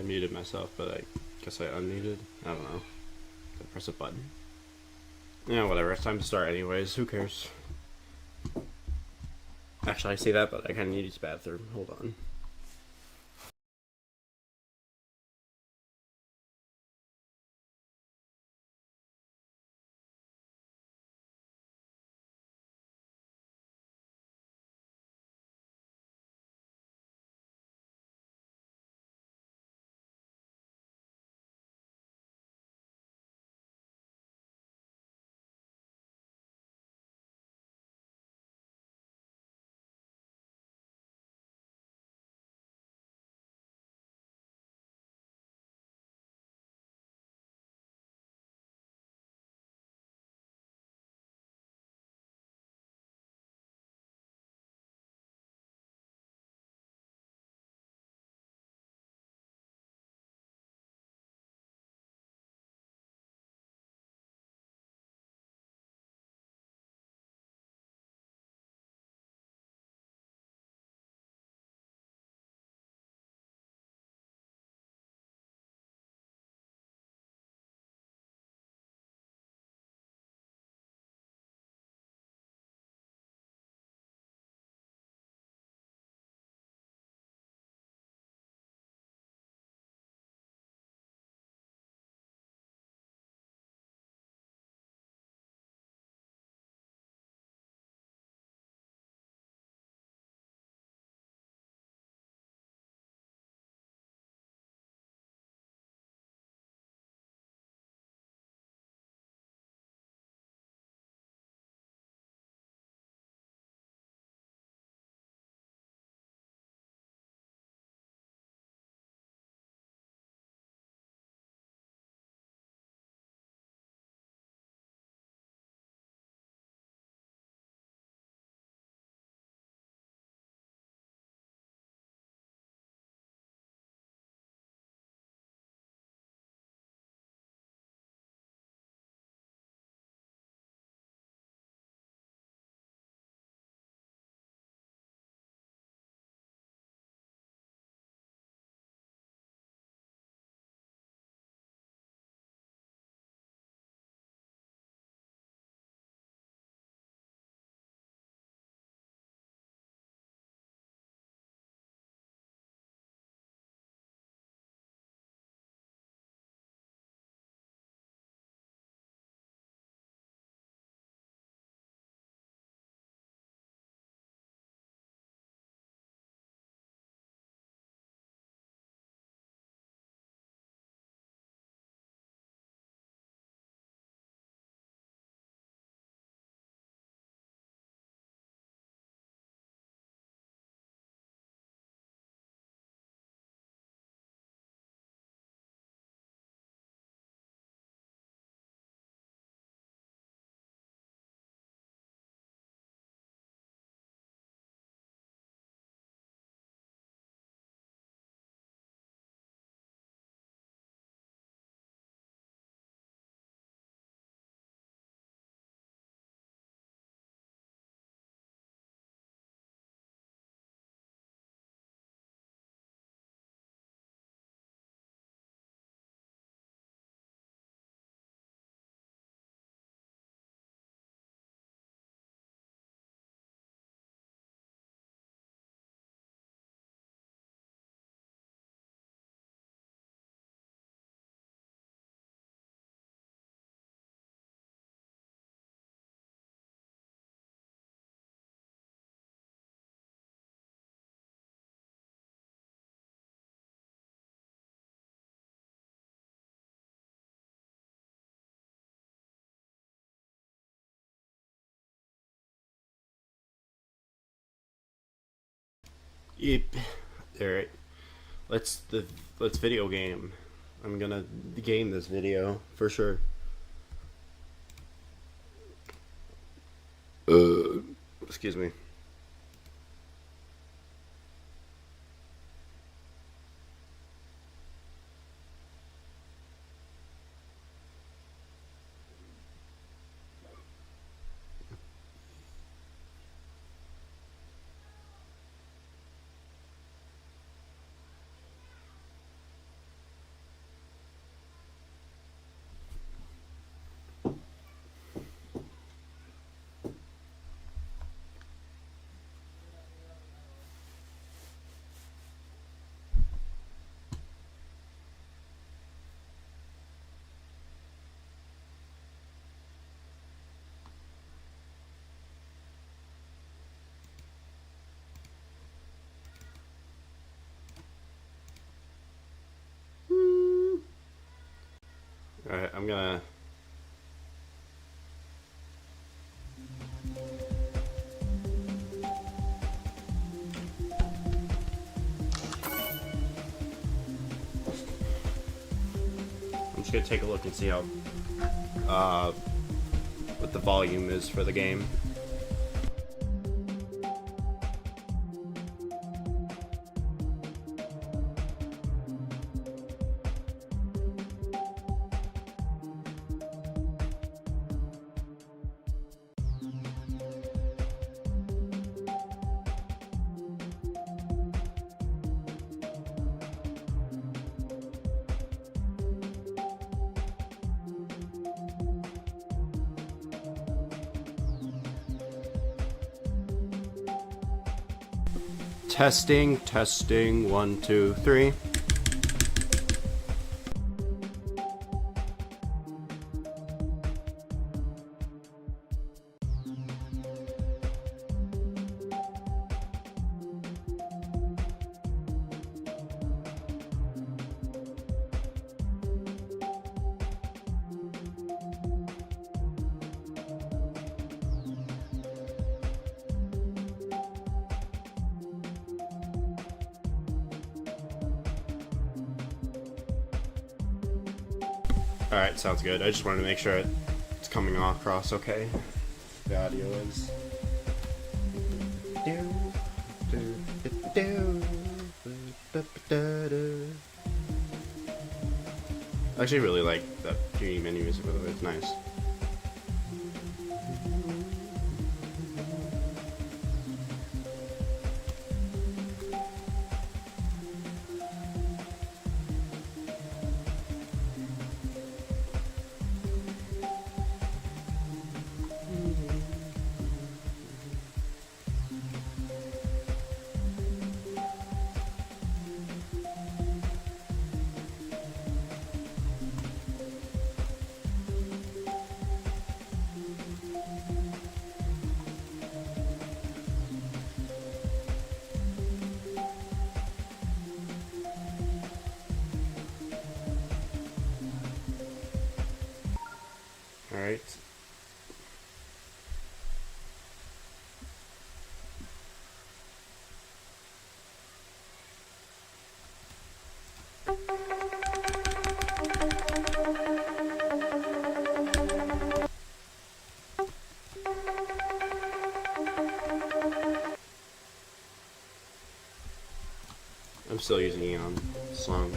muted myself, but I guess I unmuted. I don't know. I press a button. Yeah, whatever. It's time to start anyways. Who cares? Actually, I see that, but I kind of need to use the bathroom. Hold on. Yep. Alright. Let's the let's video game. I'm gonna game this video for sure. Excuse me. Alright, I'm gonna... I'm just gonna take a look and see how, what the volume is for the game. Testing, testing, 1, 2, 3. Alright, sounds good. I just wanted to make sure it's coming across okay. The audio is. I actually really like that Genie menu music, by the way. It's nice. Alright. I'm still using Eon song.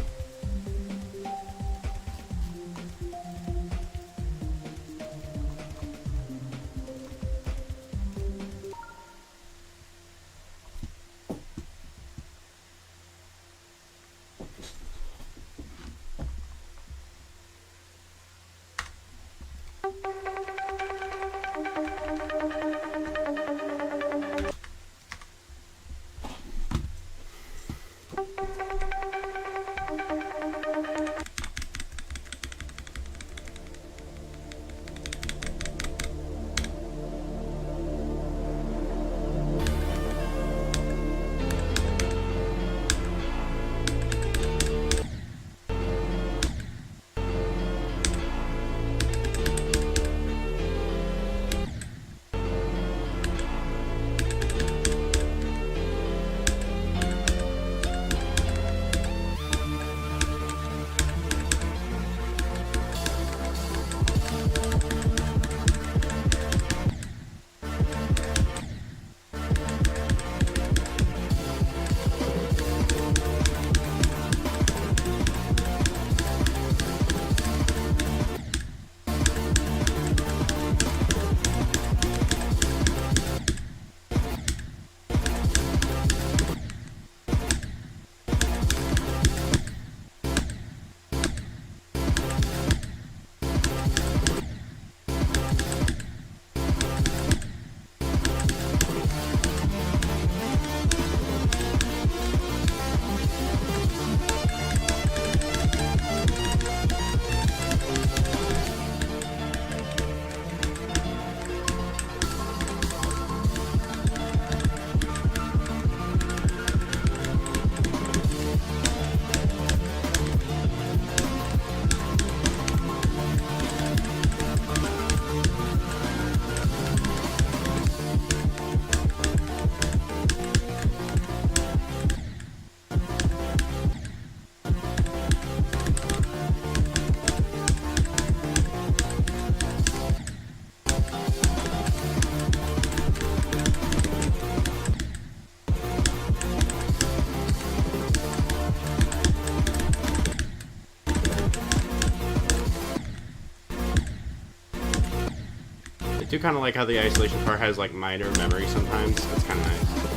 do kind of like how the isolation part has like minor memory sometimes. That's kind of nice.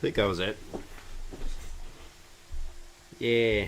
I think that was it. Yeah.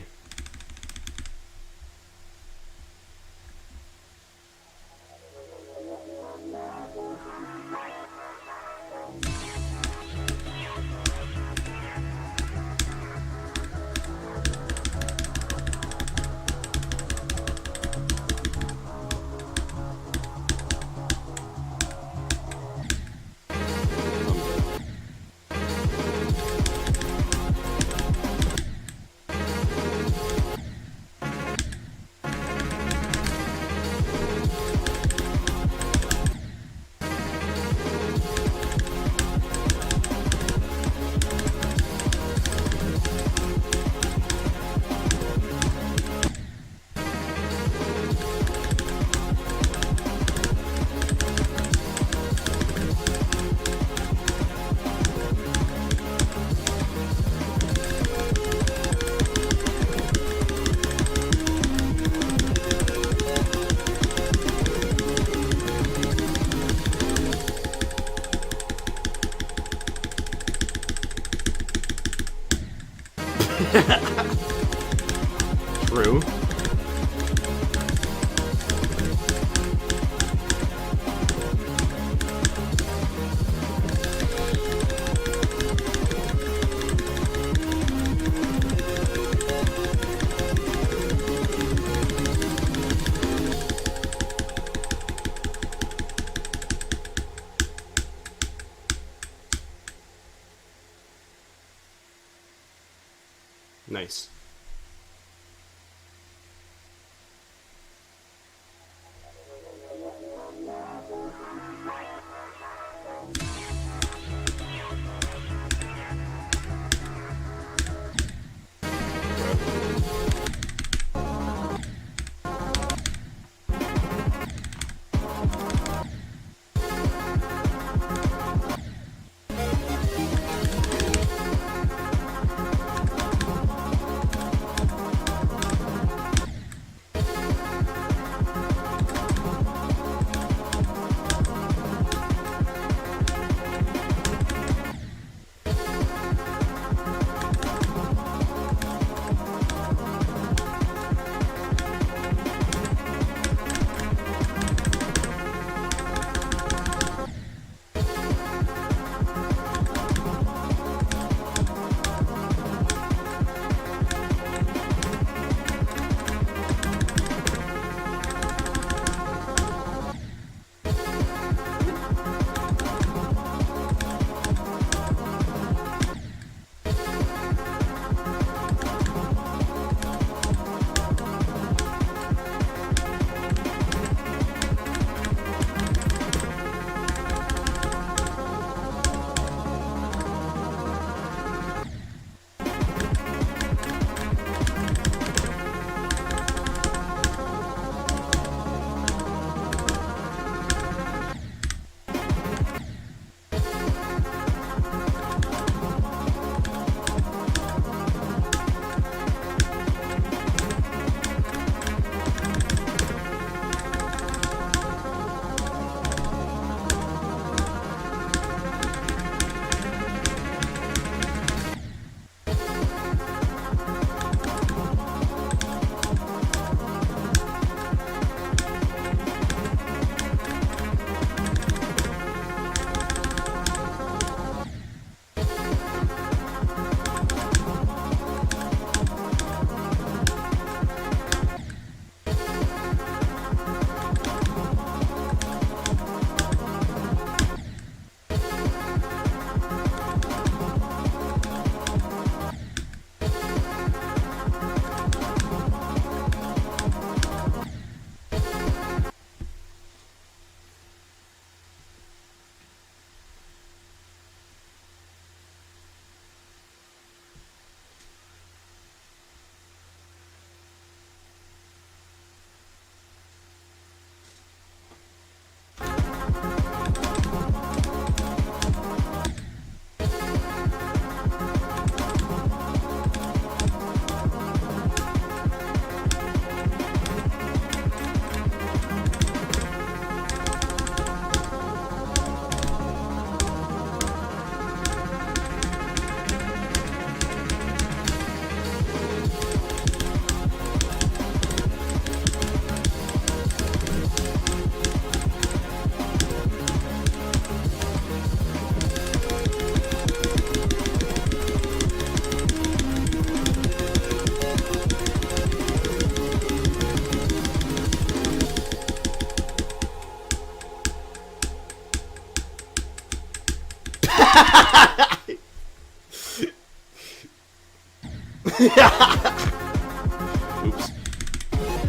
Oops.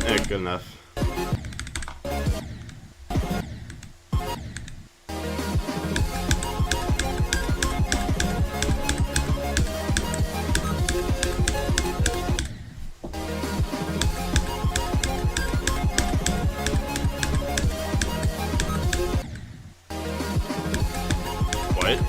Eh, good enough. What?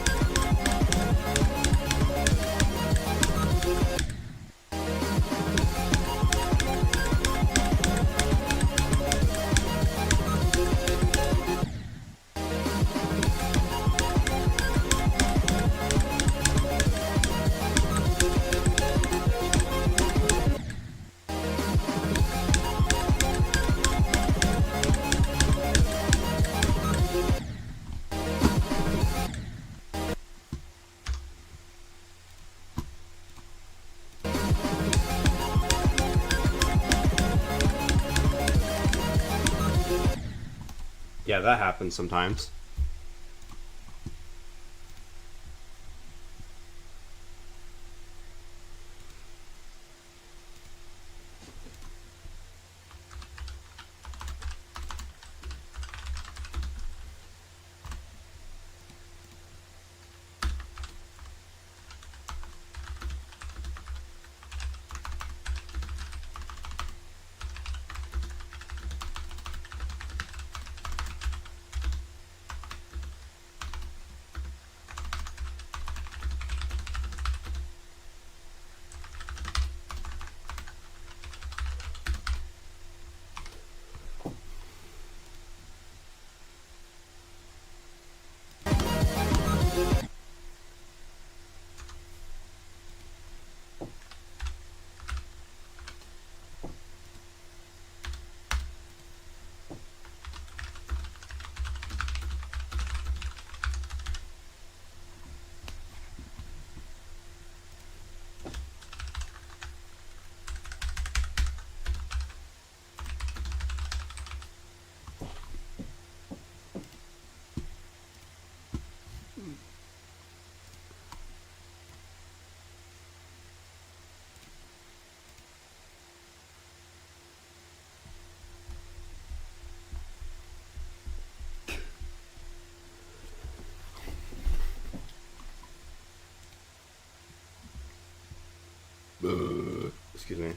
Yeah, that happens sometimes. Excuse me.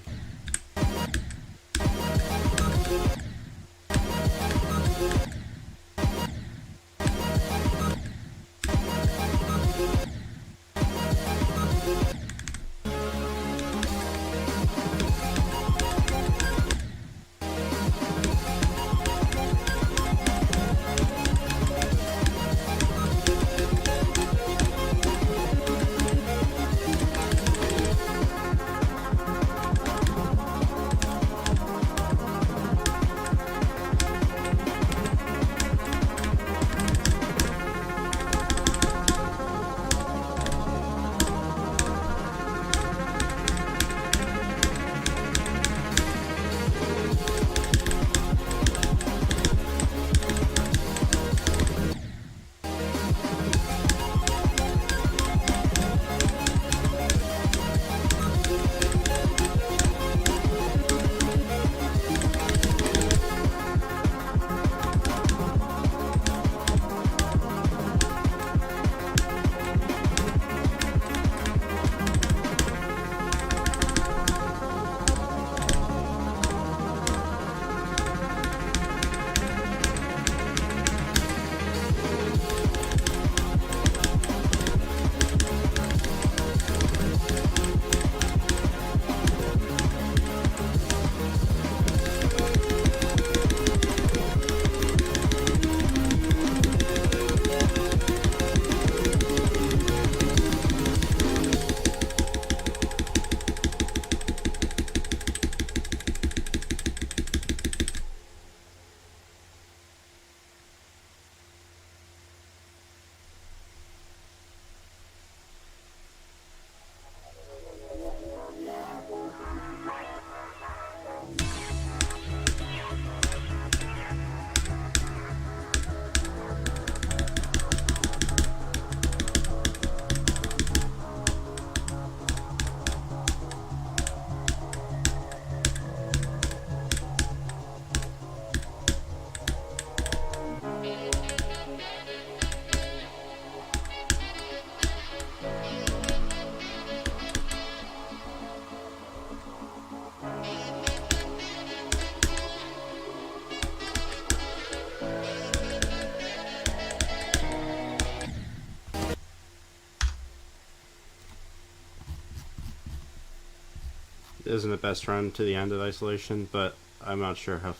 isn't the best run to the end of isolation, but I'm not sure how.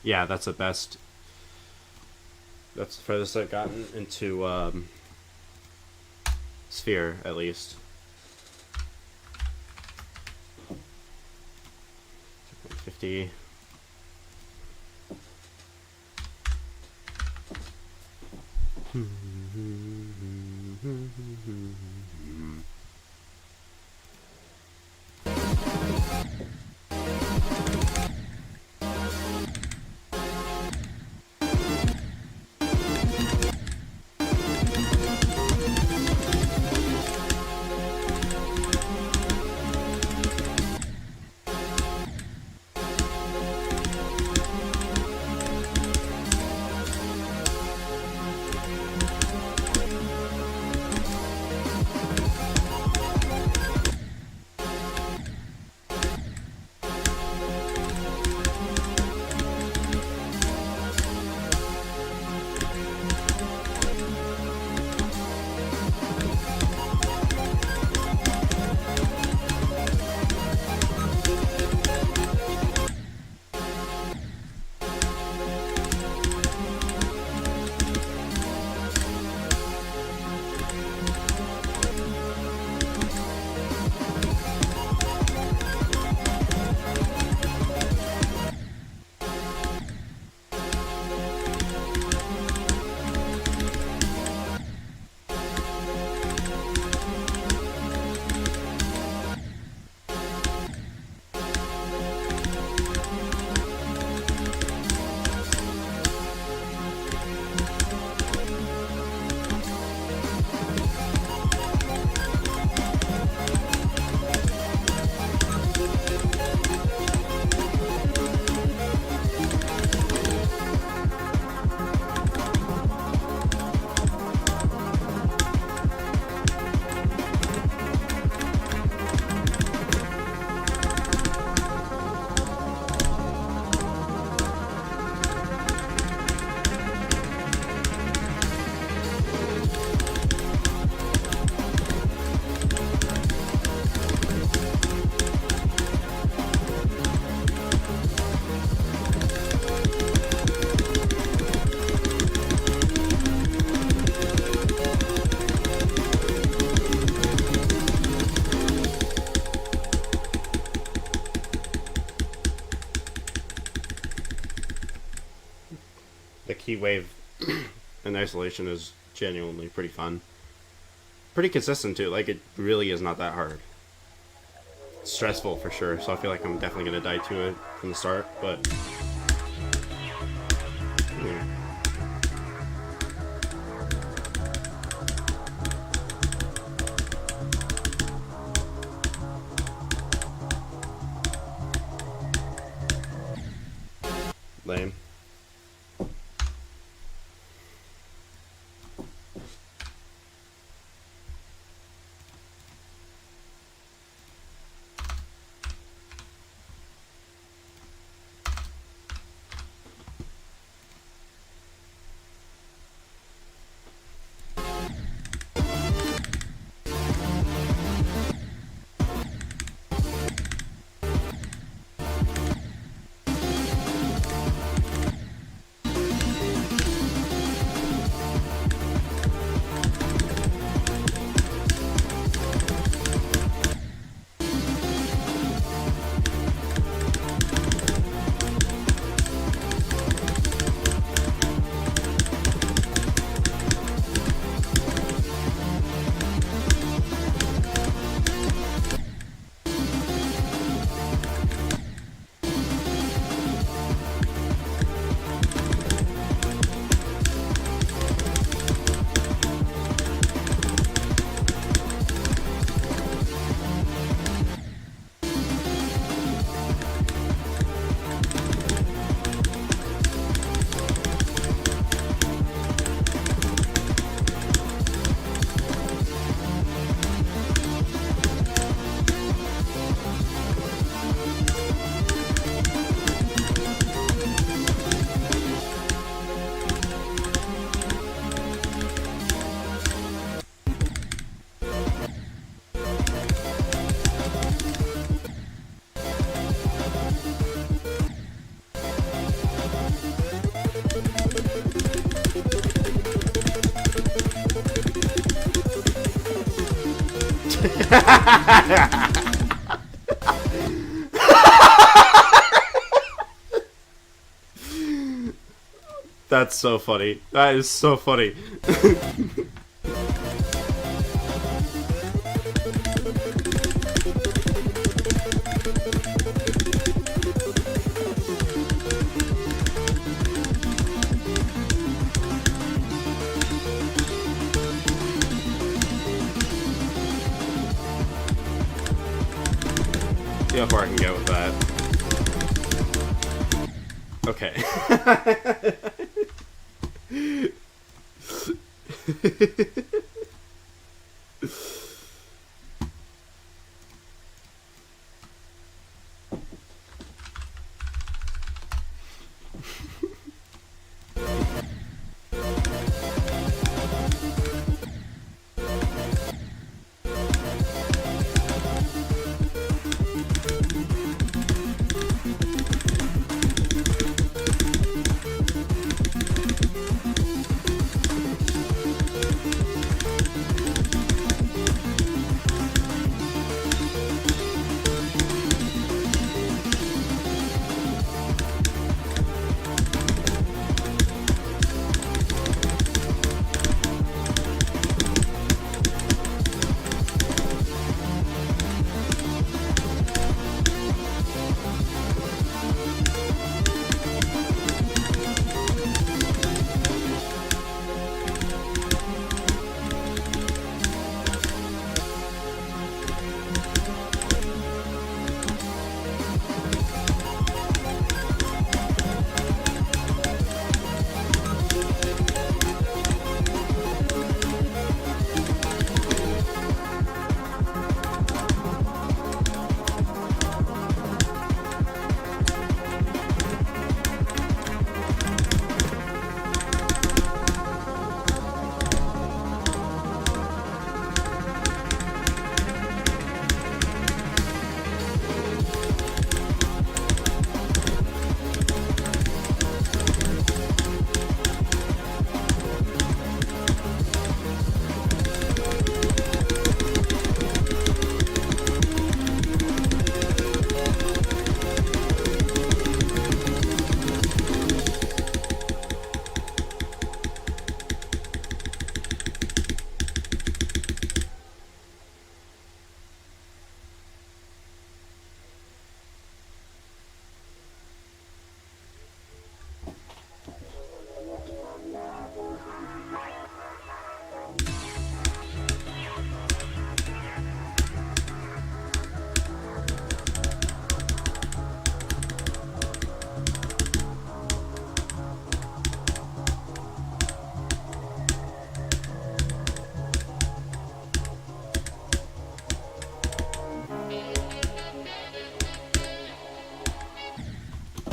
Yeah, that's the best. That's the furthest I've gotten into sphere, at least. 50. The key wave in isolation is genuinely pretty fun. Pretty consistent too, like it really is not that hard. It's stressful for sure, so I feel like I'm definitely gonna die to it from the start, but yeah. Lame. That's so funny. That is so funny. See how far I can get with that. Okay.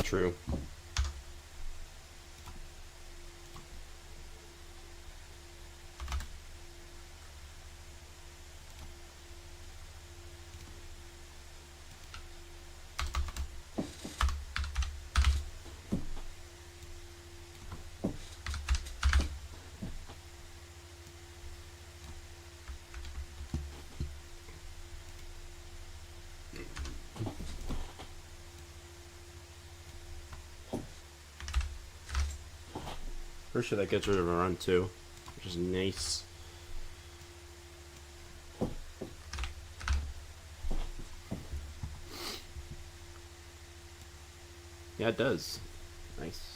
True. Pretty sure that gets rid of a run too, which is nice. Yeah, it does. Nice.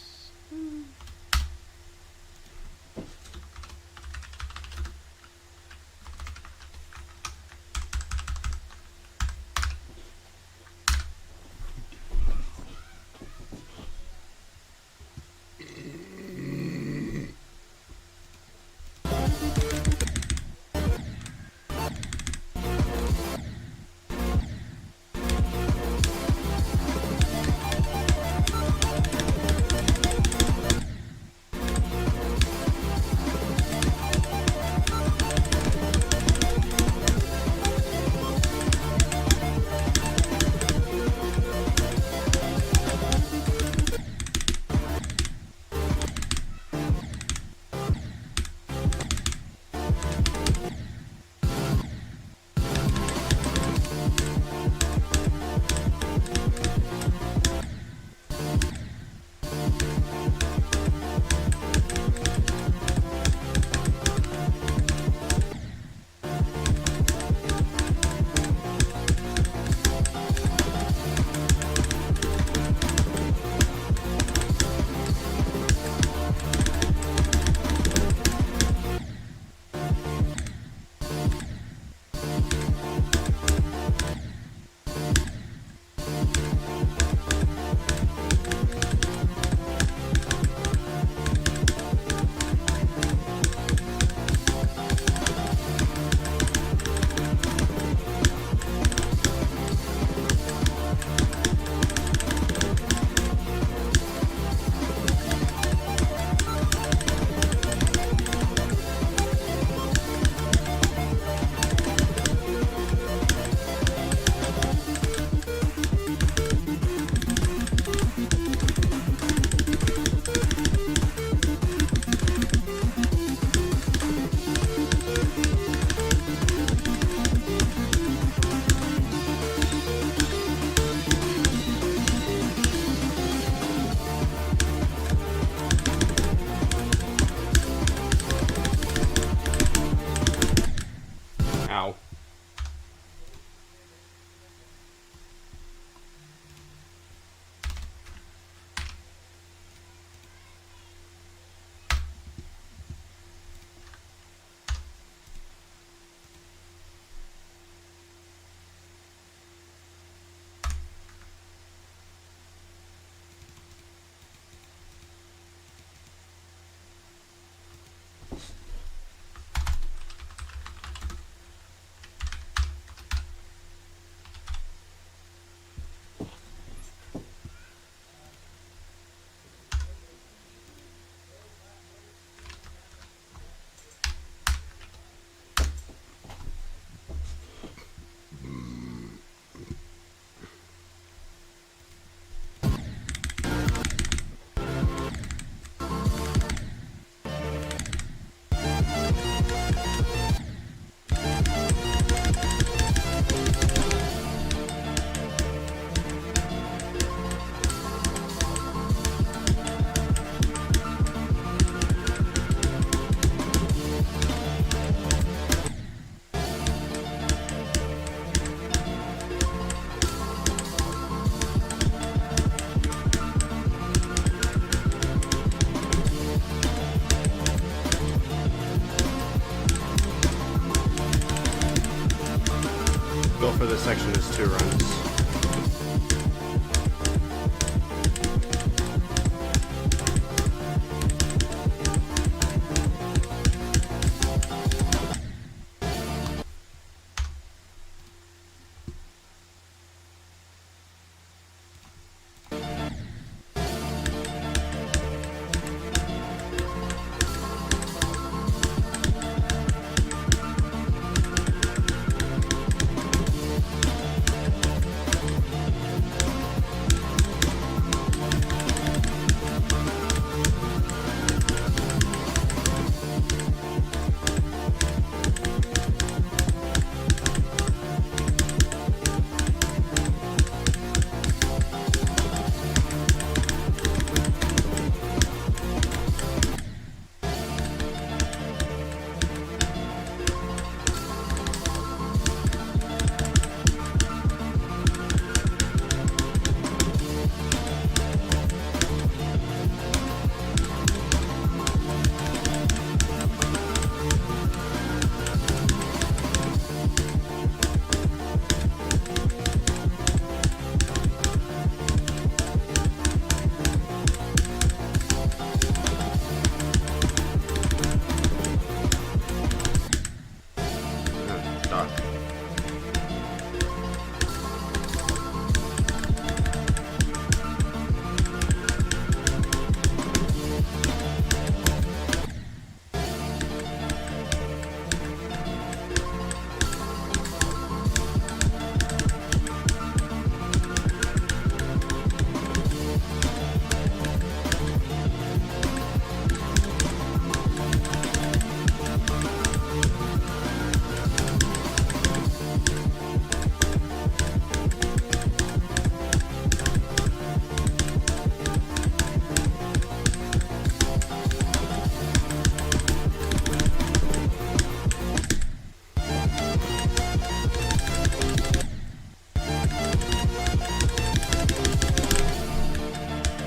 for this section is 2 runs.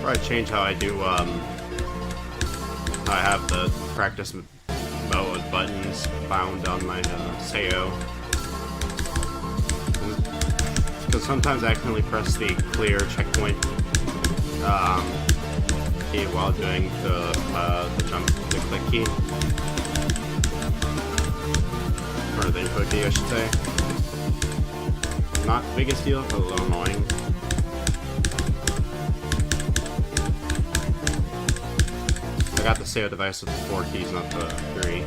Probably change how I do, how I have the practice mode buttons bound on my Sayo. Because sometimes I accidentally press the clear checkpoint key while doing the click key. Or the input key, I should say. Not the biggest deal, but a little annoying. I got the SAYODEVICE with the 4 keys, not the 3.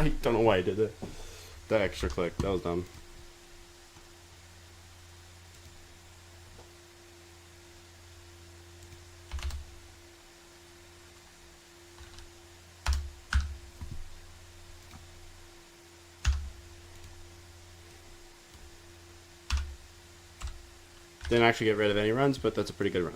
I don't know why I did the extra click. That was dumb. Didn't actually get rid of any runs, but that's a pretty good run.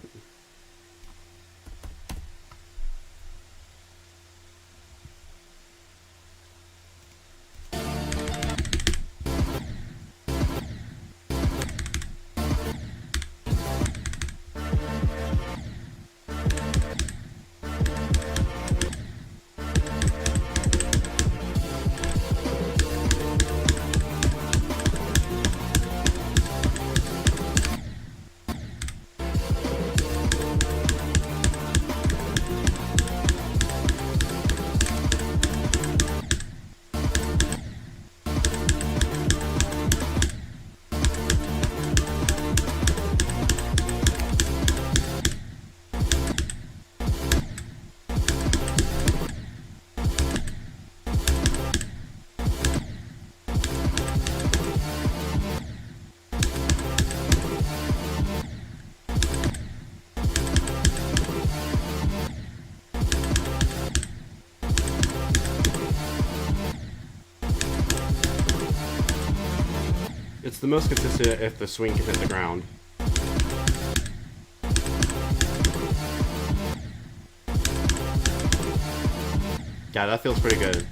It's the most consistent if the swing can hit the ground. Yeah, that feels pretty good.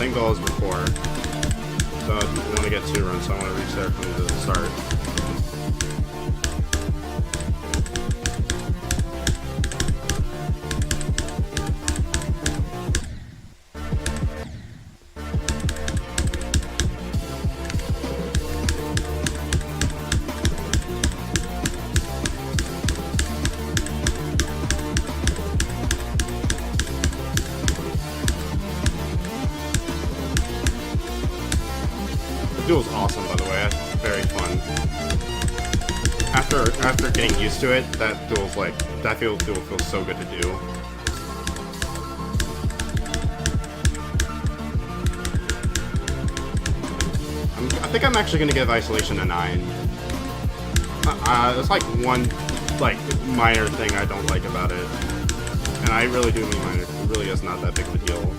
Same goal as before. So I want to get 2 runs, so I want to reach there from the start. The duel's awesome, by the way. That's very fun. After getting used to it, that duel's like duel feels so good to do. I think I'm actually gonna give Isolation a 9. It's like one minor thing I don't like about it, and I really do mean minor. It really is not that big of a deal.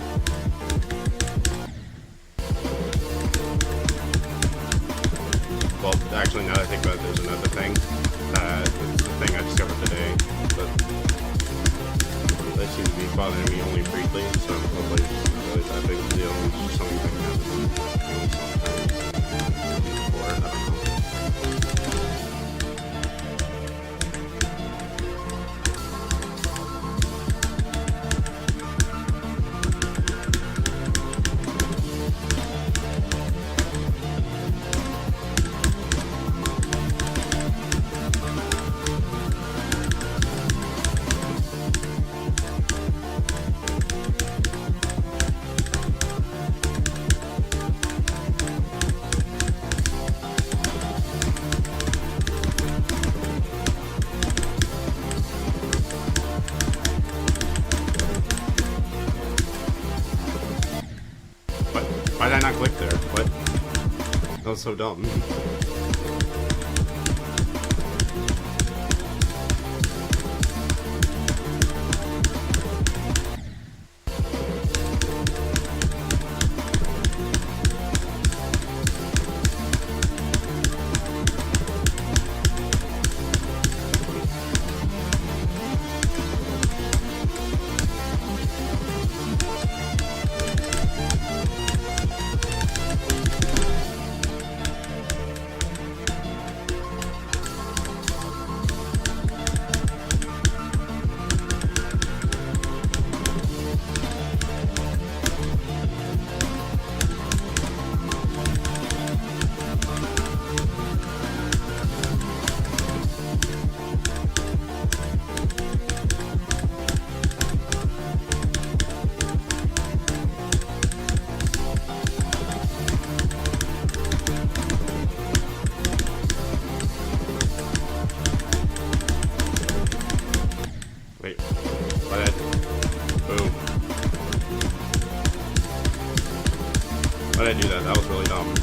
Well, actually, now that I think about it, there's another thing that is the thing I discovered today, but that seems to be bothering me only briefly, so hopefully it's not really that big of a deal. It's just something that can happen sometimes before, I don't know. was so dumb. Wait, what? Boom. Why did I do that? That was really dumb.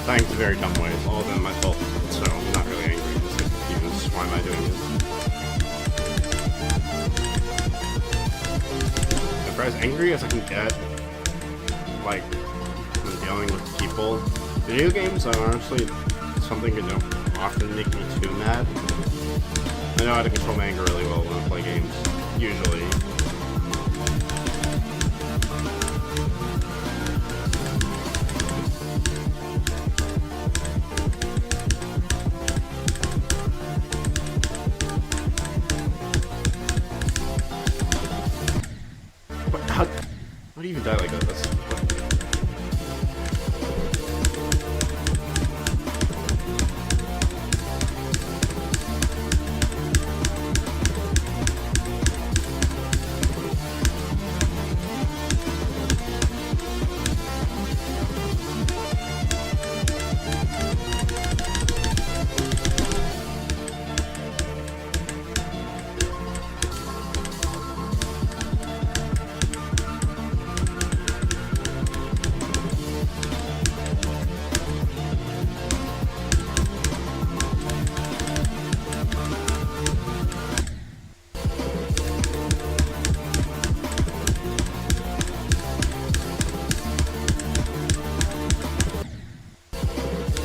Thanks in very dumb ways. All of them my fault. So I'm not really angry. Just confused. Why am I doing this? If I was angry as I can get, like, when dealing with people, video games are honestly something that don't often make me too mad. I know how to control my anger really well when I play games, usually. What? How do you even die like that? That's...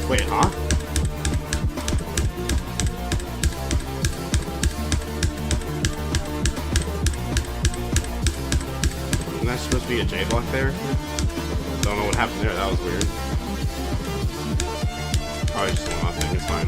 Wait, huh? Isn't that supposed to be a J block there? Don't know what happened there, that was weird. Probably just one off thing, it's fine.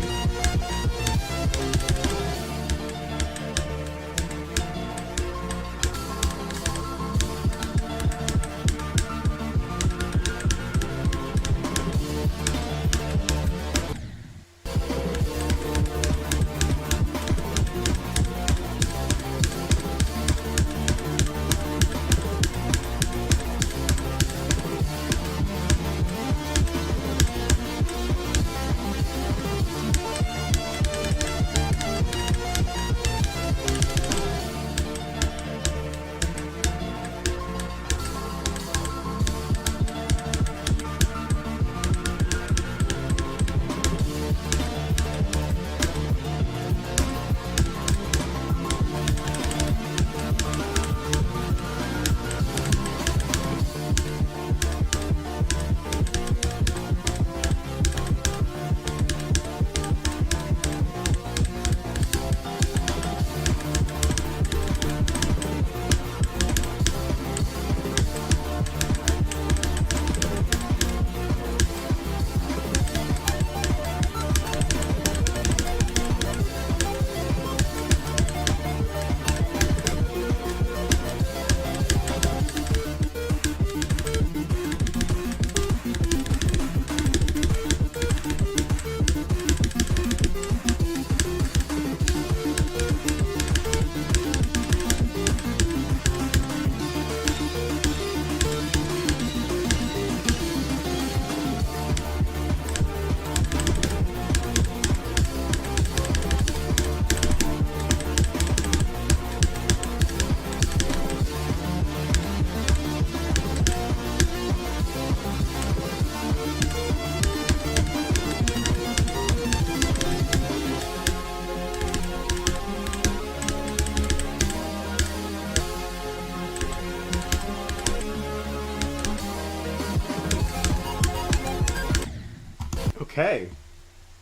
Okay.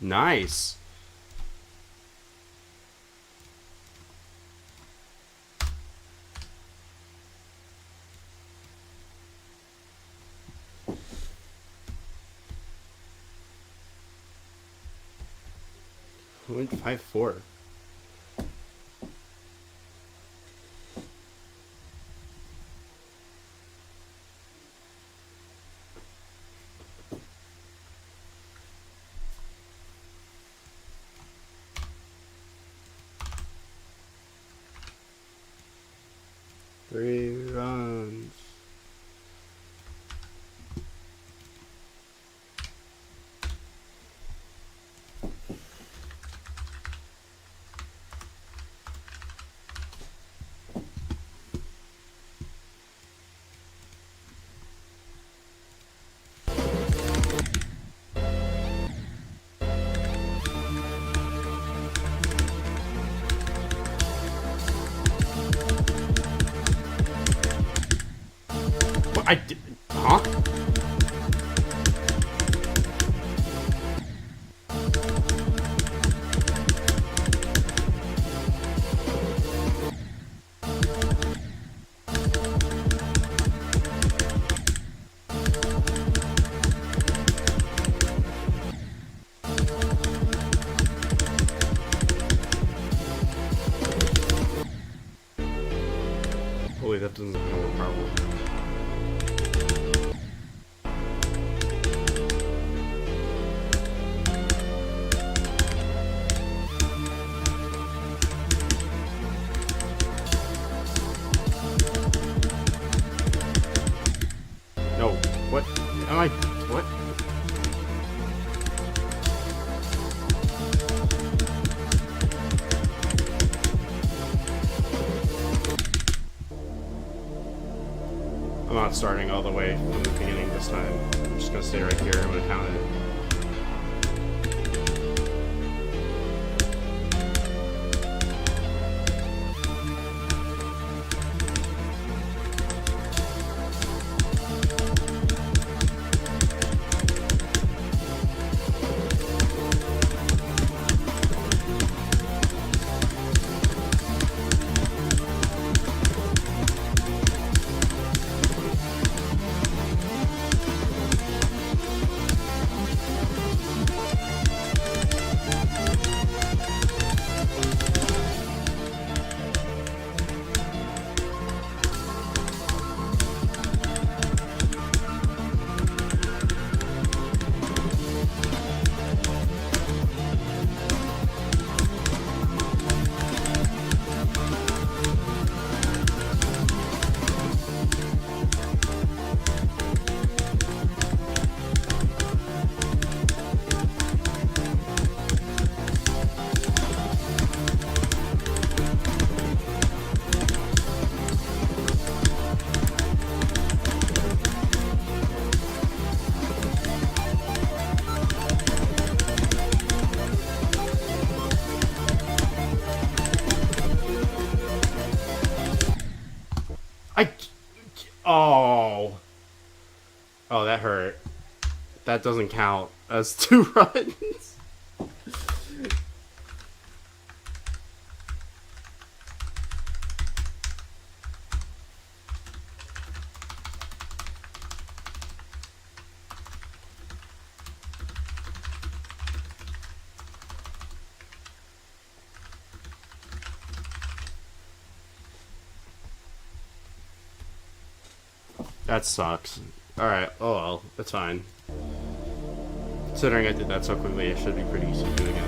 Nice. .54. Three runs. What? I did. Huh? Holy, that doesn't become a problem. No. What? Am I? What? I'm not starting all the way from the beginning this time. I'm just gonna stay right here. I'm gonna count it. Oh. Oh, that hurt. That doesn't count as 2 runs. That sucks. Alright, oh well, that's fine. Considering I did that so quickly, it should be pretty easy to do again.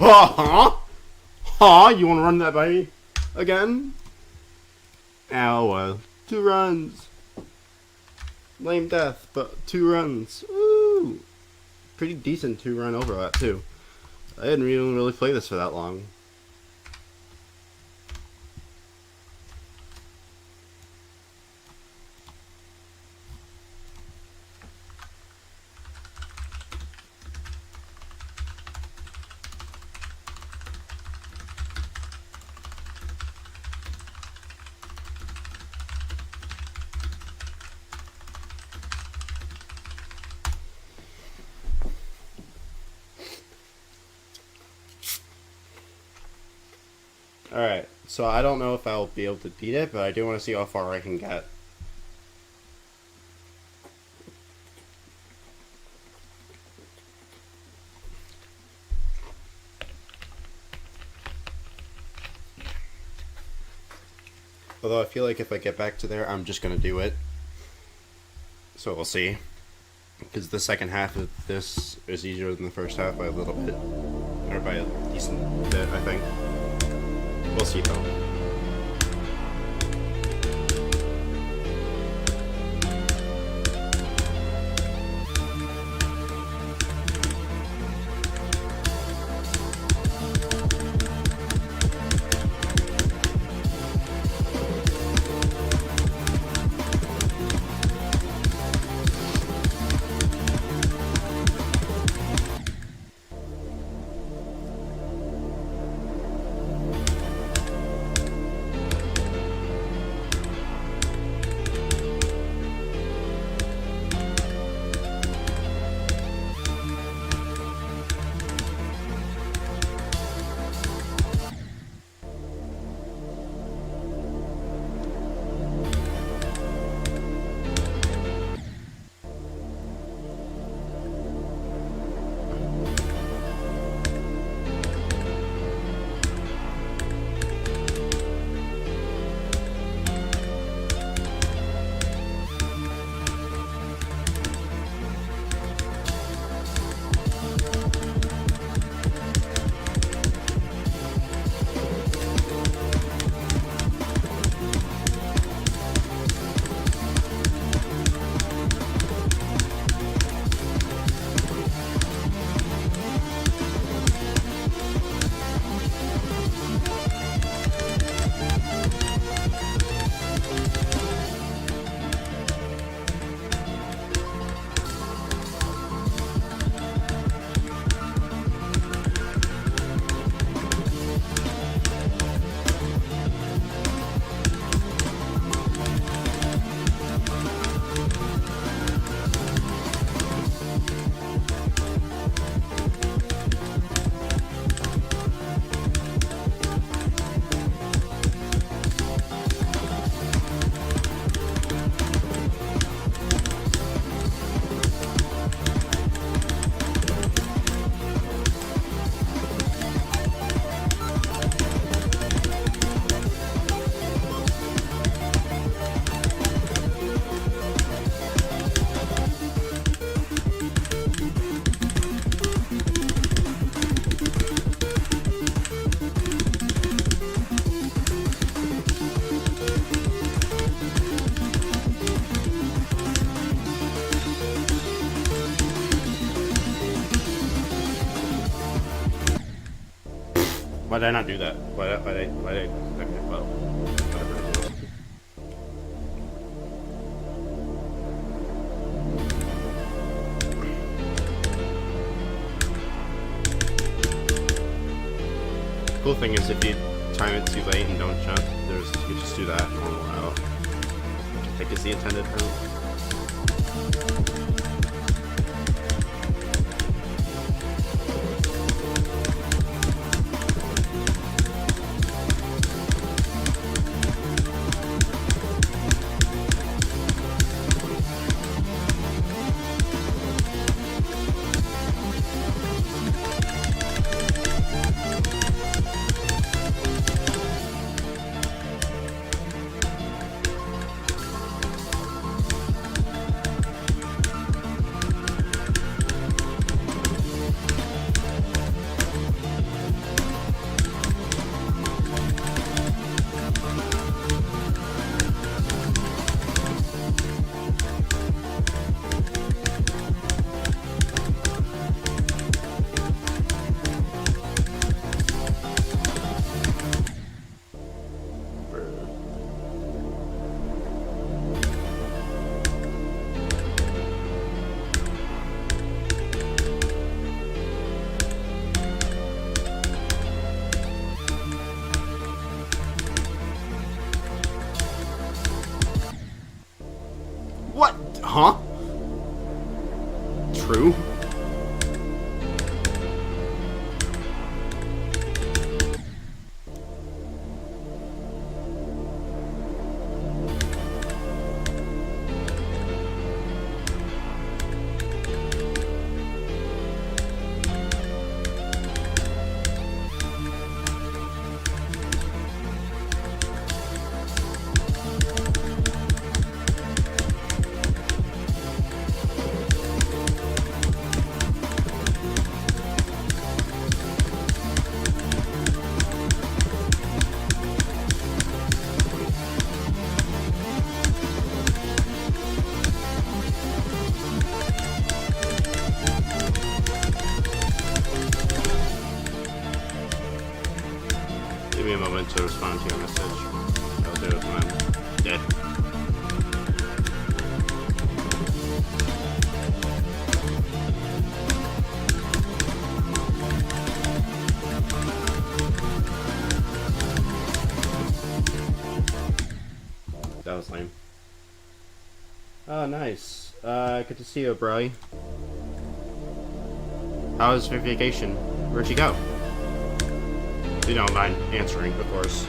Huh? Huh? You want to run that by me again? Ow, well. 2 runs. Lame death, but 2 runs. Woo! Pretty decent 2-run overlap, too. I didn't even really play this for that long. Alright, so I don't know if I'll be able to beat it, but I do want to see how far I can get. Although I feel like if I get back to there, I'm just going to do it. So we'll see. Because the second half of this is easier than the first half by a little bit. Or by a decent bit, I think. We'll see though. Why did I not do that? Why did I, okay, well, whatever it is. Cool thing is if you time it too late and don't jump, you just do that normal route. I think it's the intended route. Huh? True. Give me a moment to respond to your message. I'll do it when I'm dead. That was lame. Oh, nice. Good to see you, bro. How was your vacation? Where'd you go? You don't mind answering, of course.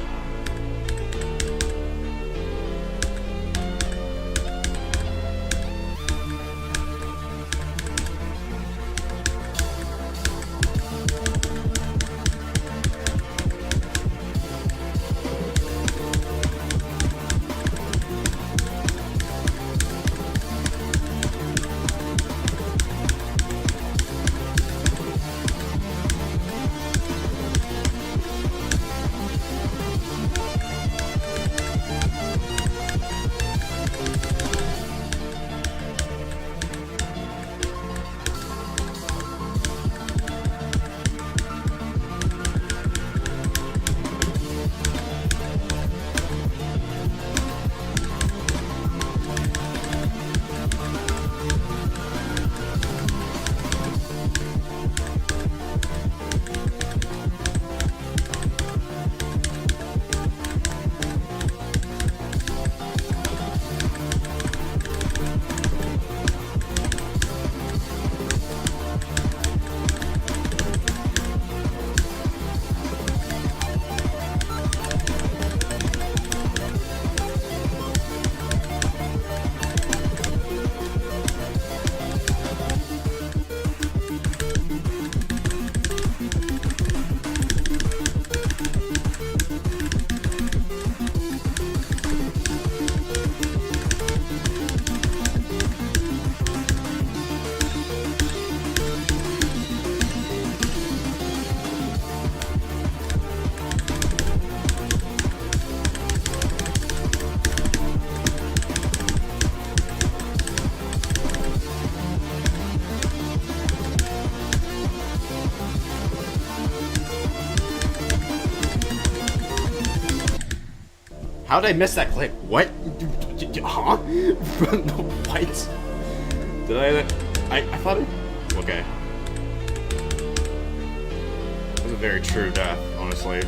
How did I miss that clip? What? Huh? What? Did I thought it... Okay. That was a very true death, honestly.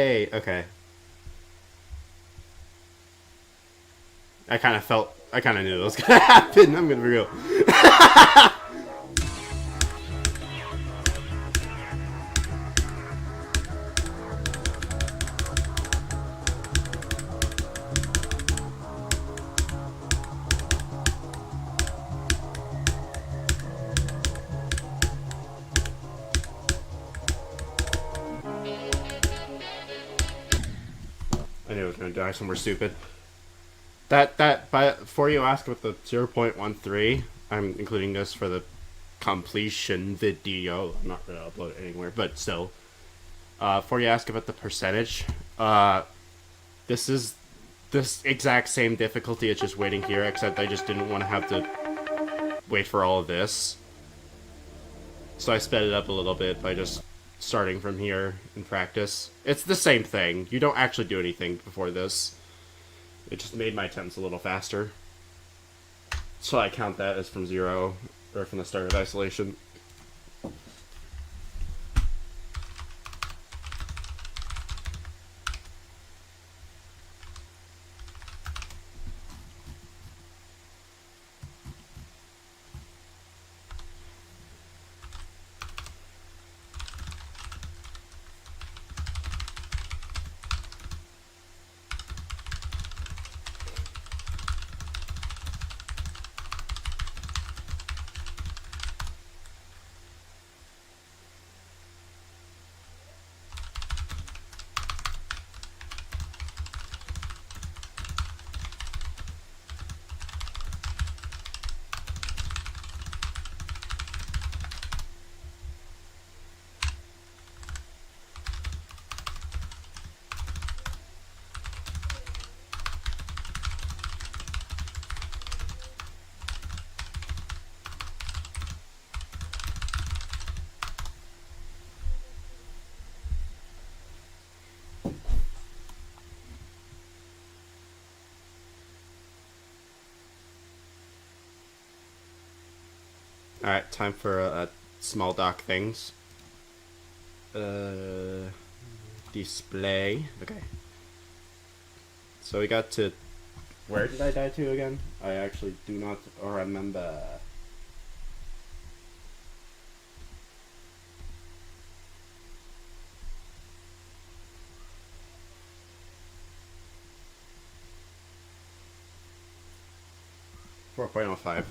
Yay! Okay. I kind of knew that was gonna happen. I'm gonna be real. I knew I was gonna die somewhere stupid. But before you ask about the 0.13, I'm including this for the completion video. I'm not gonna upload it anywhere, but still. Before you ask about the percentage, this is this exact same difficulty. It's just waiting here, except I just didn't want to have to wait for all of this. So I sped it up a little bit by just starting from here in practice. It's the same thing. You don't actually do anything before this. It just made my attempts a little faster. So I count that as from 0, or from the start of isolation. Alright, time for small dock things. Display. Okay. So we got to... Where did I die to again? I actually do not remember. .05.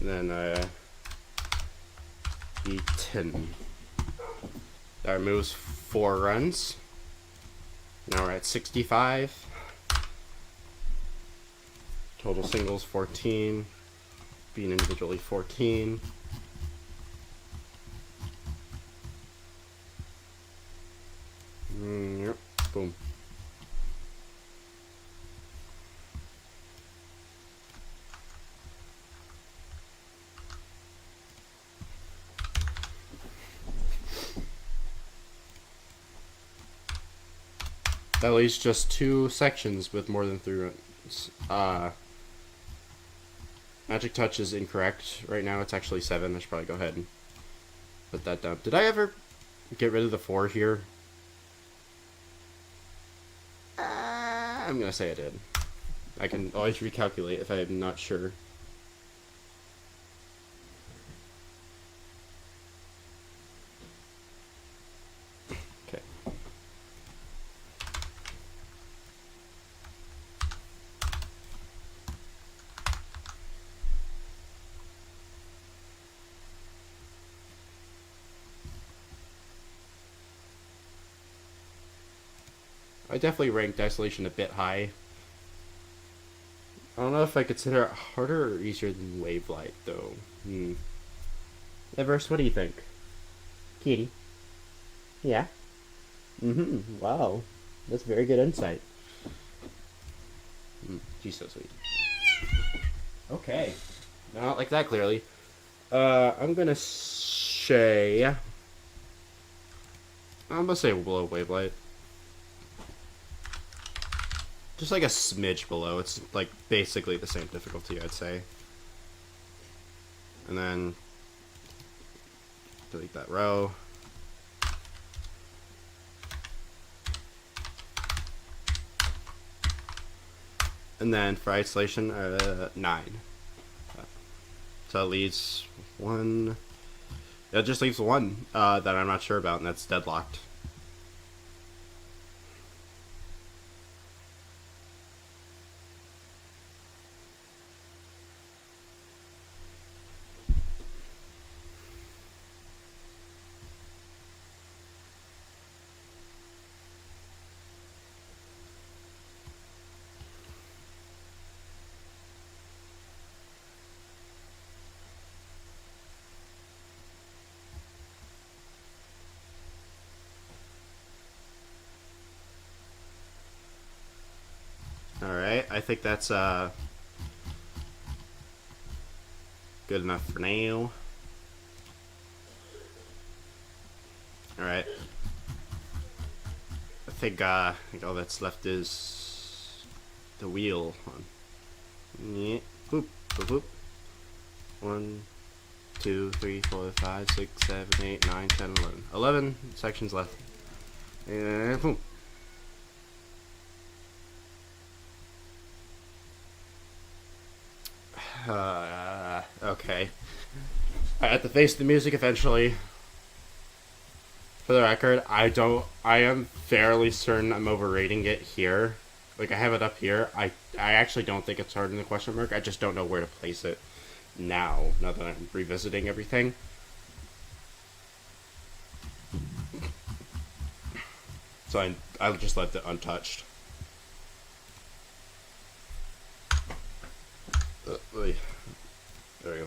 Then E10. That removes 4 runs. Now we're at 65. Total singles 14. Being individually 14. Yep. Boom. That leaves just 2 sections with more than 3 runs. Magic Touch is incorrect. Right now it's actually 7. I should probably go ahead and put that down. Did I ever get rid of the 4 here? I'm gonna say I did. I can always recalculate if I'm not sure. I definitely ranked Isolation a bit high. I don't know if I consider it harder or easier than Wave Light, though. Everest, what do you think? Kitty? Yeah? Wow. That's very good insight. She's so sweet. Okay. Not like that, clearly. I'm gonna say... I'm gonna say below Wavelight. Just like a smidge below. It's like basically the same difficulty, I'd say. And then delete that row. And then for isolation, 9. So it leaves 1. It just leaves 1 that I'm not sure about, and that's deadlocked. Alright, I think that's good enough for now. Alright. I think all that's left is the wheel. Yeah. Boop, boop, boop. 1, 2, 3, 4, 5, 6, 7, 8, 9, 10, 11. 11 sections left. And boom. Okay. I have to face the music eventually. For the record, I am fairly certain I'm overrating it here. Like, I have it up here. I actually don't think it's hard in the question mark. I just don't know where to place it now that I'm revisiting everything. So I'll just left it untouched. There we go.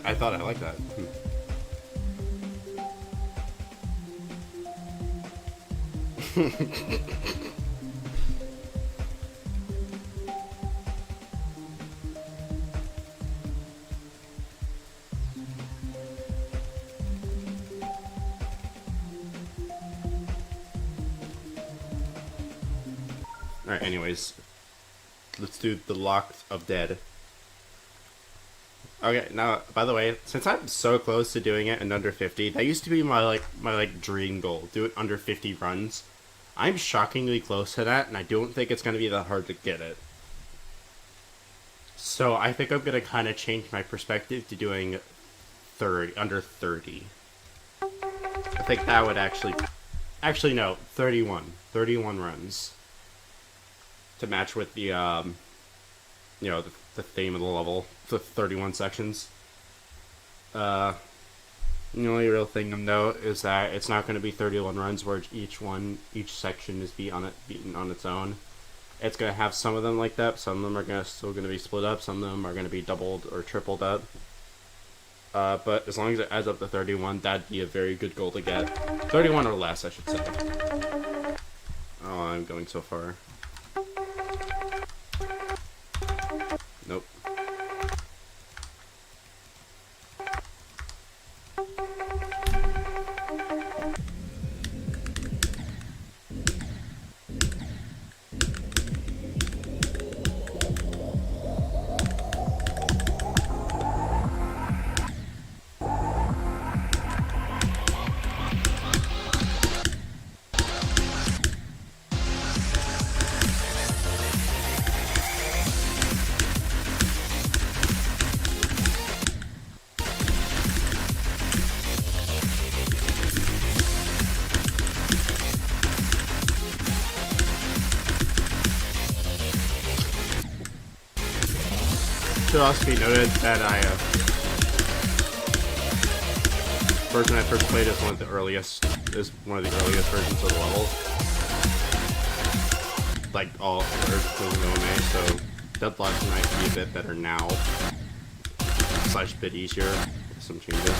I thought I liked that. Alright, anyways. Let's do the Lock of Dead. Okay, now, by the way, since I'm so close to doing it in under 50, that used to be my dream goal. Do it under 50 runs. I'm shockingly close to that, and I don't think it's going to be that hard to get it. So I think I'm going to kind of change my perspective to doing under 30. I think that would actually no, 31 runs to match with the you know, the theme of the level, the 31 sections. The only real thing to note is that it's not going to be 31 runs where each section is beaten on its own. It's going to have some of them like that. Some of them are still going to be split up. Some of them are going to be doubled or tripled up. But as long as it adds up to 31, that'd be a very good goal to get. 31 or less, I should say. going so far. Nope. Should also be noted that version I first played is one of the earliest versions of the level. Like all others, including OMA, so deadlocks might be a bit better now. / a bit easier with some changes.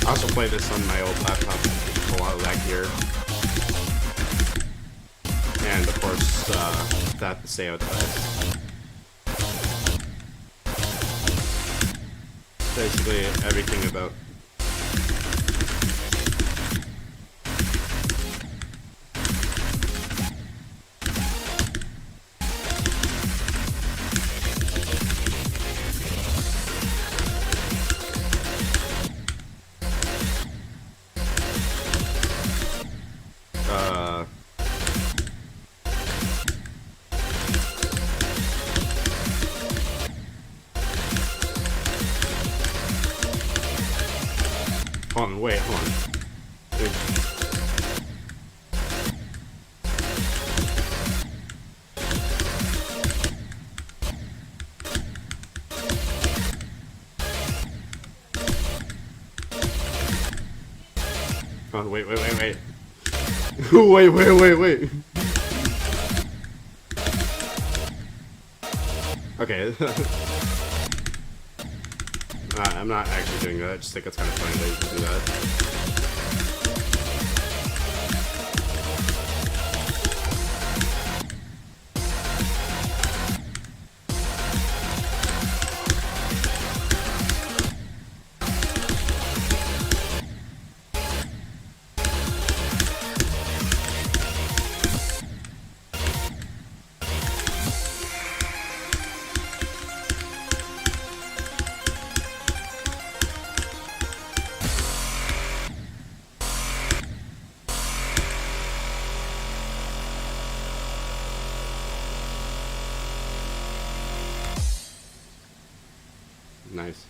I also play this on my old laptop, a lot of laggier. And of course, that SAYODEVICE. Basically everything about hold on, wait, hold on. Wait. Hold on, wait. wait. Okay. I'm not actually doing that, I just think it's kind of funny that you can do that. Nice.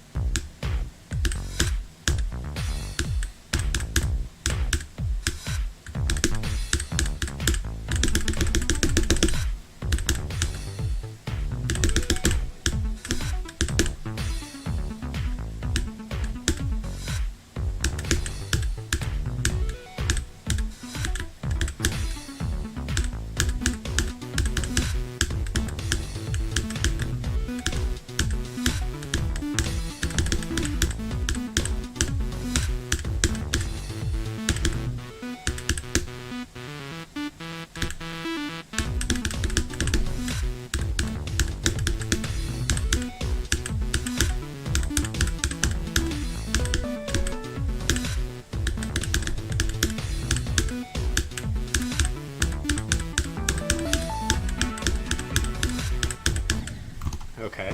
Okay.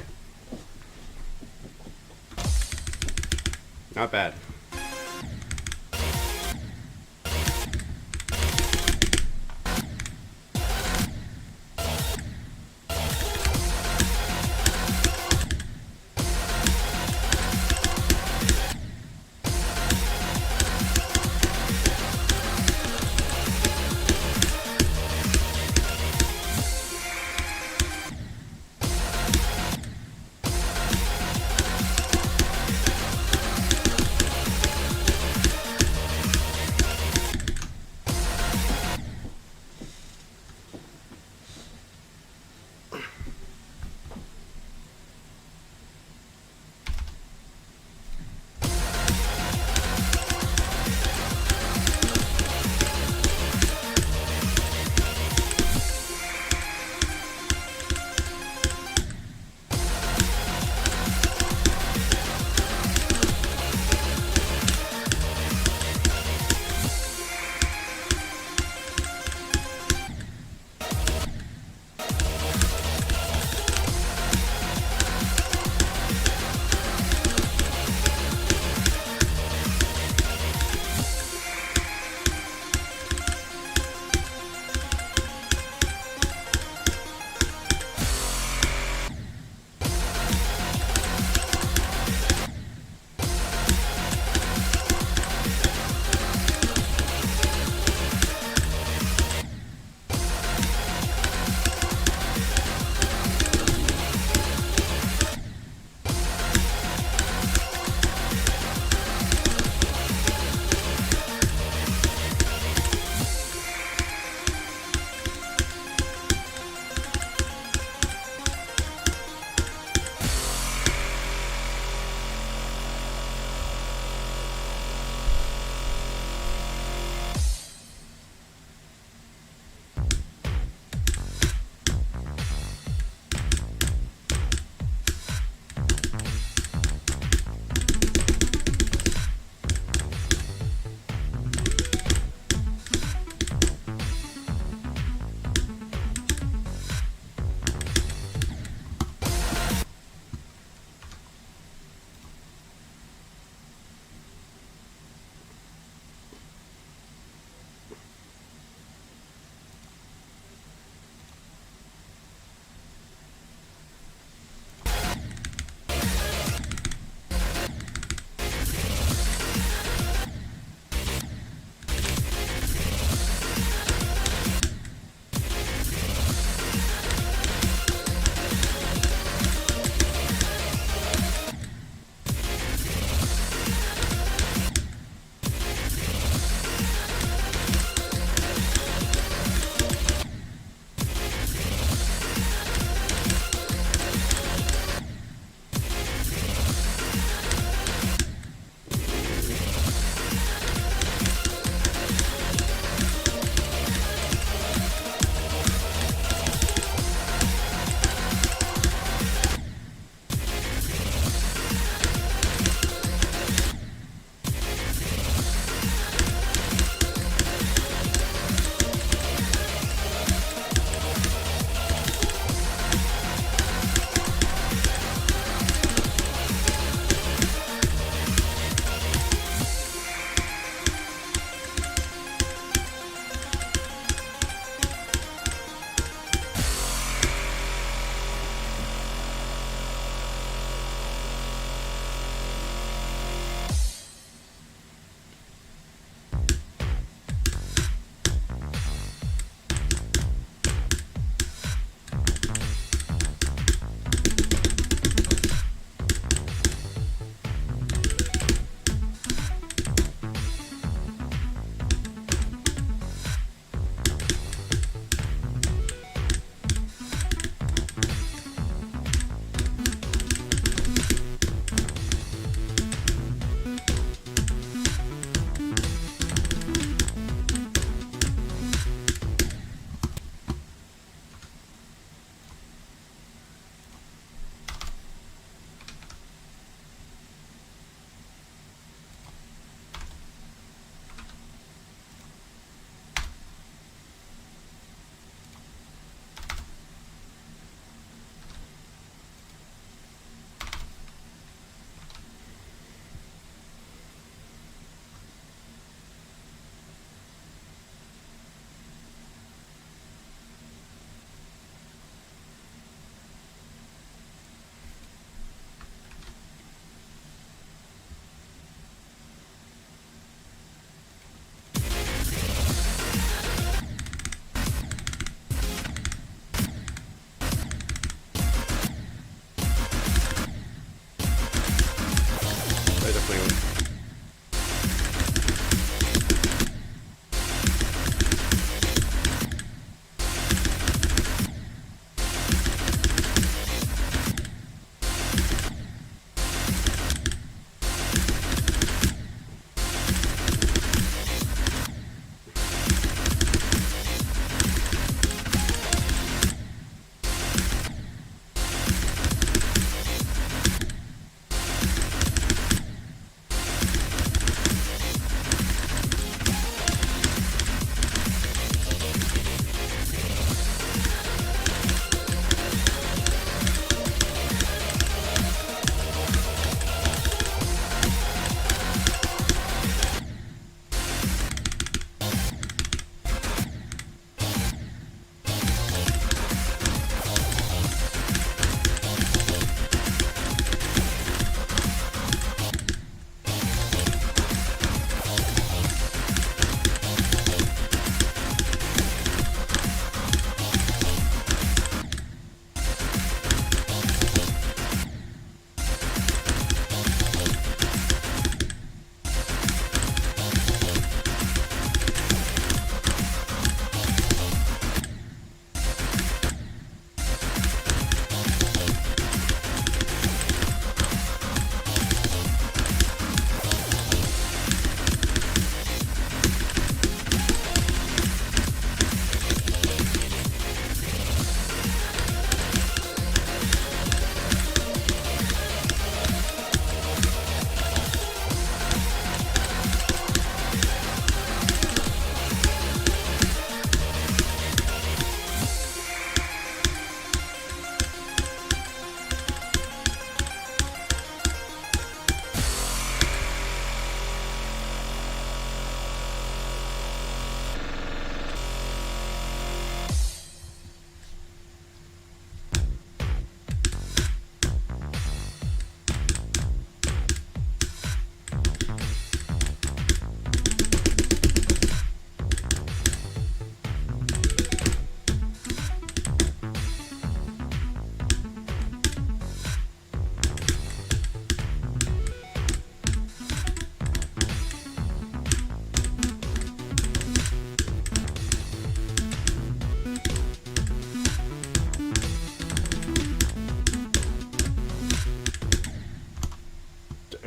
Not bad.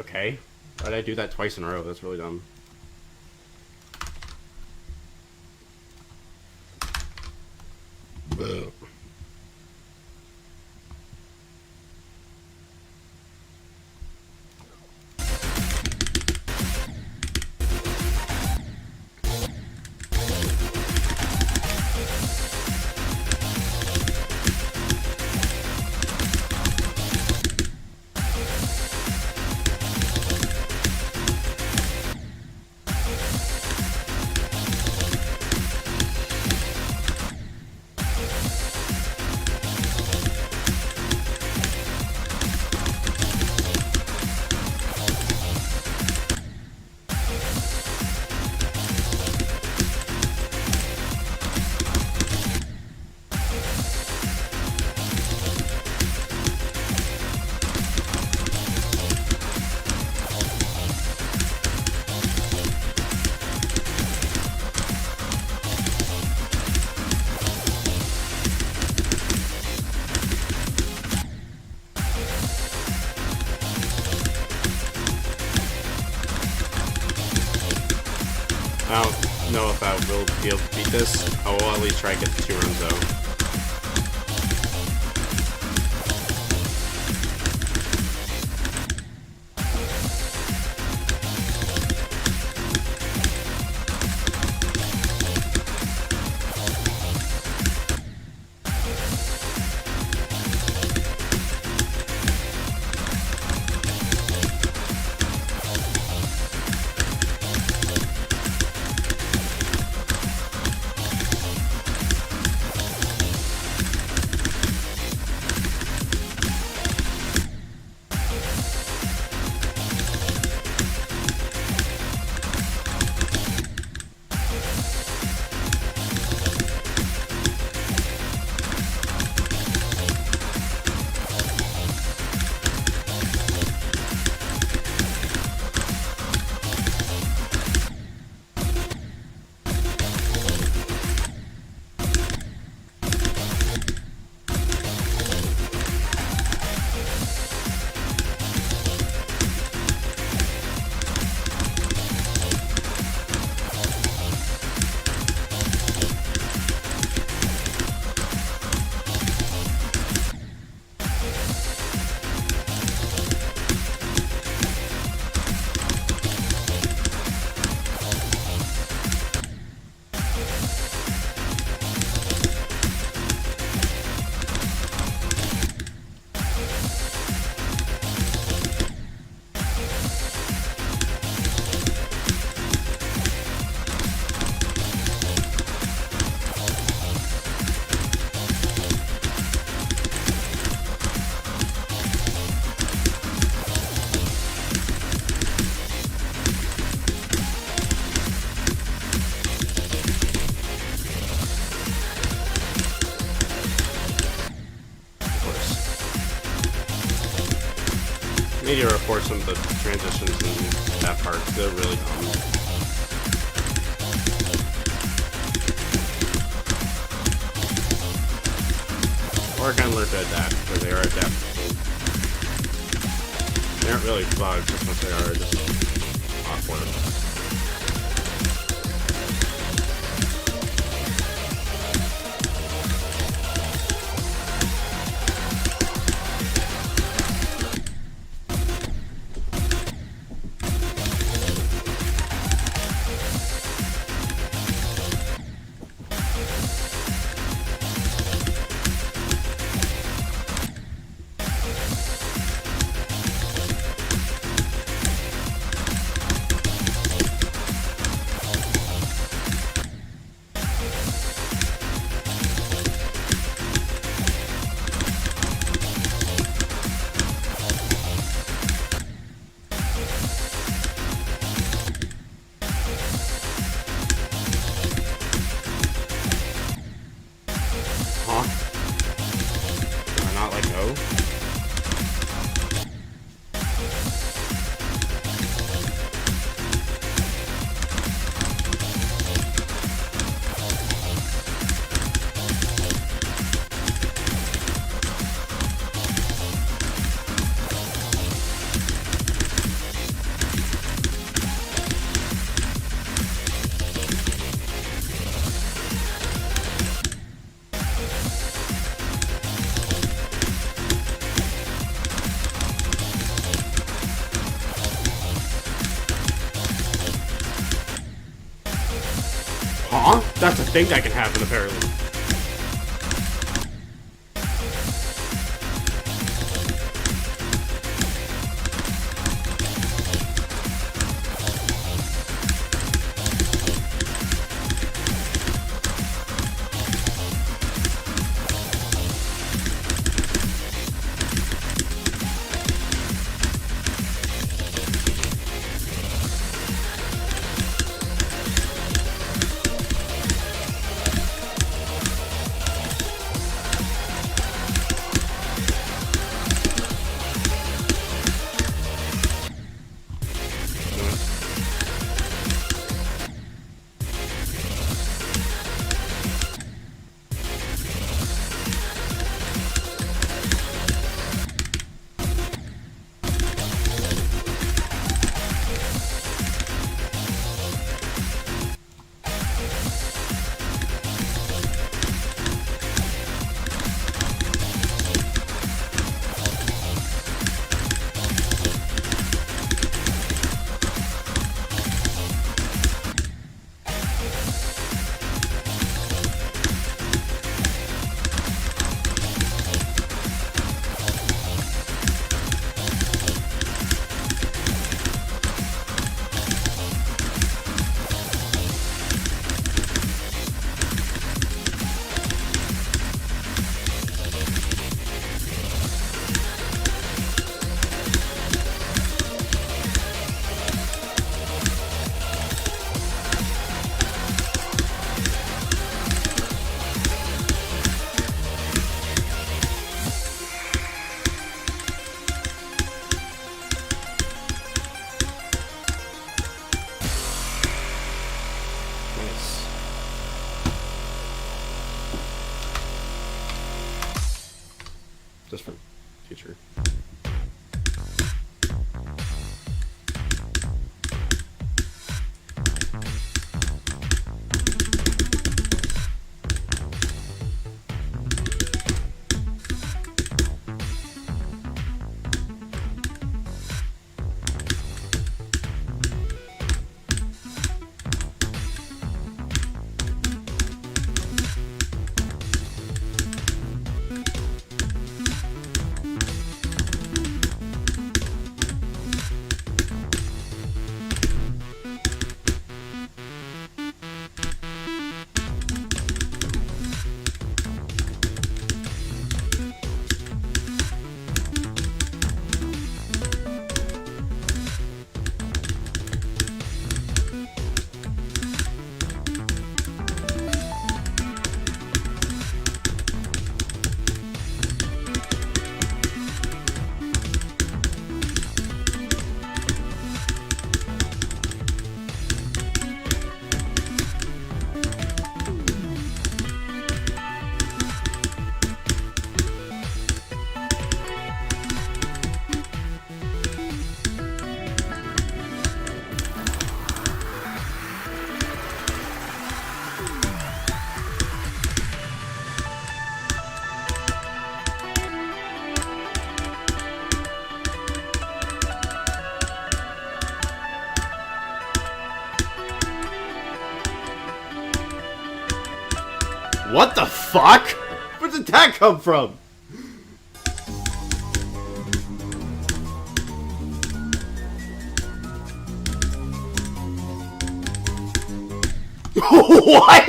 okay. Why did I do that twice in a row? That's really dumb. Ugh. I don't know if I will be able to beat this. I will at least try to get the 2 runs though. Need to report some of the transitions in that part. They're really dumb. Or I kind of learned to adapt, because they are adaptable. They aren't really bugs, just once they are just awkward. Aw, that's a thing that can happen apparently. Just for future. What the fuck? Where did that come from? What?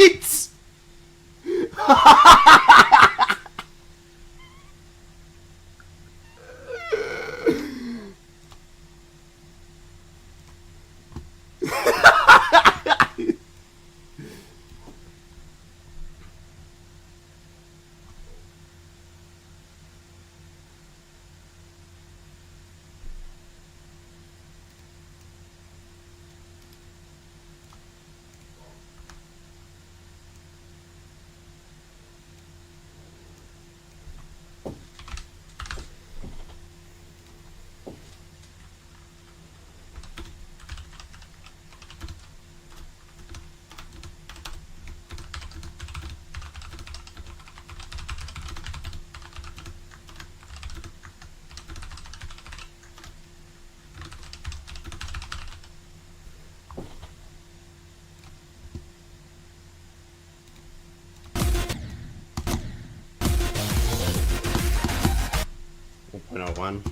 one.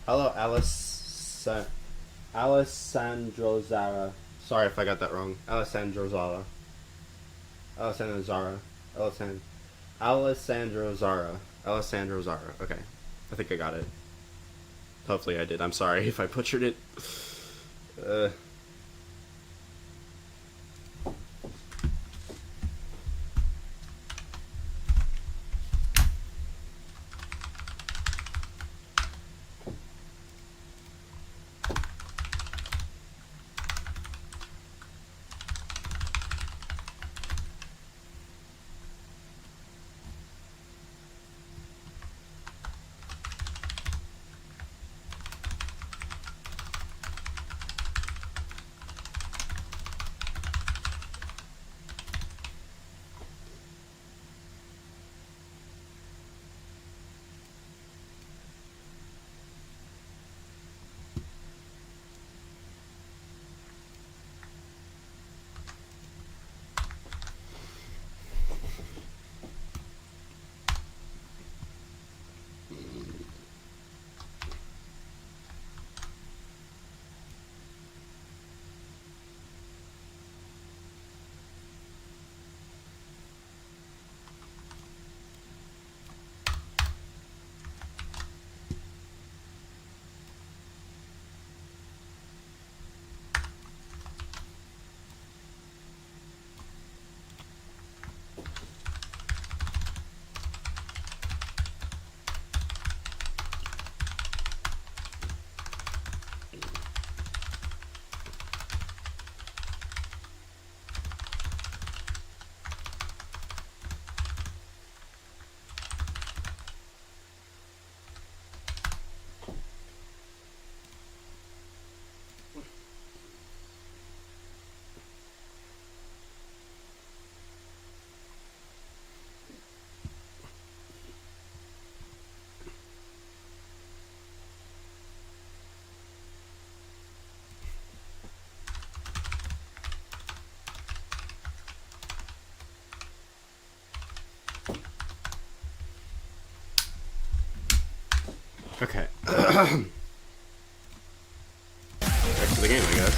Hello, Alessandro Zara. Sorry if I got that wrong. Alessandro Zara. Alessandro Zara. Alessandro Zara. Okay. I think I got it. Hopefully I did. I'm sorry if I butchered it. Okay. Back to the game, I guess.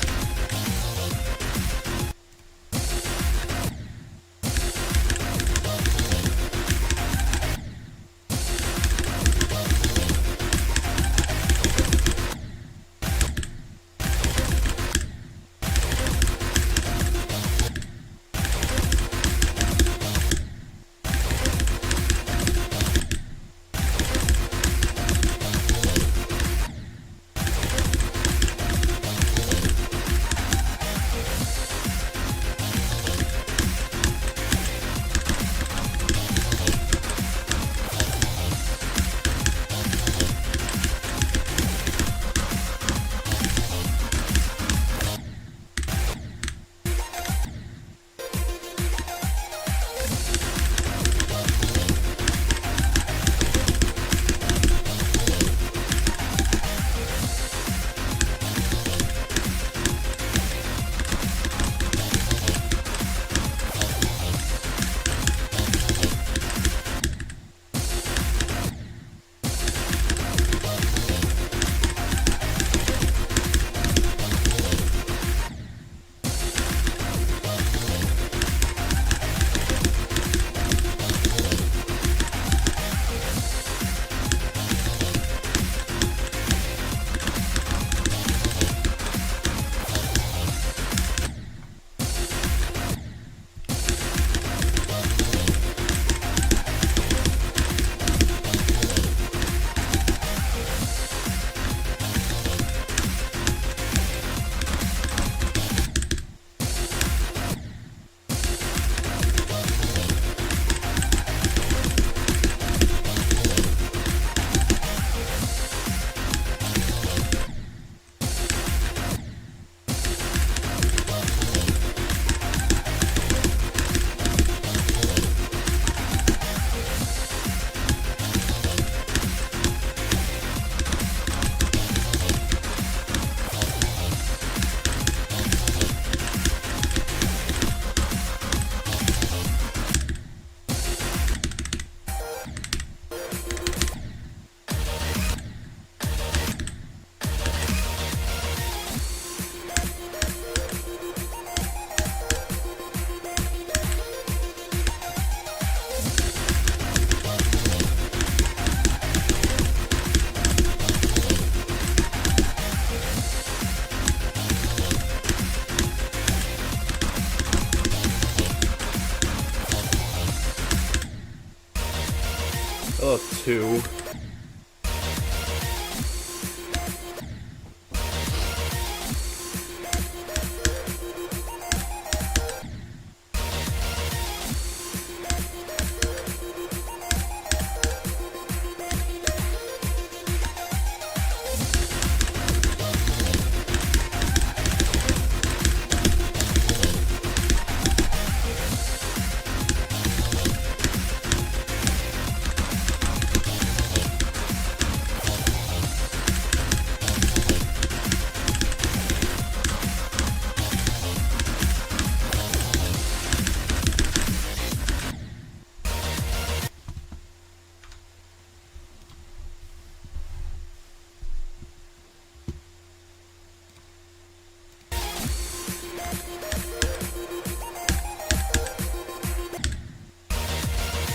2.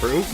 True.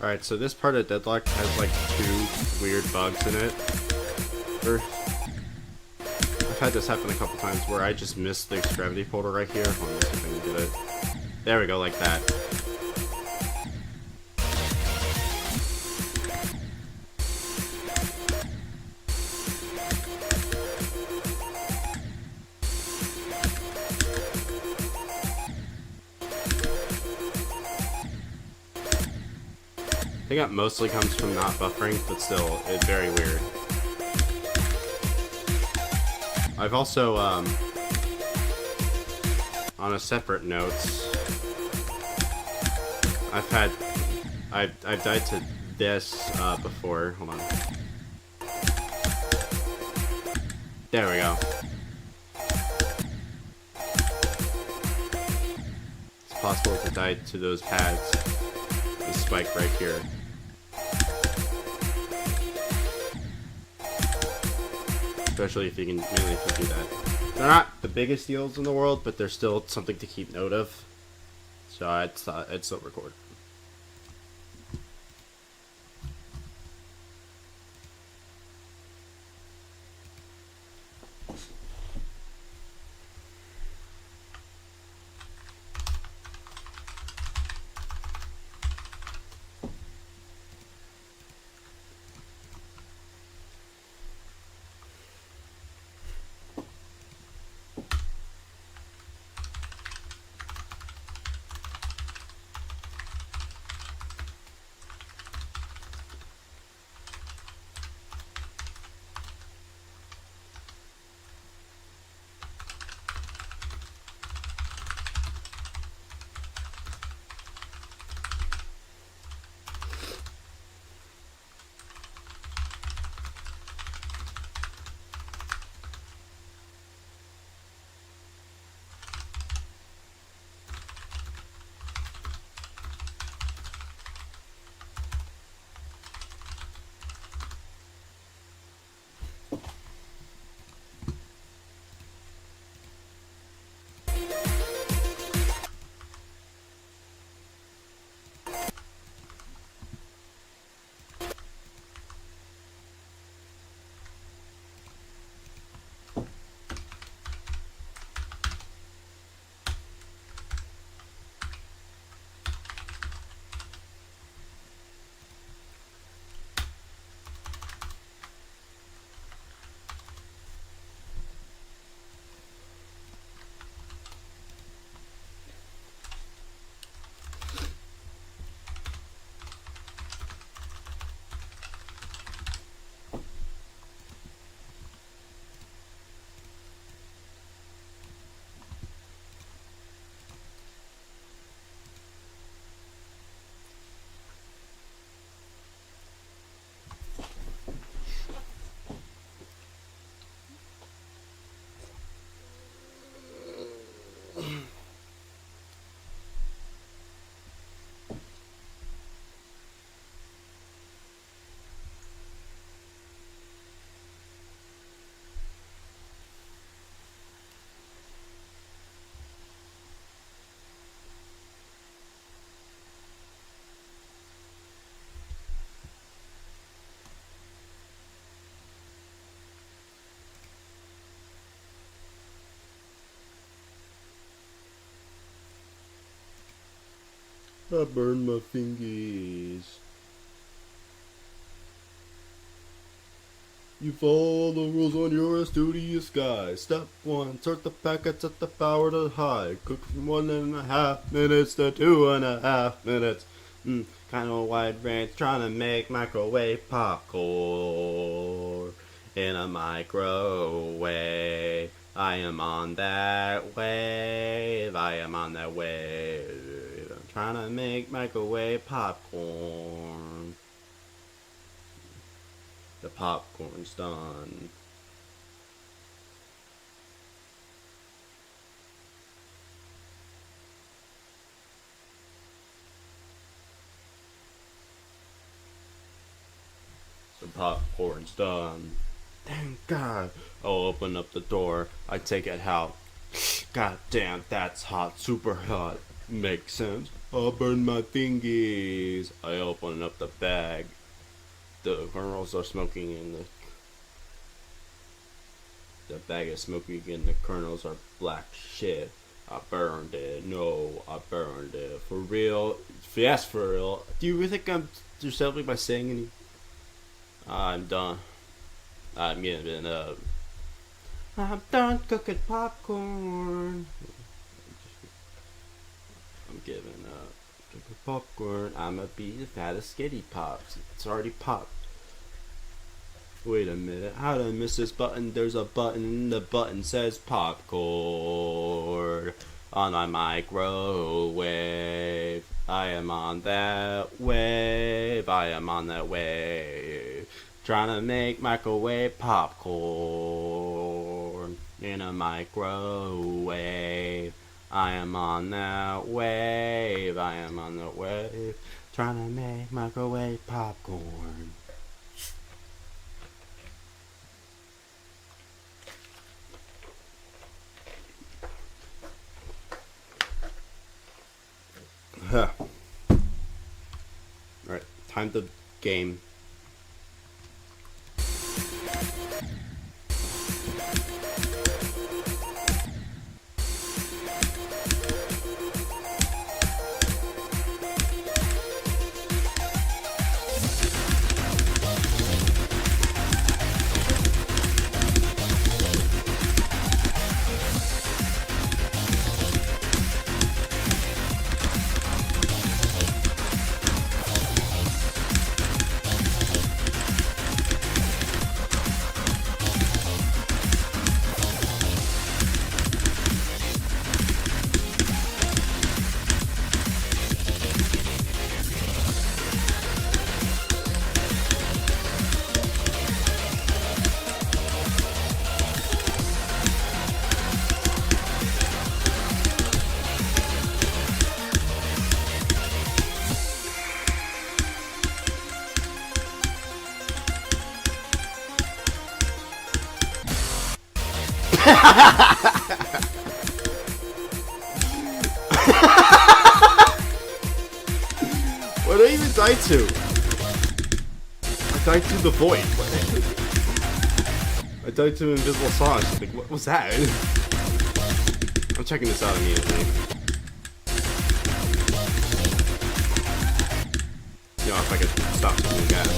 Alright, so this part of Deadlock has like 2 weird bugs in it. First, I've had this happen a couple times where I just missed the extremity folder right here. Hold on, let's see if I can get it. There we go, like that. I think that mostly comes from not buffering, but still, it's very weird. I've also, on a separate note, I've died to this before. Hold on. There we go. It's possible to die to those pads. This spike right here. Especially if you can, mainly if you do that. They're not the biggest deals in the world, but they're still something to keep note of. So I'd still record. I burned my fingers. You follow the rules on your studious guy. Step 1, sort the packets at the power to high. Cook from 1.5 minutes to 2.5 minutes. Kind of wide range, trying to make microwave popcorn in a microwave. I am on that wave. I am on that wave. I'm trying to make microwave popcorn. The popcorn's done. The popcorn's done. Thank God. I'll open up the door. I take it out. God damn, that's hot. Super hot. Makes sense. I'll burn my fingies. I open up the bag. The kernels are smoking in the bag is smoking and the kernels are black shit. I burned it. No, I burned it. For real? Yes, for real. Do you really think I'm yourself by saying any? I'm done. I'm giving up. I'm done cooking popcorn. I'm giving up. Cooking popcorn. I'ma be the fattest skitty pops. It's already popped. Wait a minute. How did I miss this button? There's a button. The button says popcorn on my microwave. I am on that wave. I am on that wave. Trying to make microwave popcorn in a microwave. I am on that wave. I am on that wave. Trying to make microwave popcorn. Alright, time to game. What did I even die to? I died to the void. I died to invisible sauce. Like, what was that? I'm checking this out immediately. You know, if I could stop doing gas.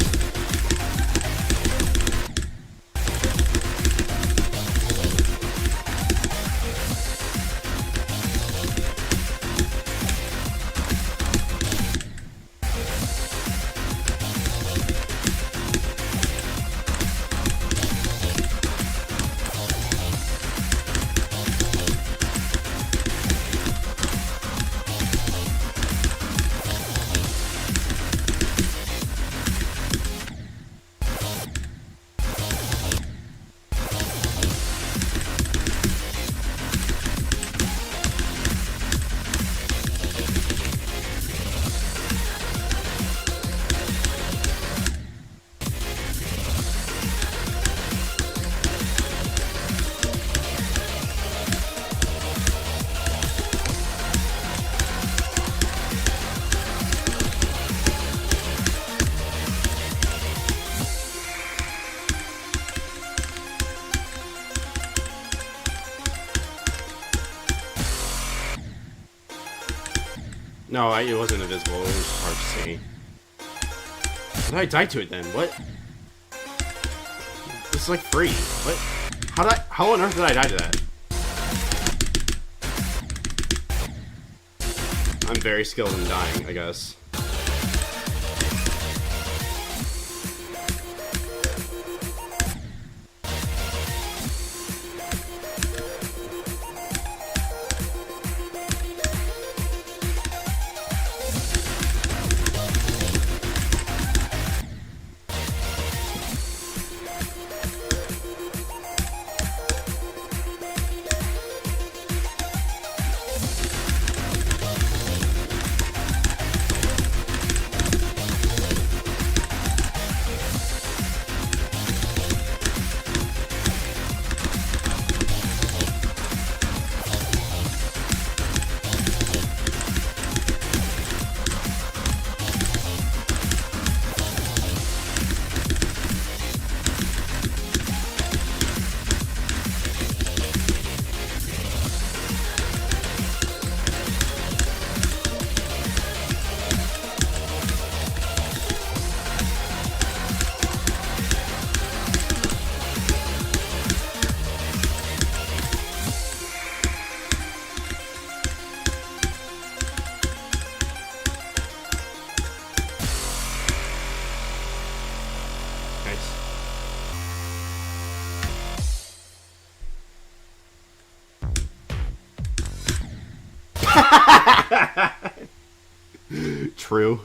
No, it wasn't invisible. It was hard to see. How did I die to it then? What? This is like free. What? How on earth did I die to that? I'm very skilled in dying, I guess. True.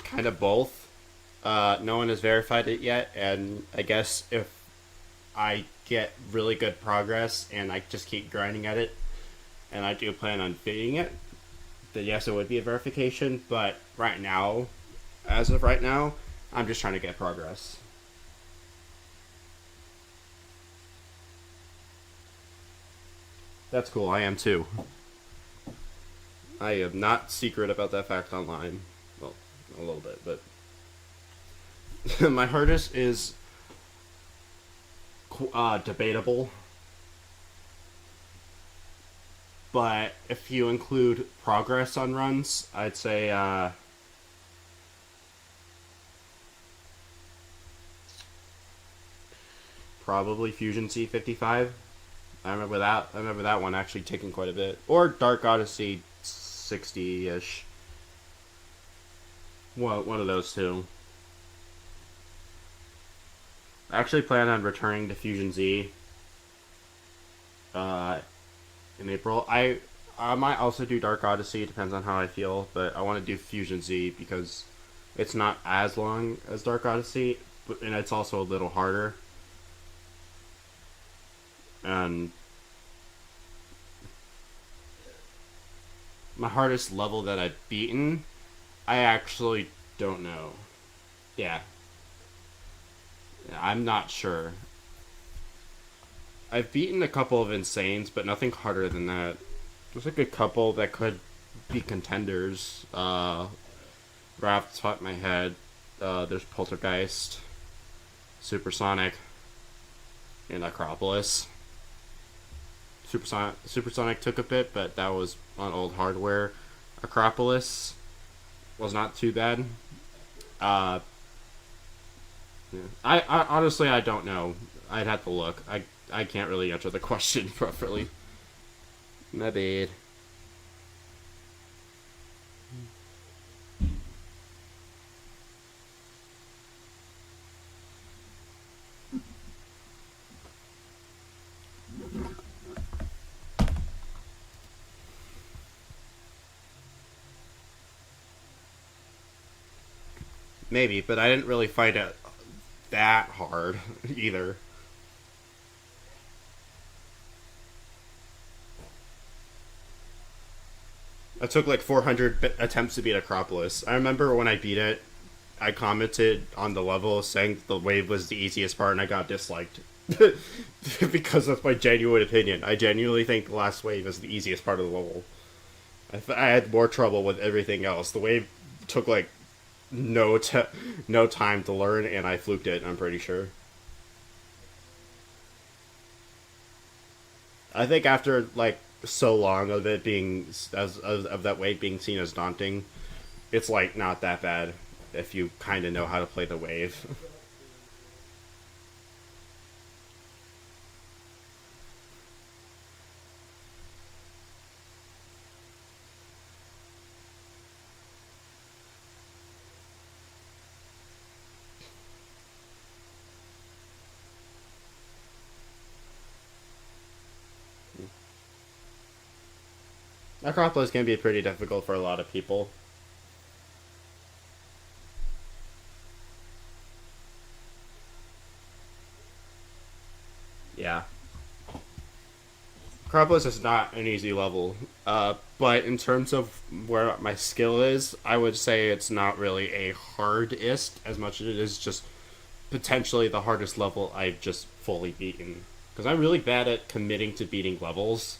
Kind of both. No one has verified it yet, and I guess if I get really good progress and I just keep grinding at it, and I do plan on fitting it, then yes, it would be a verification. But right now, as of right now, I'm just trying to get progress. That's cool. I am too. I am not secret about that fact online. Well, a little bit, but my hardest is debatable. But if you include progress on runs, I'd say probably Fusion C55. I remember that one actually taking quite a bit. Or Dark Odyssey 60-ish. One of those two. I actually plan on returning to Fusion Z in April. I might also do Dark Odyssey, depends on how I feel, but I want to do Fusion Z because it's not as long as Dark Odyssey, and it's also a little harder. And my hardest level that I've beaten, I actually don't know. Yeah. I'm not sure. I've beaten a couple of Insanes, but nothing harder than that. There's like a couple that could be contenders. Right off the top of my head, there's Poltergeist, Supersonic, and Acropolis. Supersonic took a bit, but that was on old hardware. Acropolis was not too bad. Uh, yeah. I honestly I don't know. I'd have to look. I can't really answer the question properly. My bad. Maybe, but I didn't really find it that hard either. I took like 400 attempts to beat Acropolis. I remember when I beat it, I commented on the level saying the wave was the easiest part, and I got disliked because of my genuine opinion. I genuinely think the last wave is the easiest part of the level. I had more trouble with everything else. The wave took like no time to learn, and I fluked it. I'm pretty sure. I think after like so long of it being of that wave being seen as daunting, it's like not that bad if you kind of know how to play the wave. Acropolis can be pretty difficult for a lot of people. Yeah. Acropolis is not an easy level, but in terms of where my skill is, I would say it's not really a hardest as much as it is just potentially the hardest level I've just fully beaten. Because I'm really bad at committing to beating levels.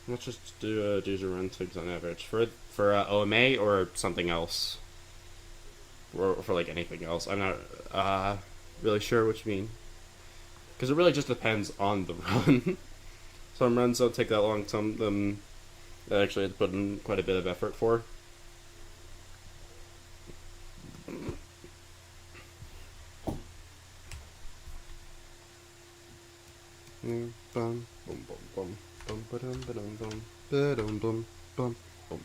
Let's just do your run times on average for OMA or something else, or for like anything else. I'm not really sure what you mean, because it really just depends on the run. Some runs don't take that long. Some of them I actually had to put in quite a bit of effort for. Bum bum bum bum. Bum, ba-dum, ba-dum, bum, ba-dum, bum, bum, bum.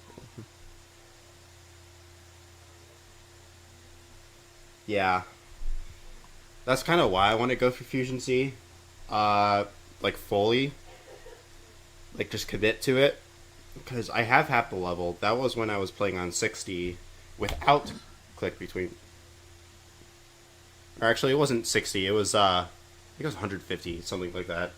Yeah, that's kind of why I want to go for Fusion C, like fully, like just commit to it, because I have half the level. That was when I was playing on 60 without click between. Or actually, it wasn't 60. It was I think it was 150, something like that.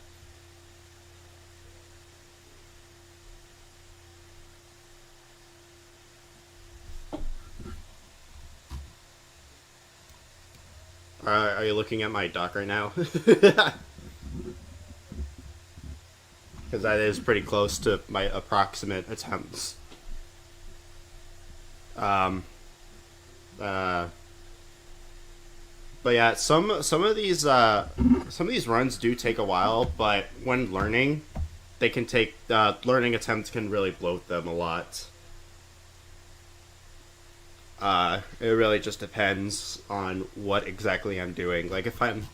Are you looking at my dock right now? Because that is pretty close to my approximate attempts. Um, uh, but yeah, some of these runs do take a while, but when learning, they can take learning attempts can really bloat them a lot. It really just depends on what exactly I'm doing. Like if I'm,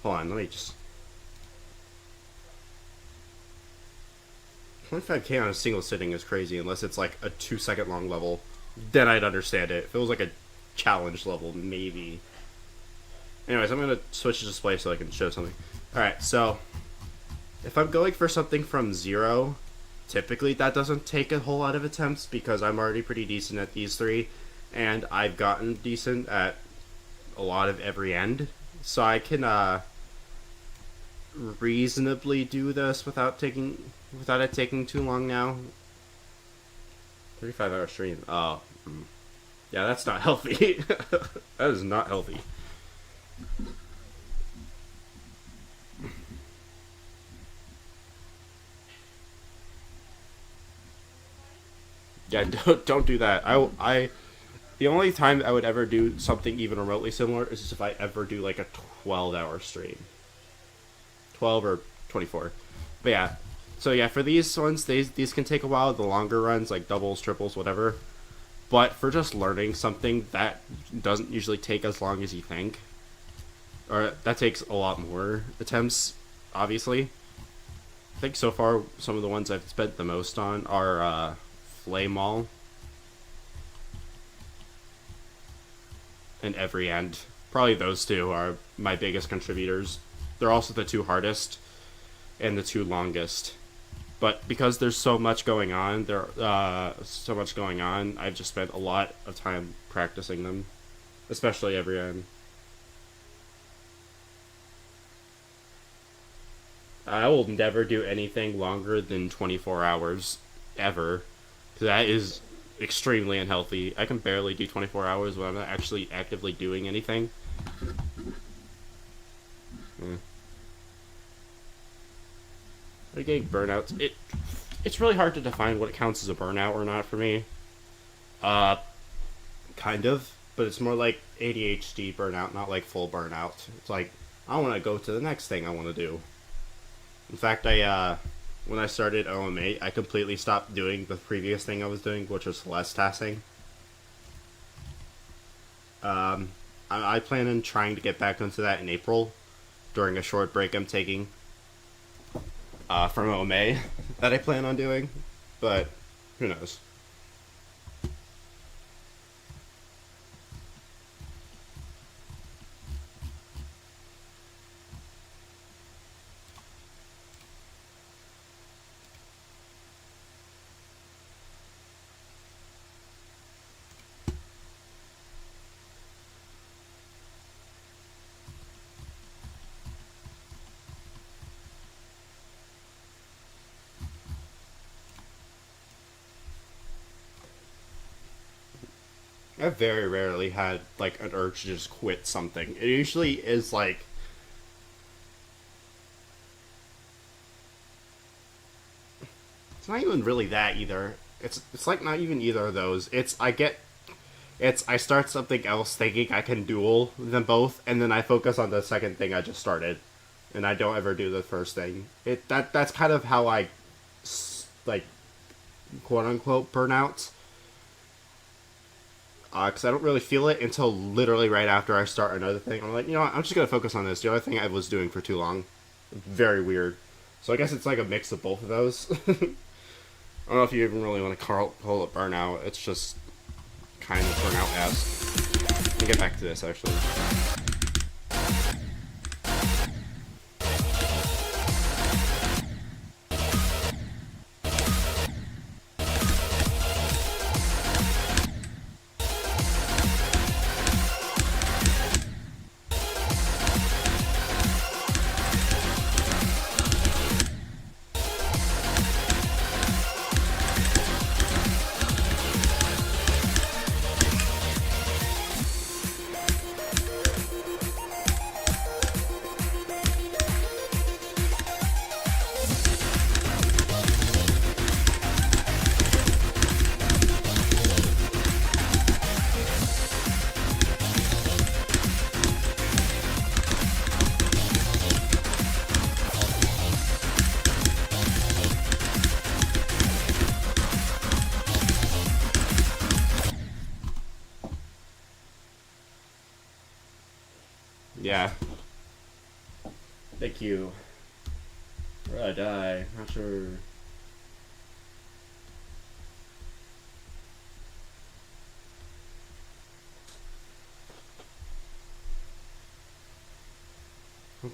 hold on, let me just 25k on a single sitting is crazy unless it's like a 2 second long level. Then I'd understand it. If it was like a challenge level, maybe. Anyways, I'm gonna switch the display so I can show something. Alright, so if I'm going for something from 0, typically that doesn't take a whole lot of attempts because I'm already pretty decent at these three, and I've gotten decent at a lot of every end. So I can reasonably do this without it taking too long now. 35-hour stream. Oh, yeah, that's not healthy. That is not healthy. Yeah, don't do that. The only time I would ever do something even remotely similar is if I ever do like a 12-hour stream. 12 or 24. But yeah, so yeah, for these ones, these can take a while. The longer runs, like doubles, triples, whatever. But for just learning something, that doesn't usually take as long as you think. Or that takes a lot more attempts, obviously. I think so far, some of the ones I've spent the most on are Flame Mall and Every End. Probably those two are my biggest contributors. They're also the two hardest and the two longest. But because there's so much going on, I've just spent a lot of time practicing them, especially Every End. I will never do anything longer than 24 hours, ever. That is extremely unhealthy. I can barely do 24 hours when I'm not actually actively doing anything. Are you getting burnouts? It's really hard to define what counts as a burnout or not for me. Kind of. But it's more like ADHD burnout, not like full burnout. It's like, I want to go to the next thing I want to do. In fact, when I started OMA, I completely stopped doing the previous thing I was doing, which was less tasking. I plan on trying to get back into that in April, during a short break I'm taking from OMA that I plan on doing, but who knows. I've very rarely had, like, an urge to just quit something. It usually is, like... It's not even really that, either. It's like, not even either of those. I start something else thinking I can duel them both, and then I focus on the second thing I just started. And I don't ever do the first thing. That's kind of how I, like, quote-unquote, burnout. Because I don't really feel it until literally right after I start another thing. I'm like, you know what, I'm just going to focus on this. The other thing I was doing for too long. Very weird. So I guess it's like a mix of both of those. I don't know if you even really want to call it burnout. It's just kind of burnout-esque. I'll get back to this, actually. Yeah. Thank you. Where did I die? Not sure.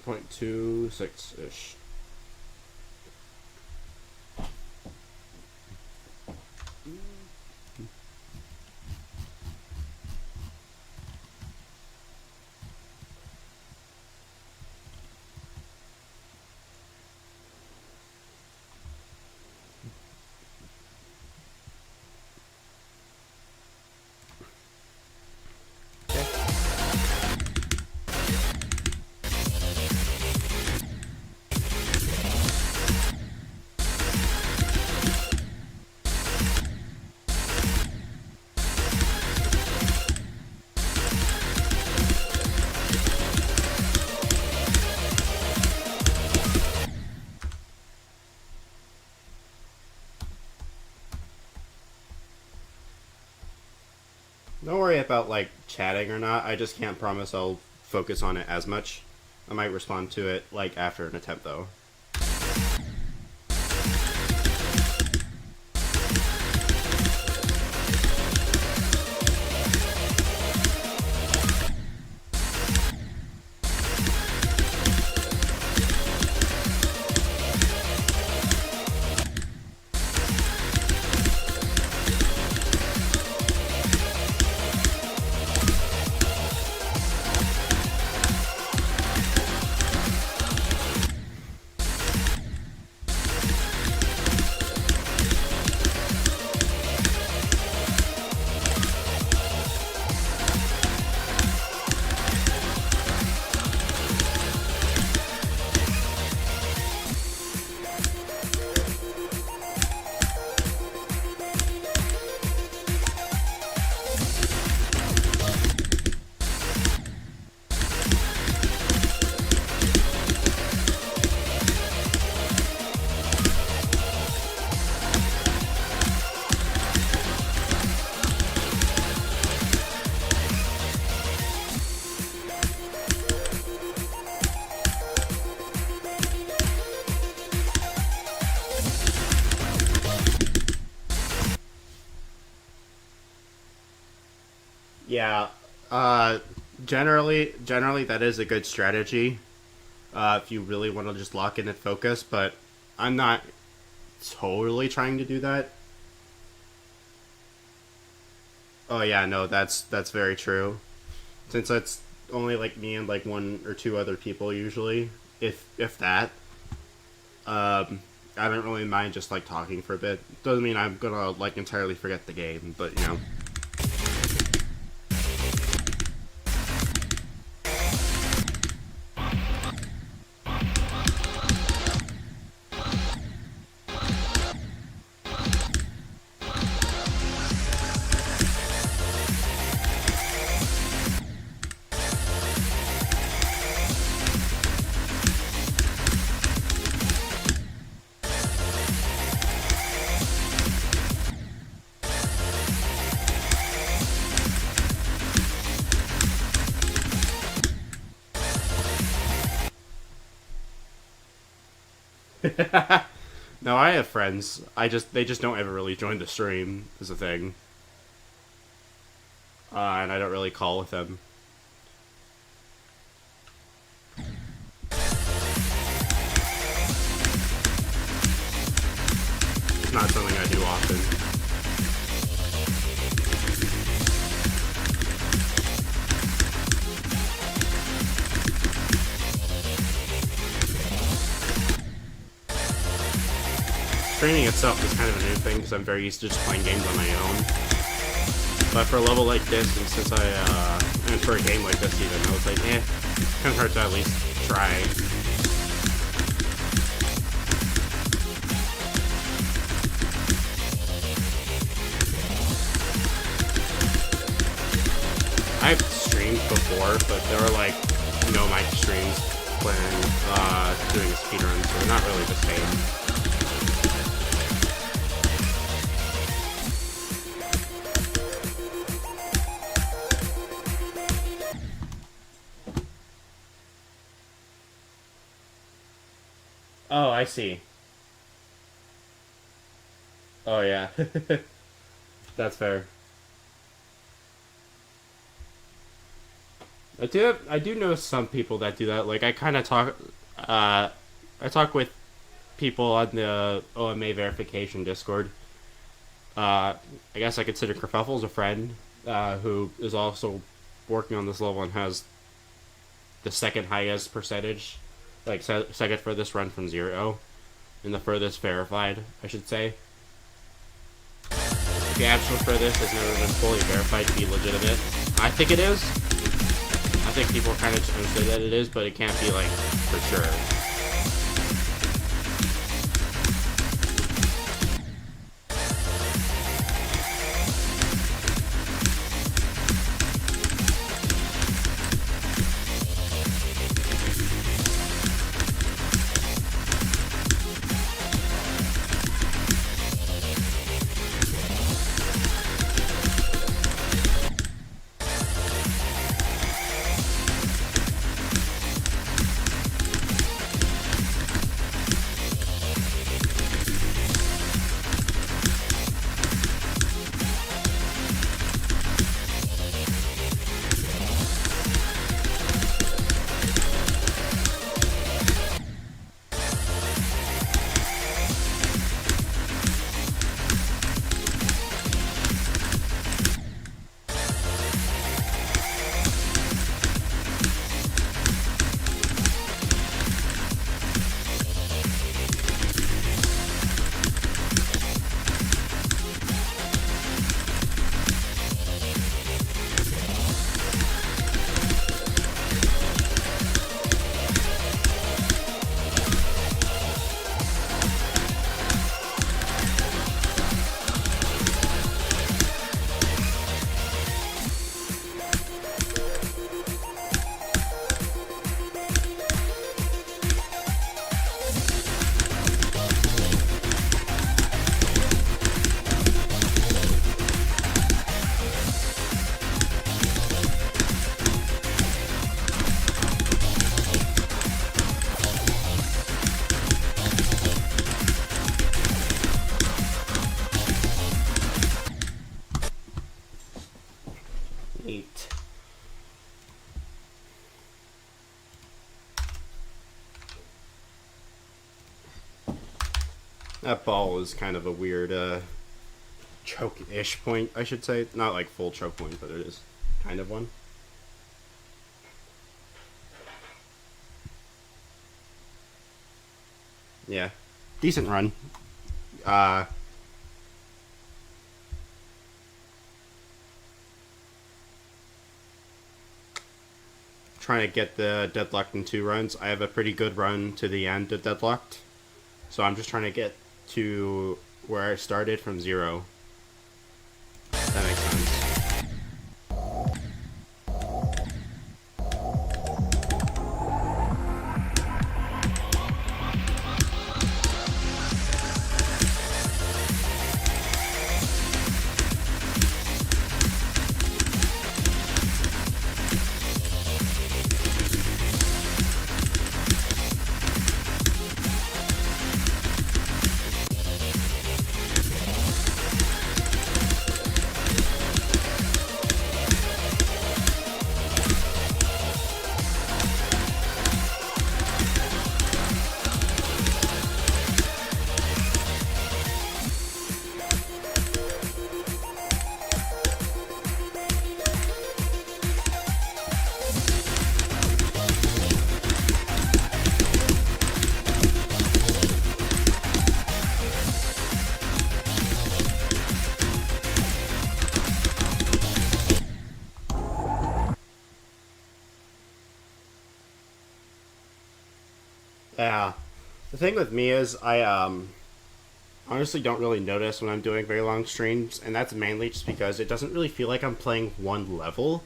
.26-ish. Don't worry about like chatting or not. I just can't promise I'll focus on it as much. I might respond to it like after an attempt though. Yeah, generally that is a good strategy if you really want to just lock in and focus, but I'm not totally trying to do that. Oh yeah, no, that's very true. Since it's only like me and like one or two other people usually, if that. I don't really mind just like talking for a bit. Doesn't mean I'm gonna like entirely forget the game, but you know. No, I have friends. They just don't ever really join the stream is a thing, and I don't really call with them. It's not something I do often. Streaming itself is kind of a new thing because I'm very used to just playing games on my own. But for a level like this, and since and for a game like this even, I was like, kind of hard to at least try. I've streamed before, but there were like no mic streams playing, doing a speedrun, so they're not really the same. Oh, I see. Oh, yeah. That's fair. I do know some people that do that. Like, I kind of talk, I talk with people on the OMA verification Discord. I guess I consider Kerfuffle's a friend, who is also working on this level and has the second highest percentage, like second furthest run from 0, and the furthest verified, I should say. The actual furthest has never been fully verified to be legitimate. I think it is. I think people kind of say that it is, but it can't be like for sure. That ball is kind of a weird choke-ish point, I should say. Not like full choke point, but it is kind of one. Yeah, decent run. Trying to get the deadlocked in 2 runs. I have a pretty good run to the end of deadlocked, so I'm just trying to get to where I started from 0. That makes sense. Yeah. The thing with me is I honestly don't really notice when I'm doing very long streams, and that's mainly just because it doesn't really feel like I'm playing one level.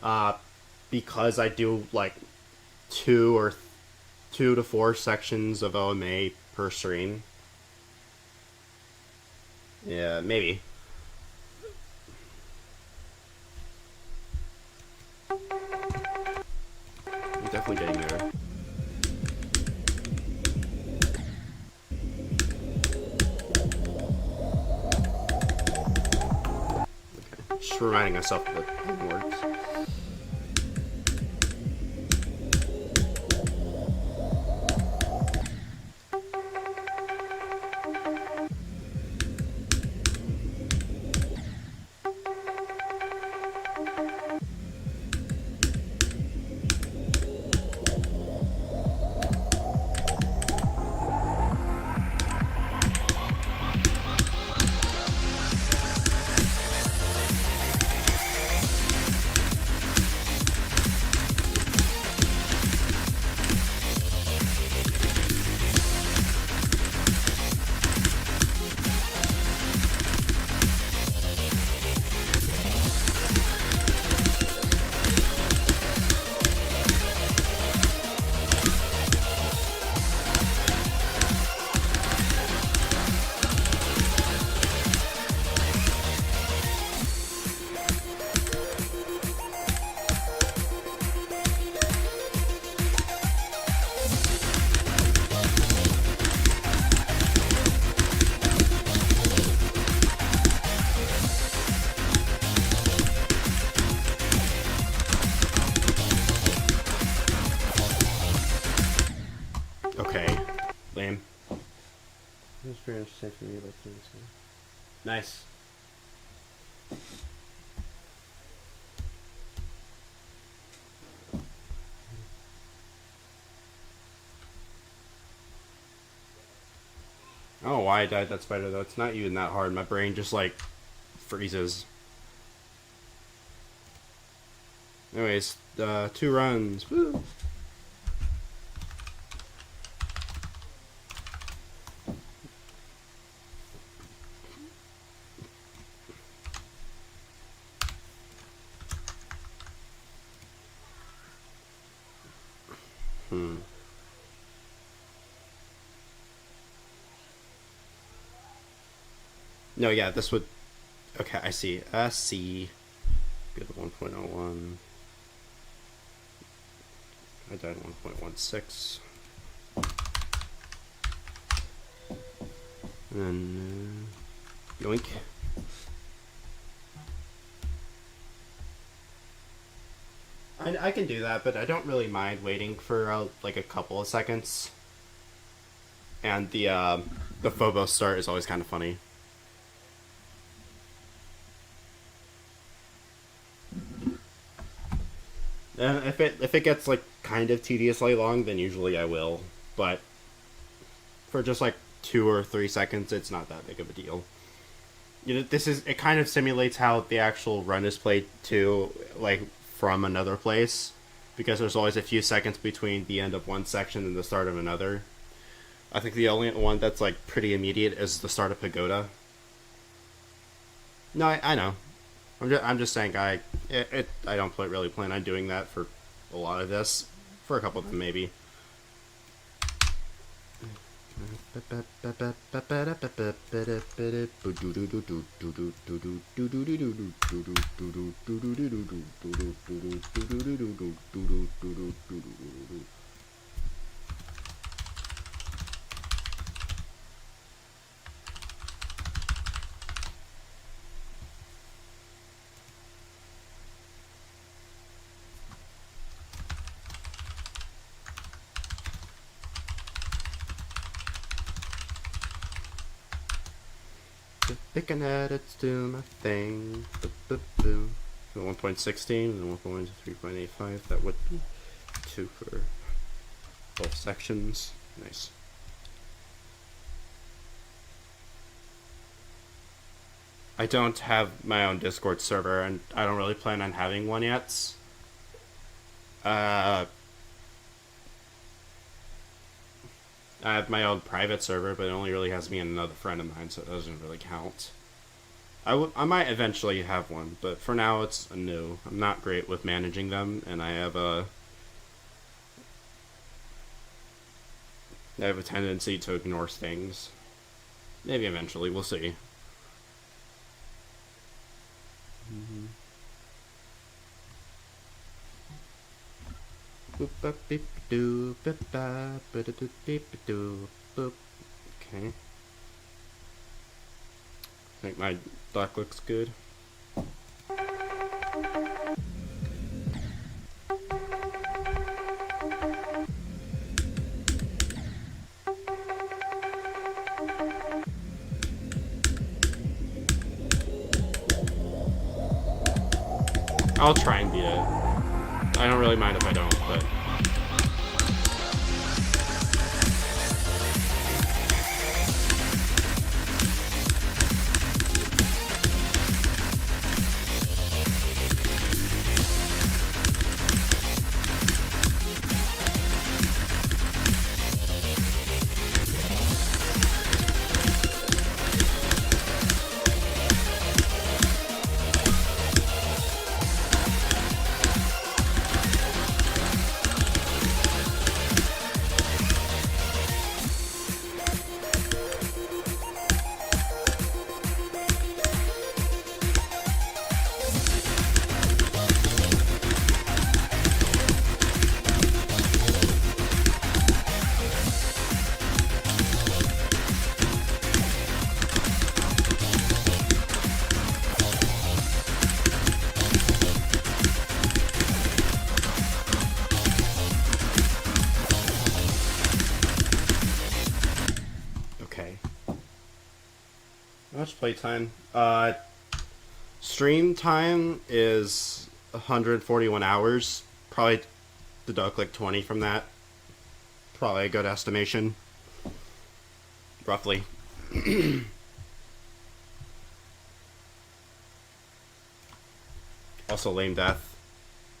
Uh, because I do like 2 to 4 sections of OMA per stream. Yeah, maybe. I'm definitely getting there. Just reminding myself that it works. Okay. Lame. It's very interesting for me, but nice. I don't know why I died that spider though. It's not even that hard. My brain just like freezes. Anyways, 2 runs. Woo! No, yeah, this would... Okay, I see. C. Go to 1.01. I died 1.16. And then... yoink. I can do that, but I don't really mind waiting for like a couple of seconds. And the The Phobos start is always kind of funny. And if it gets like kind of tediously long, then usually I will. But for just like 2 or 3 seconds, it's not that big of a deal. You know, it kind of simulates how the actual run is played too, like from another place, because there's always a few seconds between the end of one section and the start of another. I think the only one that's like pretty immediate is the start of Pagoda. No, I know. I'm just saying I don't really plan on doing that for a lot of this. For a couple of them, maybe. Picking at it's doing my thing. 1.16 and 1.3.85. That would be 2 for both sections. Nice. I don't have my own Discord server, and I don't really plan on having one yet. I have my own private server, but it only really has me and another friend of mine, so it doesn't really count. I might eventually have one, but for now it's a no. I'm not great with managing them, and I have a tendency to ignore things. Maybe eventually, we'll see. Okay. I think my dock looks good. I'll try and beat it. I don't really mind if I don't, but... Much playtime. Stream time is 141 hours. Probably deduct like 20 from that. Probably a good estimation. Roughly. Also lame death.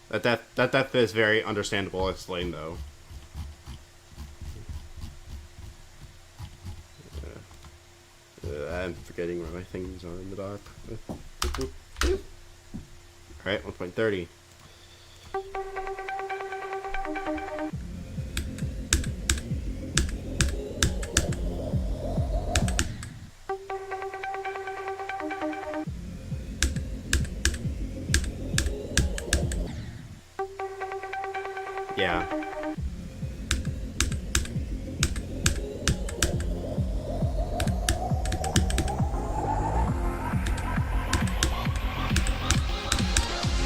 That death is very understandable. It's lame though. I'm forgetting where my things are in the dock. Alright, 1.30. Yeah.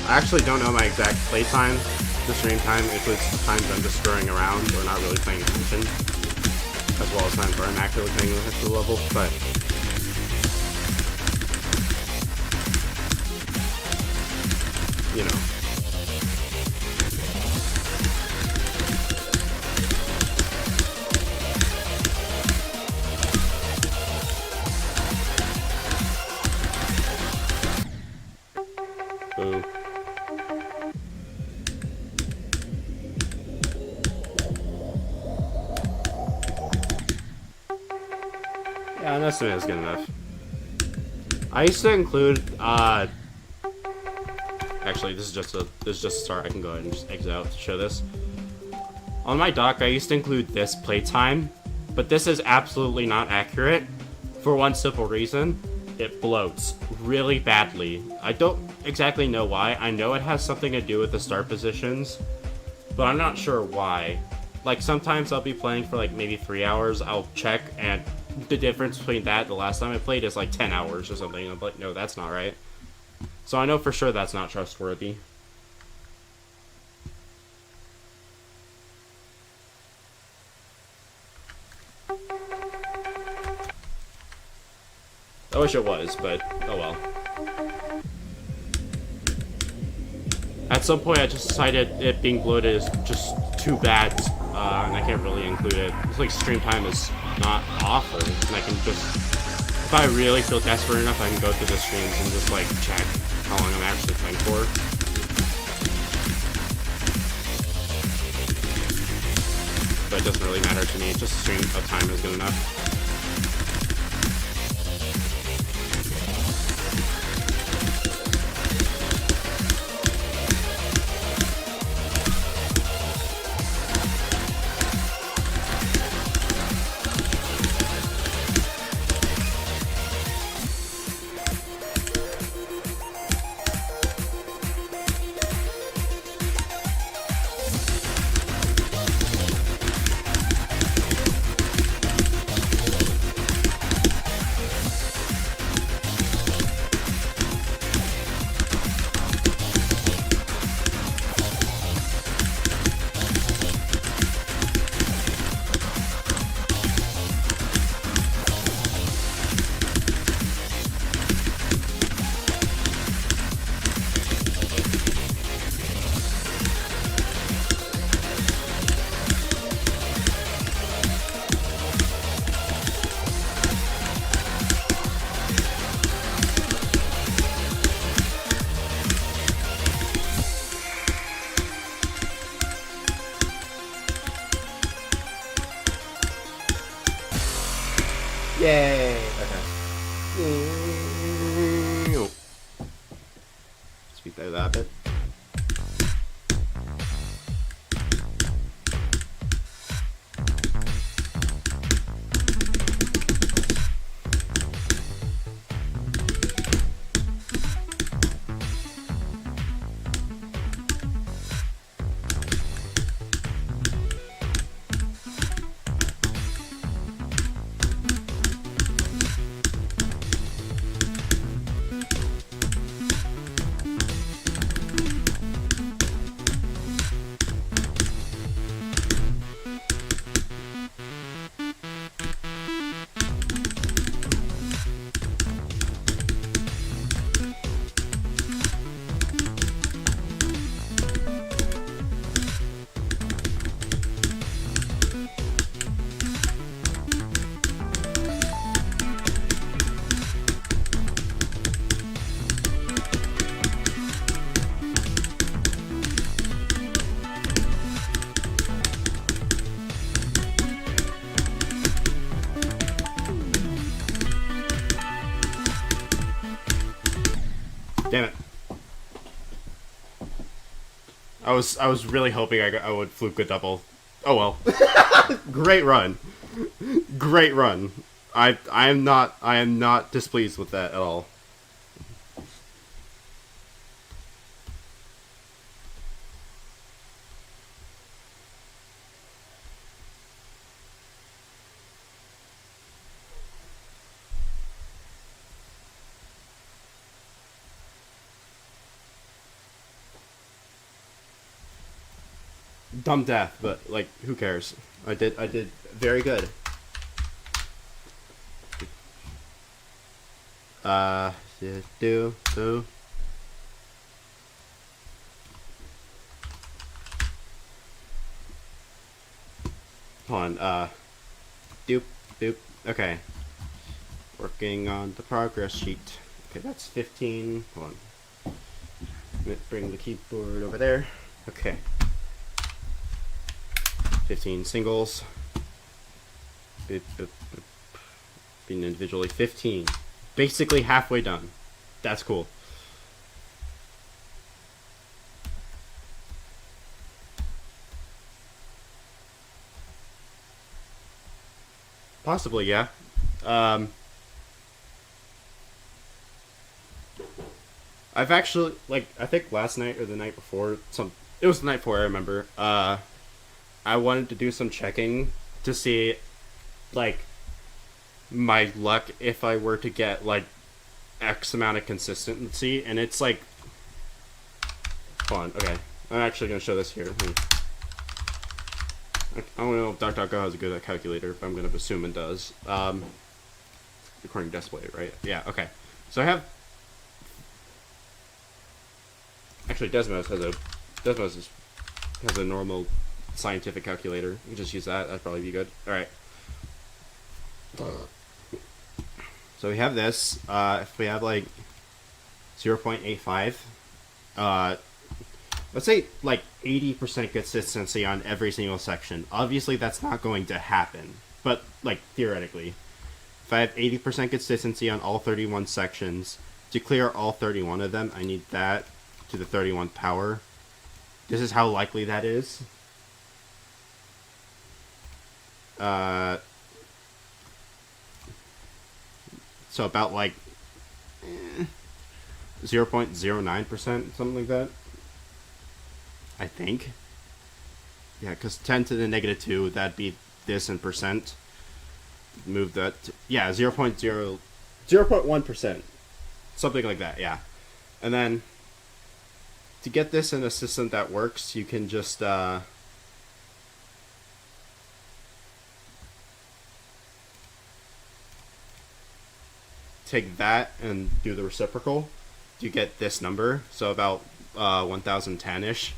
I actually don't know my exact playtime, the stream time. It was times I'm just screwing around or not really paying attention. as well as times where I'm actually playing the high school level, but you know. Boo. Yeah, an estimate is good enough. I used to include, actually, this is just a start. I can go ahead and just exit out to show this. On my dock, I used to include this playtime, but this is absolutely not accurate for one simple reason. It bloats really badly. I don't exactly know why. I know it has something to do with the start positions, but I'm not sure why. Like, sometimes I'll be playing for like maybe 3 hours, I'll check, and the difference between that and the last time I played is like 10 hours or something. And I'm like, no, that's not right. So I know for sure that's not trustworthy. I wish it was, but oh well. At some point I just decided it being bloated is just too bad, and I can't really include it. It's like stream time is not awful, and I can just, if I really feel desperate enough, I can go through the streams and just like check how long I'm actually playing for. But it doesn't really matter to me, just stream of time is good enough. Yay! Okay. Speed through that bit. Damn it. I was really hoping I would fluke a double. Oh well. Great run. Great run. I am not displeased with that at all. Dumb death, but like, who cares? I did very good. do. Hold on, doop, doop. Okay. Working on the progress sheet. Okay, that's 15. Hold on. Bring the keyboard over there. Okay. 15 singles. Boop, boop, boop. Being individually 15. Basically halfway done. That's cool. Possibly, yeah. I've actually, like, I think last night or the night before, it was the night before, I remember, I wanted to do some checking to see, like, my luck if I were to get, like, X amount of consistency, and it's, like, hold on, okay, I'm actually going to show this here. I don't know if DuckDuckGo has a good calculator, but I'm going to assume it does. Recording display, right? Yeah, okay. So I have... Actually, Desmos has a normal scientific calculator. You can just use that. That'd probably be good. Alright. So we have this. If we have, like, 0.85, let's say like 80% consistency on every single section. Obviously, that's not going to happen, but like theoretically, if I have 80% consistency on all 31 sections, to clear all 31 of them, I need that to the 31th power. This is how likely that is. So about like 0.09%, something like that. I think. Yeah, because 10 to the negative 2, that'd be this in percent. Move that to, yeah, 0.1%. Something like that, yeah. And then, to get this in a system that works, you can just, take that and do the reciprocal. You get this number, so about 1010-ish.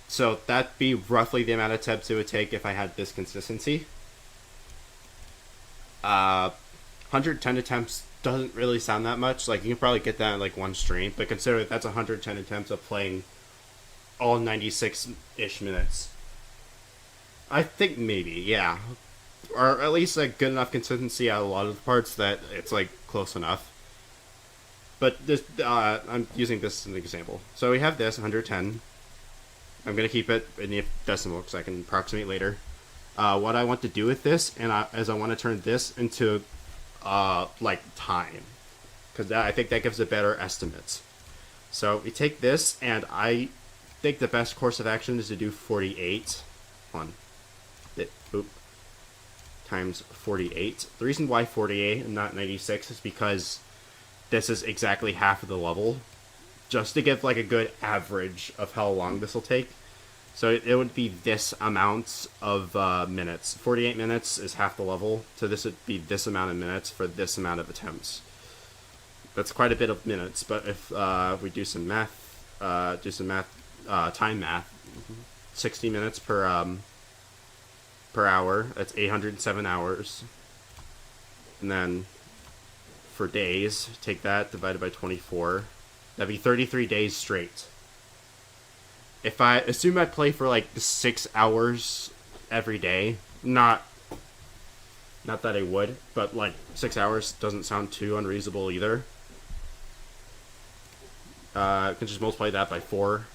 So that'd be roughly the amount of attempts it would take if I had this consistency. 110 attempts doesn't really sound that much. Like, you can probably get that in like one stream, but consider that that's 110 attempts of playing all 96-ish minutes. I think maybe, yeah. Or at least a good enough consistency out of a lot of the parts that it's like close enough. But this, I'm using this as an example. So we have this 110. I'm going to keep it in the decimal because I can approximate later. What I want to do with this is I want to turn this into like time, because I think that gives a better estimate. So we take this, and I think the best course of action is to do 48. Times 48. The reason why 48 and not 96 is because this is exactly half of the level, just to give like a good average of how long this will take. So it would be this amount of minutes. 48 minutes is half the level, so this would be this amount of minutes for this amount of attempts. That's quite a bit of minutes, but if we do some math, time math, 60 minutes per hour, that's 807 hours. And then for days, take that divided by 24. That'd be 33 days straight. If I assume I play for like 6 hours every day, not that I would, but like 6 hours doesn't sound too unreasonable either. I can just multiply that by 4.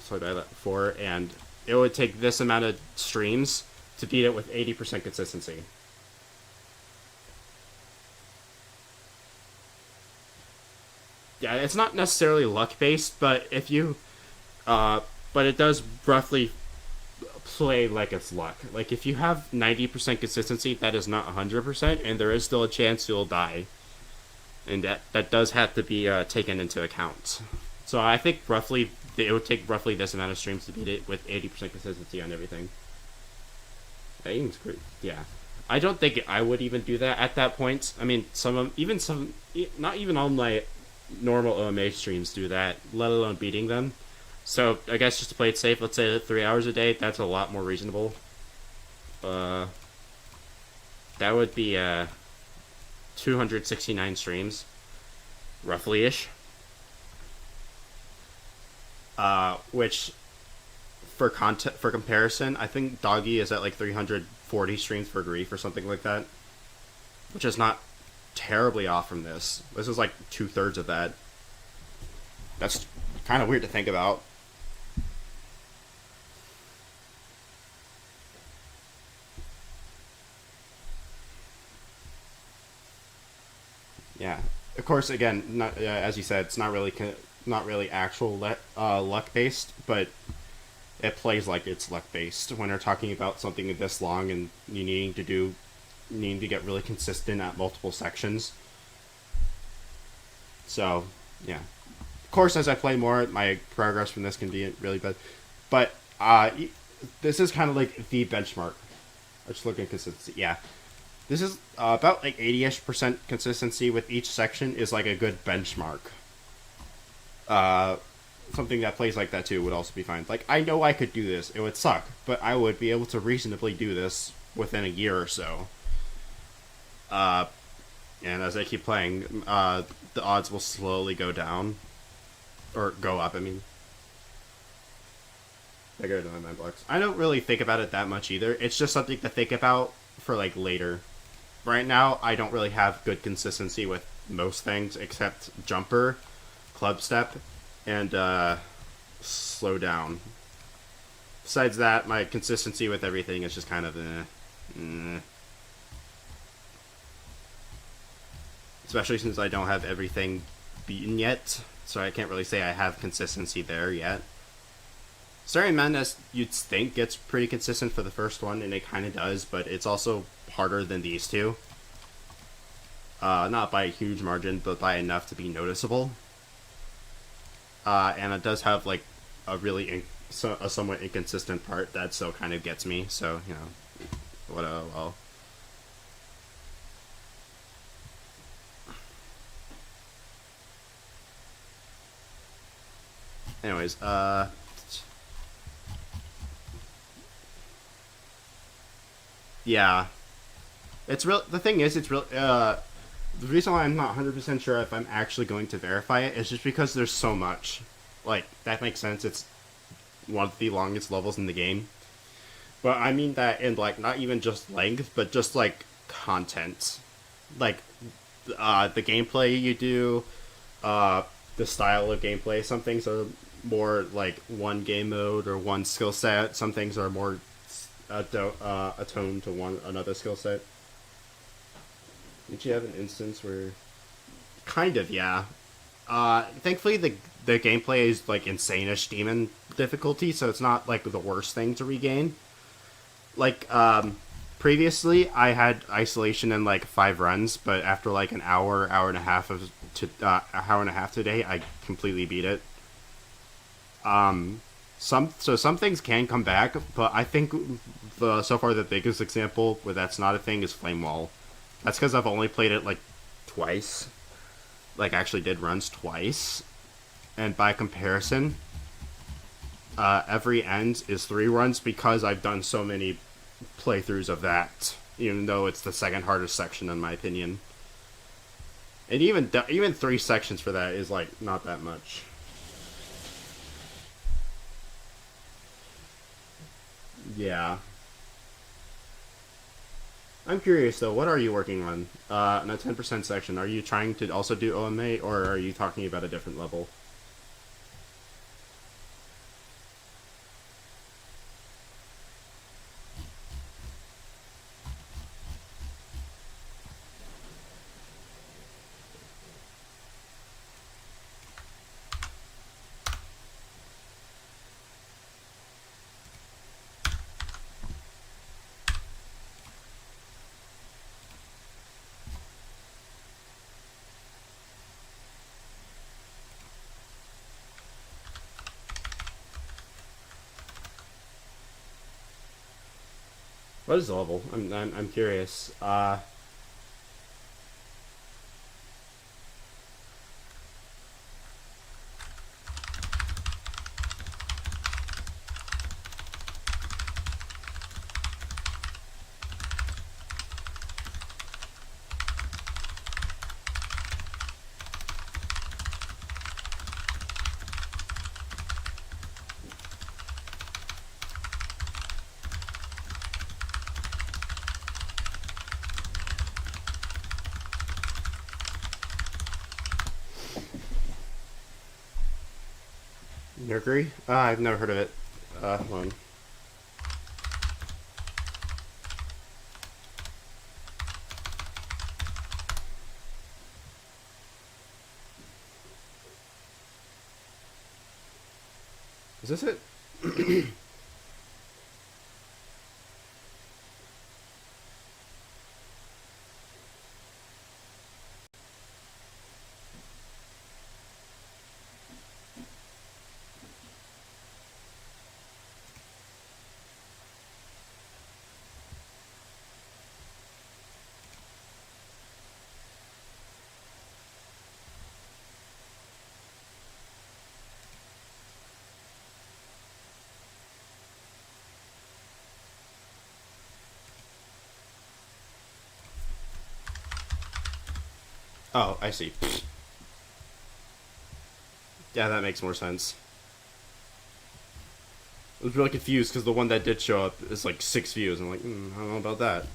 Sorry, by that 4, and it would take this amount of streams to beat it with 80% consistency. Yeah, it's not necessarily luck-based, but if you... but it does roughly play like it's luck. Like, if you have 90% consistency, that is not 100%, and there is still a chance you'll die. And that does have to be taken into account. So I think roughly, it would take roughly this amount of streams to beat it with 80% consistency on everything. Yeah. I don't think I would even do that at that point. I mean, not even all my normal OMA streams do that, let alone beating them. So I guess just to play it safe, let's say 3 hours a day. That's a lot more reasonable. That would be 269 streams, roughly ish. Which for comparison, I think Doggy is at like 340 streams for grief or something like that, which is not terribly off from this. This is like 2/3 of that. That's kind of weird to think about. Yeah, of course. Again, not as you said, it's not really actual luck based, but it plays like it's luck based when you're talking about something this long and you needing to get really consistent at multiple sections. So yeah, of course, as I play more, my progress from this can be really bad, but this is kind of like the benchmark. I just look at consistency. Yeah, this is about like 80-ish% consistency with each section is like a good benchmark. Something that plays like that too would also be fine. Like, I know I could do this. It would suck, but I would be able to reasonably do this within a year or so. And as I keep playing, the odds will slowly go down. Or go up, I mean. Bigger than 9 blocks. I don't really think about it that much either. It's just something to think about for, like, later. Right now, I don't really have good consistency with most things except jumper, club step, and slow down. Besides that, my consistency with everything is just kind of especially since I don't have everything beaten yet, so I can't really say I have consistency there yet. Starting Men, as you'd think, gets pretty consistent for the first one, and it kind of does, but it's also harder than these two. Not by a huge margin, but by enough to be noticeable. And it does have like a somewhat inconsistent part that still kind of gets me. So well. Anyways, yeah, it's real. The thing is, it's real. The reason why I'm not 100% sure if I'm actually going to verify it is just because there's so much. Like, that makes sense. It's one of the longest levels in the game. But I mean that in, like, not even just length, but just, like, content. Like, the gameplay you do, the style of gameplay. Some things are more, like, one game mode or one skill set. Some things are more attuned to another skill set. Did you have an instance where... Kind of, yeah. Thankfully, the gameplay is, like, insane-ish demon difficulty, so it's not, like, the worst thing to regain. Like, previously, I had isolation in, like, 5 runs, but after, like, an hour and a half today, I completely beat it. Some things can come back, but I think so far the biggest example where that's not a thing is Flame Wall. That's because I've only played it, like, twice. Like, actually did runs twice. And by comparison, every end is 3 runs because I've done so many playthroughs of that. Even though it's the second hardest section, in my opinion. And even 3 sections for that is, like, not that much. Yeah. I'm curious though, what are you working on? In a 10% section, are you trying to also do OMA, or are you talking about a different level? What is the level? I'm curious. Mercury? I've never heard of it. Hold on. Is this it? Oh, I see. Yeah, that makes more sense. I was really confused because the one that did show up is like 6 views. I'm like, I don't know about that.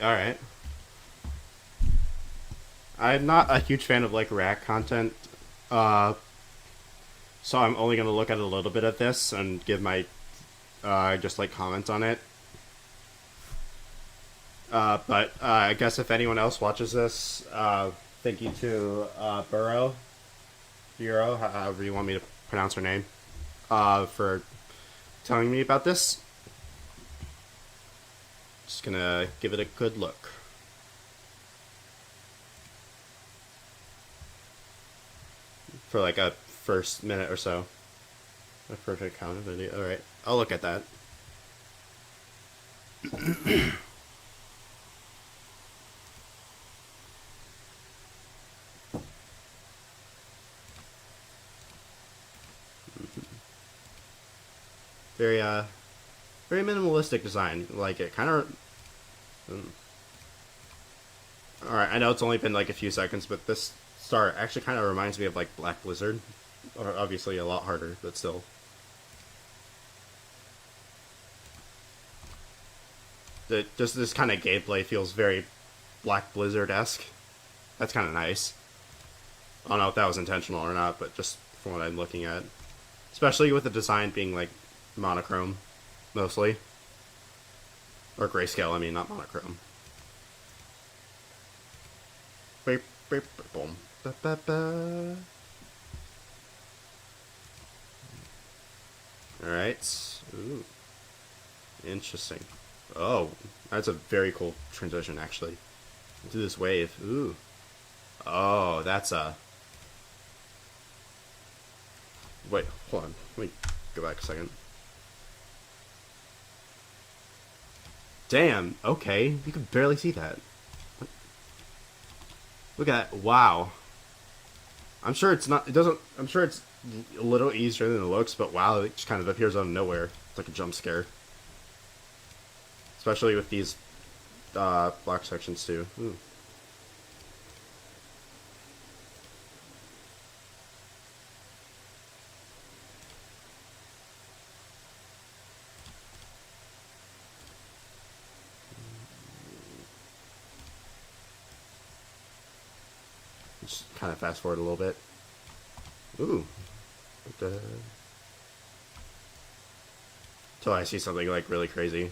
Alright. I'm not a huge fan of like React content, so I'm only going to look at a little bit of this and give my just like comments on it. But I guess if anyone else watches this, thank you to Bureau, however you want me to pronounce her name, for telling me about this. Just gonna give it a good look. For like a first minute or so. A perfect count of video. Alright, I'll look at that. Very very minimalistic design. Like it kind of. Alright, I know it's only been like a few seconds, but this start actually kind of reminds me of like Black Blizzard. Or obviously a lot harder, but still. Just this kind of gameplay feels very Black Blizzard-esque. That's kind of nice. I don't know if that was intentional or not, but just from what I'm looking at. Especially with the design being like monochrome, mostly. Or grayscale, I mean, not monochrome. Beep, beep, boom. Ba, ba, ba. Alright. Ooh. Interesting. Oh, that's a very cool transition, actually. Into this wave. Ooh. Oh, that's a... Wait, hold on. Let me go back a second. Damn, okay. You can barely see that. Look at that. Wow. I'm sure it's not... It doesn't... I'm sure it's a little easier than it looks, but wow, it just kind of appears out of nowhere. It's like a jump scare. Especially with these block sections too. Ooh. Just kind of fast forward a little bit. Ooh. Until I see something like really crazy.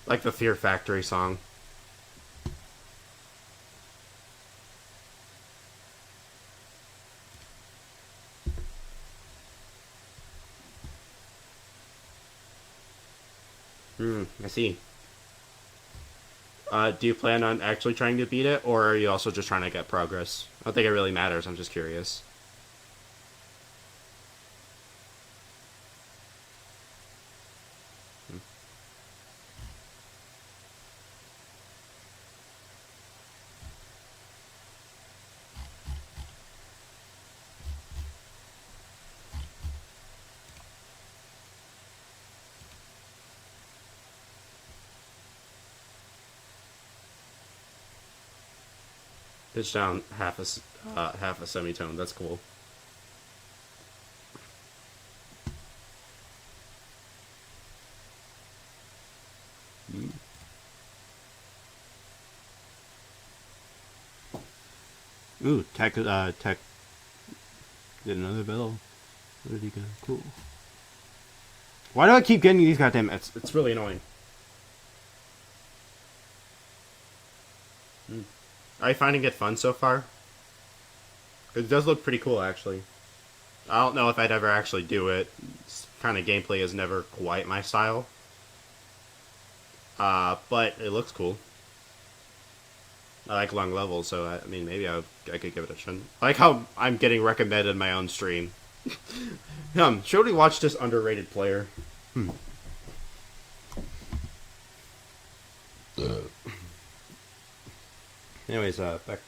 Like the Fear Factory song. I see. Do you plan on actually trying to beat it, or are you also just trying to get progress? I don't think it really matters. I'm just curious. Pitch down half a semitone. That's cool. Ooh, Tech did another bell. Where did he go? Cool. Why do I keep getting these goddamn? It's really annoying. Are you finding it fun so far? It does look pretty cool, actually. I don't know if I'd ever actually do it. This kind of gameplay is never quite my style. But it looks cool. I like long levels, so I mean, maybe I could give it a shot. I like how I'm getting recommended my own stream. Should we watch this underrated player? Anyways, back.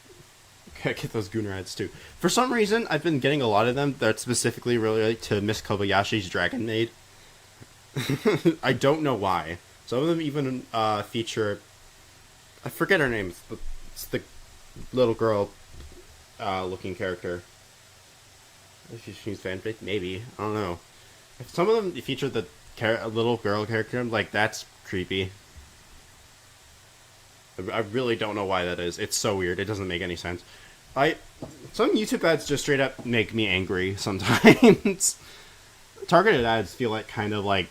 Gotta get those Gooner ads too. For some reason, I've been getting a lot of them that specifically relate to Miss Kobayashi's Dragon Maid. I don't know why. Some of them even feature. I forget her name. It's the little girl looking character. If she's fanfic, maybe. I don't know. If some of them feature the little girl character, I'm like, that's creepy. I really don't know why that is. It's so weird. It doesn't make any sense. Some YouTube ads just straight up make me angry sometimes. Targeted ads feel like kind of like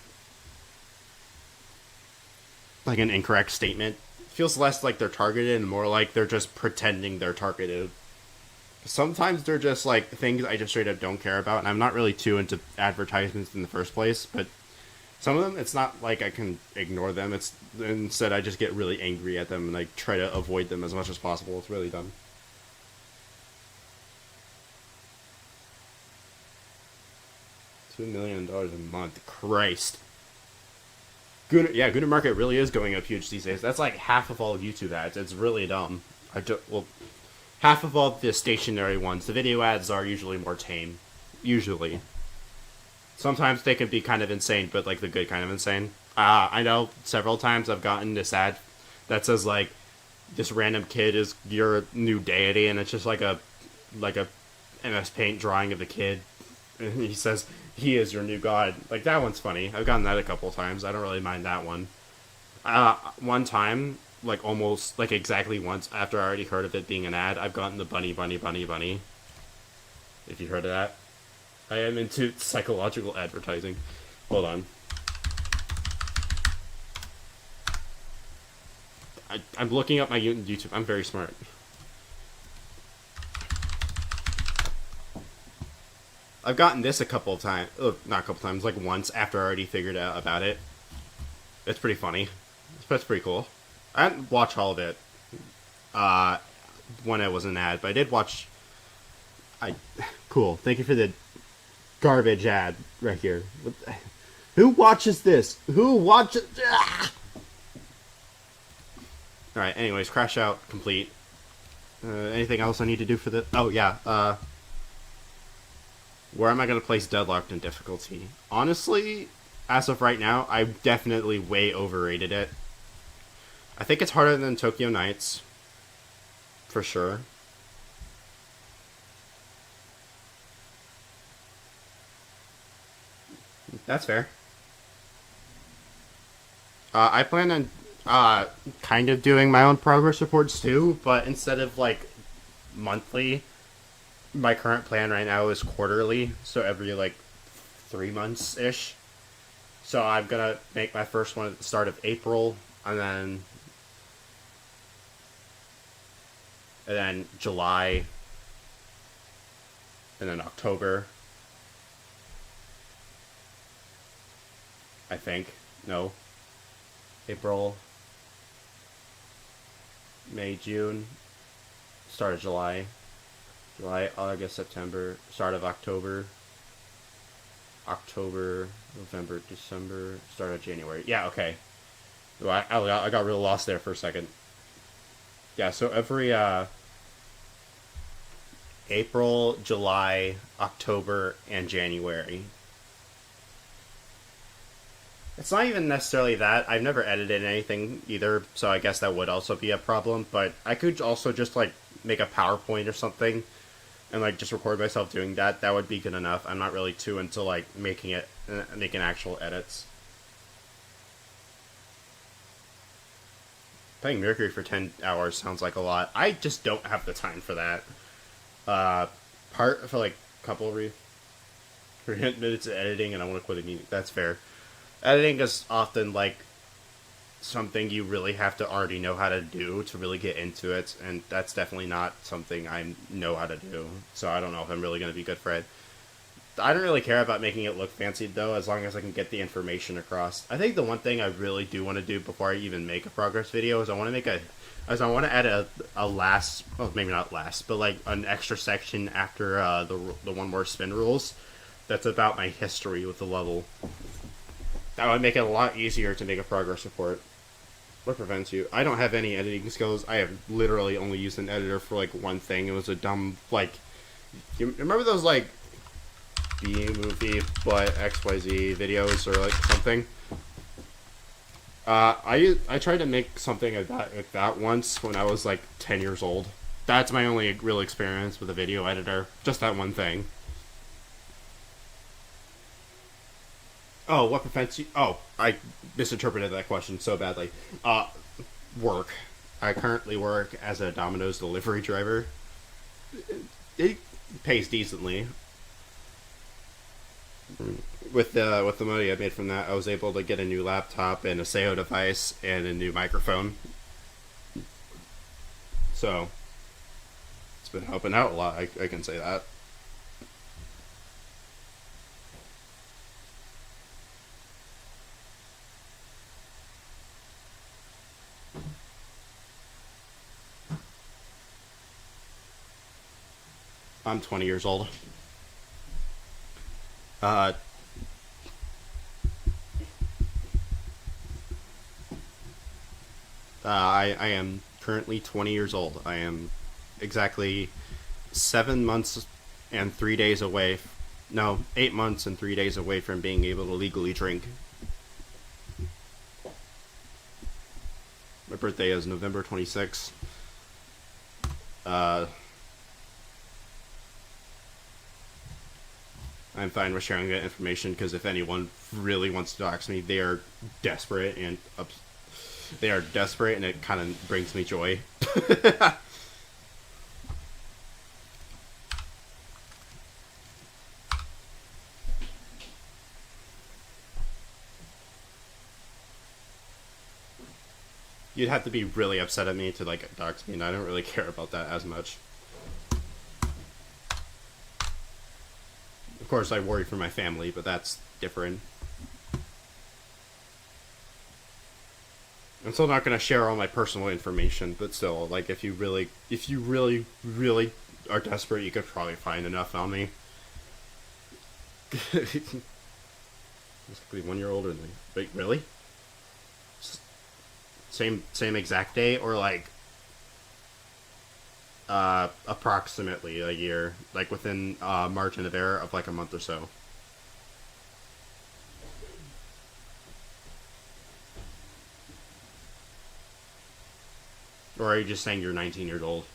an incorrect statement. It feels less like they're targeted and more like they're just pretending they're targeted. Sometimes they're just like things I just straight up don't care about, and I'm not really too into advertisements in the first place, but some of them, it's not like I can ignore them. It's instead I just get really angry at them and I try to avoid them as much as possible. It's really dumb. $2 million a month. Christ. Gooner Market really is going up huge these days. That's like half of all YouTube ads. It's really dumb. Half of all the stationary ones. The video ads are usually more tame. Usually. Sometimes they can be kind of insane, but like the good kind of insane. I know several times I've gotten this ad that says like, this random kid is your new deity, and it's just like a MS Paint drawing of the kid, and he says he is your new god. Like, that one's funny. I've gotten that a couple times. I don't really mind that one. One time, like almost like exactly once after I already heard of it being an ad, I've gotten the bunny. If you heard of that. I am into psychological advertising. Hold on. I'm looking up my YouTube. I'm very smart. I've gotten this a couple of times. Not a couple of times, like once after I already figured out about it. It's pretty funny. It's pretty cool. I didn't watch all of it when it was an ad, but I did watch... Cool. Thank you for the garbage ad right here. Who watches this? Who watches... Alright, anyways, crash out, complete. Anything else I need to do for this? Oh, yeah, where am I going to place Deadlocked in difficulty? Honestly, as of right now, I definitely way overrated it. I think it's harder than Tokyo Nights. For sure. That's fair. I plan on kind of doing my own progress reports too, but instead of like monthly, my current plan right now is quarterly, so every like 3 months ish. So I'm gonna make my first one at the start of April, and then July, and then October. I think. No. April, May, June, start of July, August, September, start of October, November, December, start of January. Yeah, okay. Well, I got real lost there for a second. Yeah, so every April, July, October, and January. It's not even necessarily that. I've never edited anything either, so I guess that would also be a problem. But I could also just like make a PowerPoint or something and like just record myself doing that. That would be good enough. I'm not really too into like making actual edits. Playing Mercury for 10 hours sounds like a lot. I just don't have the time for that. Part for like a couple of 3 minutes of editing, and I want to quit immediately. That's fair. Editing is often like something you really have to already know how to do to really get into it, and that's definitely not something I know how to do. So I don't know if I'm really going to be good for it. I don't really care about making it look fancy though, as long as I can get the information across. I think the one thing I really do want to do before I even make a progress video is I want to add a last, well, maybe not last, but like an extra section after the one more spin rules. That's about my history with the level. That would make it a lot easier to make a progress report. What prevents you? I don't have any editing skills. I have literally only used an editor for like one thing. It was a dumb, like, you remember those like B movie but XYZ videos or like something? I tried to make something like that once when I was like 10 years old. That's my only real experience with a video editor. Just that one thing. Oh, what prevents you? Oh, I misinterpreted that question so badly. Work. I currently work as a Domino's delivery driver. It pays decently. With the money I made from that, I was able to get a new laptop and a SAYODEVICE and a new microphone. So, it's been helping out a lot, I can say that. I'm 20 years old. I am currently 20 years old. I am exactly 7 months and 3 days away. No, 8 months and 3 days away from being able to legally drink. My birthday is November 26th. I'm fine with sharing that information because if anyone really wants to dox me, they are desperate and it kind of brings me joy. You'd have to be really upset at me to like dox me, and I don't really care about that as much. Of course, I worry for my family, but that's different. I'm still not going to share all my personal information, but still, like, if you really, really are desperate, you could probably find enough on me. Basically 1 year older than me. Wait, really? Same exact day, or like approximately a year, like within margin of error of like a month or so. Or are you just saying you're 19 years old?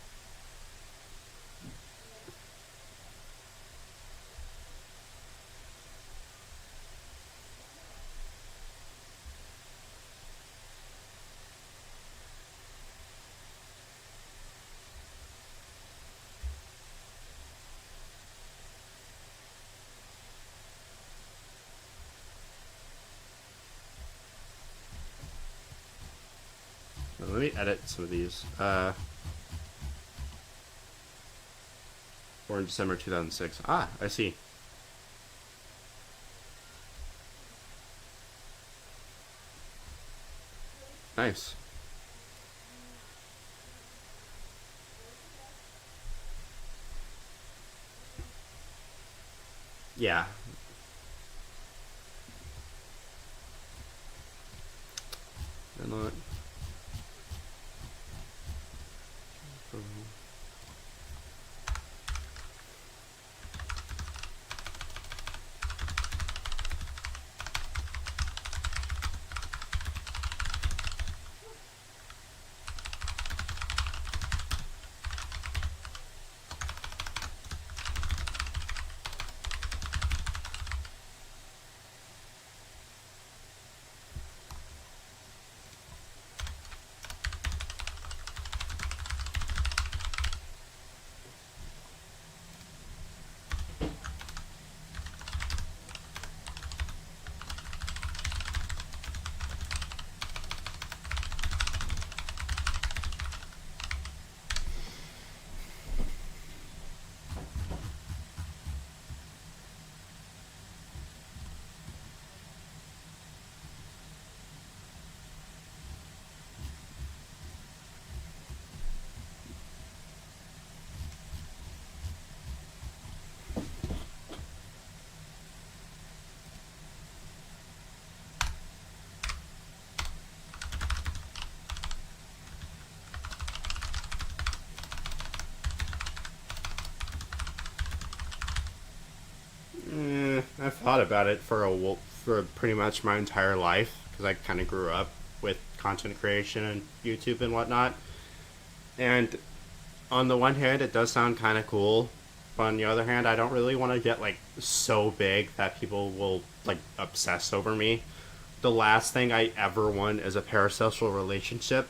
Let me edit some of these. Born December 2006. Ah, I see. Nice. Yeah. And look. I've thought about it for pretty much my entire life because I kind of grew up with content creation and YouTube and whatnot. And on the one hand, it does sound kind of cool, but on the other hand, I don't really want to get like so big that people will like obsess over me. The last thing I ever want is a parasocial relationship.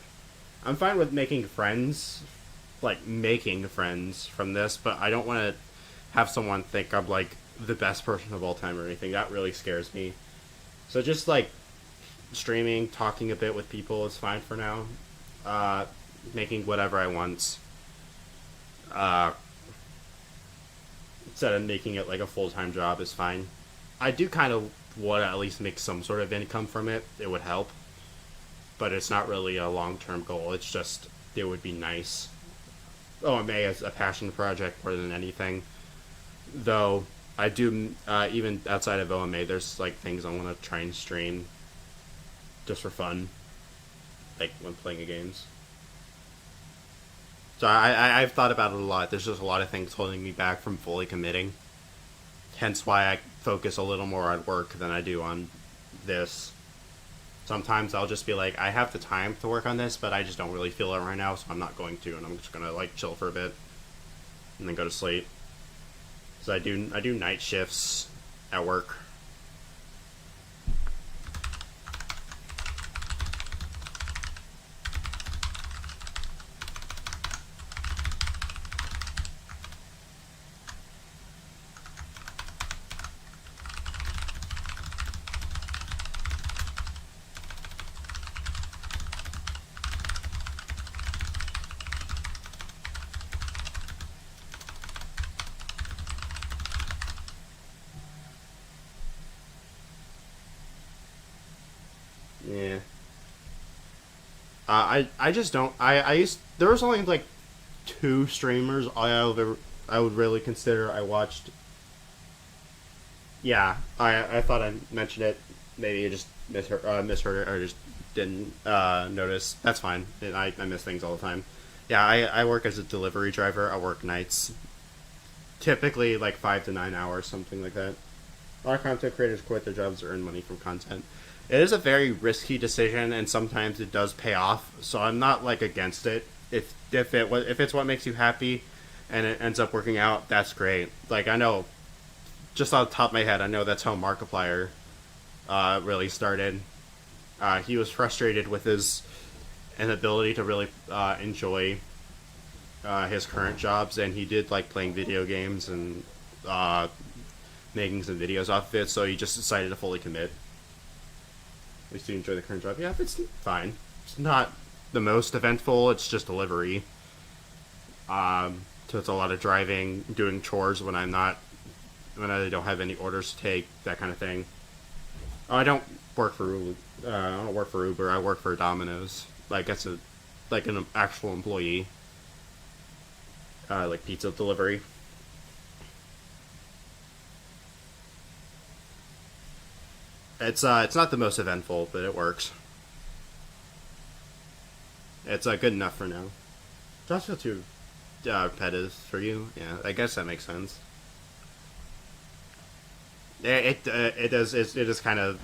I'm fine with making friends, like making friends from this, but I don't want to have someone think I'm like the best person of all time or anything. That really scares me. So just like streaming, talking a bit with people is fine for now. Making whatever I want. Uh, Instead of making it like a full-time job is fine. I do kind of want to at least make some sort of income from it. It would help. But it's not really a long-term goal. It's just, it would be nice. OMA is a passion project more than anything. Though, I do, even outside of OMA, there's like things I want to try and stream just for fun. Like when playing games. So I've thought about it a lot. There's just a lot of things holding me back from fully committing. Hence why I focus a little more on work than I do on this. Sometimes I'll just be like, I have the time to work on this, but I just don't really feel it right now, so I'm not going to, and I'm just gonna like chill for a bit and then go to sleep. So I do night shifts at work. Yeah. I just don't. I used there was only like two streamers I would really consider. I watched. Yeah, I thought I mentioned it. Maybe you just misheard it or just didn't notice. That's fine. I miss things all the time. Yeah, I work as a delivery driver. I work nights, typically like 5 to 9 hours, something like that. A lot of content creators quit their jobs to earn money from content. It is a very risky decision, and sometimes it does pay off. So I'm not like against it. If it's what makes you happy, and it ends up working out, that's great. Like I know, just off the top of my head, I know that's how Markiplier really started. He was frustrated with his inability to really enjoy his current jobs, and he did like playing video games and making some videos off of it. So he just decided to fully commit. At least you enjoy the current job. Yeah, it's fine. It's not the most eventful. It's just delivery. So it's a lot of driving, doing chores when I don't have any orders to take, that kind of thing. Oh, I don't work for I don't work for Uber. I work for Domino's. Like it's a like an actual employee. Like pizza delivery. It's not the most eventful, but it works. It's good enough for now. Does feel too repetitive for you? Yeah, I guess that makes sense. It does. It is kind of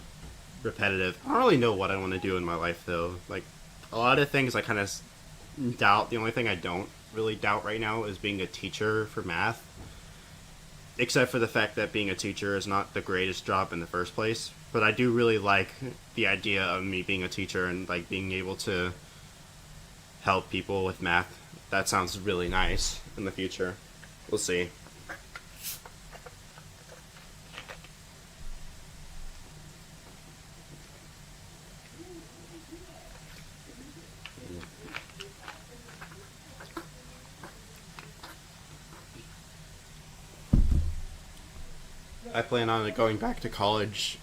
repetitive. I don't really know what I want to do in my life though. Like a lot of things I kind of doubt. The only thing I don't really doubt right now is being a teacher for math. Except for the fact that being a teacher is not the greatest job in the first place. But I do really like the idea of me being a teacher and like being able to help people with math. That sounds really nice in the future. We'll see. I plan on going back to college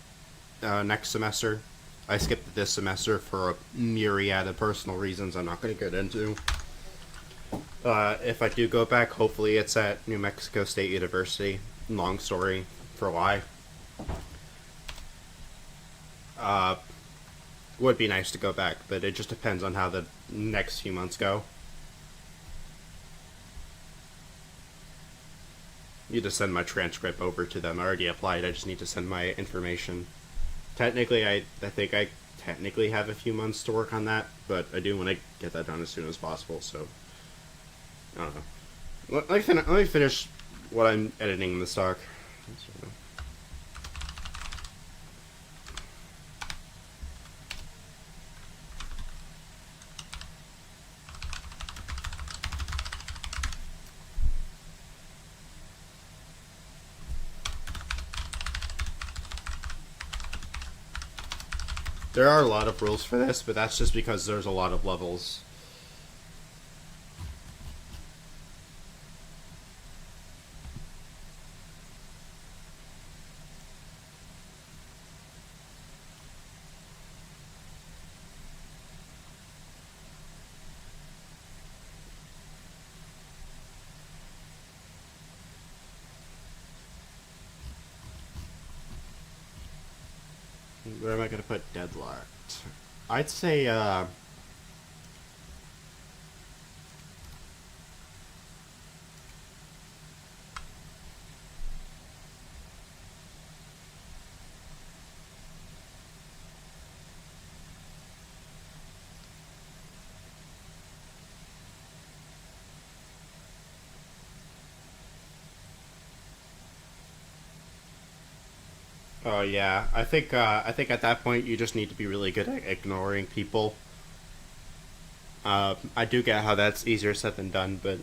next semester. I skipped it this semester for a myriad of personal reasons I'm not going to get into. If I do go back, hopefully it's at New Mexico State University. Long story for why. Uh, would be nice to go back, but it just depends on how the next few months go. Need to send my transcript over to them. I already applied. I just need to send my information. Technically, I think I technically have a few months to work on that, but I do want to get that done as soon as possible. So I don't know. Let me finish what I'm editing in the stock. There are a lot of rules for this, but that's just because there's a lot of levels. Where am I going to put deadlocked? I'd say, oh yeah, I think at that point you just need to be really good at ignoring people. I do get how that's easier said than done, but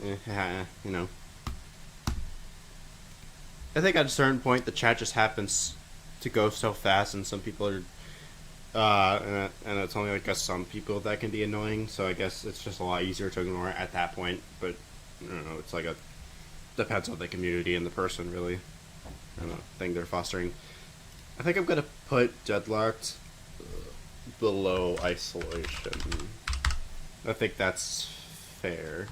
you know, I think at a certain point the chat just happens to go so fast, and some people are, and it's only like some people that can be annoying. So I guess it's just a lot easier to ignore it at that point. But I don't know, it's like a depends on the community and the person really. I don't know, thing they're fostering. I think I'm gonna put deadlocked below isolation. I think that's fair.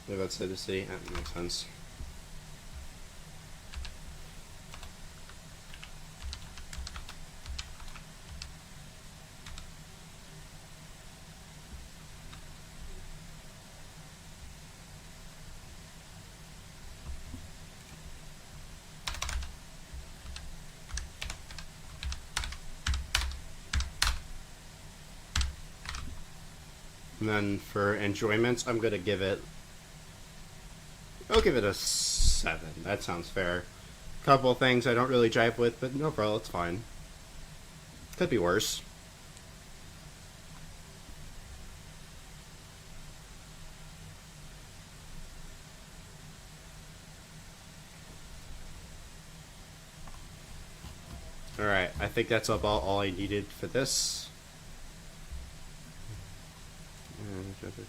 If that's the city, that makes sense. And then for enjoyments, I'll give it a 7. That sounds fair. Couple things I don't really jive with, but no problem, it's fine. Could be worse. Alright, I think that's about all I needed for this.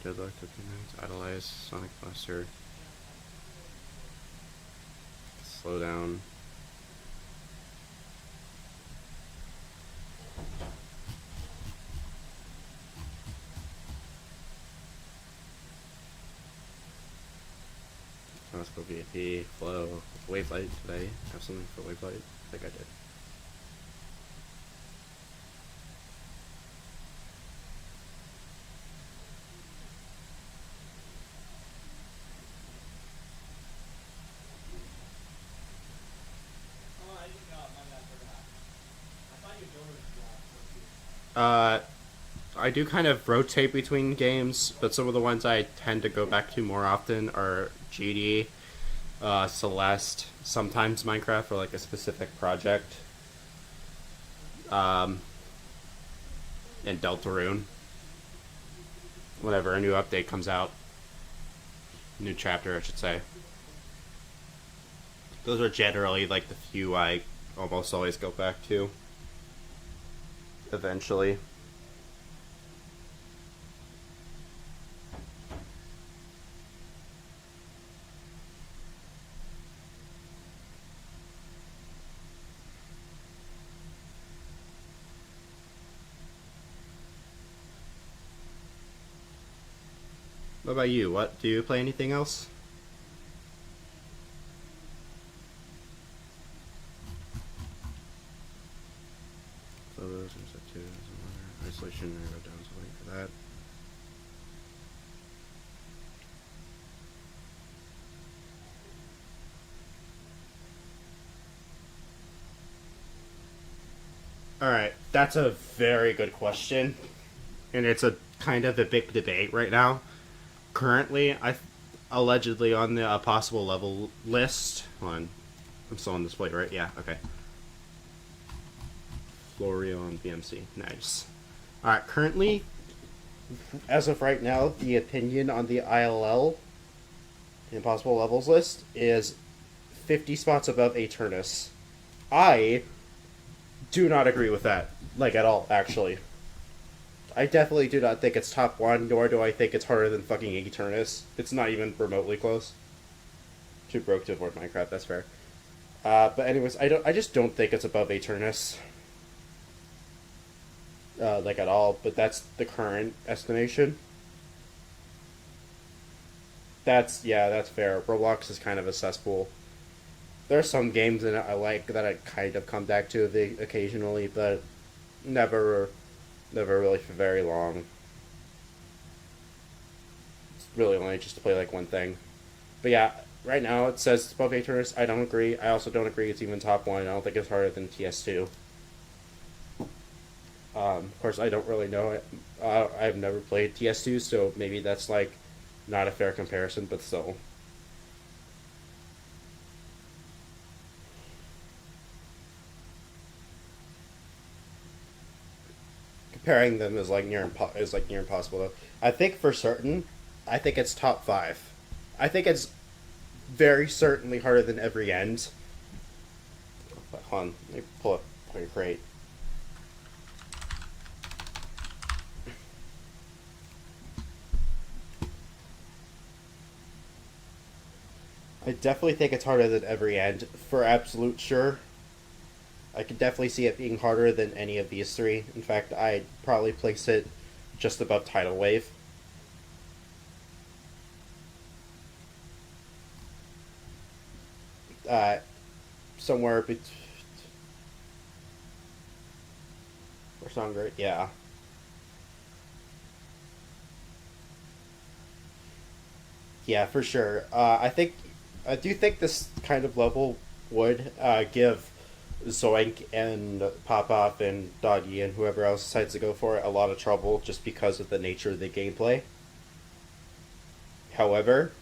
Deadlock, Idolize, Sonic Buster, Slow Down. Let's go VIP, Flow, Wavelight today. Have something for Wavelight? I think I did. I do kind of rotate between games, but some of the ones I tend to go back to more often are GD, Celeste, sometimes Minecraft for like a specific project, and Deltarune. Whenever a new update comes out, new chapter, I should say. Those are generally like the few I almost always go back to. Eventually. What about you? What do you play anything else? Photos, isolation, I wrote down something for that. Alright, that's a very good question. And it's a kind of a big debate right now. Currently, allegedly on the possible level list. Hold on. I'm still on display, right? Yeah, okay. Florian BMC. Nice. Alright, currently, as of right now, the opinion on the ILL, the impossible levels list, is 50 spots above Aternus. I do not agree with that. Like, at all, actually. I definitely do not think it's top 1, nor do I think it's harder than fucking Eternus. It's not even remotely close. Too broke to avoid Minecraft, that's fair. But anyways, I just don't think it's above Eternus. Like at all, but that's the current estimation. That's fair. Roblox is kind of a cesspool. There are some games in it I like that I kind of come back to occasionally, but never really for very long. It's really only just to play like one thing. But yeah, right now it says it's above Aternus. I don't agree. I also don't agree it's even top 1. I don't think it's harder than TS2. Of course, I don't really know it. I've never played TS2, so maybe that's like not a fair comparison, but still. Comparing them is like near impossible. Though. I think for certain, I think it's top 5. I think it's very certainly harder than every end. Hold on, let me pull up your crate. I definitely think it's harder than every end, for absolute sure. I could definitely see it being harder than any of these 3. In fact, I'd probably place it just above Tidal Wave. Somewhere between... Or Songger, yeah. Yeah, for sure. I do think this kind of level would give Zoink and Popoff and Doggy and whoever else decides to go for it a lot of trouble just because of the nature of the gameplay. However,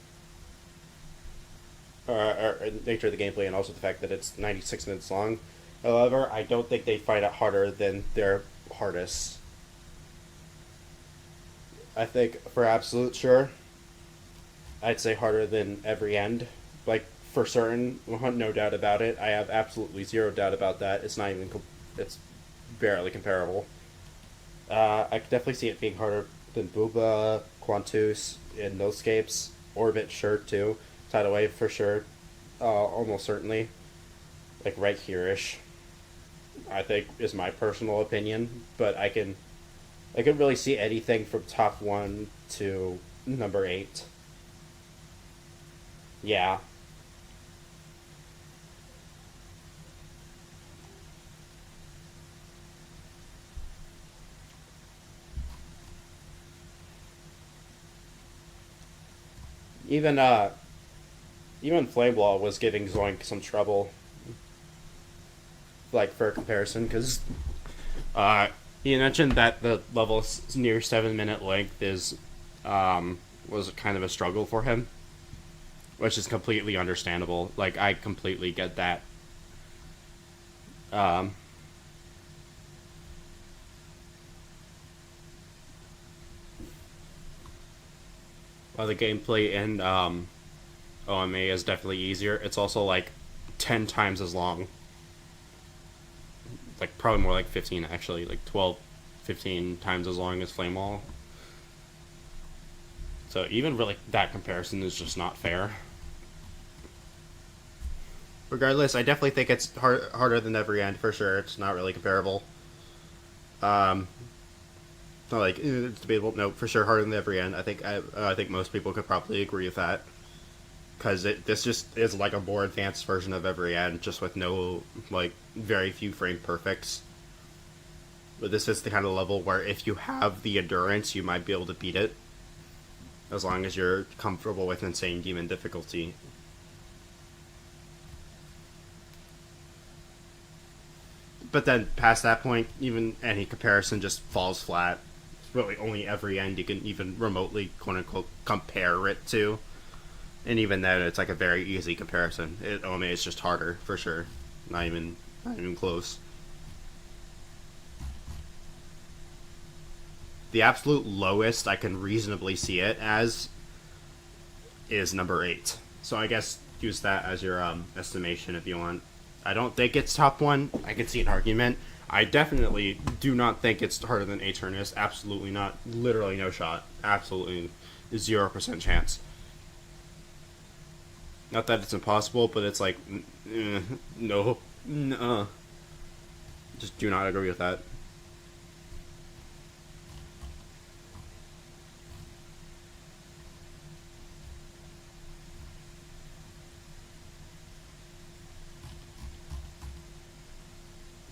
or nature of the gameplay and also the fact that it's 96 minutes long. However, I don't think they find it harder than their hardest. I think for absolute sure, I'd say harder than every end. Like, for certain, no doubt about it. I have absolutely zero doubt about that. It's not even... it's barely comparable. I could definitely see it being harder then Booba, Quantus, and Noscapes, Orbit sure too, Tidal Wave for sure, almost certainly, like right here-ish. I think is my personal opinion, but I could really see anything from top one to number 8. Yeah. Even even Flamewall was giving Zoink some trouble, like for comparison, because uh, he mentioned that the level near 7 minute length is was kind of a struggle for him, which is completely understandable. Like I completely get that. Um, while the gameplay in OMA is definitely easier, it's also like 10 times as long. Like probably more like 15 actually, like 12, 15 times as long as Flame Wall. So even really that comparison is just not fair. Regardless, I definitely think it's harder than every end for sure. It's not really comparable. Um, not like it's debatable. No, for sure harder than every end. I think most people could probably agree with that because this just is like a more advanced version of every end, just with no like very few frame perfects. But this is the kind of level where if you have the endurance, you might be able to beat it, as long as you're comfortable with insane demon difficulty. But then past that point, even any comparison just falls flat. It's really only every end you can even remotely quote unquote compare it to. And even then, it's like a very easy comparison. Ome is just harder for sure. Not even close. The absolute lowest I can reasonably see it as is number 8. So I guess use that as your estimation if you want. I don't think it's top one. I can see an argument. I definitely do not think it's harder than Aternus. Absolutely not. Literally no shot. Absolutely 0% chance. Not that it's impossible, but it's like, no. Just do not agree with that.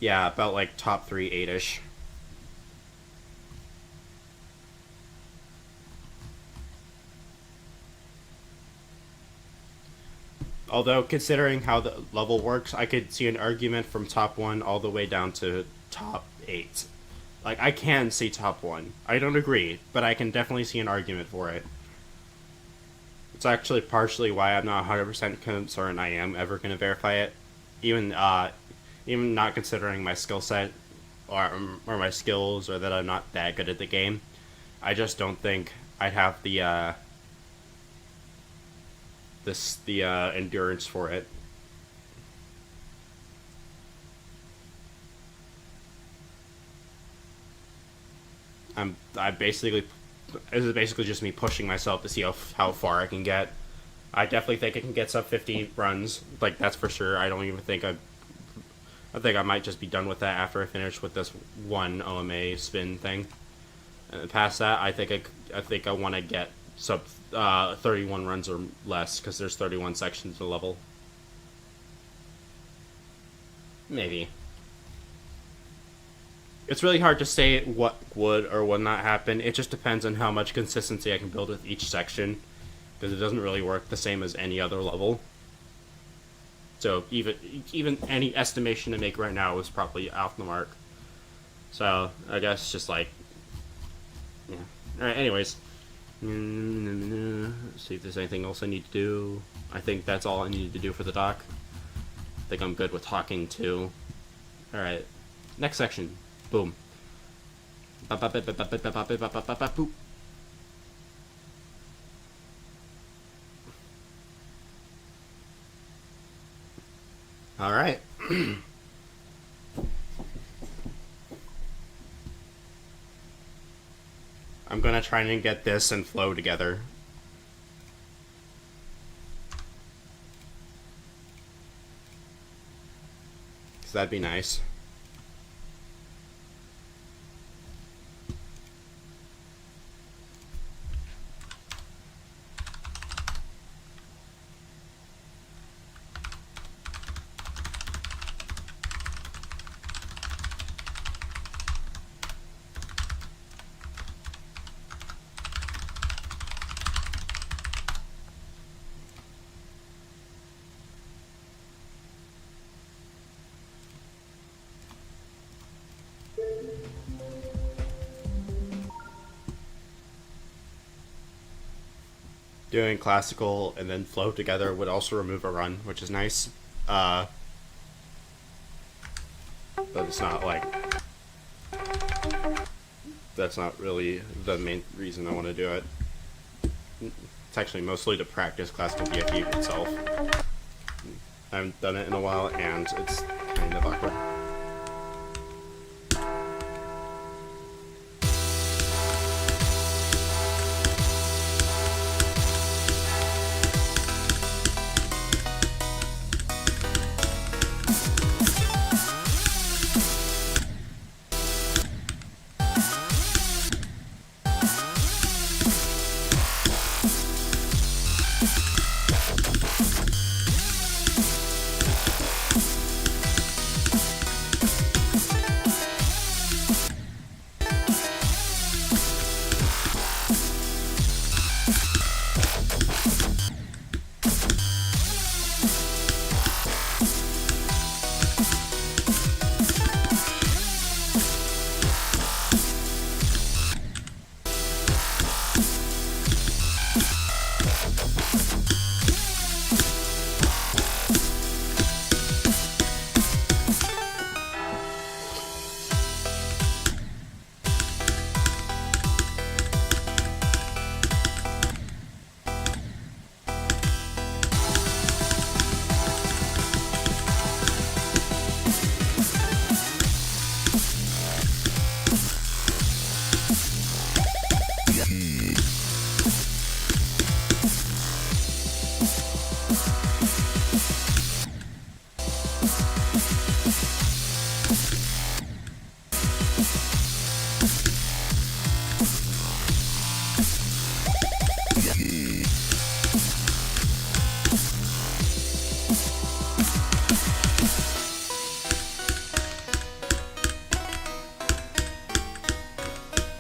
Yeah, about like top 3, 8-ish. Although, considering how the level works, I could see an argument from top 1 all the way down to top 8. Like, I can see top 1. I don't agree, but I can definitely see an argument for it. It's actually partially why I'm not 100% concerned I am ever going to verify it. Even, even not considering my skill set or my skills or that I'm not that good at the game. I just don't think I'd have the endurance for it. I basically this is basically just me pushing myself to see how far I can get. I definitely think I can get sub 50 runs, like that's for sure. I don't even think I think I might just be done with that after I finish with this one OMA spin thing. And past that, I think I want to get sub 31 runs or less because there's 31 sections to level. Maybe. It's really hard to say what would or would not happen. It just depends on how much consistency I can build with each section, because it doesn't really work the same as any other level. So even any estimation to make right now is probably off the mark. So I guess just like, yeah. All right. Anyways, let's see if there's anything else I need to do. I think that's all I needed to do for the doc. I think I'm good with talking too. All right. Next section. Boom. Boop. All right. I'm gonna try and get this and flow together. So that'd be nice. Doing classical and then flow together would also remove a run, which is nice. But it's not like... That's not really the main reason I want to do it. It's actually mostly to practice classical VIP itself. I haven't done it in a while, and it's kind of awkward.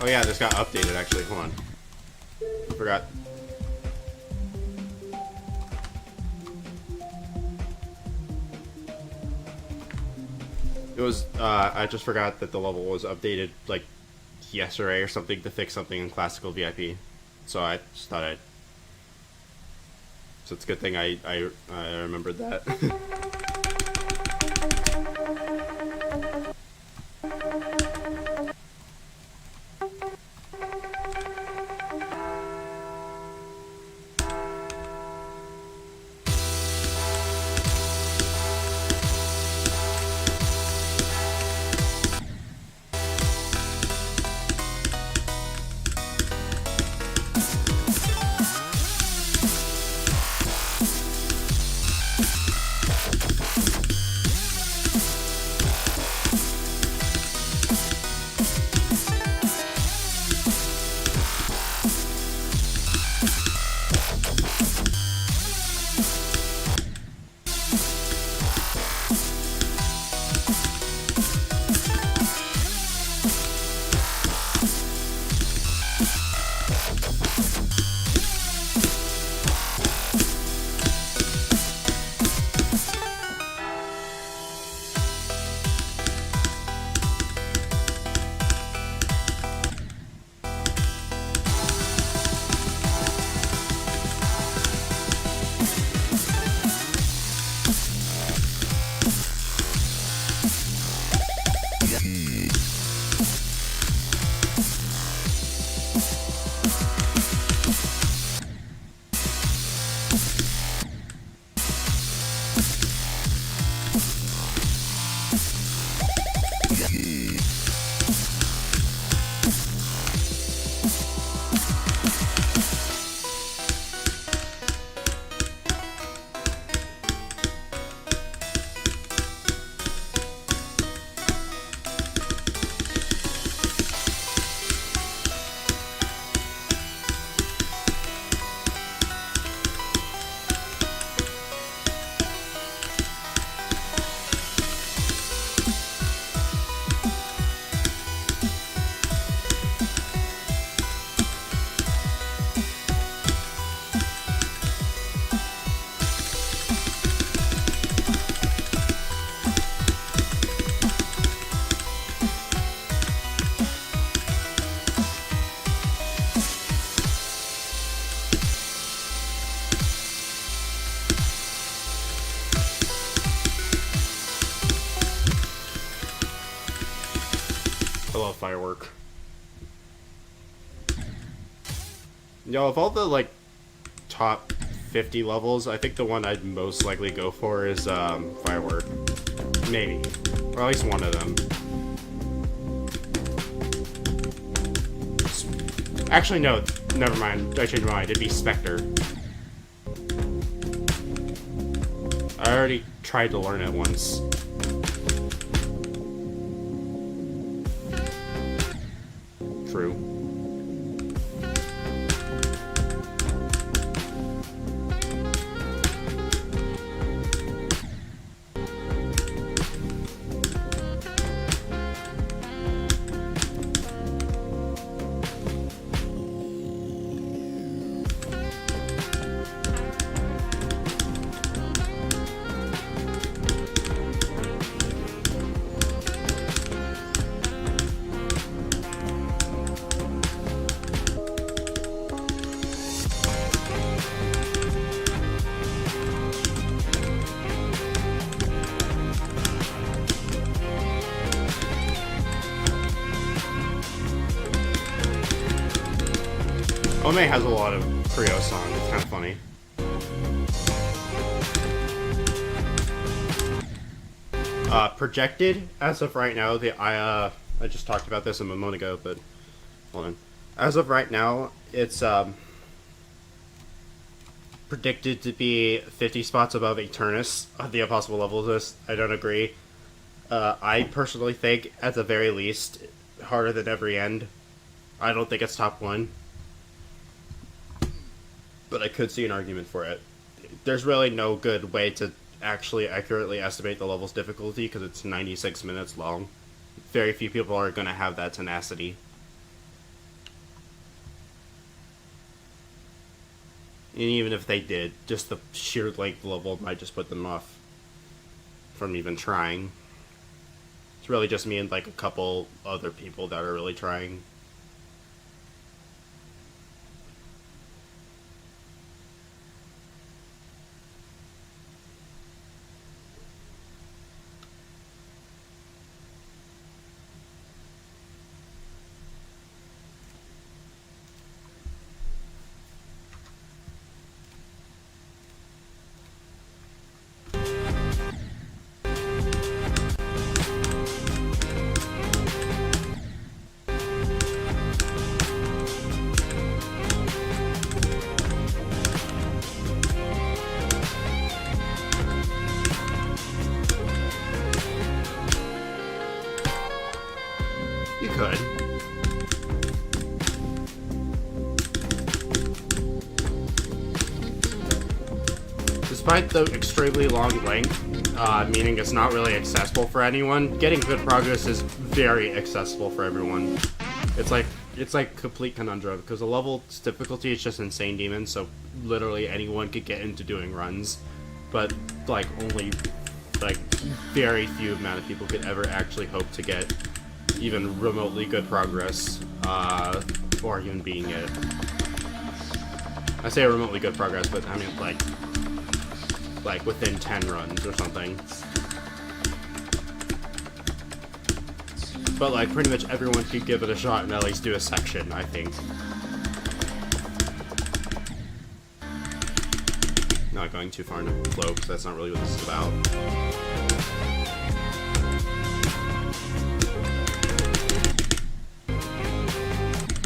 Oh yeah, this got updated actually. Hold on. Forgot. It was, I just forgot that the level was updated, like, yesterday or something to fix something in Classical VIP. So I just thought I'd... So it's a good thing I remembered that. I love Firework. Yo, of all the, like, top 50 levels, I think the one I'd most likely go for is, Firework. Maybe. Or at least one of them. Actually, no. Never mind. I changed my mind. It'd be Spectre. I already tried to learn it once. True. Ome has a lot of Creo songs. It's kind of funny. Projected, as of right now, I just talked about this a moment ago, but hold on. As of right now, it's predicted to be 50 spots above Eternus of the Impossible Levels list. I don't agree. I personally think, at the very least, harder than every end. I don't think it's top 1. But I could see an argument for it. There's really no good way to actually accurately estimate the level's difficulty because it's 96 minutes long. Very few people are going to have that tenacity. And even if they did, just the sheer length level might just put them off from even trying. It's really just me and like a couple other people that are really trying. You could. Despite the extremely long length, meaning it's not really accessible for anyone, getting good progress is very accessible for everyone. It's like complete conundrum, because the level's difficulty is just insane demons, so literally anyone could get into doing runs, but like only like very few amount of people could ever actually hope to get even remotely good progress, or even being it. I say remotely good progress, but I mean like within 10 runs or something. But like pretty much everyone could give it a shot and at least do a section, I think. Not going too far into flow, because that's not really what this is about.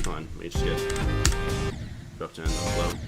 Let me just get dropped in the flow.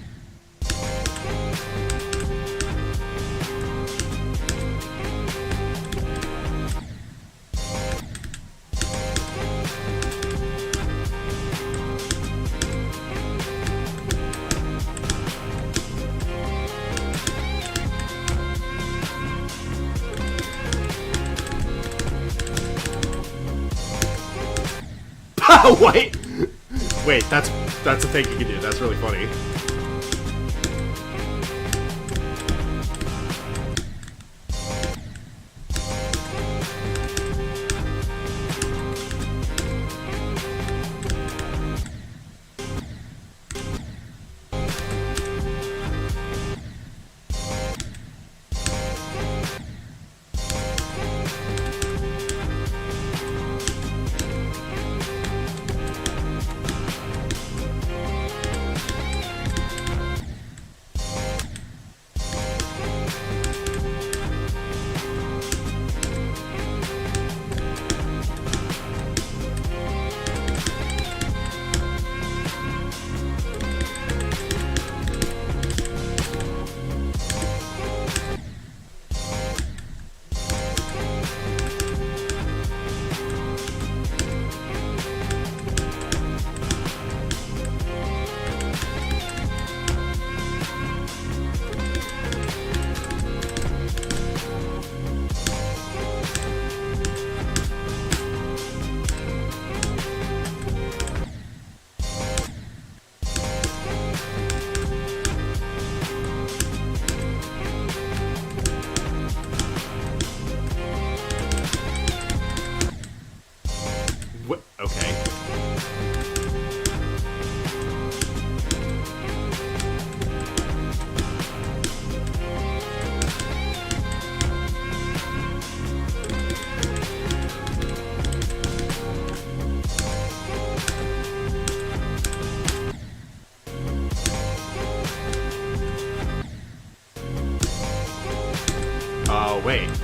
Wait, that's a thing you can do. That's really funny.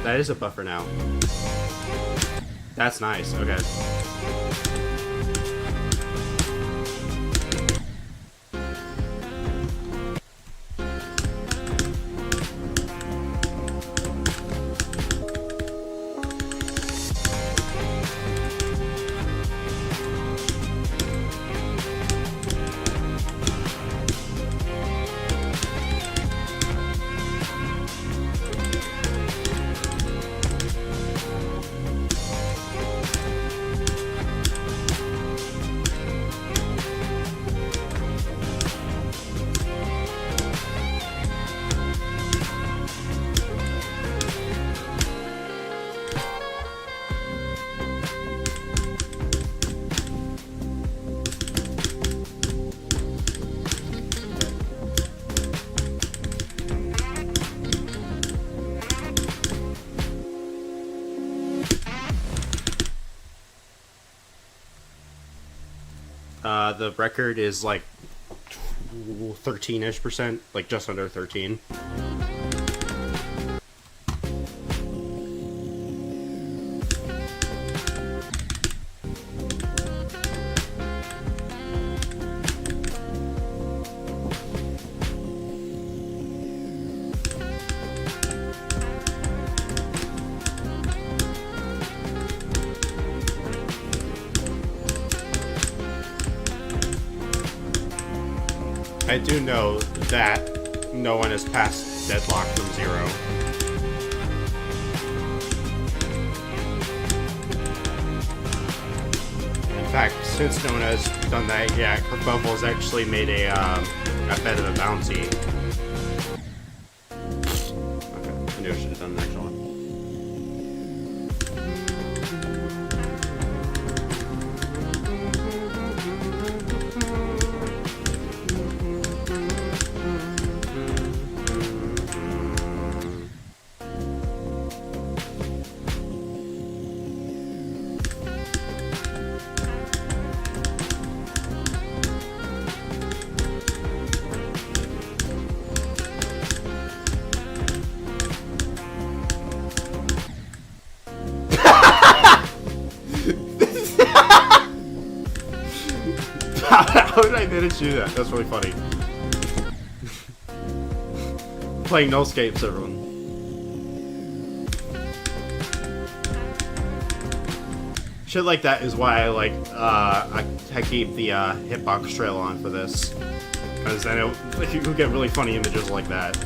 That is a buffer now. That's nice. Okay. The record is like 13-ish%, like just under 13. I do know that no one has passed deadlock from 0. In fact, since no one has done that yet, Kerfuffle's actually made a bit of a bounty. Okay, I knew I should have done the next one. How did I manage to do that? That's really funny. Playing no escapes, everyone. Shit like that is why I like I keep the hitbox trail on for this, because I know you can get really funny images like that.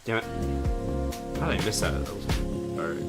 Damn it. How did I miss that? That was... Alright.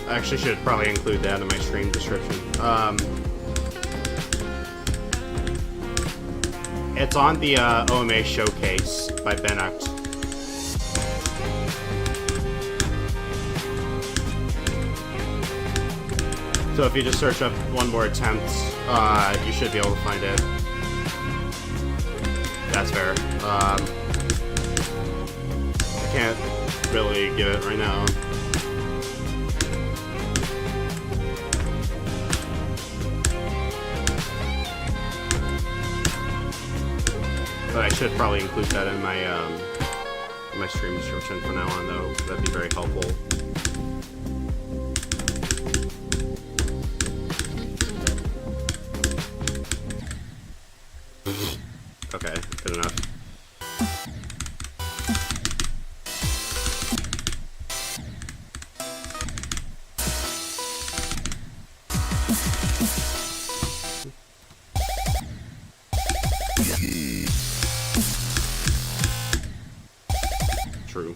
I actually should probably include that in my stream description. It's on the OMA showcase by Benact. So if you just search up One More Attempt, you should be able to find it. That's fair. I can't really give it right now. But I should probably include that in my stream description from now on, though. That'd be very helpful. Okay, good enough. True.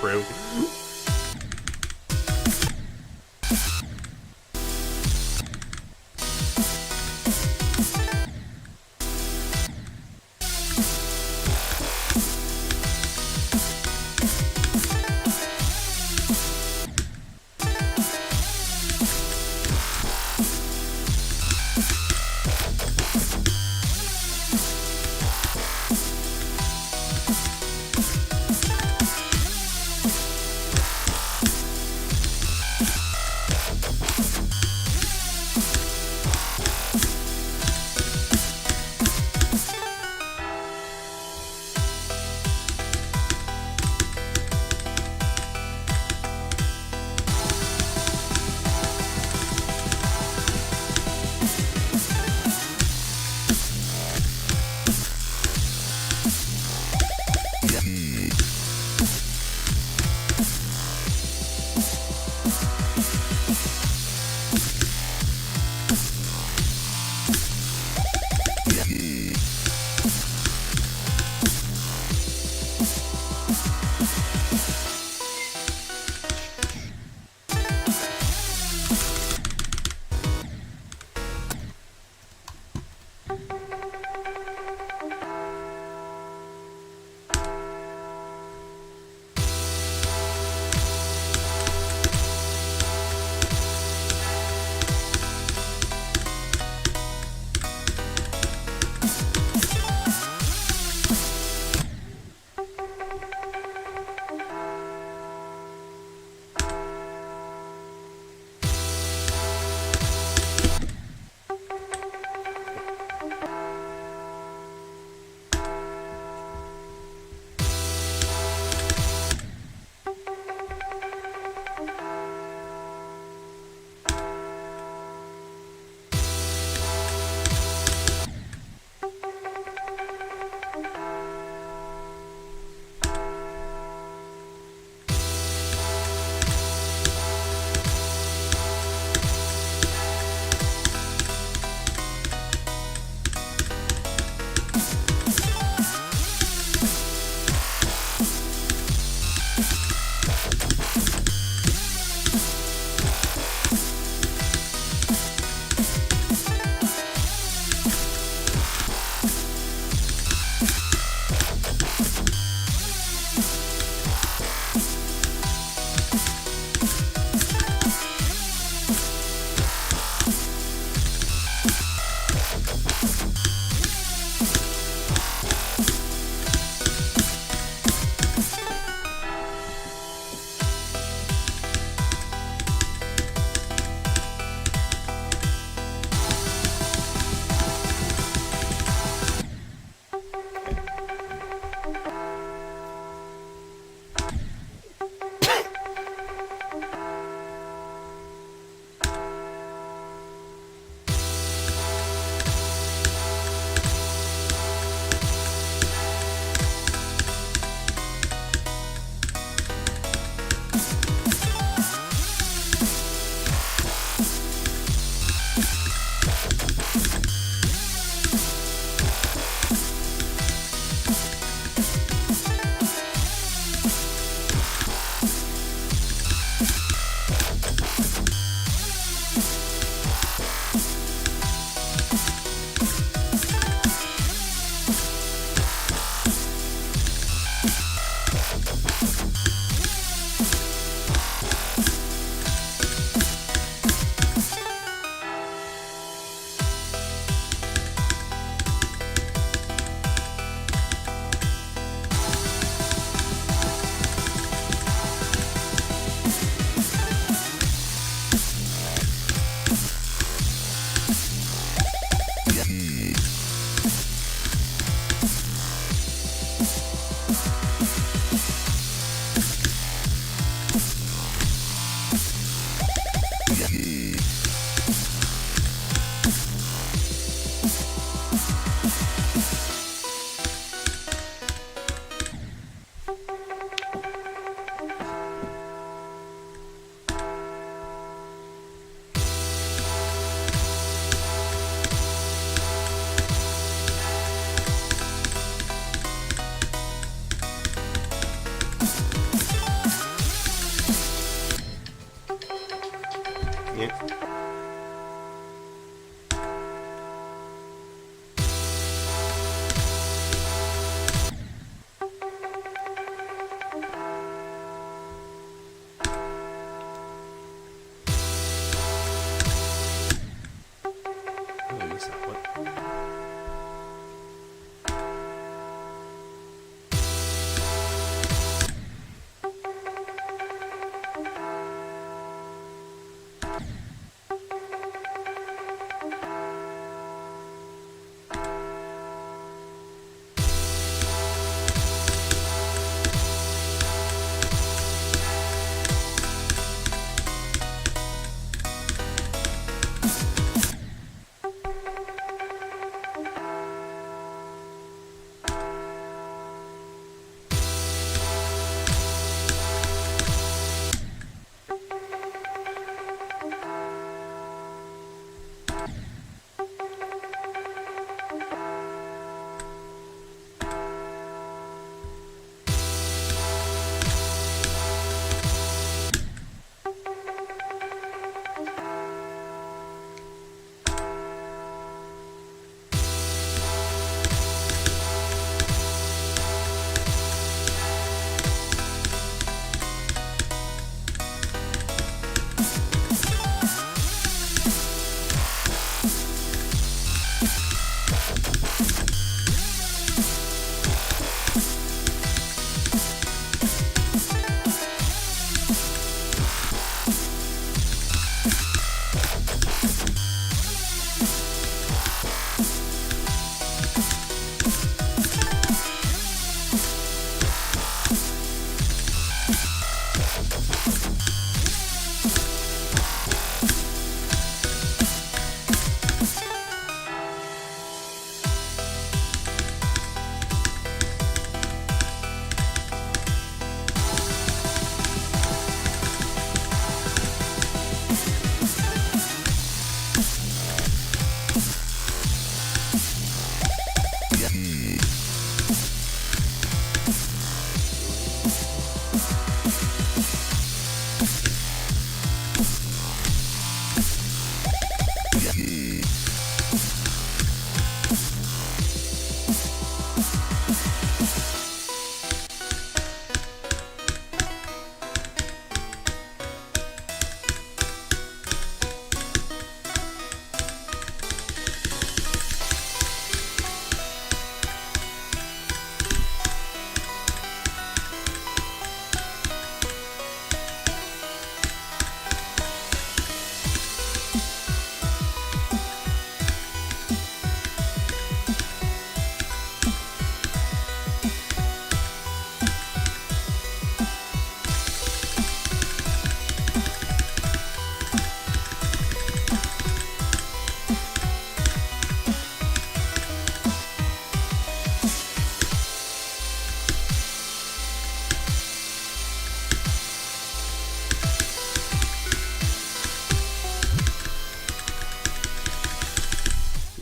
True.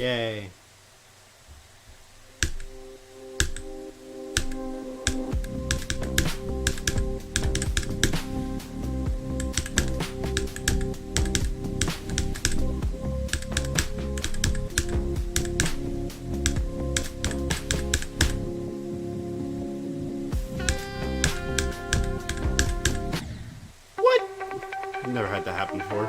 Yay. Never had that happen before.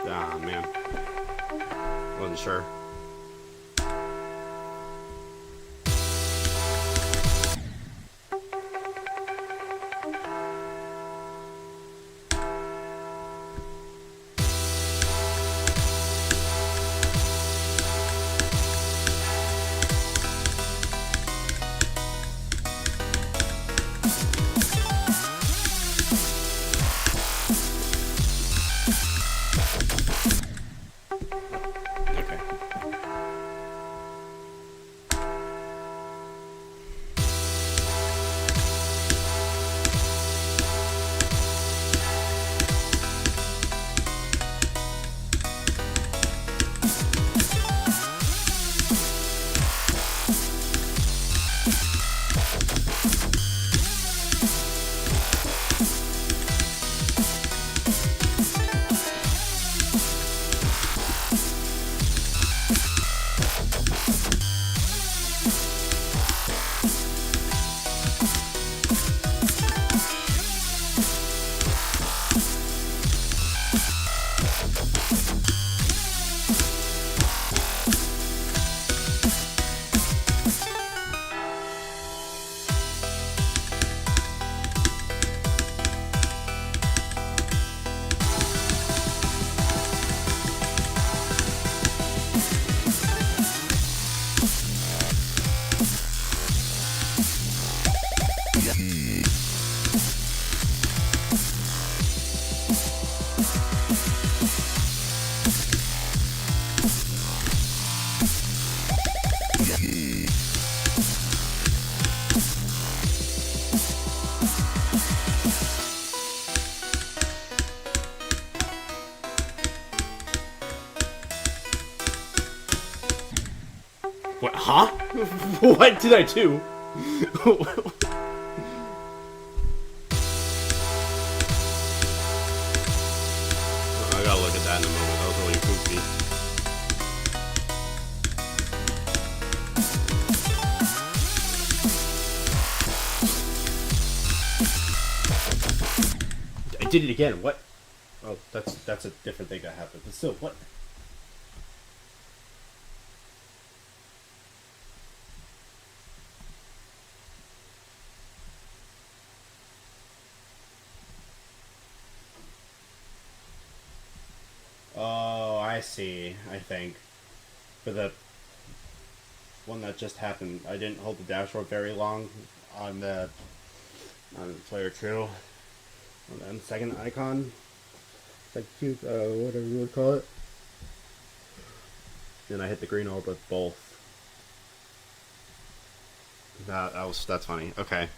Ah, man. Wasn't sure. What? Huh? What did I do? I gotta look at that in a moment. That was really goofy. I did it again. What? Oh, that's a different thing that happened. But still, what? Oh, I see. I think for the one that just happened, I didn't hold the dashboard very long on the player 2 on the second icon. Like whatever you would call it. And I hit the green orb with both. That's funny. Okay.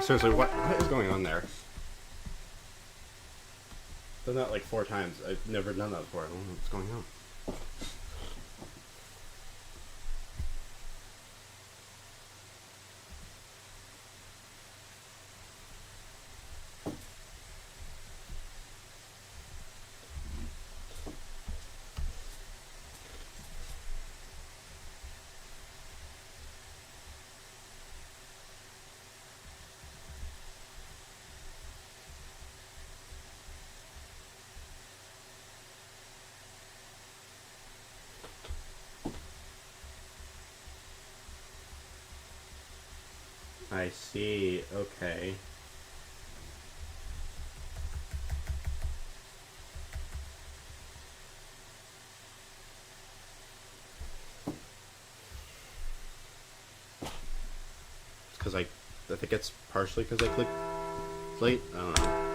Seriously, what is going on there? Done that like 4 times. I've never done that before. I don't know what's going on. I see. Okay. Because I think it's partially because I clicked late. I don't know.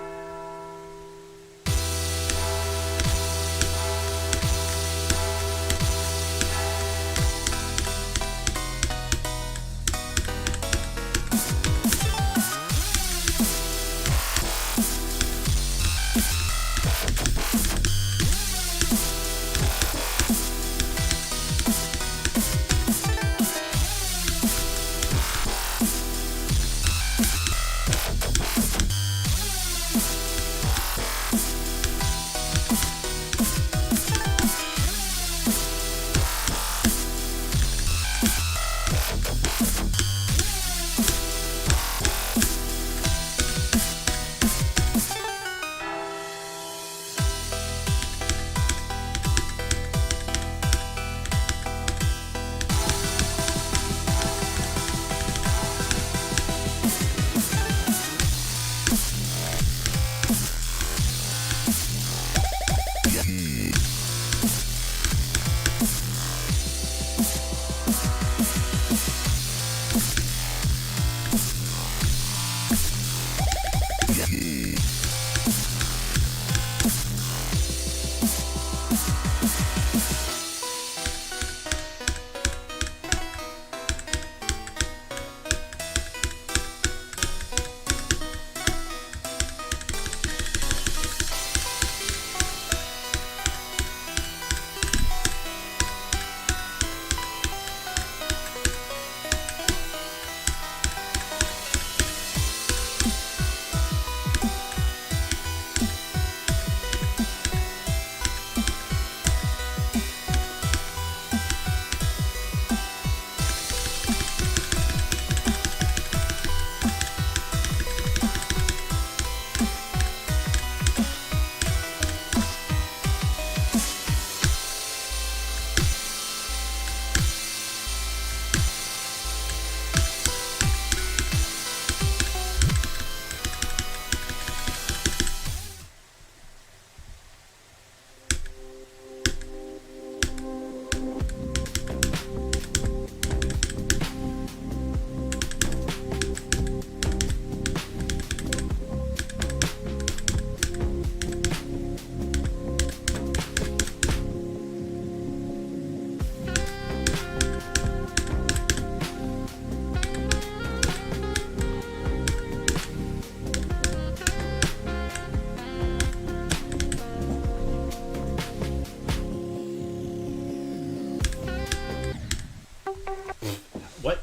What?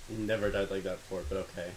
Never died like that before, but okay.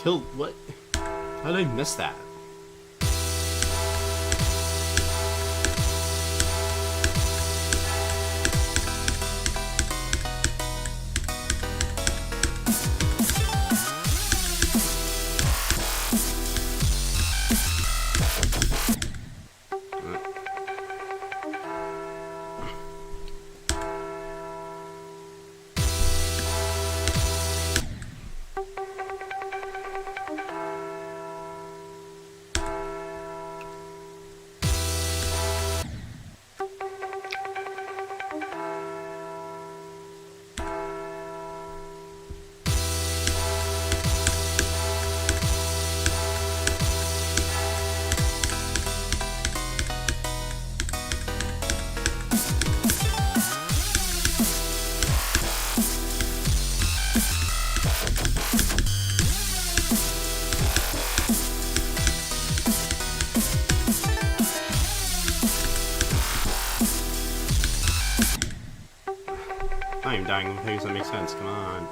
killed. What? How did I miss that? I am dying of things that make sense. Come on.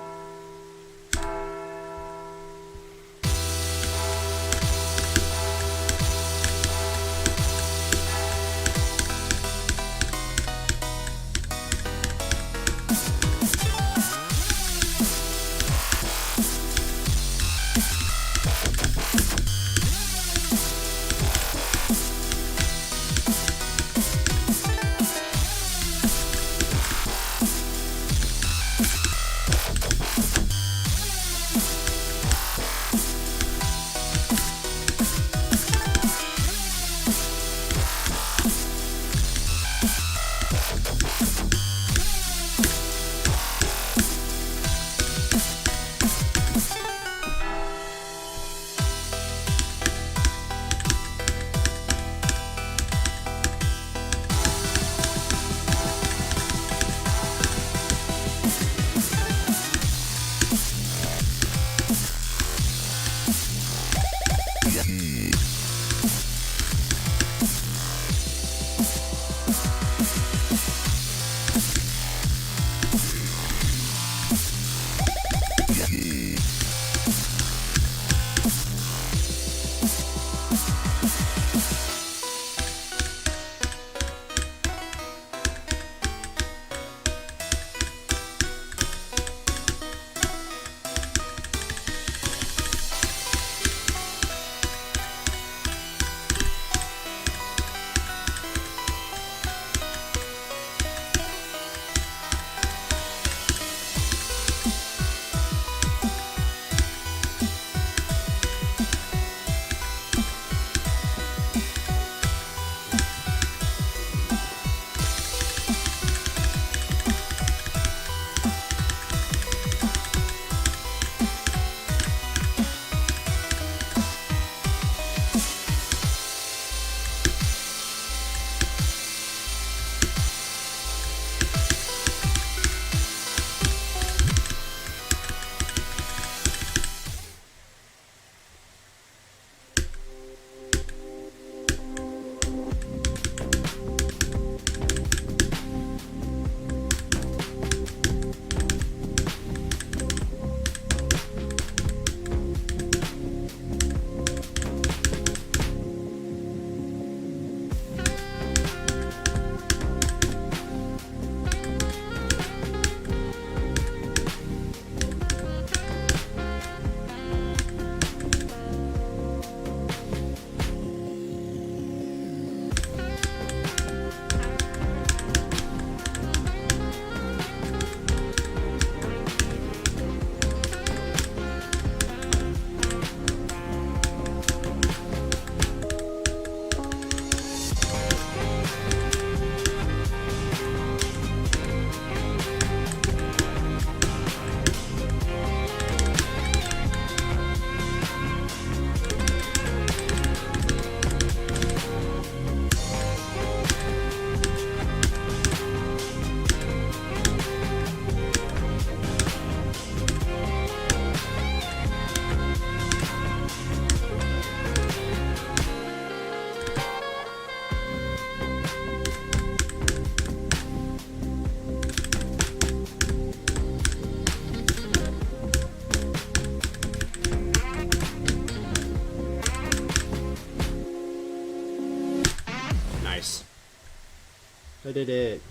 did it.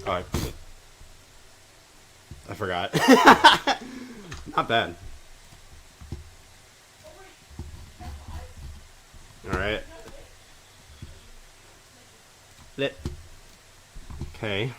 Oh, I forgot. Not bad. Alright. Lit. Okay.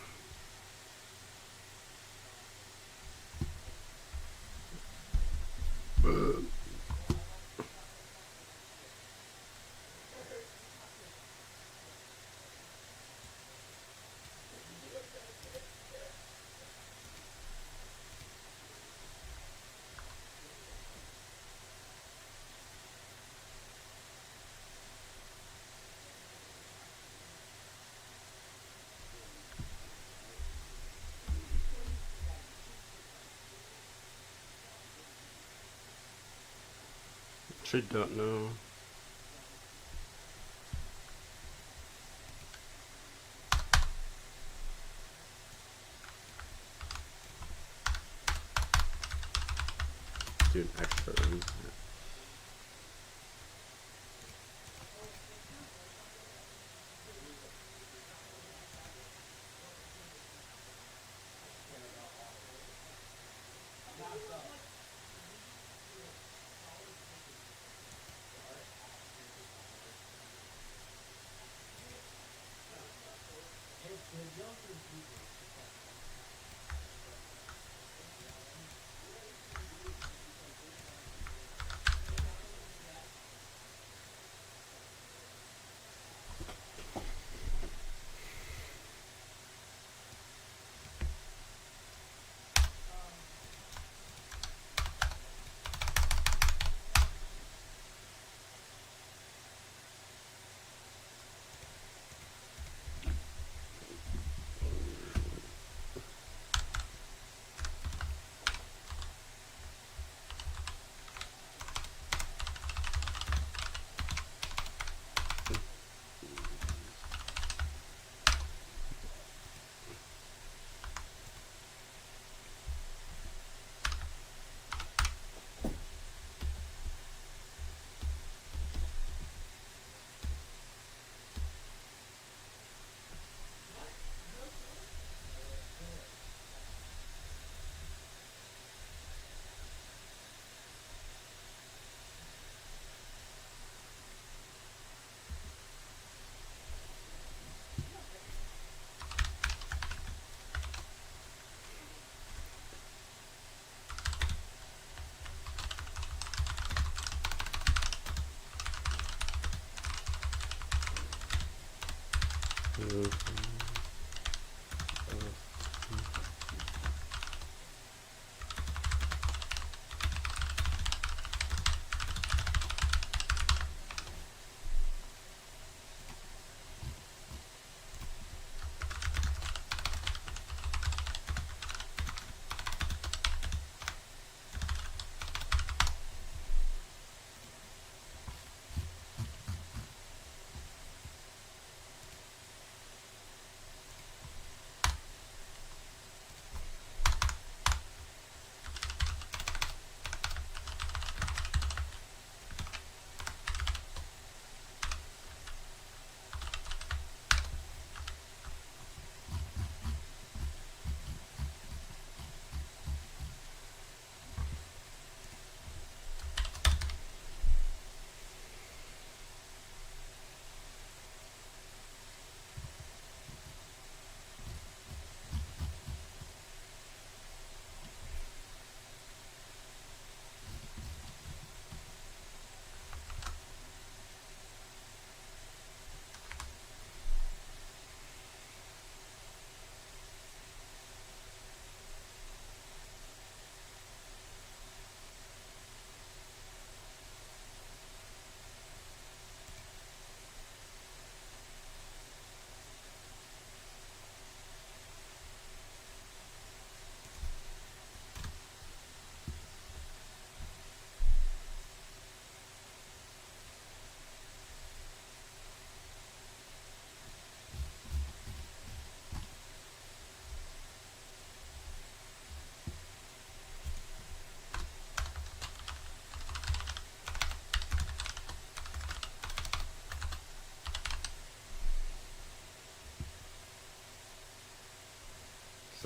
Actually don't know. Do an extra one.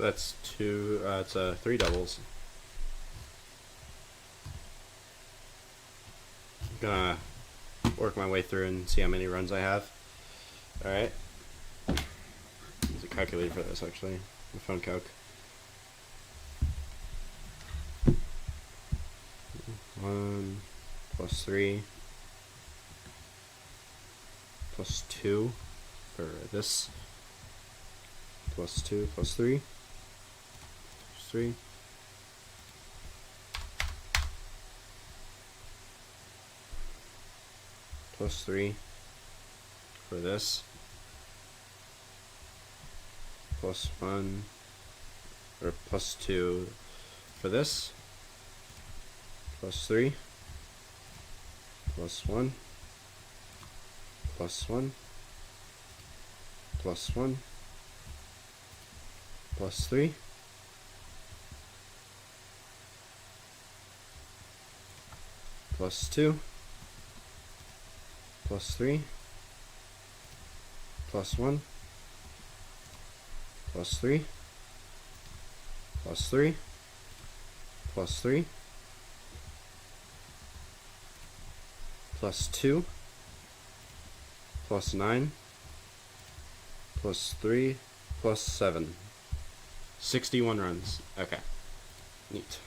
So that's two. It's 3 doubles. I'm gonna work my way through and see how many runs I have. All right. There's a calculator for this actually. My phone calc. 1 plus 3 plus 2 for this. Plus 2 plus 3 plus 3 plus 3 for this. Plus 1 or plus 2 for this. Plus 3 plus 1 plus 1 plus 1 plus 3 plus 2 plus 3 plus 1 plus 3 plus 3 plus 3 plus 2 plus 9 plus 3 plus 7. 61 runs. Okay. Neat.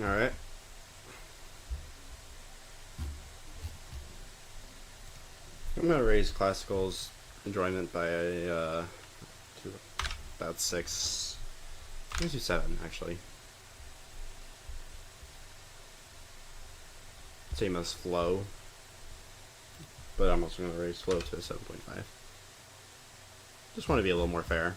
Alright. I'm gonna raise Classical's enjoyment by to about 6. Let's do 7 actually. Same as Flow, but I'm also gonna raise Flow to a 7.5. Just want to be a little more fair.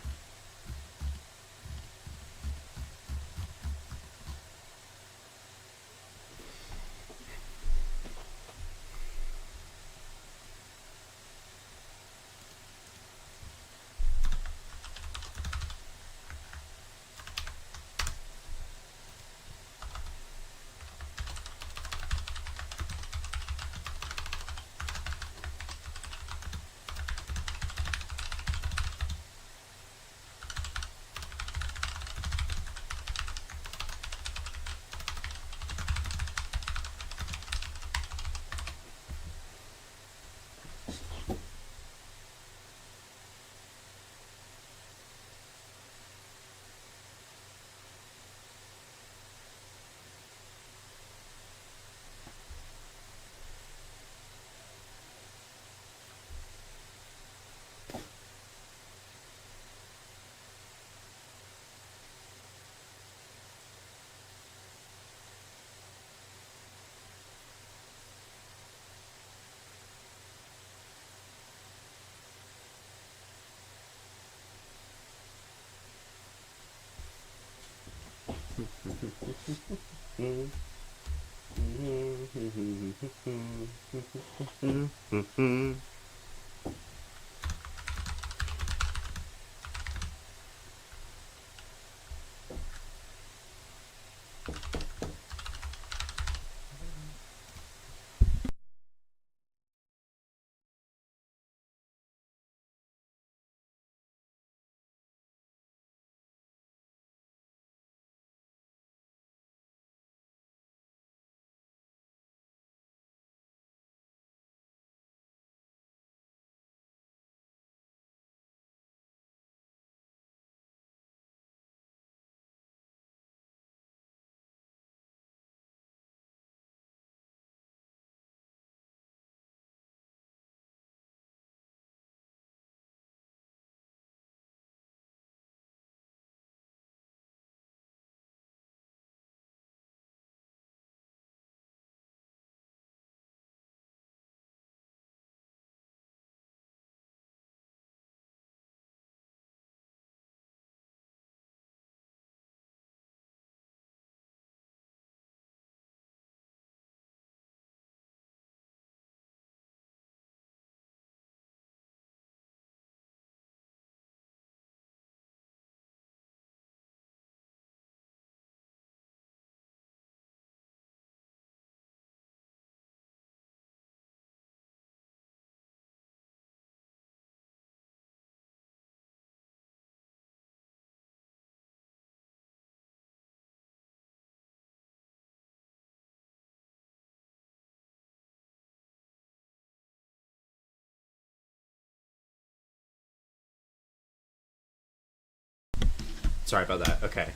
Sorry about that. Okay.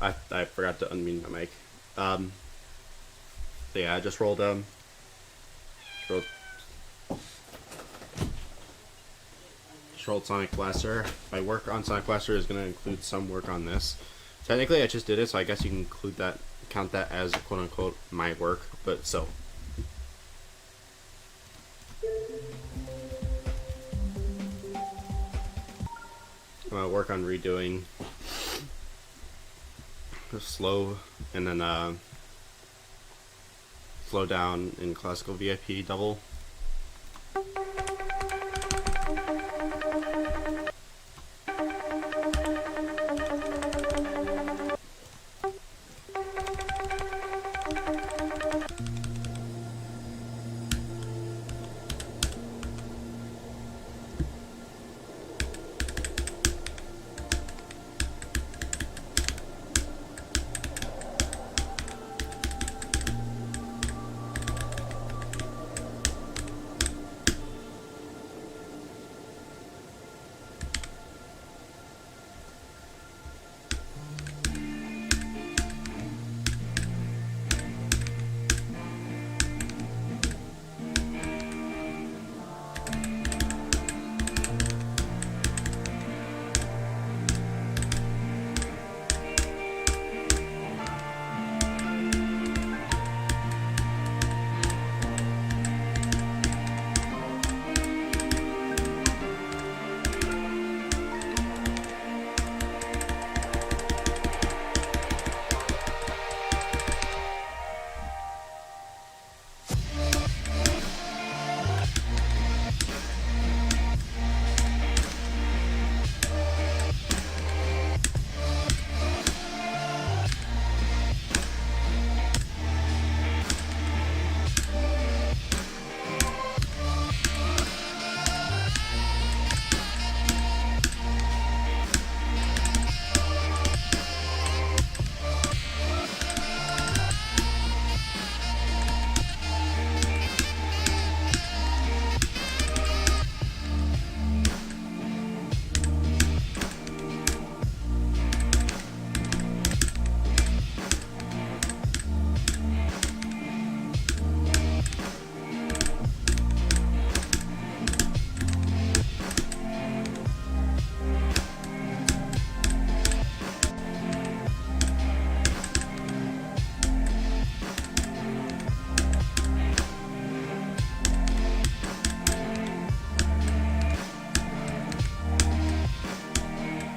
I forgot to unmute my mic. So yeah, I just rolled Sonic Blaster. My work on Sonic Blaster is going to include some work on this. Technically, I just did it, so I guess you can include that, count that as quote unquote my work. But so. I'm going to work on redoing slow and then slow down in classical VIP double.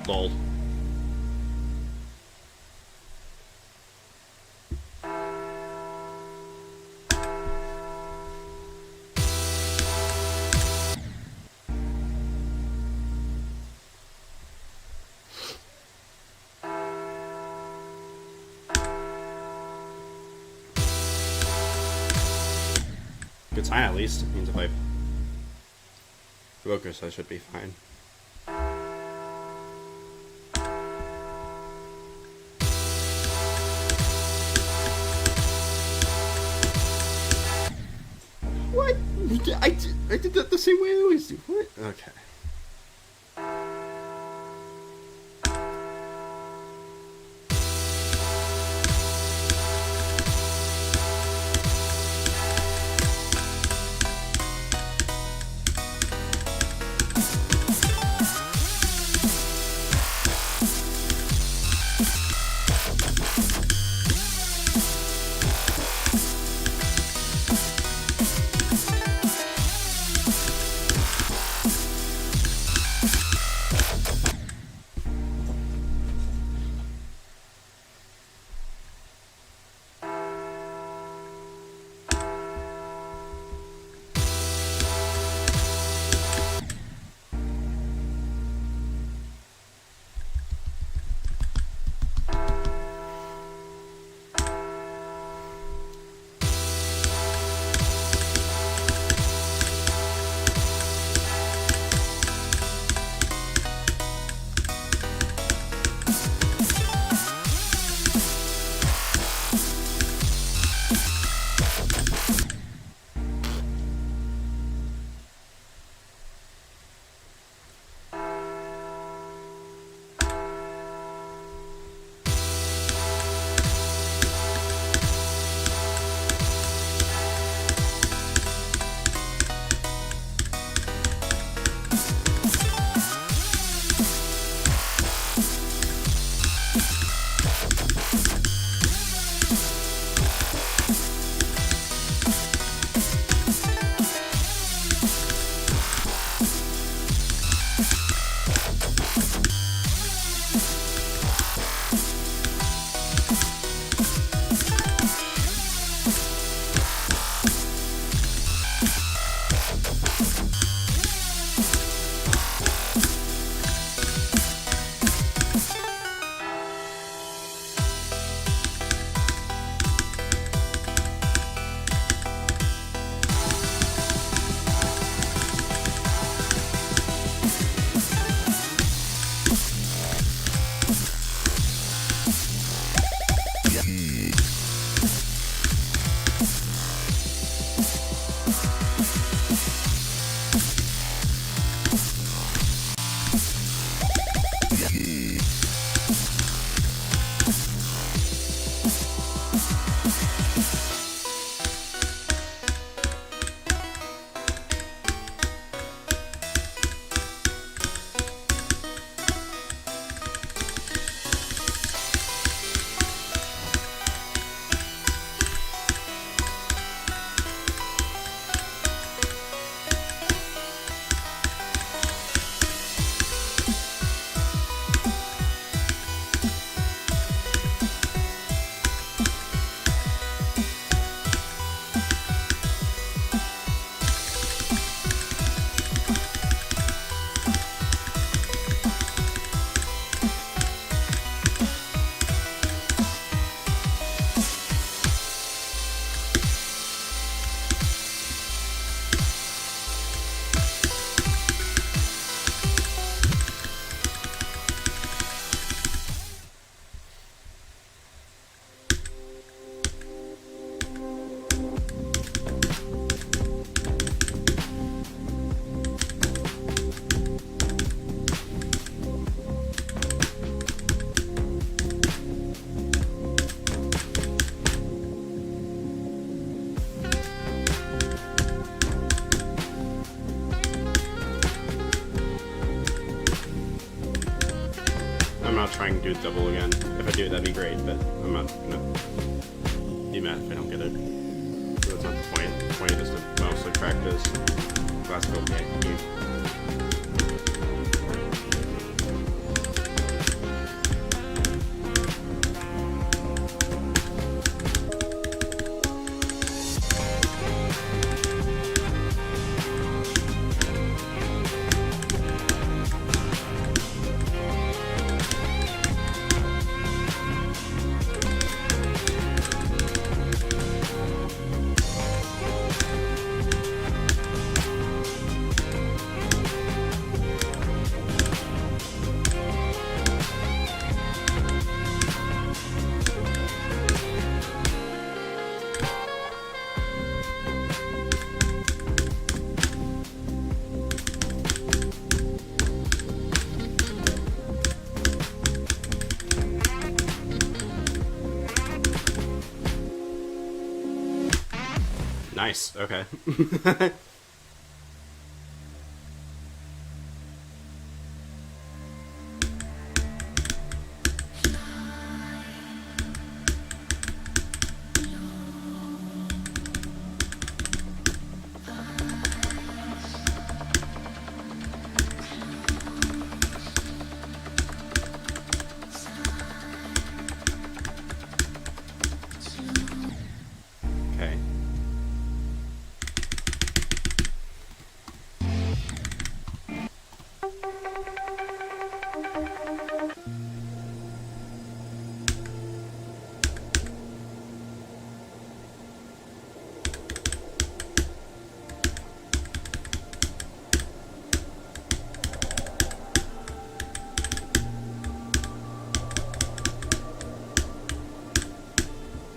Lol. Good sign at least. It means if I focus, I should be fine. What? I did that the same way I always do. What? Okay. trying to do it double again. If I do it, that'd be great, but I'm not gonna be mad if I don't get it. So that's not the point. The point is to mostly practice classical piano. Nice. Okay. Okay.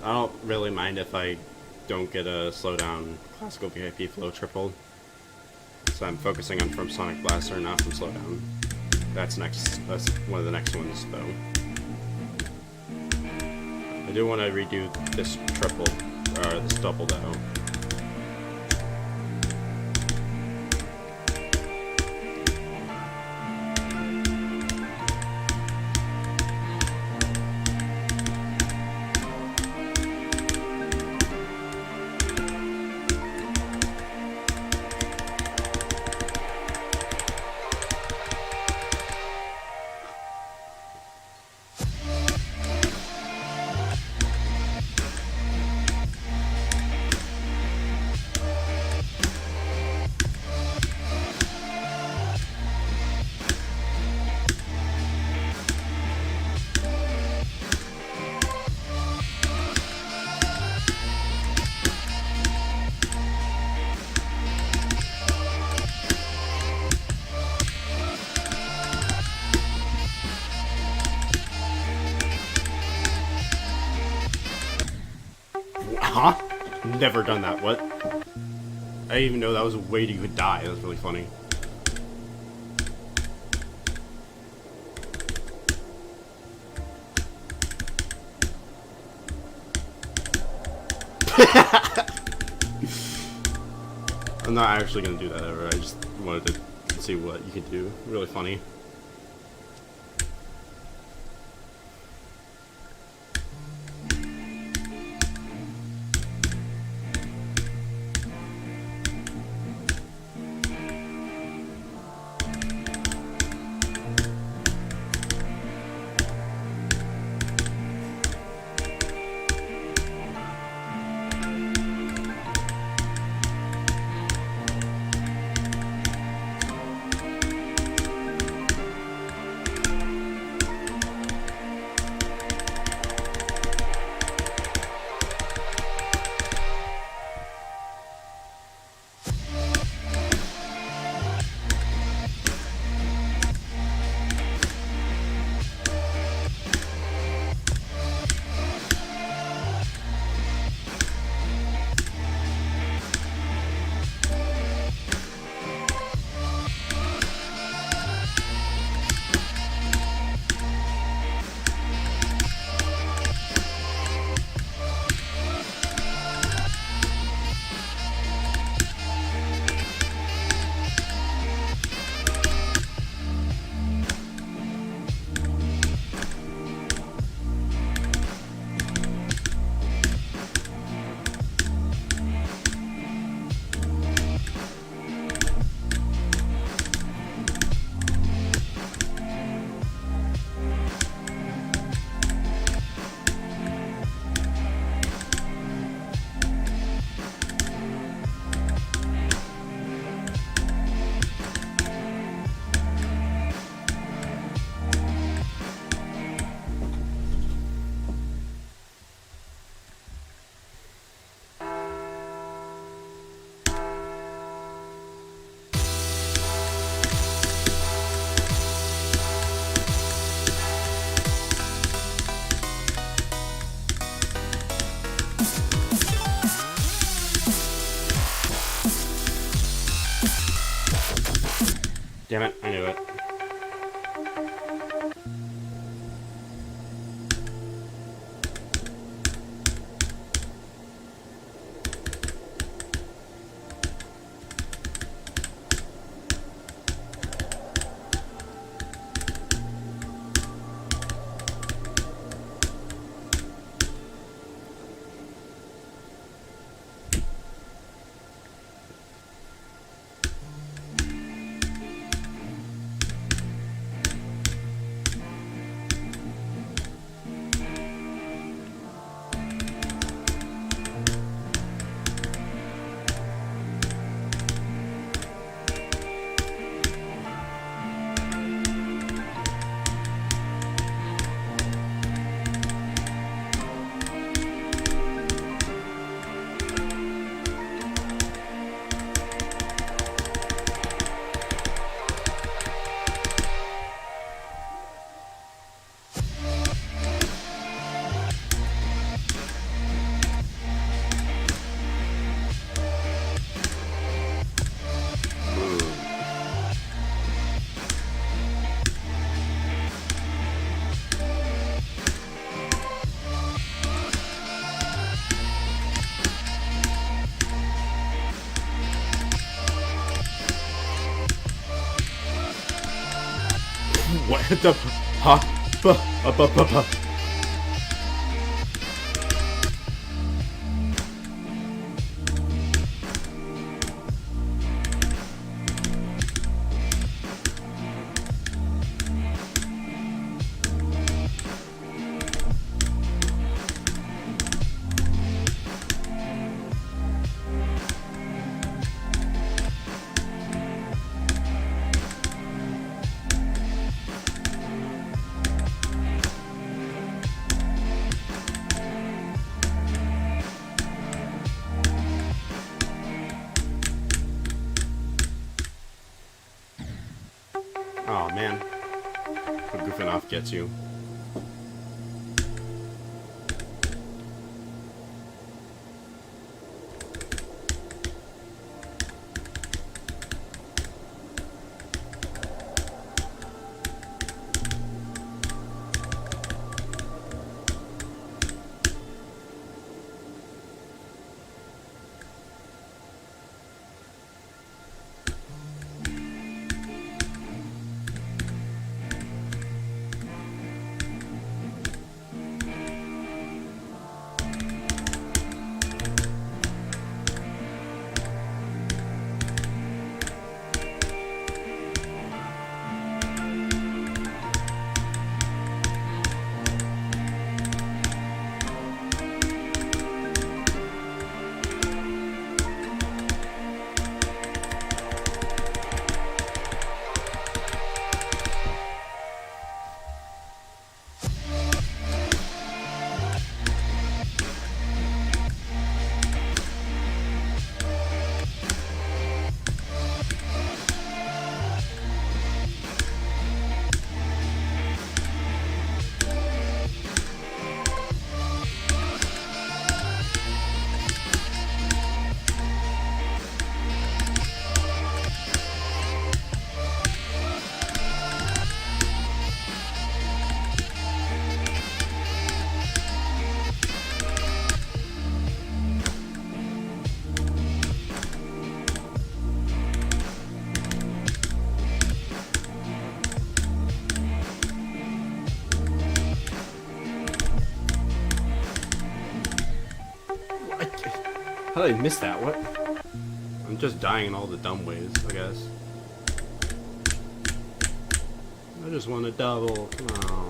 I don't really mind if I don't get a slowdown classical VIP flow triple. So I'm focusing on from Sonic Blaster, not from slowdown. That's next. That's one of the next ones, though. I do want to redo this triple, or this double, though. Huh? Never done that. What? I didn't even know that was a way you could die. That was really funny. I'm not actually gonna do that ever. I just wanted to see what you could do. Really funny. Damn it, I knew it. What the? Huh? Oh man, what goofing off gets you. How did I miss that? What? I'm just dying in all the dumb ways, I guess. I just want to double. Come on.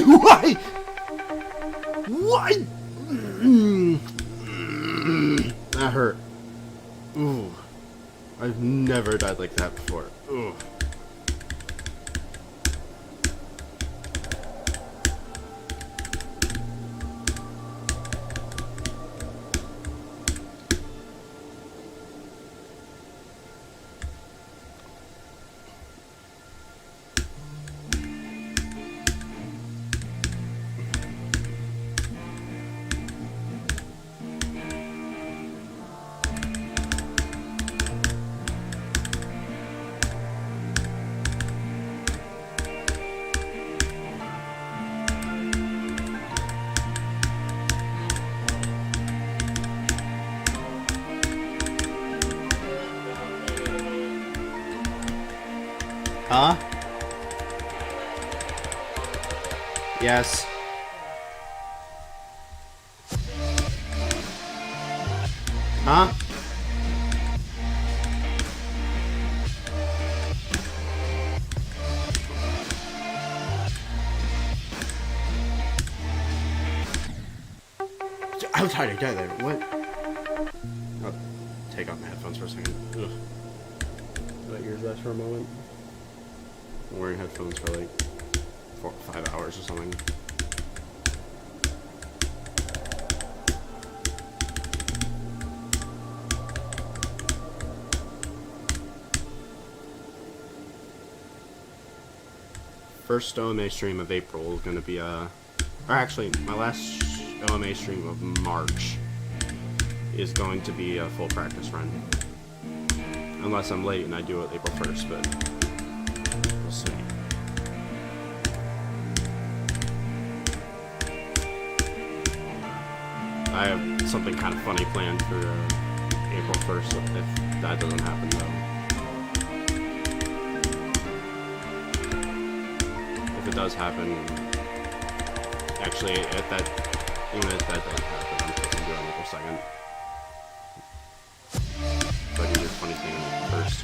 Why? Why? That hurt. Ooh. I've never died like that before. Ooh. Huh? Yes. Huh? I was trying to get there. What? I'll take off my headphones for a second. Ugh. Let yours rest for a moment. I'm wearing headphones for like 4 or 5 hours or something. First OMA stream of April is going to be or actually my last OMA stream of March is going to be a full practice run. Unless I'm late and I do it April 1st, but we'll see. I have something kind of funny planned for April 1st if that doesn't happen though. If it does happen, actually, even if that doesn't happen, I'm going to do it on April 2nd. So I can do a funny thing on April 1st.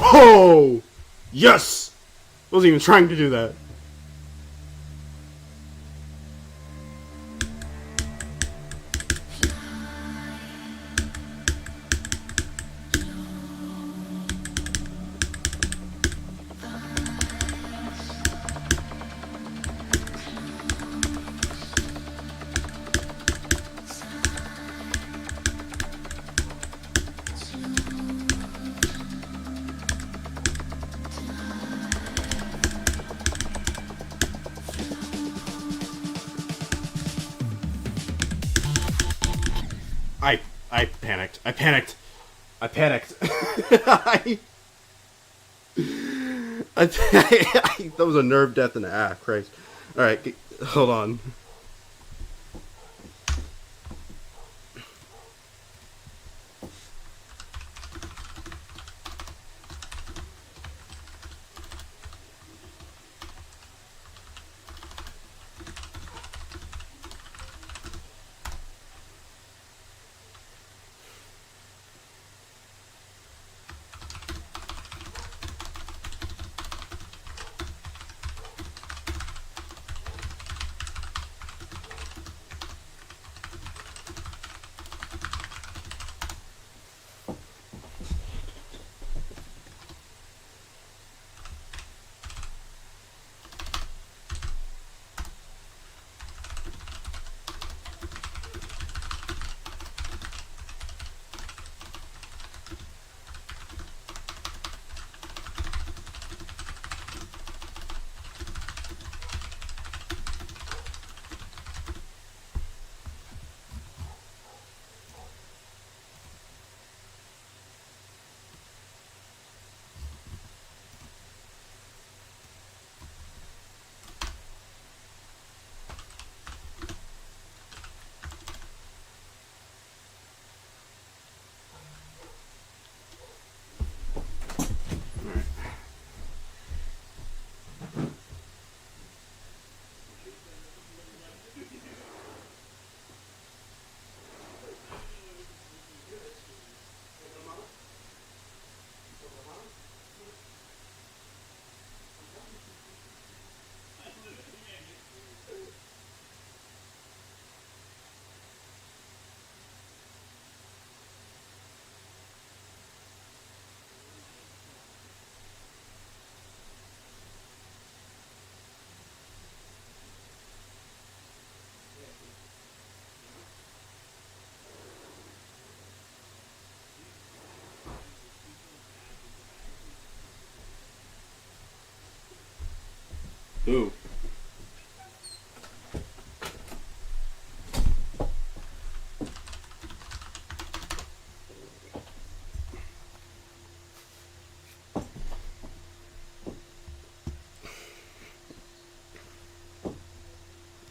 Oh! Yes! I wasn't even trying to do that. I panicked. I panicked. I panicked. That was a nerve death and a half. Christ. Alright, hold on. Ooh.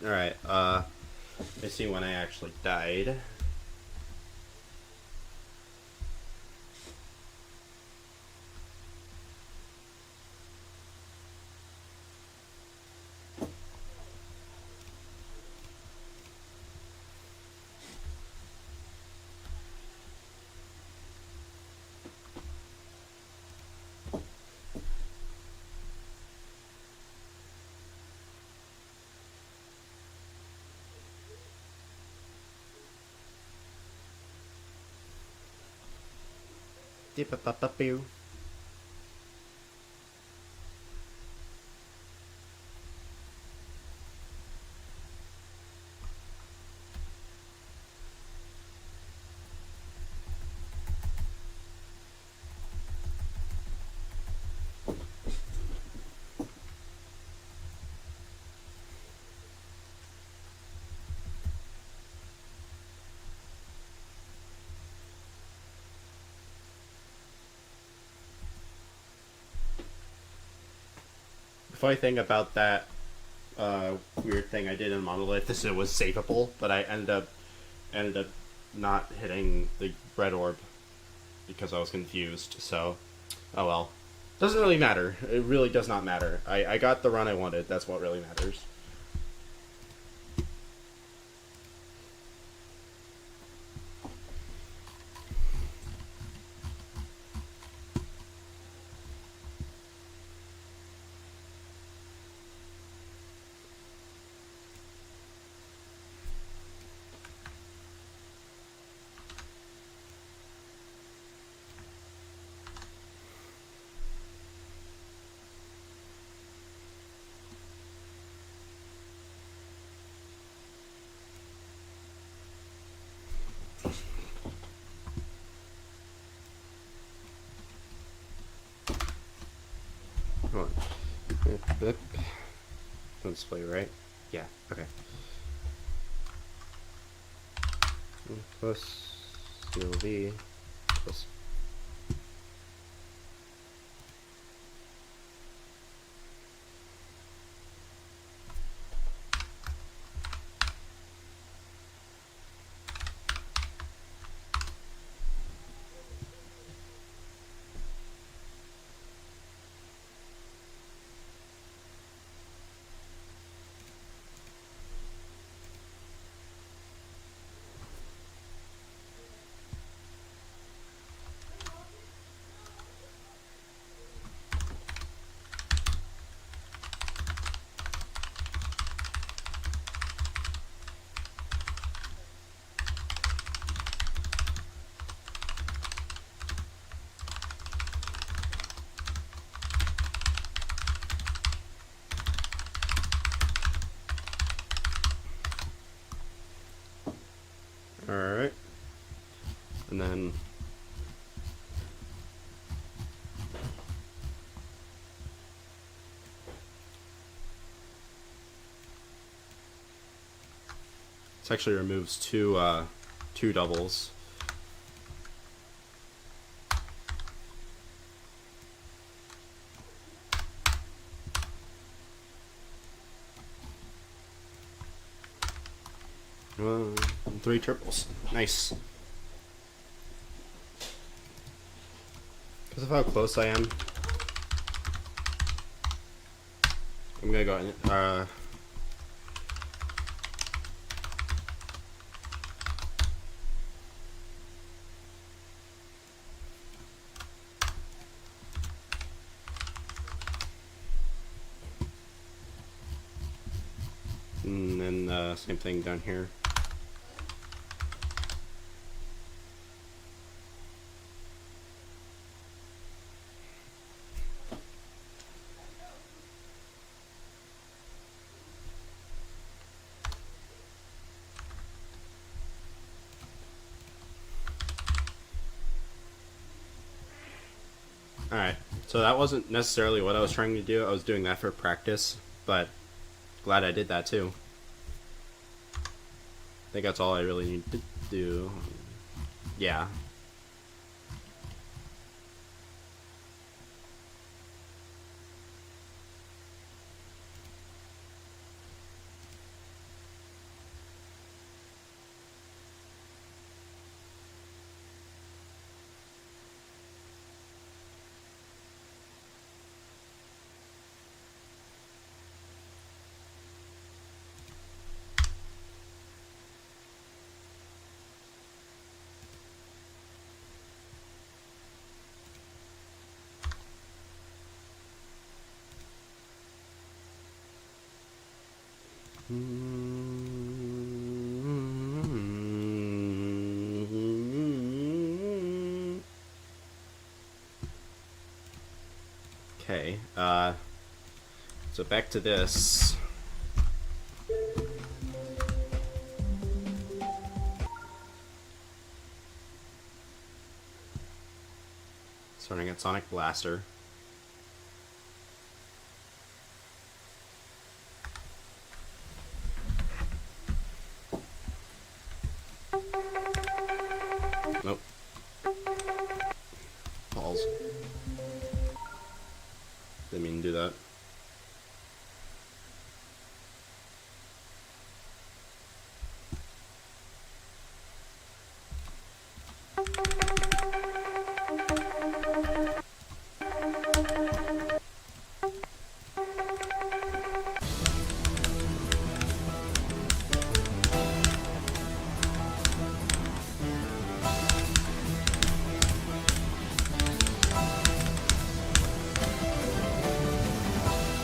Alright, let's see when I actually died. Dip-a-pa-pa-pew. The funny thing about that weird thing I did in Monolith is it was savable, but I ended up not hitting the red orb because I was confused. So, oh well. Doesn't really matter. It really does not matter. I got the run I wanted. That's what really matters. Display, right? Yeah, okay. Plus CLV plus alright. And then this actually removes two doubles. And 3 triples. Nice. Because of how close I am, I'm gonna go in, and then same thing down here. Alright, so that wasn't necessarily what I was trying to do. I was doing that for practice, but glad I did that too. I think that's all I really need to do. Yeah. Okay, so back to this. Starting at Sonic Blaster. Nope. Balls. Didn't mean to do that.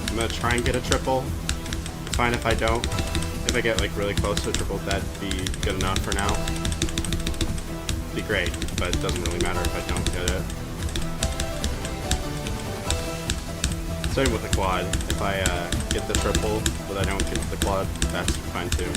I'm gonna try and get a triple. It's fine if I don't. If I get like really close to a triple, that'd be good enough for now. It'd be great, but it doesn't really matter if I don't get it. Same with the quad. If I get the triple, but I don't get the quad, that's fine too.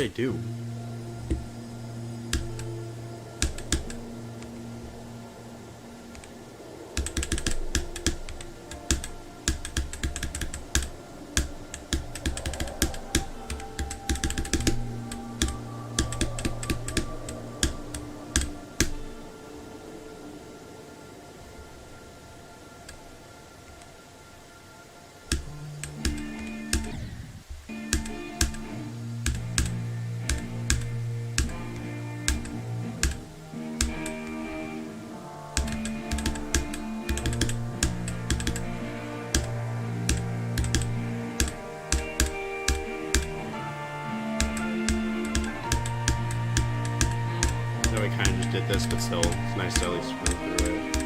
did I do? We kind of just did this, but still, it's nice to at least run through it.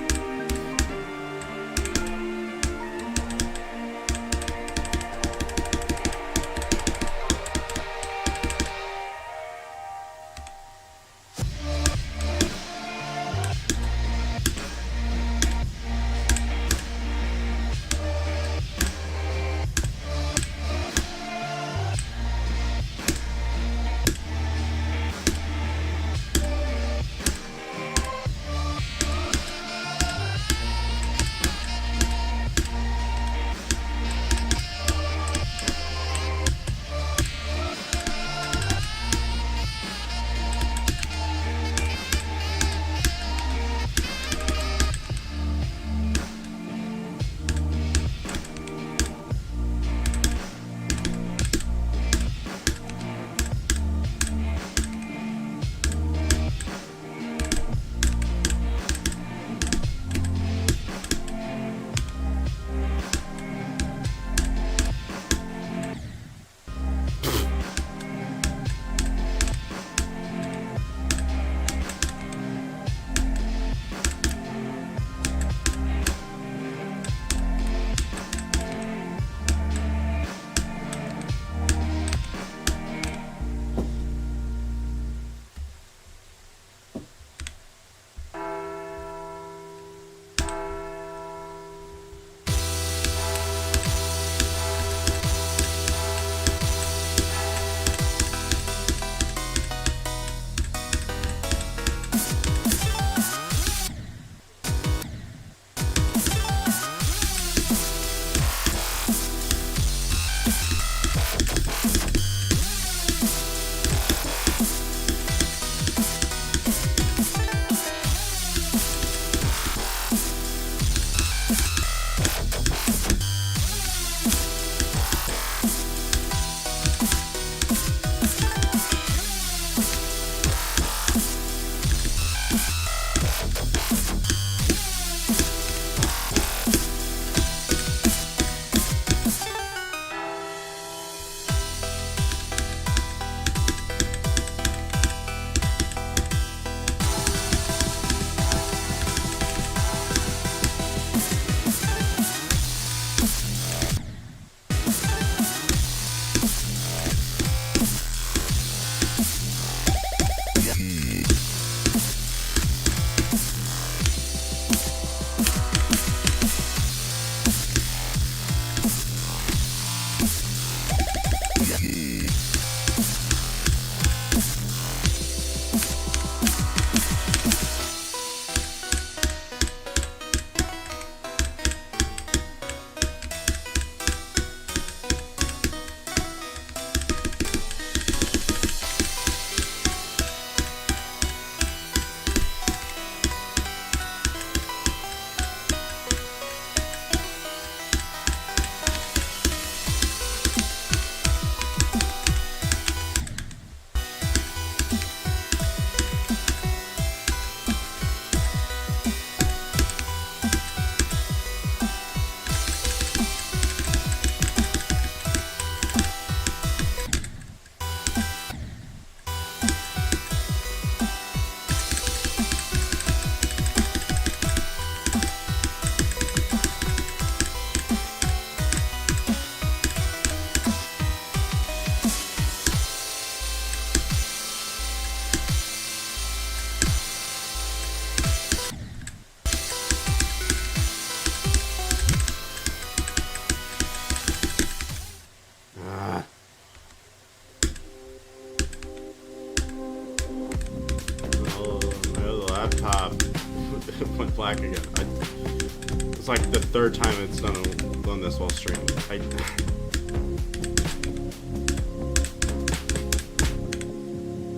It's like the third time it's done this while streaming.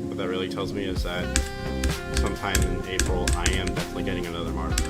What that really tells me is that sometime in April, I am definitely getting another monitor.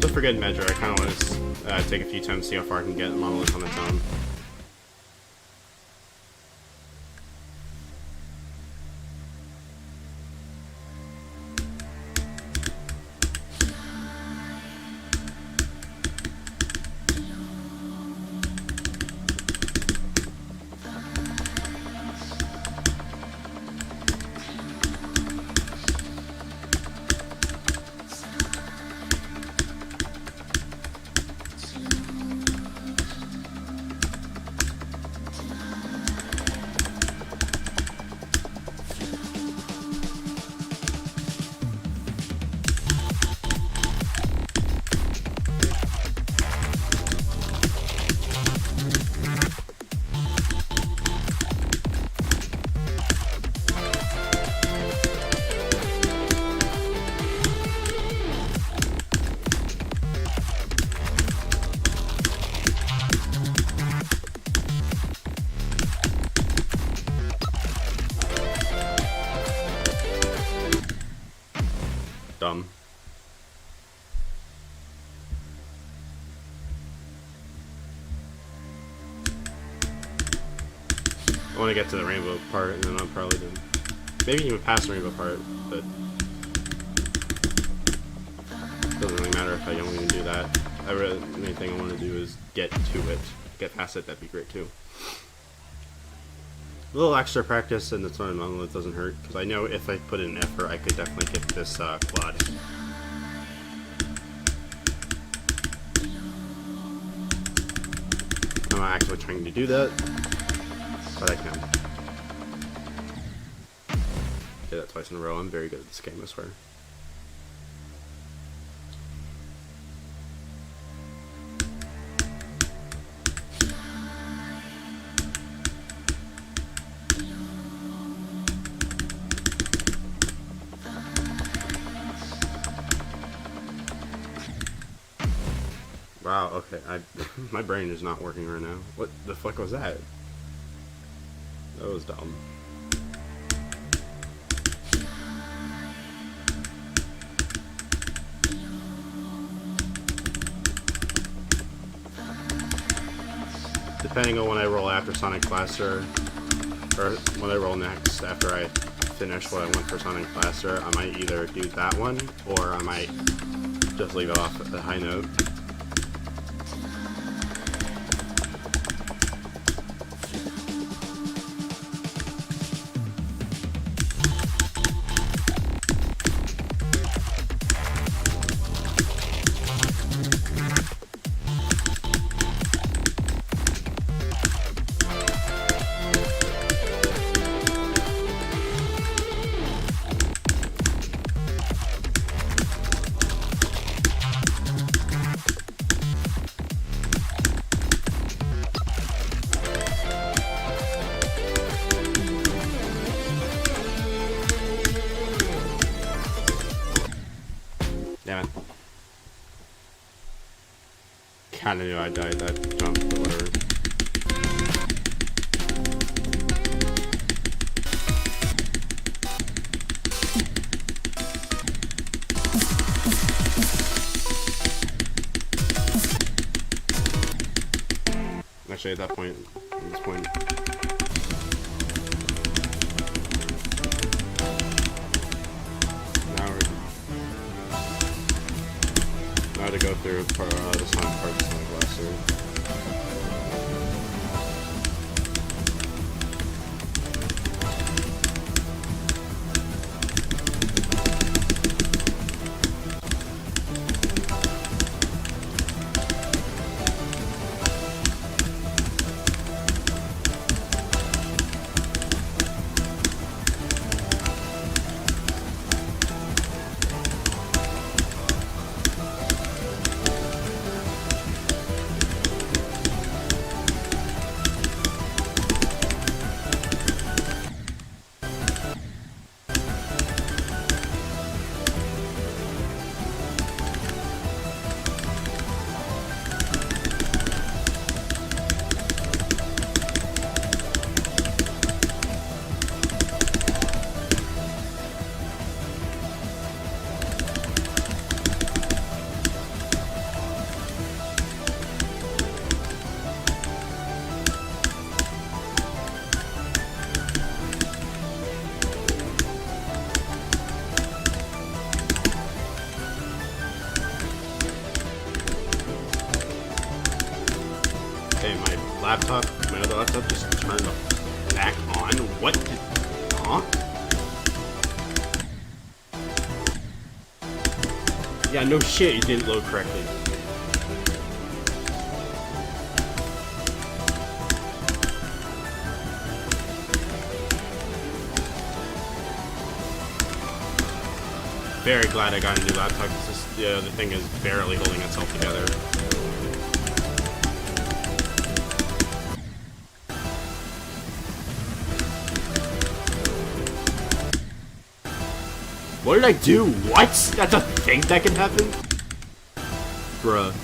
For good measure, I kind of want to take a few times to see how far I can get Monolith on its own. Dumb. I want to get to the rainbow part, and then I'll probably do maybe even past the rainbow part, but it doesn't really matter if I don't even do that. The main thing I want to do is get to it. Get past it, that'd be great too. A little extra practice and it's not a monolith doesn't hurt, because I know if I put in effort I could definitely get this quad. I'm not actually trying to do that, but I can. Did that twice in a row. I'm very good at this game, I swear. Wow, okay, my brain is not working right now. What the fuck was that? That was dumb. Depending on when I roll after Sonic Blaster, or when I roll next after I finish what I want for Sonic Blaster, I might either do that one, or I might just leave it off at a high note. Damn it. Kinda knew I died that jump, but whatever. actually, at that point. At this point. Now to go through the sonic part of Sonic Blaster. My other laptop just turned back on. What? Huh? Yeah, no shit, it didn't load correctly. Very glad I got a new laptop because the thing is barely holding itself together. What did I do? What? That's a thing that can happen? Bruh.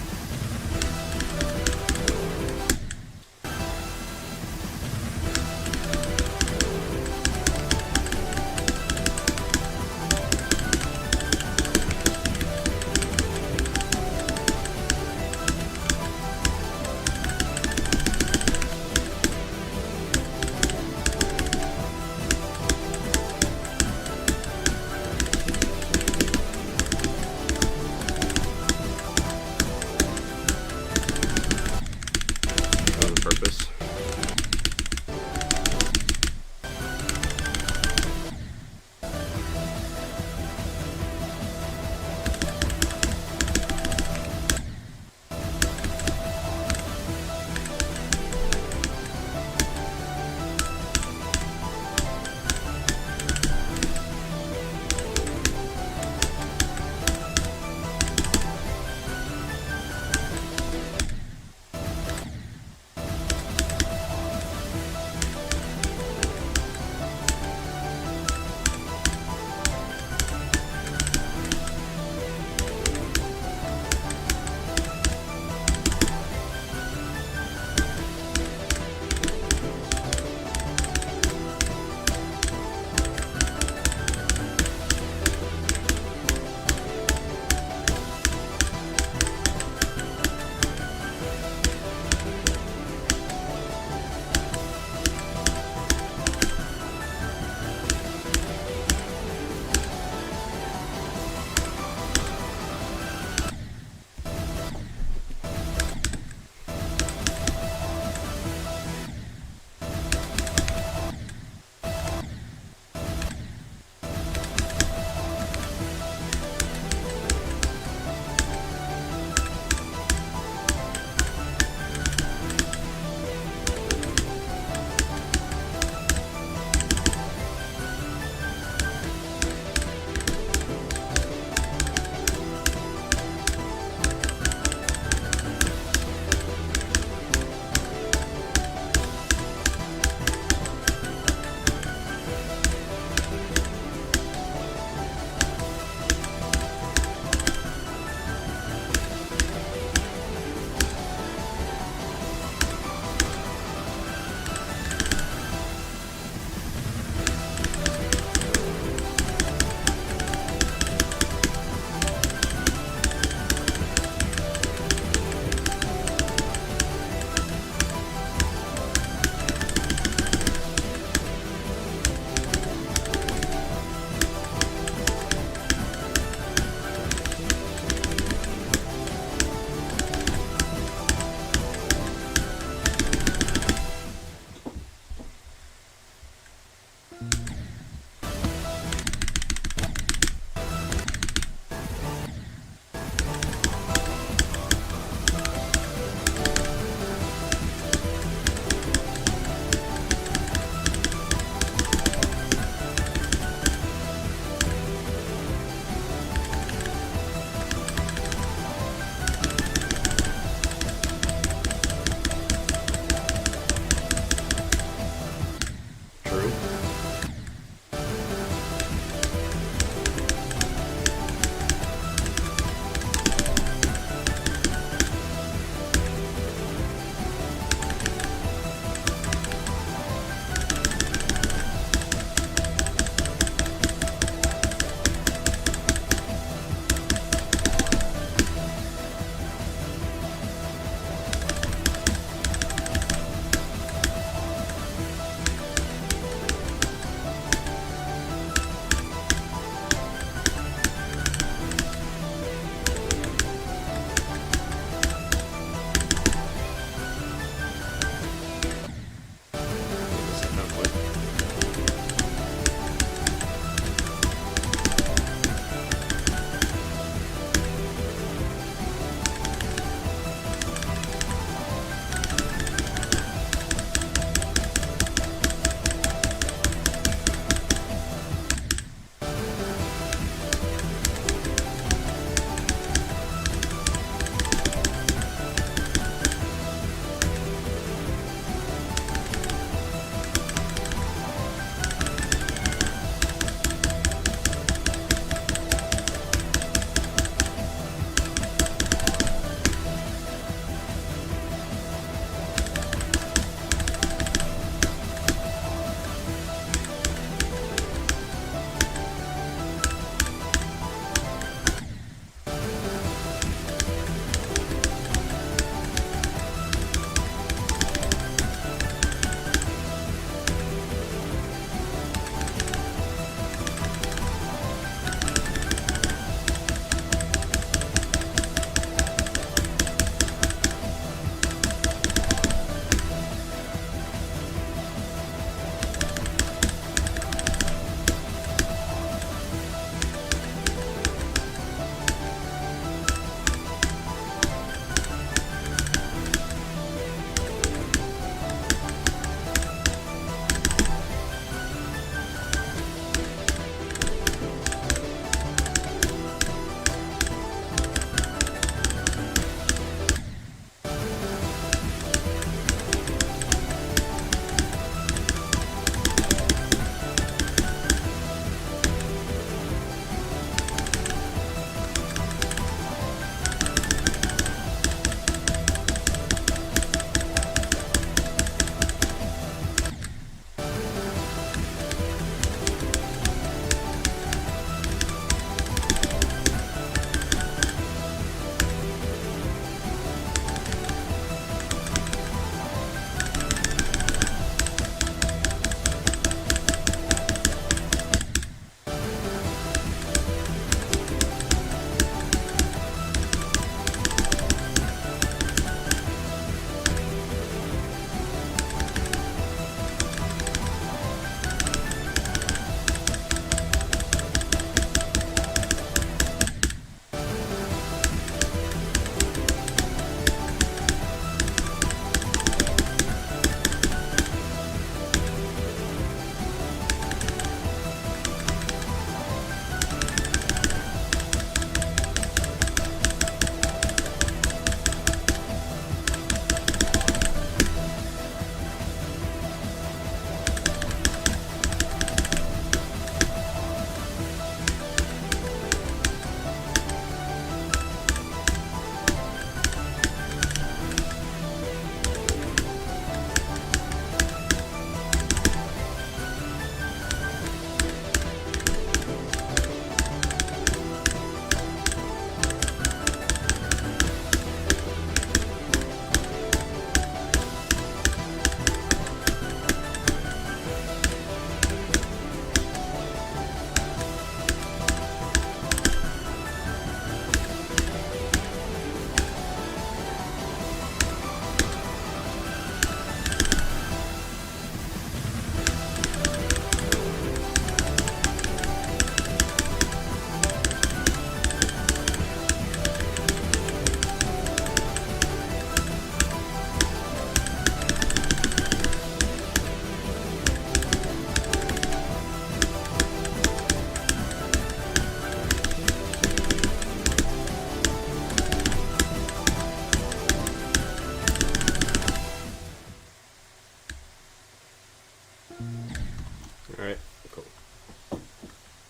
Alright, cool.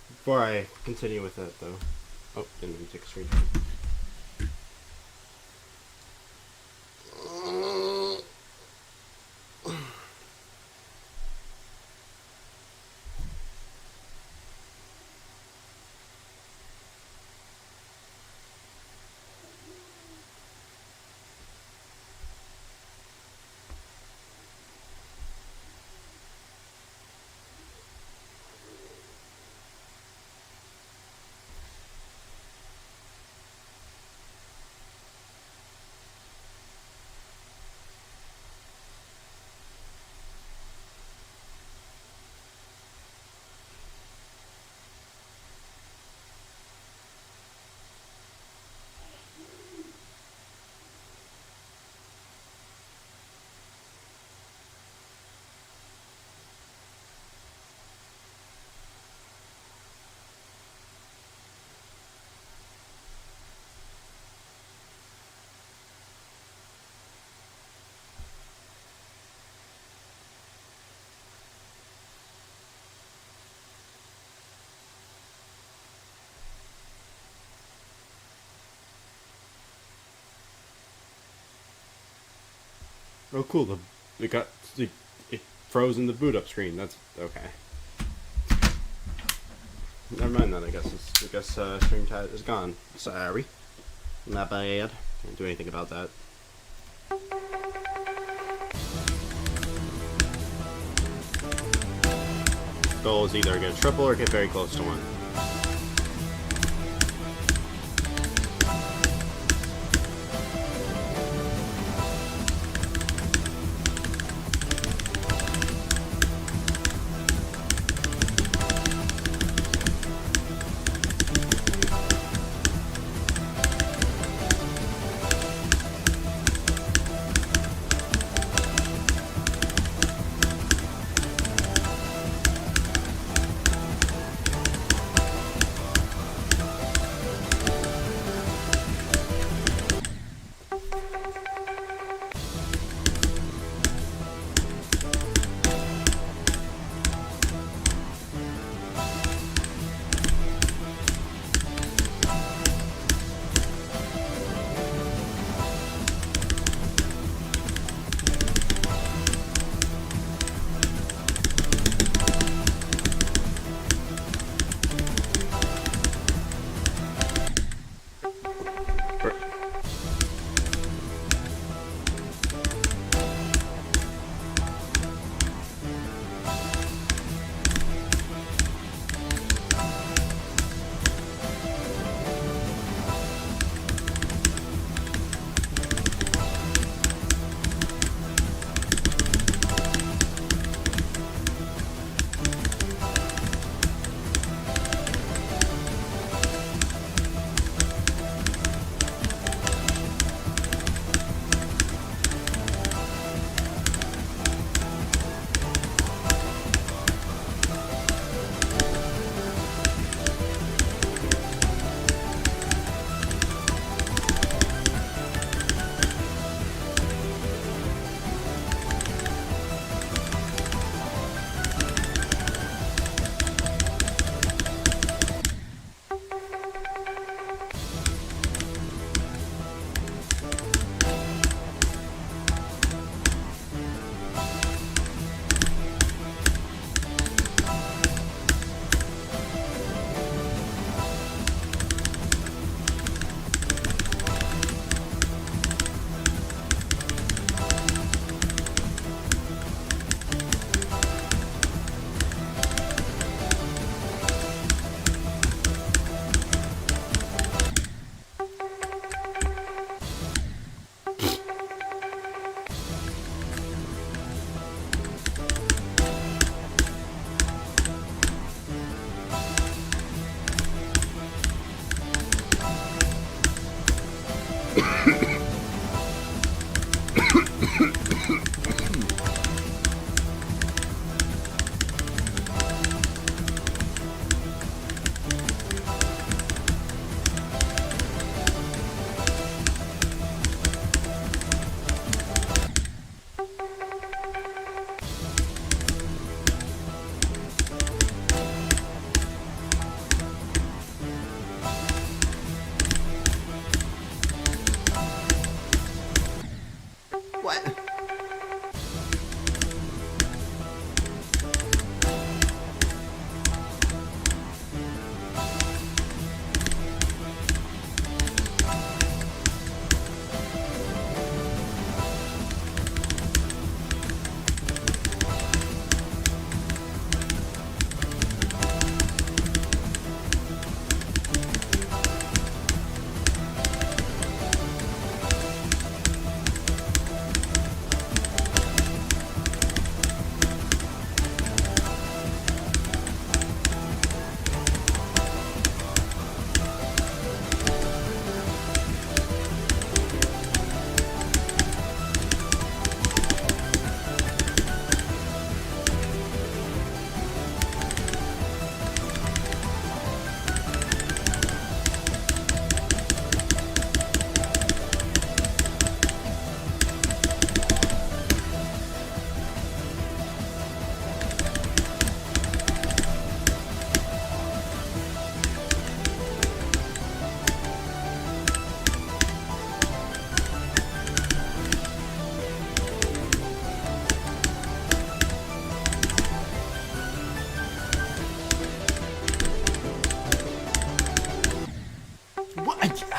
Before I continue with that though, oh, didn't even take a screenshot. Oh, cool. It froze in the boot up screen. That's okay. Never mind then. I guess stream chat is gone. Sorry. Not bad. Can't do anything about that. Goal is either get a triple or get very close to one.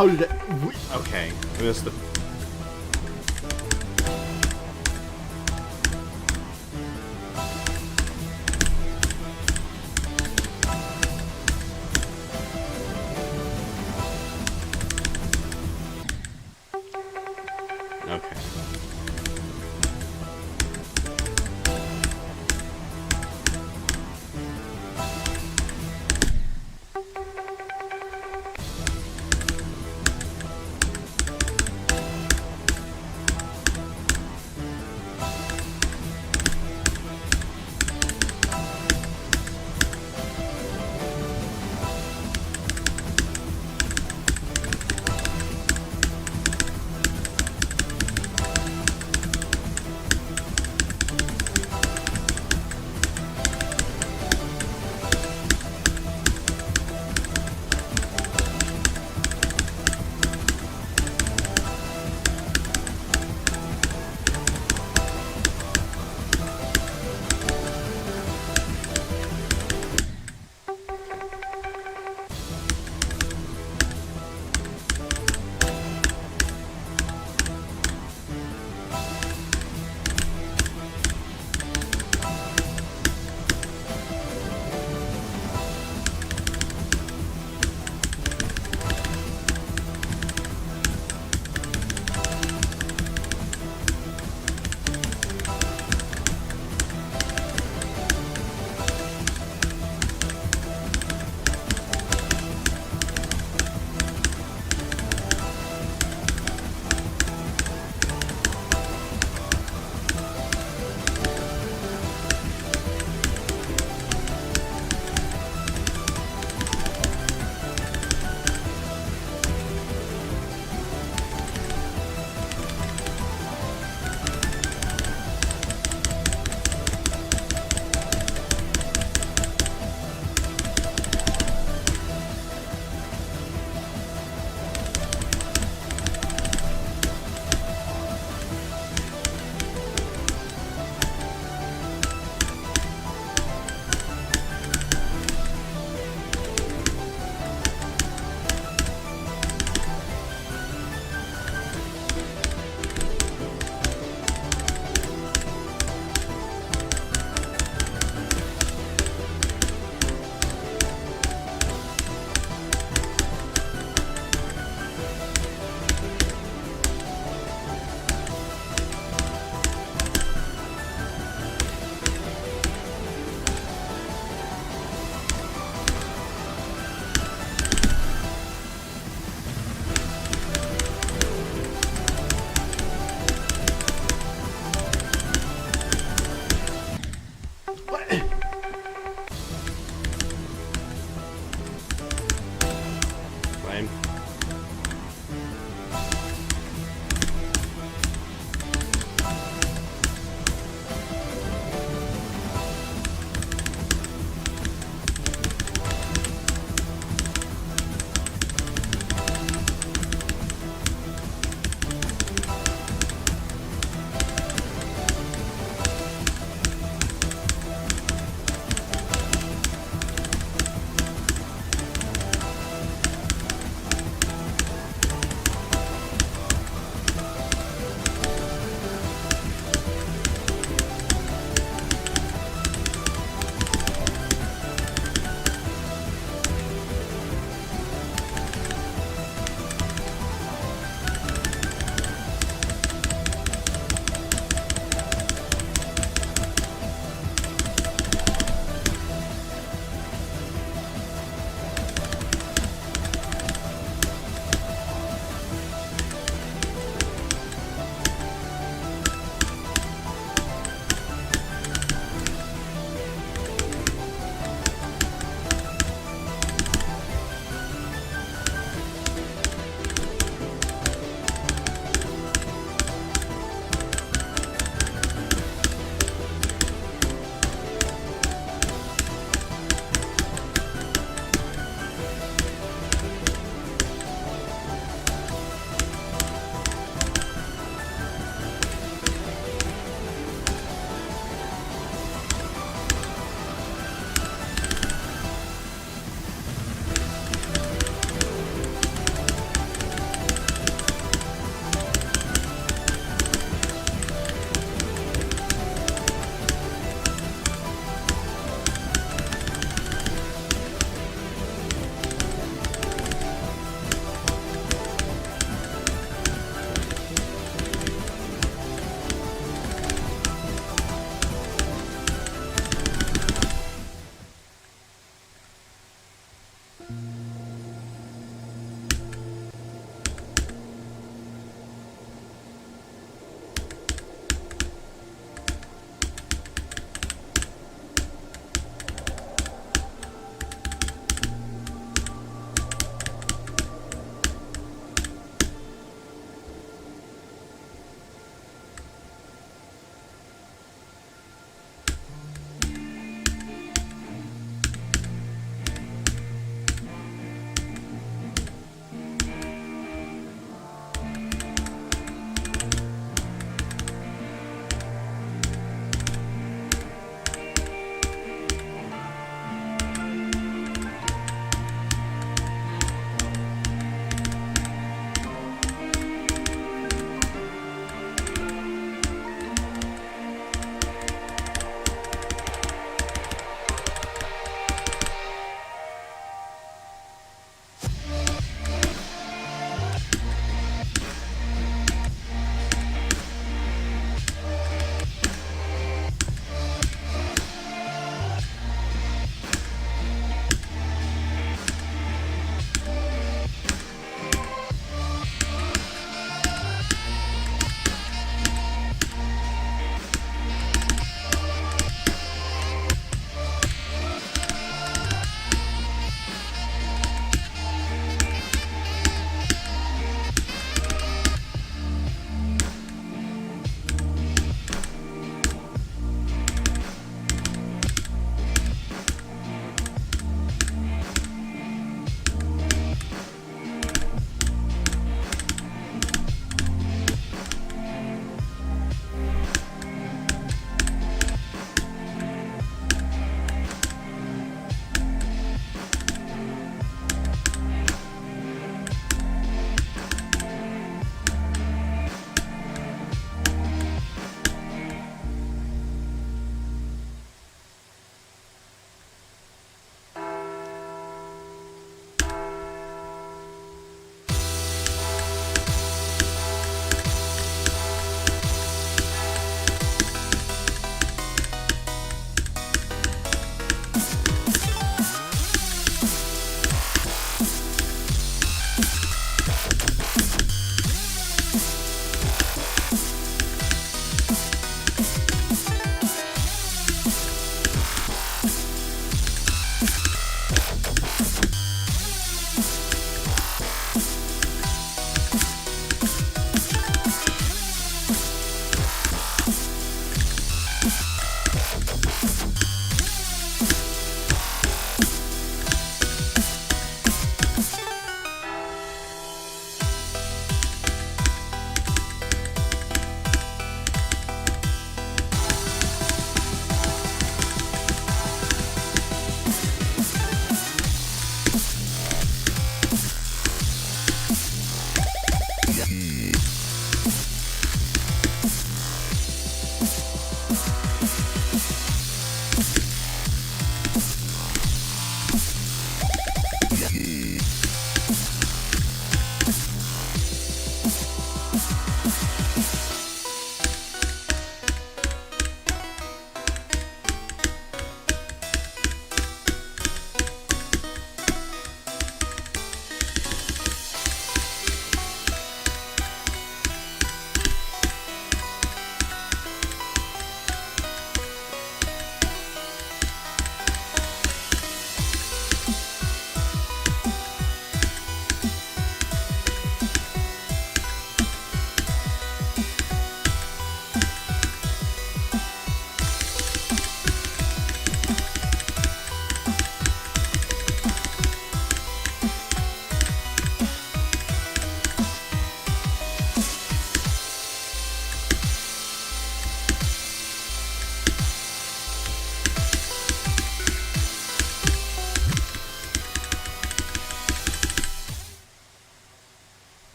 How did it? Okay, I missed the. Okay.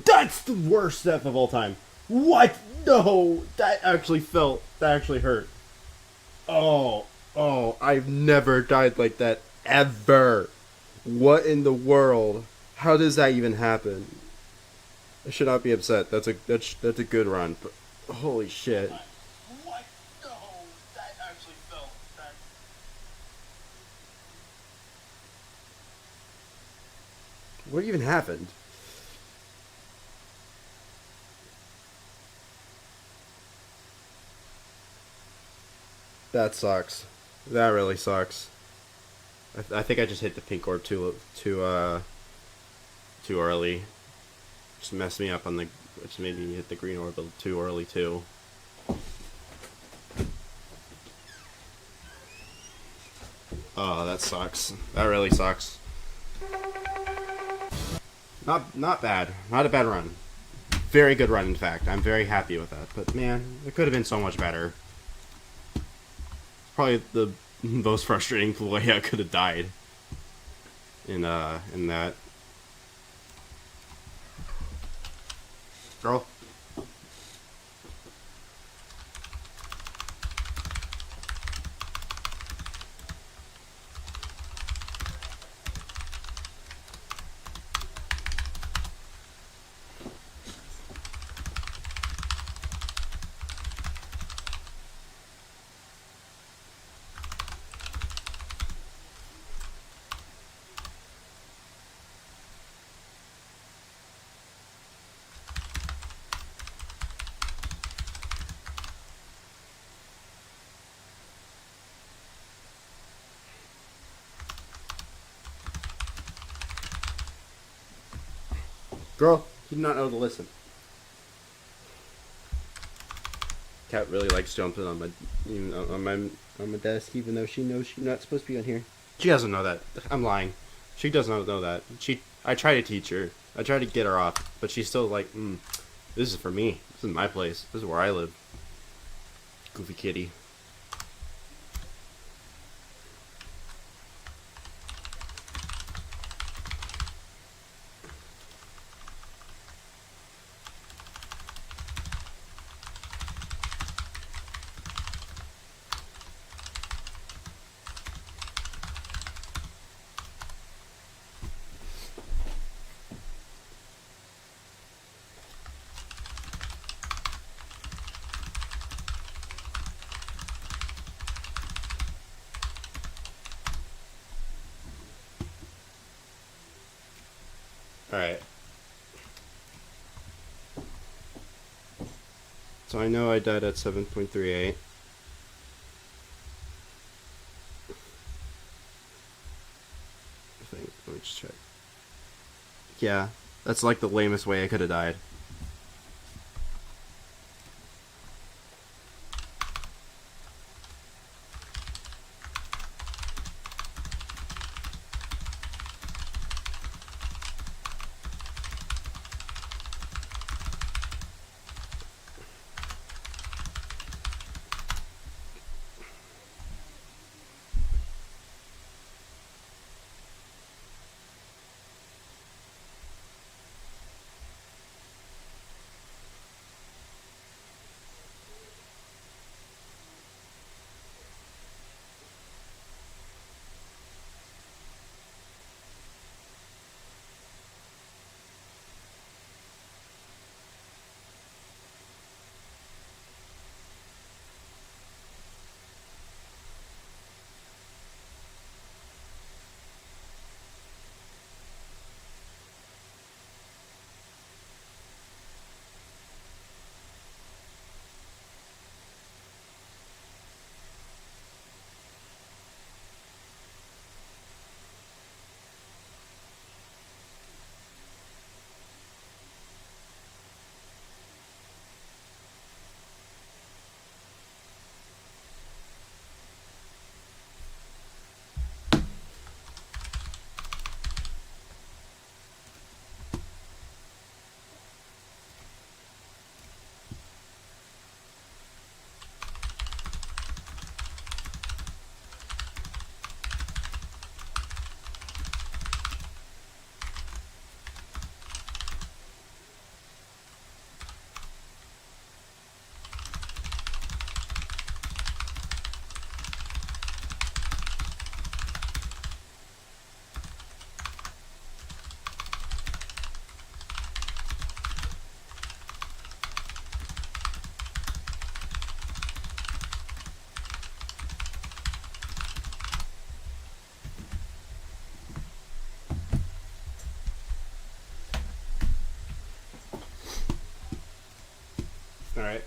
That's the worst death of all time. What? No, that actually felt. That actually hurt. Oh, I've never died like that ever. What in the world? How does that even happen? I should not be upset. That's a good run. But holy shit. What? No, that actually felt. That. What even happened? That sucks. That really sucks. I think I just hit the pink orb too early. Just messed me up on the. Which made me hit the green orb too early too. Oh, that sucks. That really sucks. Not bad. Not a bad run. Very good run, in fact. I'm very happy with that. But man, it could have been so much better. Probably the most frustrating way I could have died in that. Girl. Girl, you do not know to listen. Cat really likes jumping on my desk, even though she knows she's not supposed to be on here. She doesn't know that. I'm lying. She does not know that. I try to teach her. I try to get her off, but she's still like, this is for me. This is my place. This is where I live. Goofy kitty. Alright. So I know I died at 7.38. I think. Let me just check. Yeah, that's like the lamest way I could have died. Alright.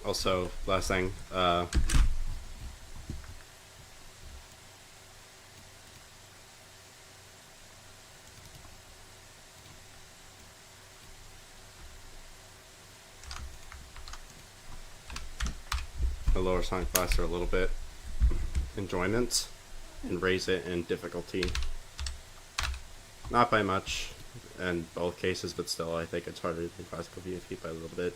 Also, last thing, the lower sonic blaster a little bit enjoyment and raise it in difficulty. Not by much in both cases, but still I think it's harder than classical VFP by a little bit.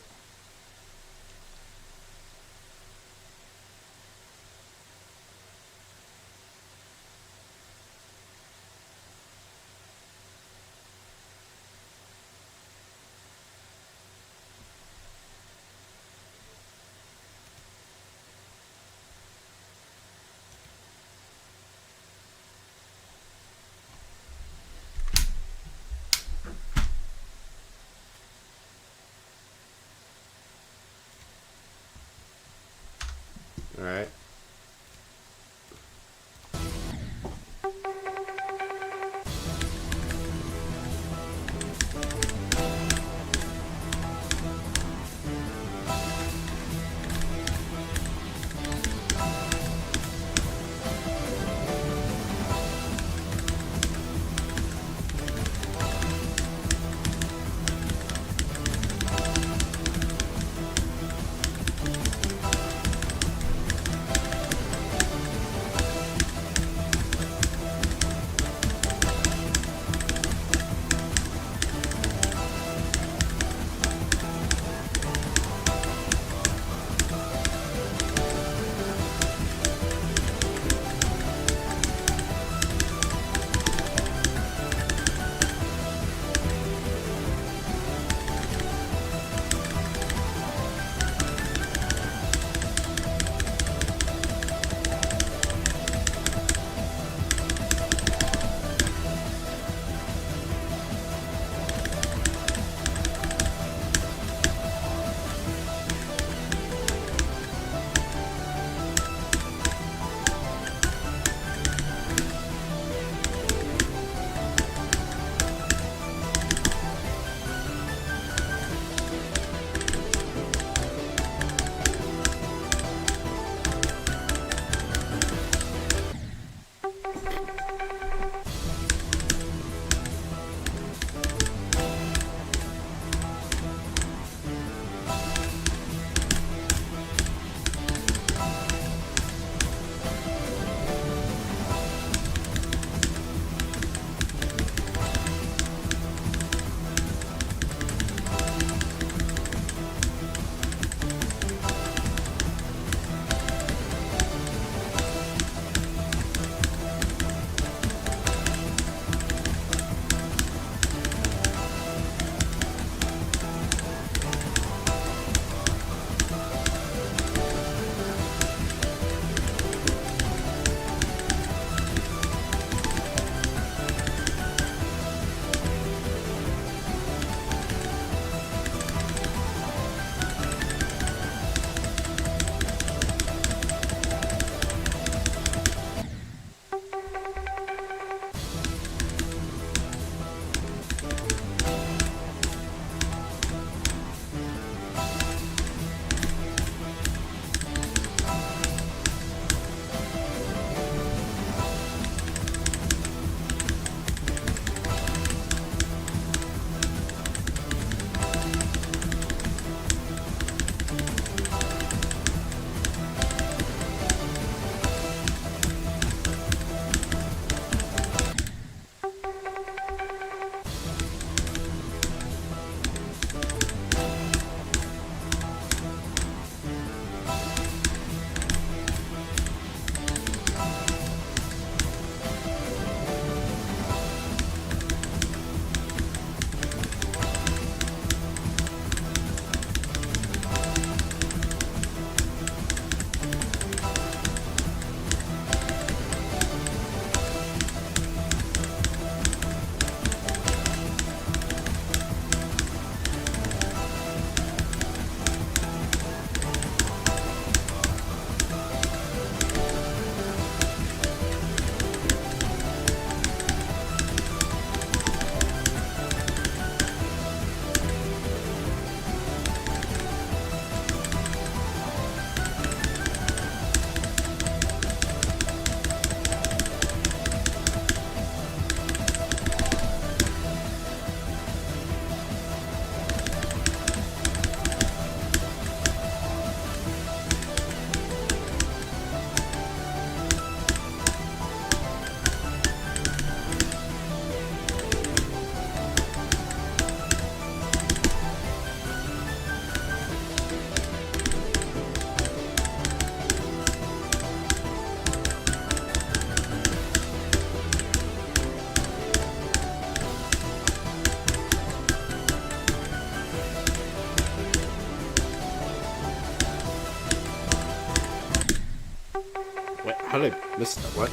This what?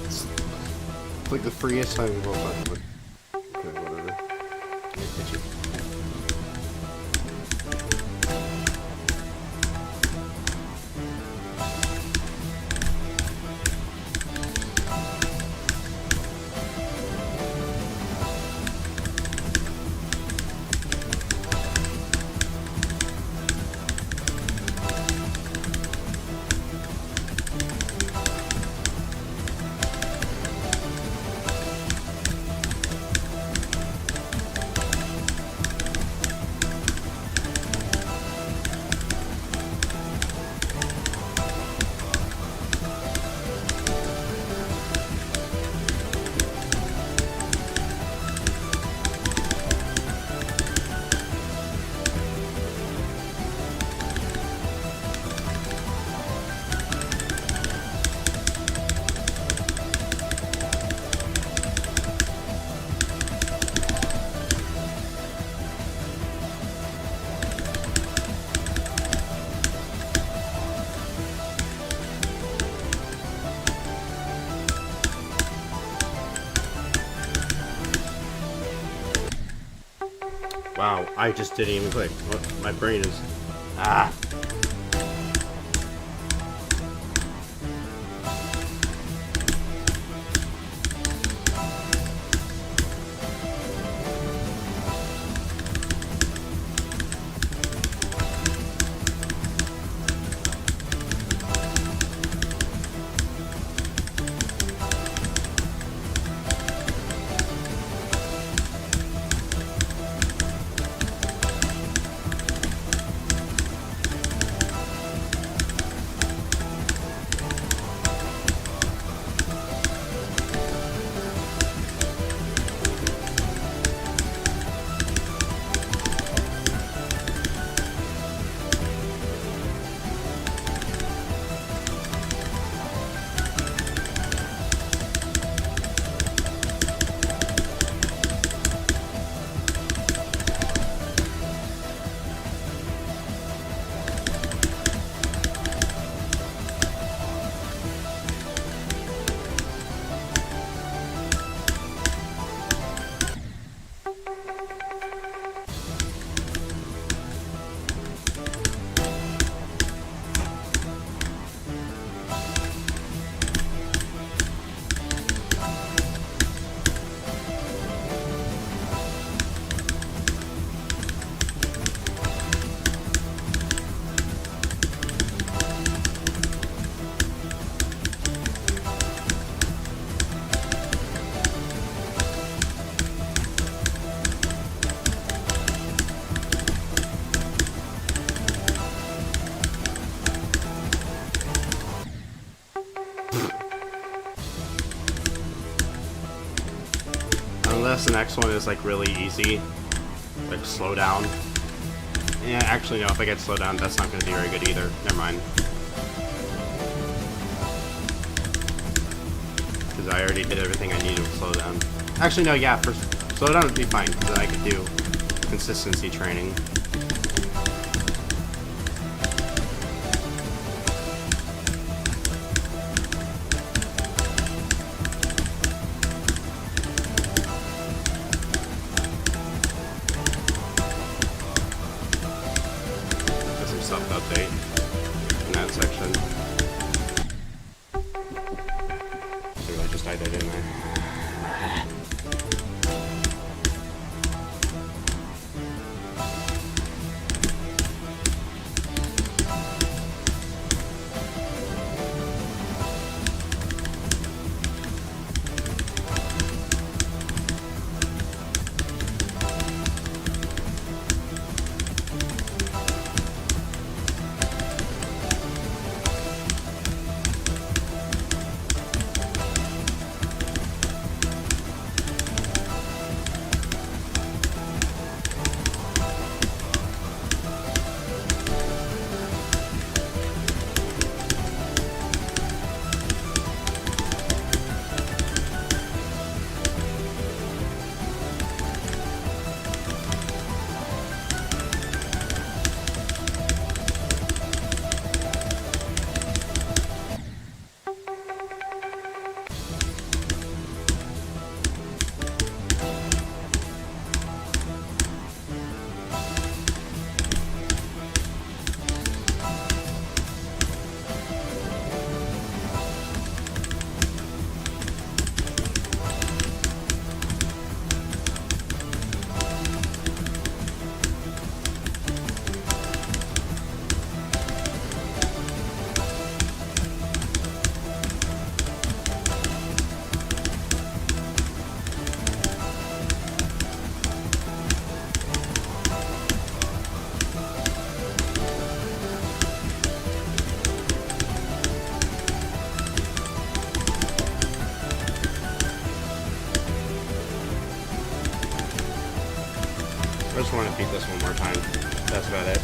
It's like the freest time in the world. Okay, whatever. Itchy. Wow, I just didn't even click. What? My brain is... Ah! Unless the next one is like really easy, like slow down. Yeah, actually no, if I get slowed down, that's not going to be very good either. Never mind. Because I already did everything I needed with slow down. Actually no, yeah, for slow down would be fine, because then I could do consistency training. Update in that section. Maybe I just typed that in there. I just want to beat this one more time. That's about it.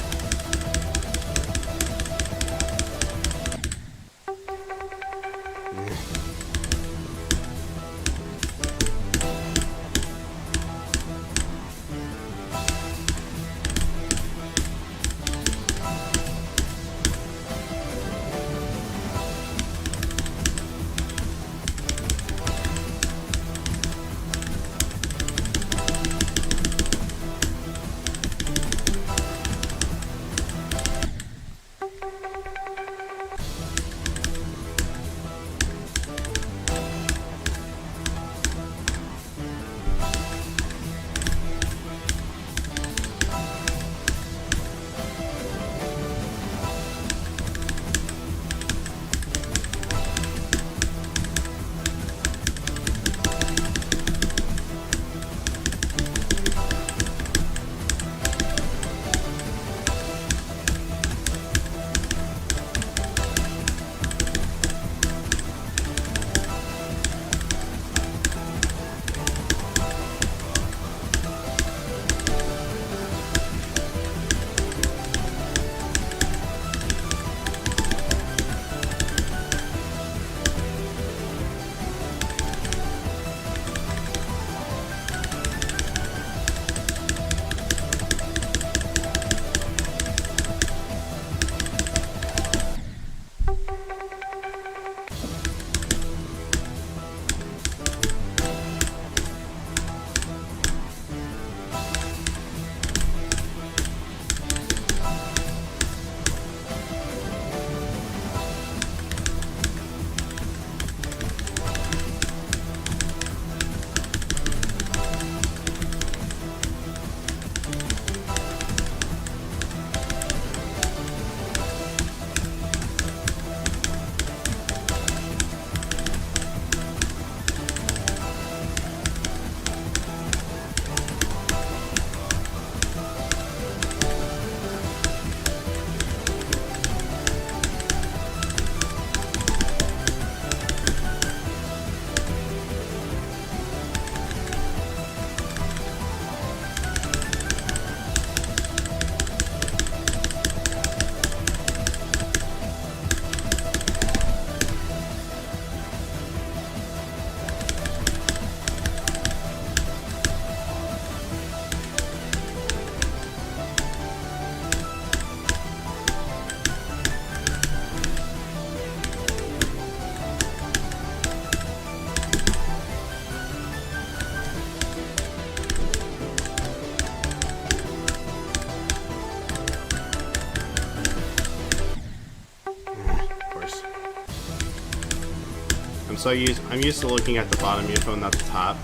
I'm used to looking at the bottom of your phone, not the top.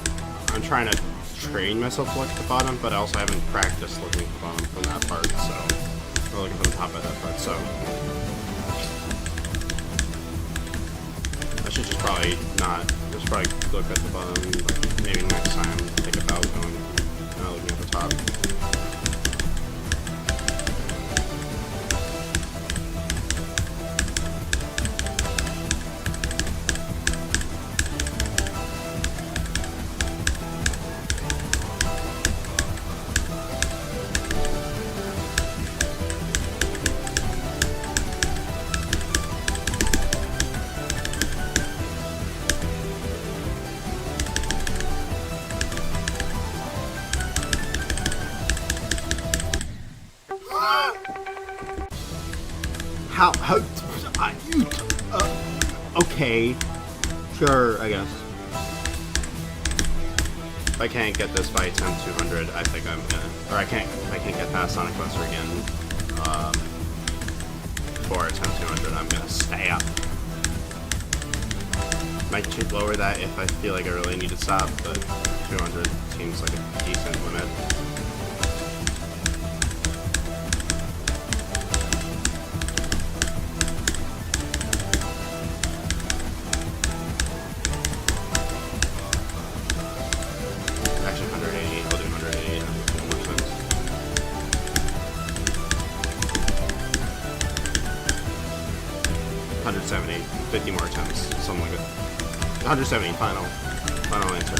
I'm trying to train myself to look at the bottom, but I also haven't practiced looking at the bottom from that part, so... Or looking from the top of that part, so... I should just probably look at the bottom, like, maybe next time, think about going, looking at the top. Okay. Sure, I guess. If I can't get this by 10-200, I think I'm gonna... Or if I can't get past Sonic Buster again, for 10-200, I'm gonna stay up. Might lower that if I feel like I really need to stop, but 200 seems like a decent limit. $170, 50 more attempts, something like that. 170, final answer.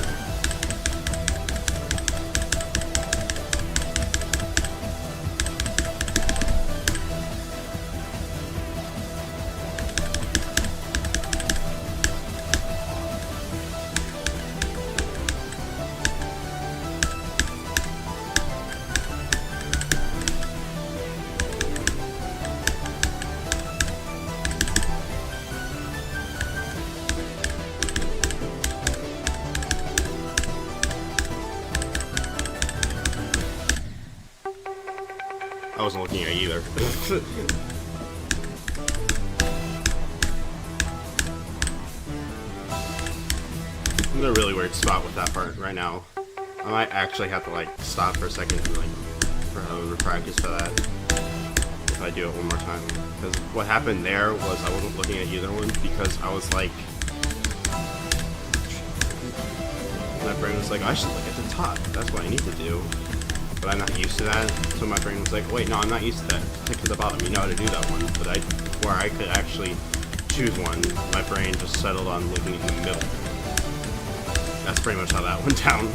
wasn't looking at either. I'm in a really weird spot with that part right now. I might actually have to like stop for a second and like practice for that if I do it one more time. Because what happened there was I wasn't looking at either one because I was like, my brain was like, I should look at the top. That's what I need to do. But I'm not used to that. So my brain was like, wait, no, I'm not used to that. Click to the bottom. You know how to do that one. But where I could actually choose one, my brain just settled on looking in the middle. That's pretty much how that went down.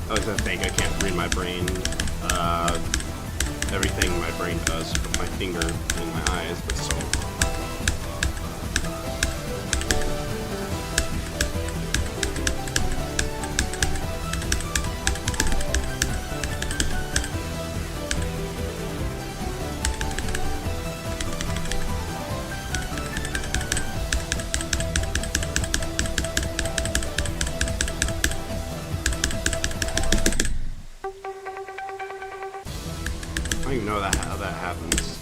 I was gonna think I can't read my brain. Everything my brain does with my finger and my eyes, but so. I don't even know how that happens.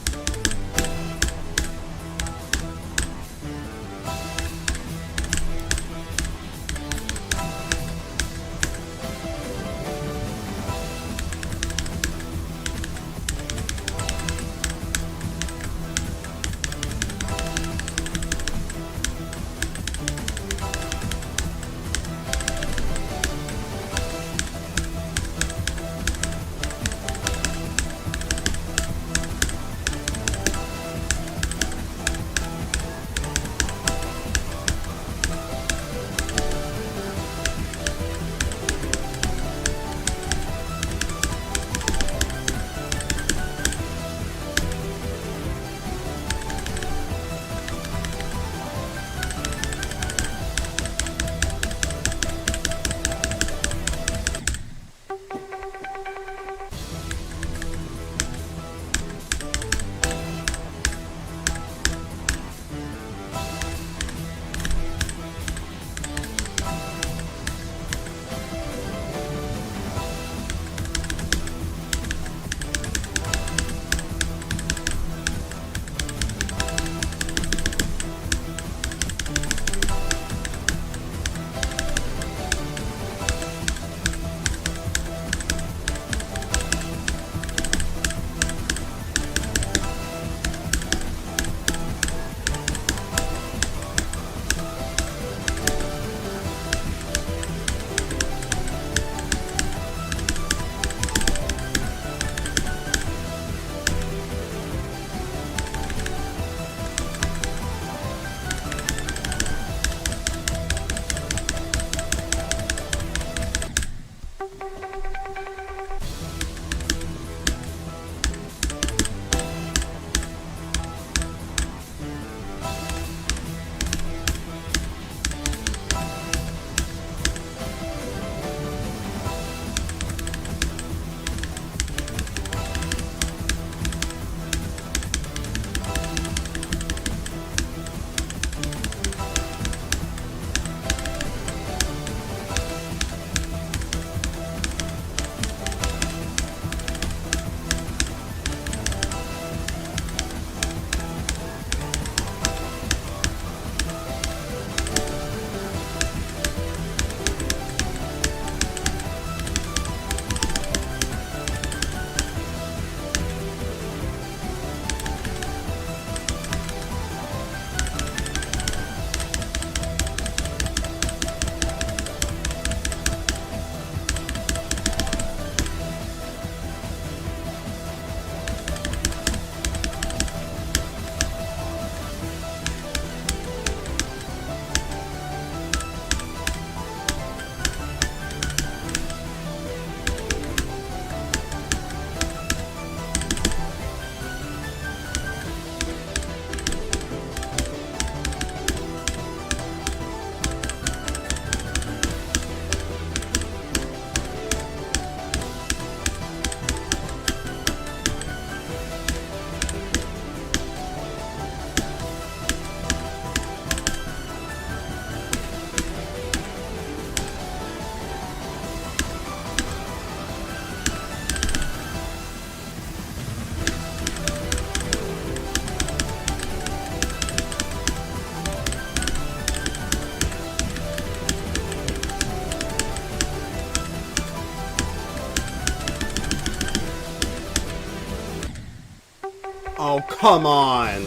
Oh, come on.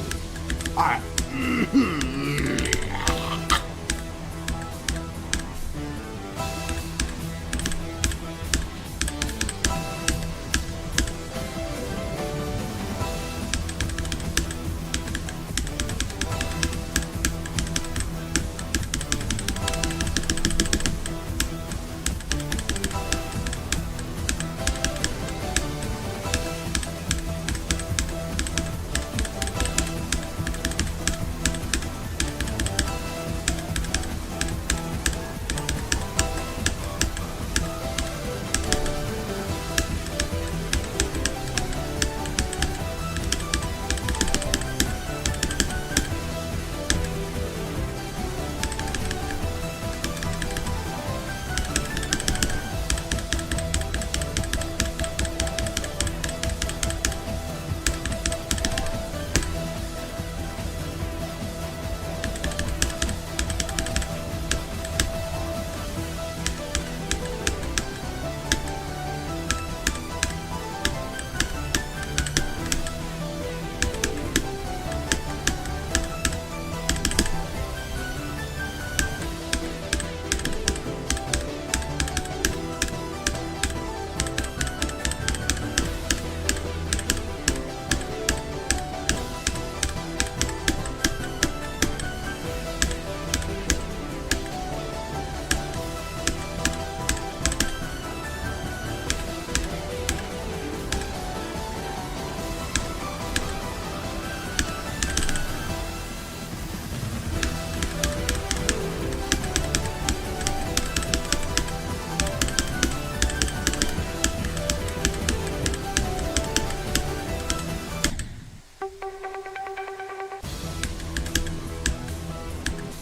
I...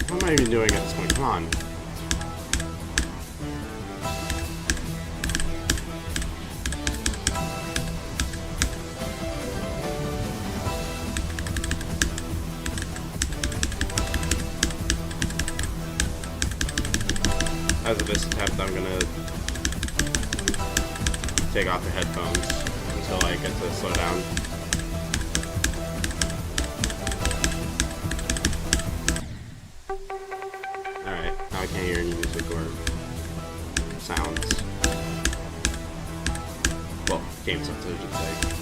What am I even doing at this point? Come on. As of this attempt, I'm gonna take off the headphones until I get to slow down. Alright, now I can't hear any music or sounds. Well, game sounds, I should say.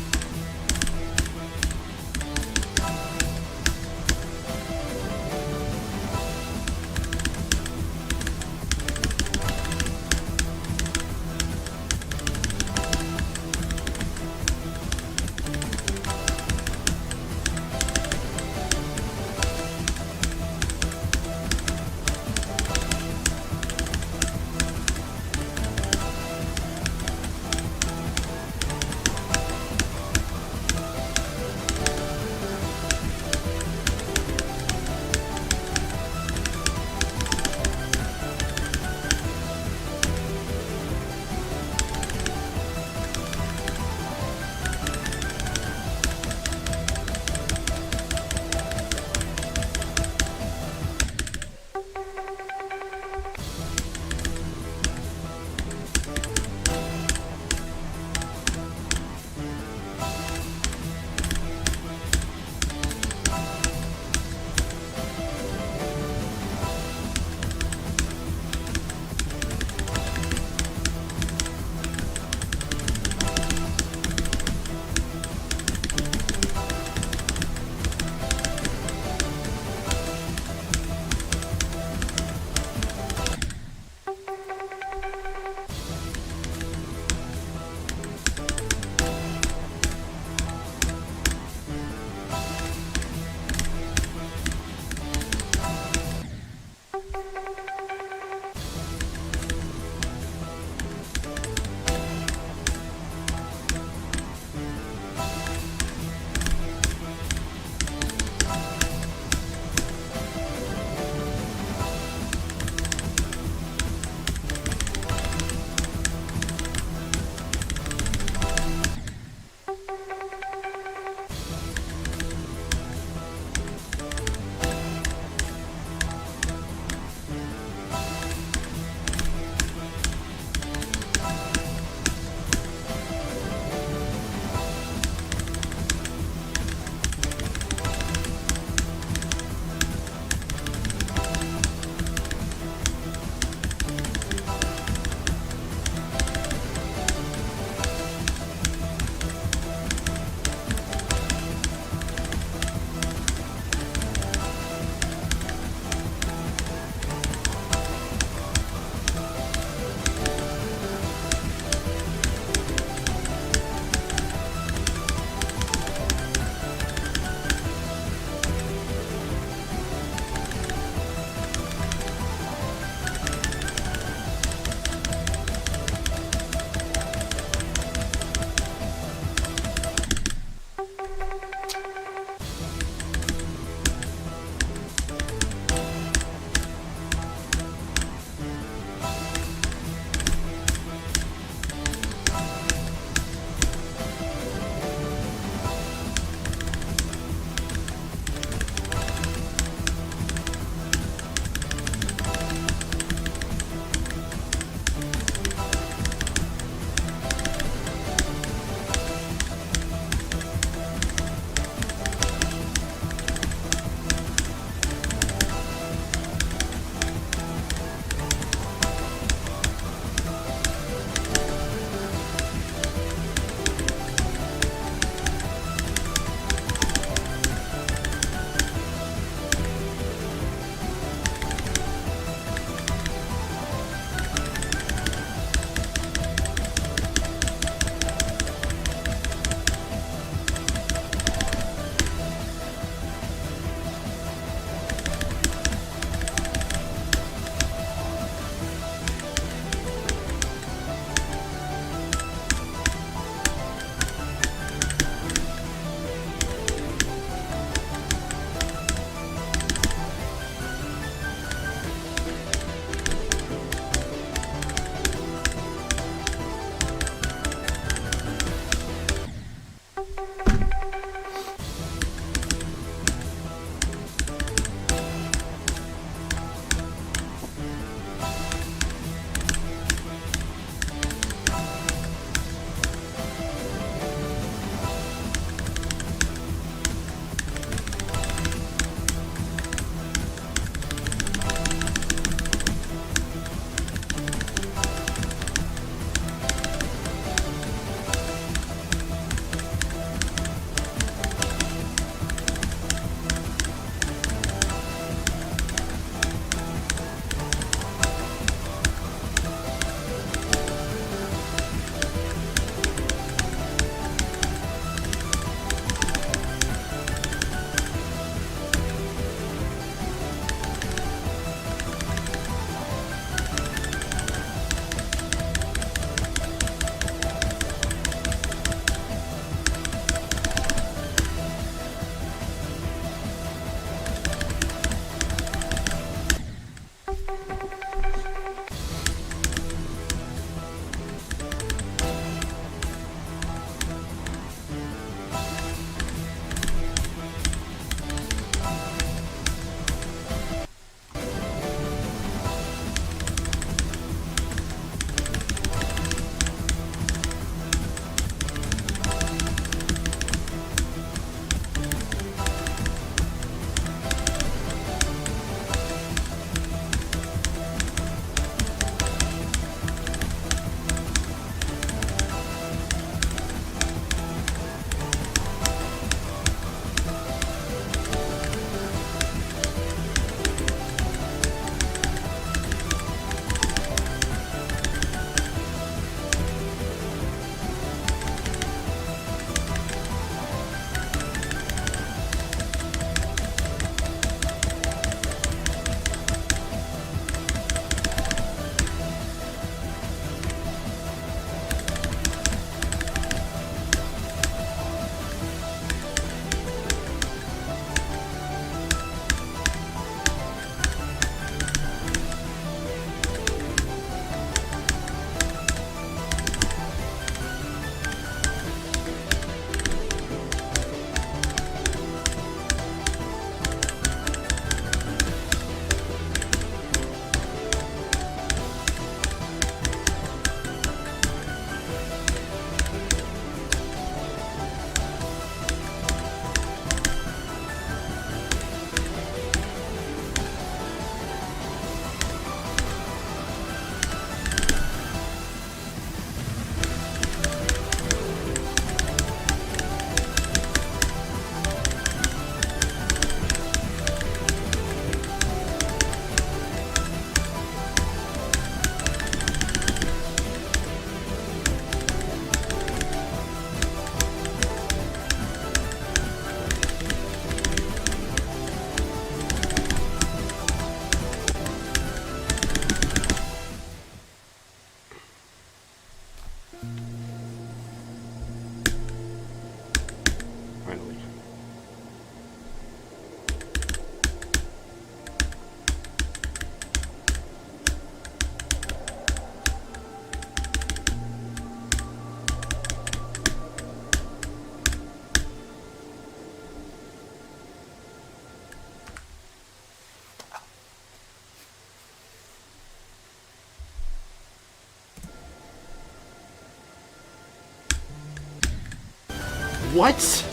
What?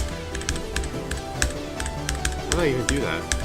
How did I even do that?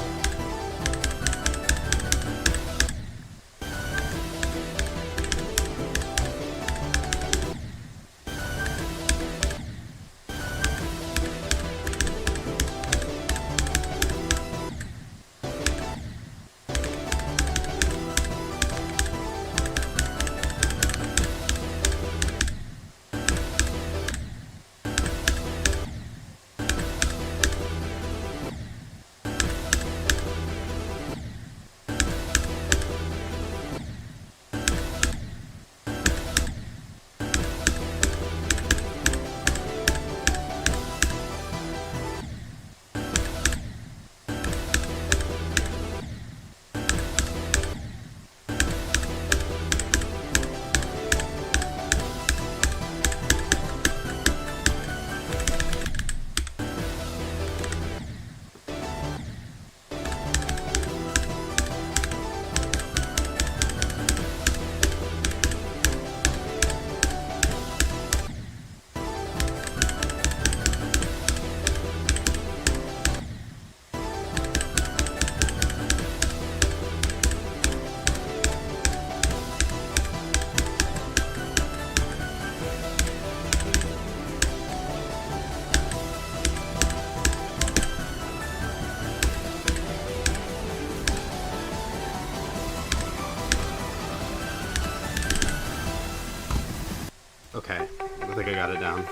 Okay, I think I got it down.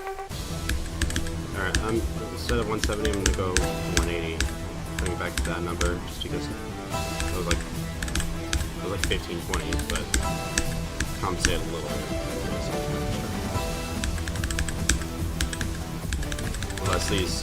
Alright, instead of 170, I'm gonna go 180. Bring it back to that number, just because it was like 15, 20, but compensate a little bit. Unless these.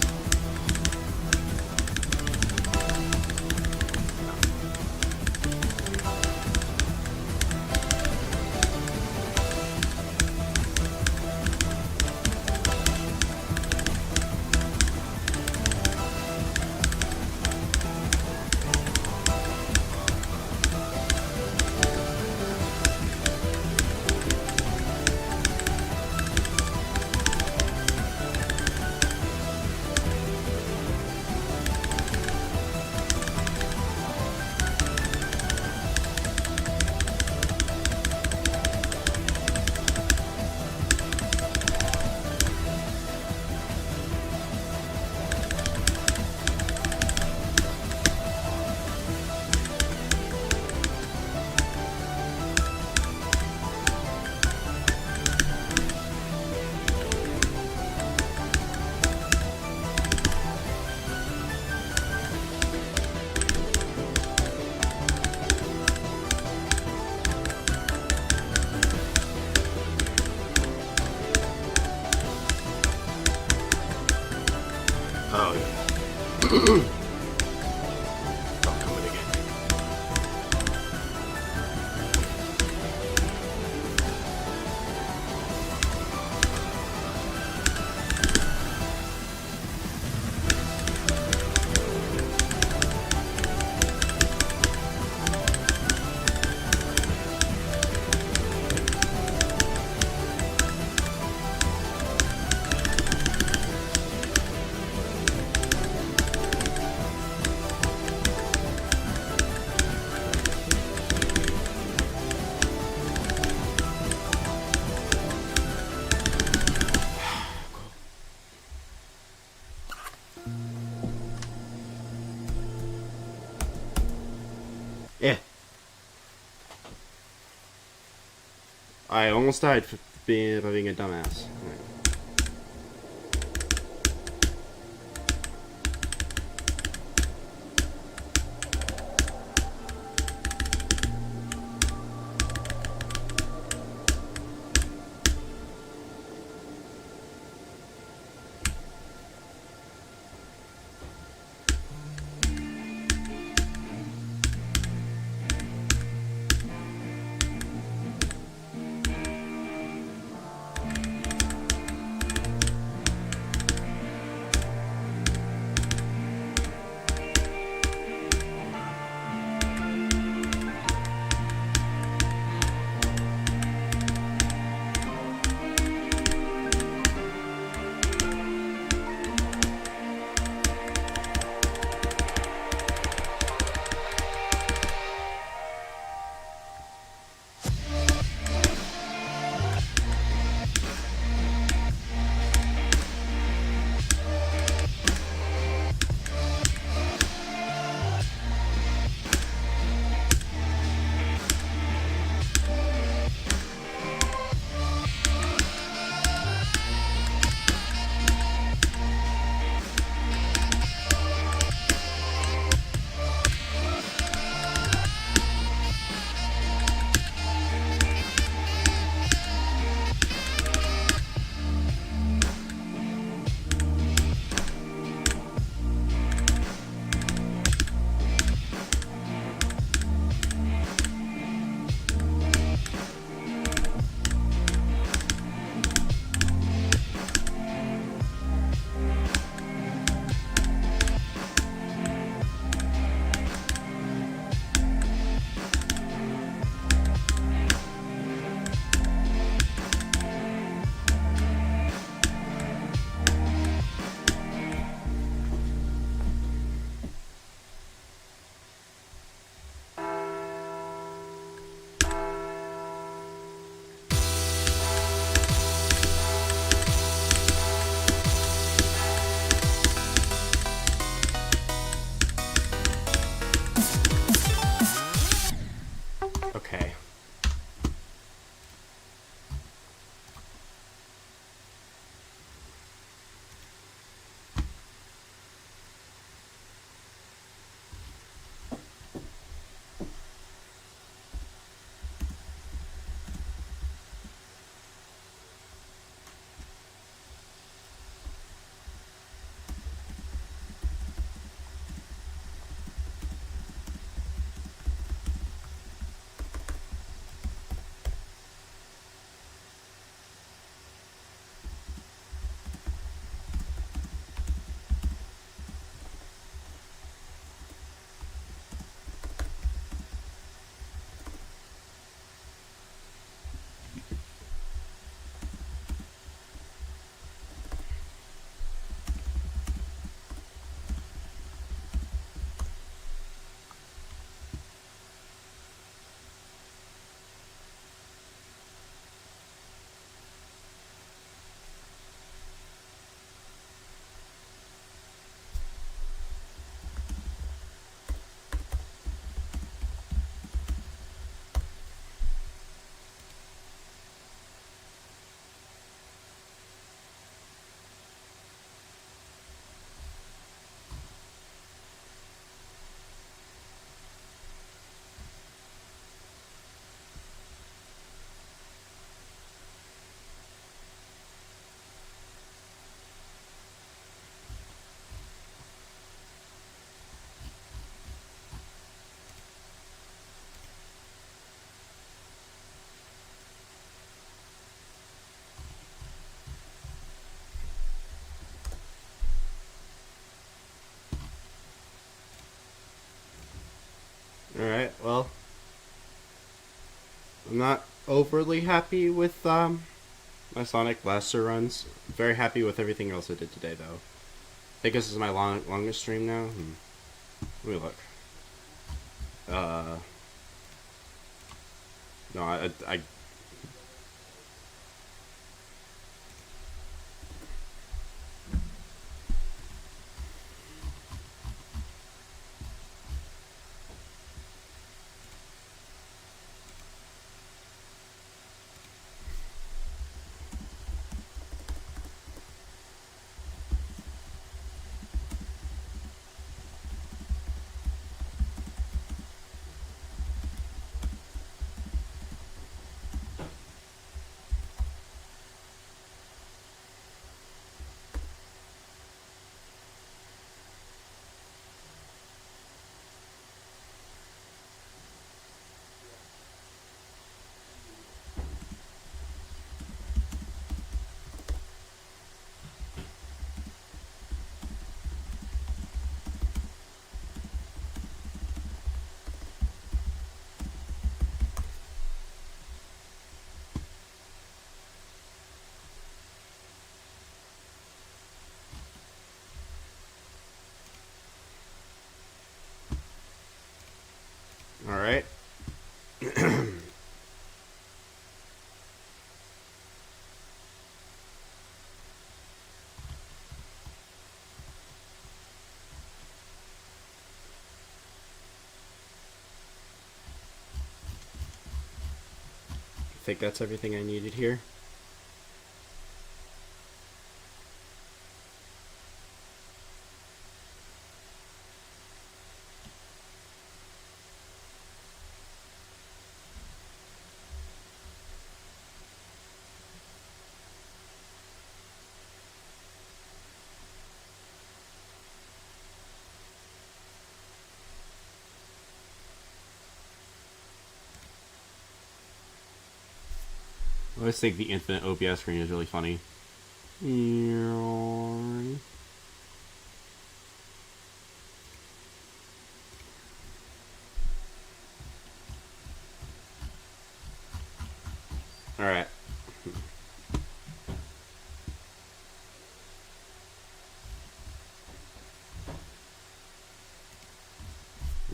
Oh, yeah. Oh, coming again. Yeah. I almost died for being a dumbass. Right. overly happy with my Sonic Blaster runs. Very happy with everything else I did today, though. I think this is my longest stream now. Let me look. No, I all right. I think that's everything I needed here. I always think the infinite OBS screen is really funny. All right.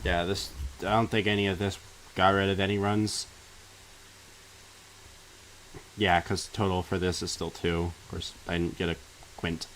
Yeah, this. I don't think any of this got rid of any runs. Yeah, because total for this is still 2. Of course, I didn't get a quint.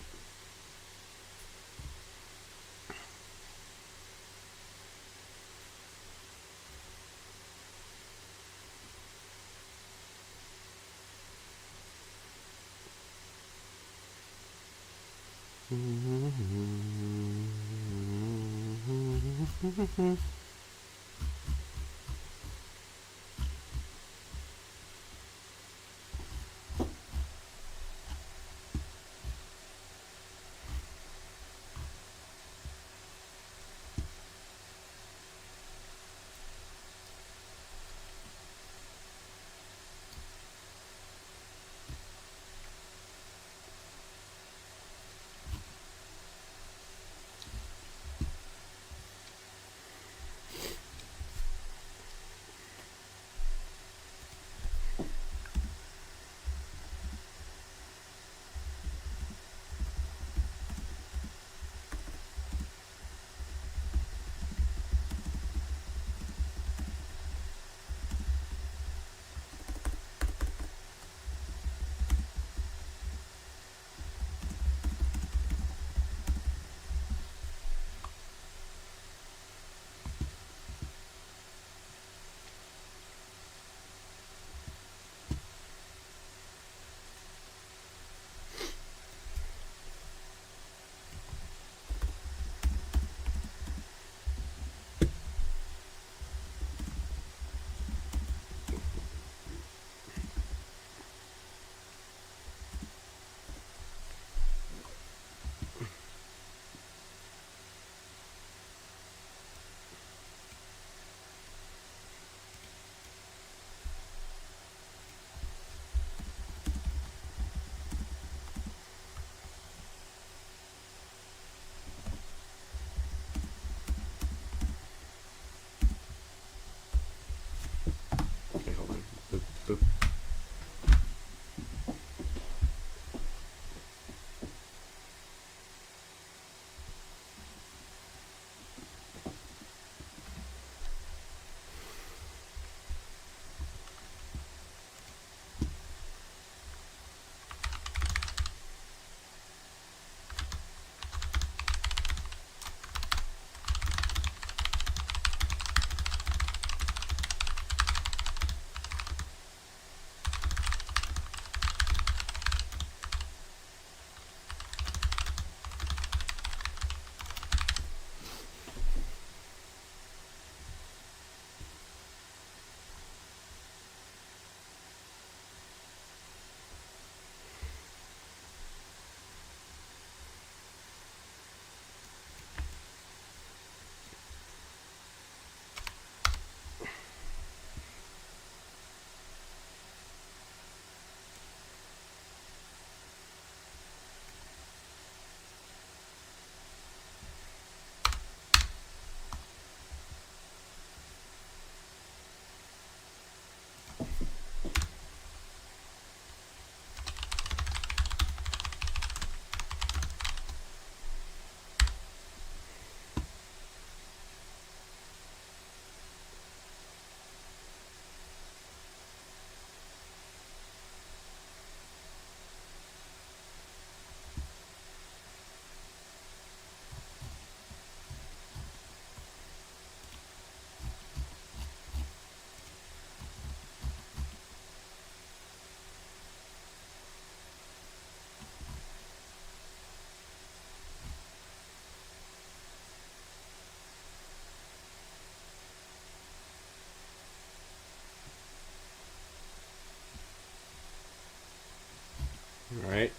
All right.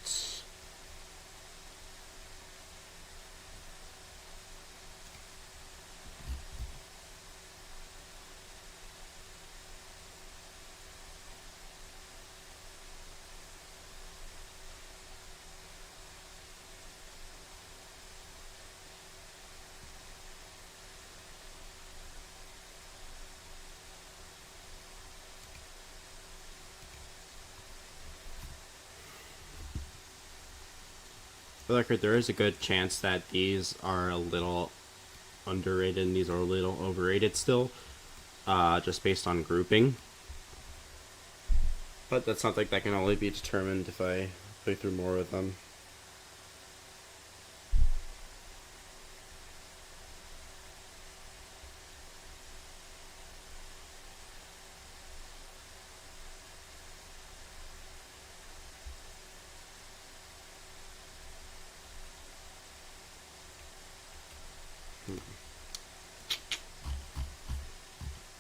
For the record, there is a good chance that these are a little underrated and these are a little overrated still, just based on grouping. But that's something that can only be determined if I play through more of them.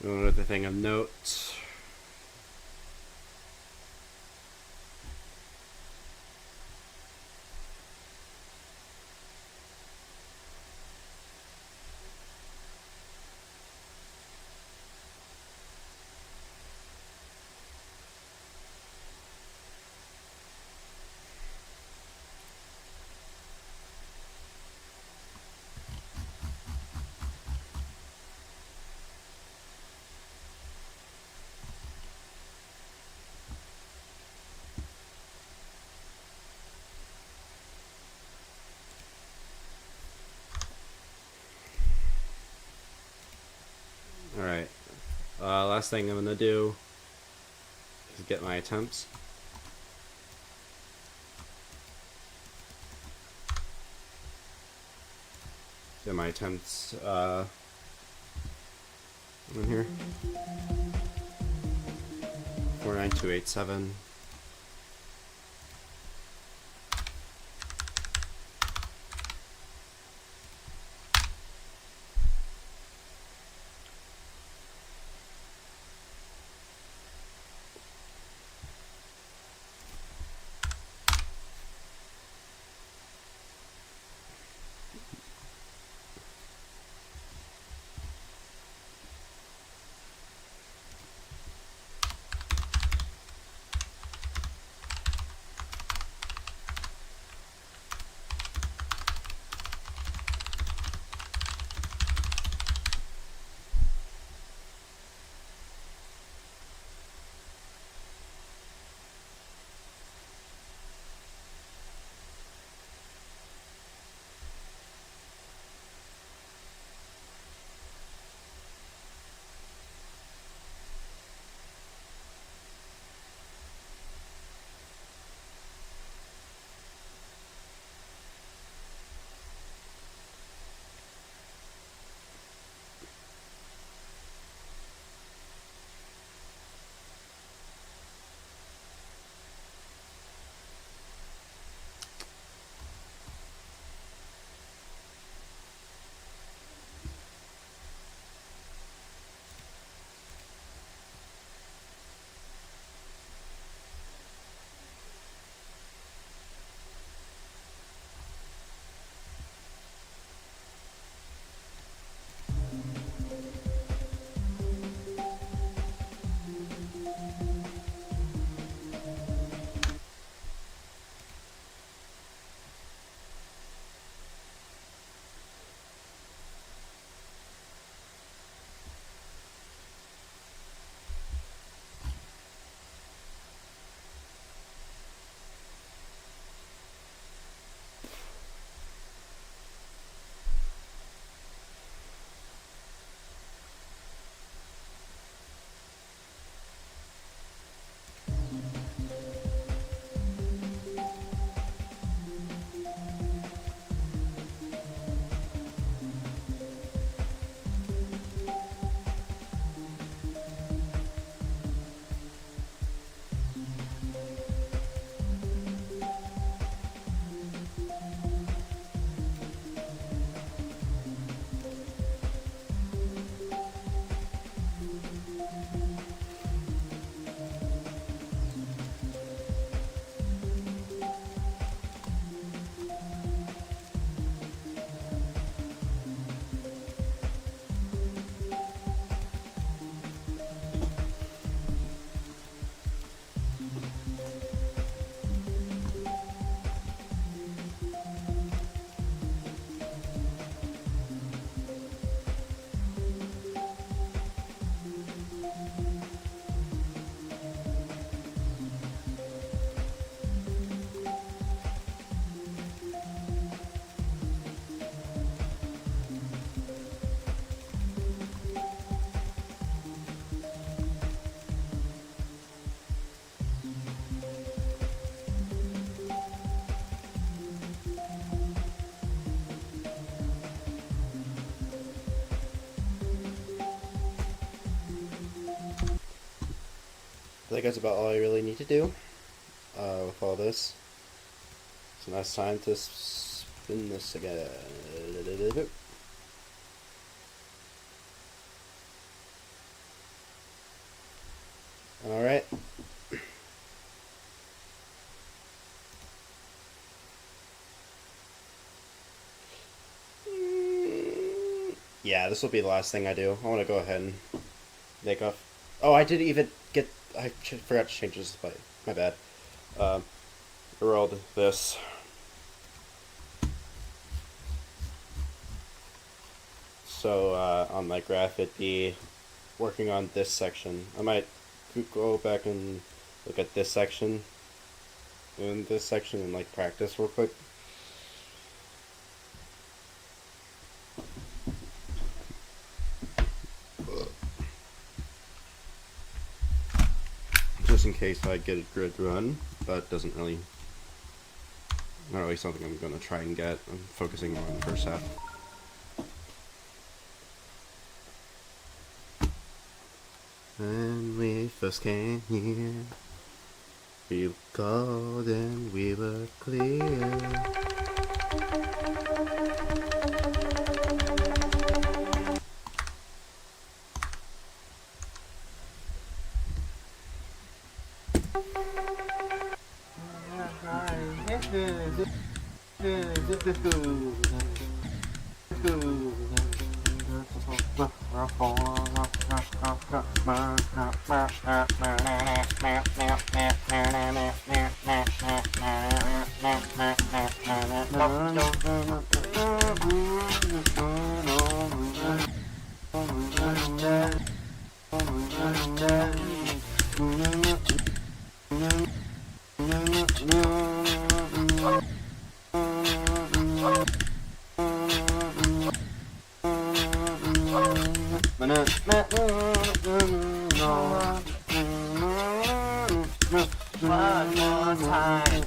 Another thing of note. Alright. Last thing I'm gonna do is get my attempts. Get my attempts in here. 49287. think that's about all I really need to do with all this. So now it's time to spin this again. Alright. Yeah, this will be the last thing I do. I want to go ahead and make off. Oh, I didn't even get. I forgot to change this display. My bad. I rolled this. So on my graph, it'd be working on this section. I might go back and look at this section and this section and like practice real quick. Just in case I get a grid run, but doesn't really, not really something I'm going to try and get. I'm focusing on the first half. When we first came here, we were cold and we were clear. One more time.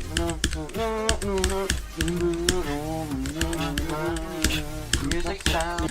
Music sound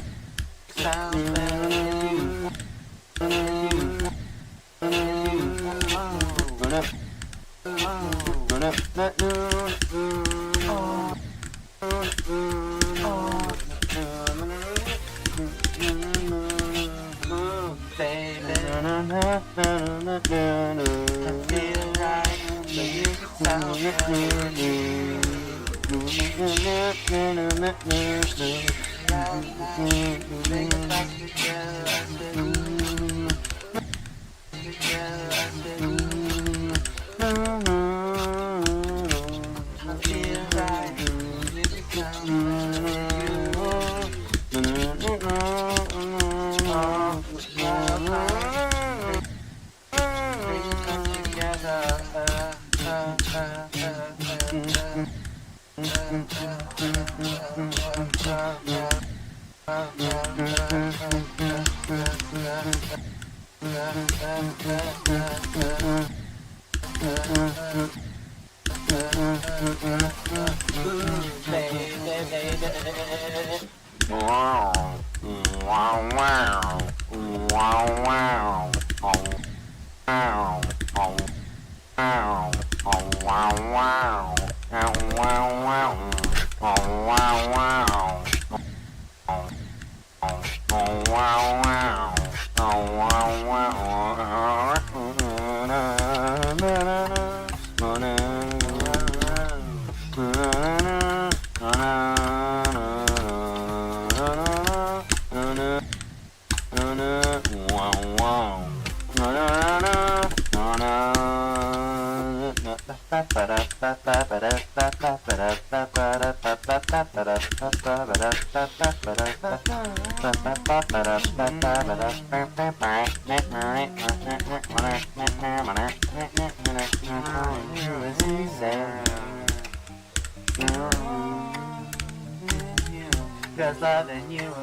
just loving you.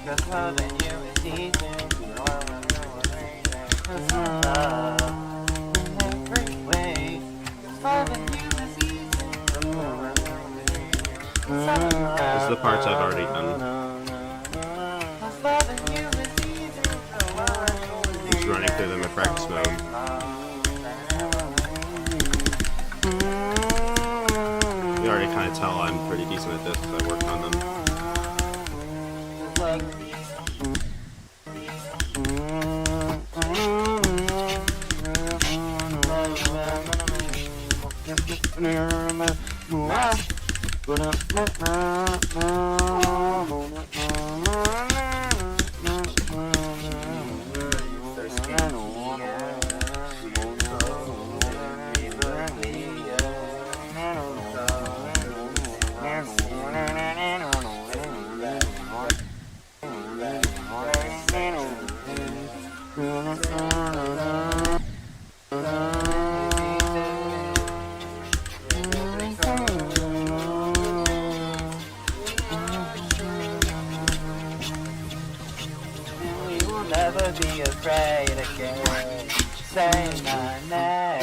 Just loving you is easy. Every way. Just loving you is easy. This is the parts I've already done. practice mode. You already kind of tell I'm pretty decent at this because I worked on them. Never be afraid again. Say my name.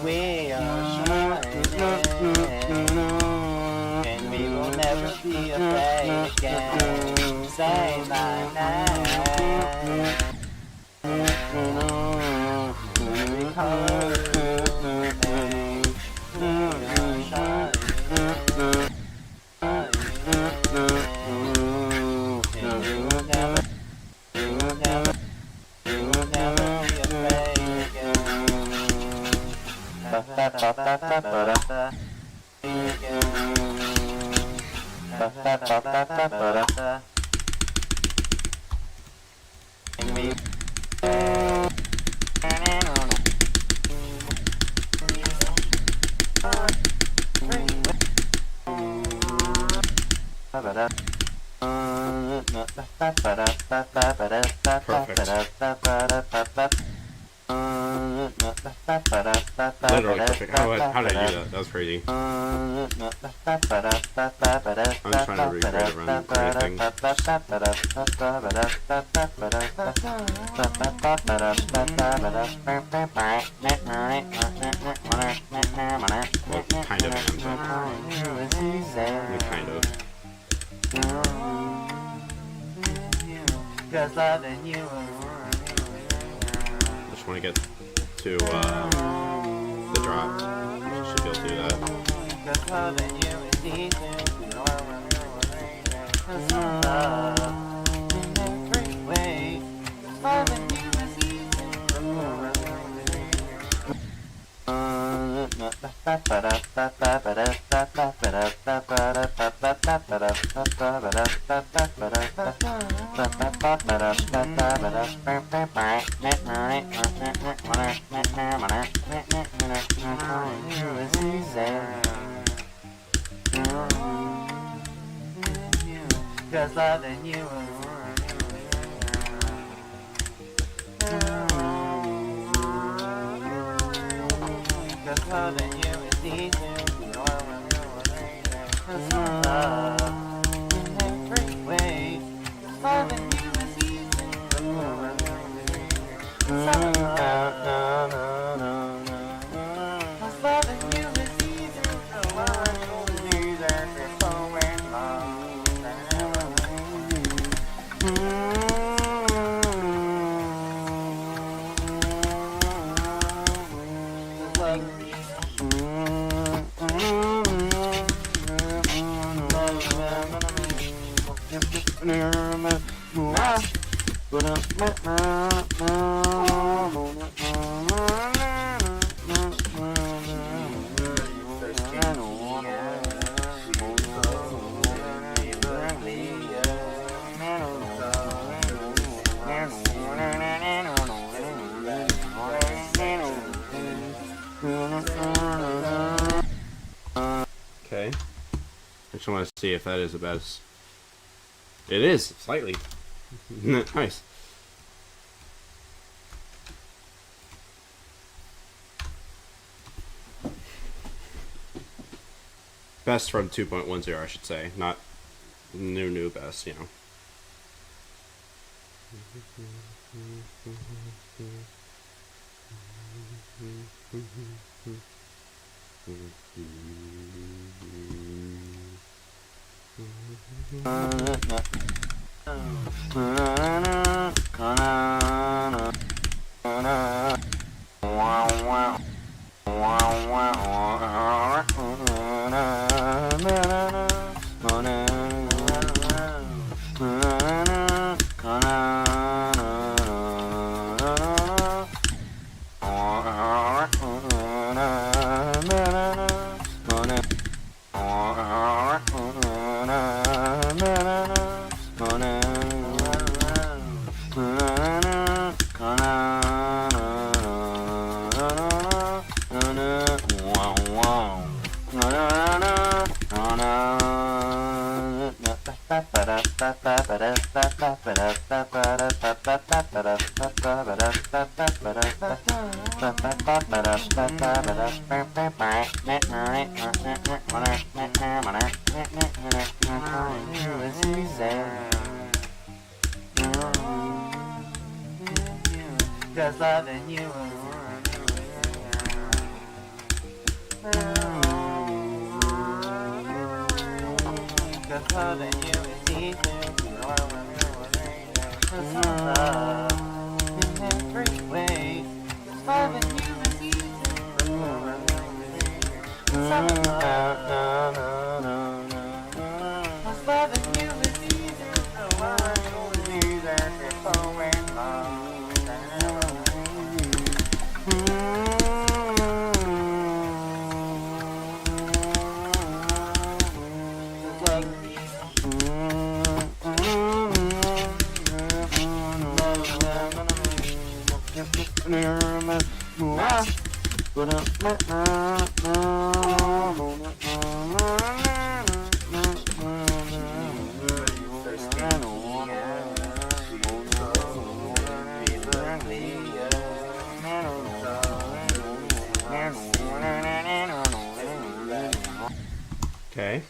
We are shining, and we will never be afraid again. Say my name. Every color name. We are shining, and we will never be afraid again. Literally perfect. How did I do that? That was crazy. I'm just trying to recreate it around everything. Well, kind of am, but kind of. Just loving you. Just want to get to the drop. Should be able to do that. Just loving you is easy. In every way. Loving you is easy. Just loving you. Just loving you is easy. In every way. Loving you is easy. Loving you is easy. Okay. I just want to see if that is about as... It is, slightly. Nice. Best from 2.10, I should say, not new best, you know. Just loving you. Just loving you is easy. Just love in every way. Just loving you is easy. Just loving you is easy. So I'm going to be there for so in love. Okay.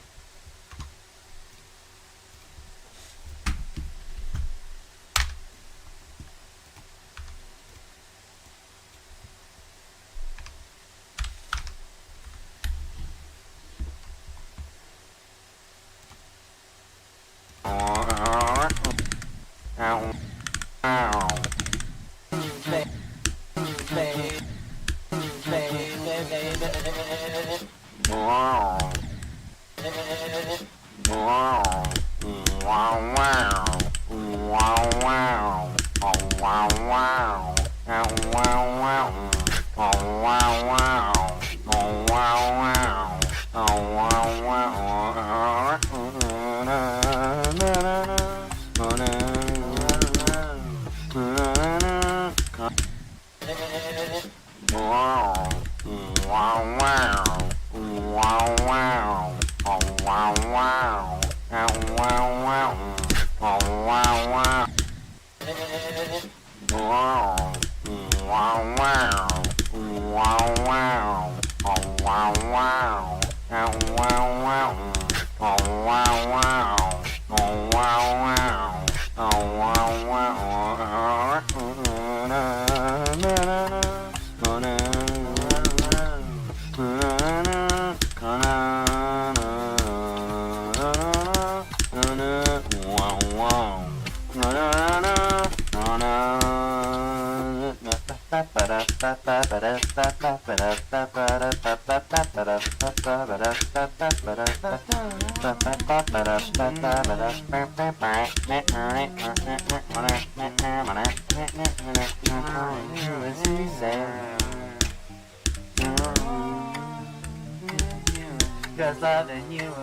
Just loving you.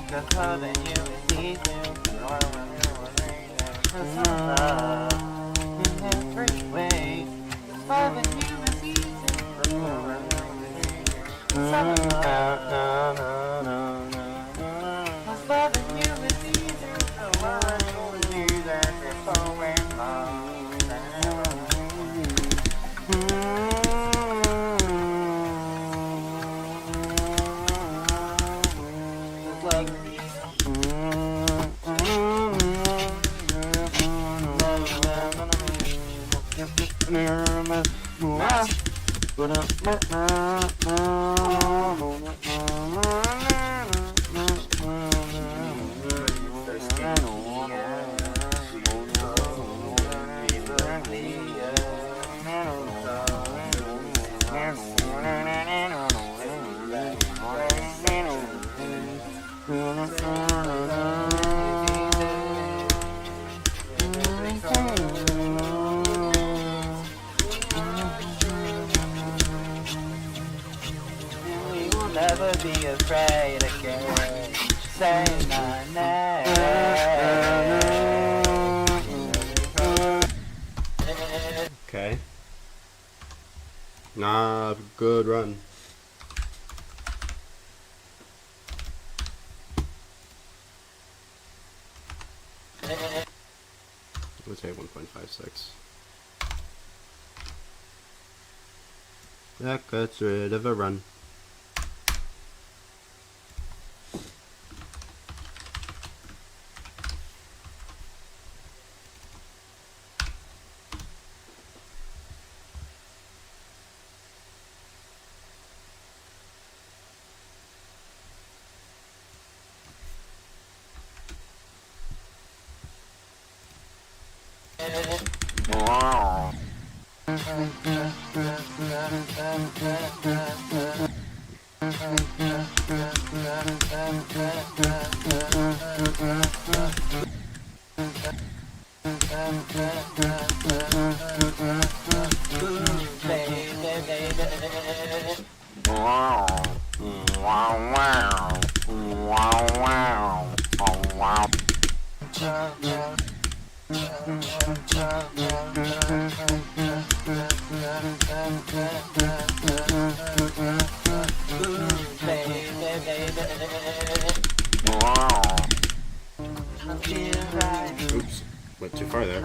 Just loving you is easy. Just love in every way. Just loving you is easy. Just loving you is easy. So I'm going to be there for so in love. Never be afraid again. Say my name. Okay. Nah, good run. Let's say 1.56. That gets rid of a run. Wow. Oops, went too far there.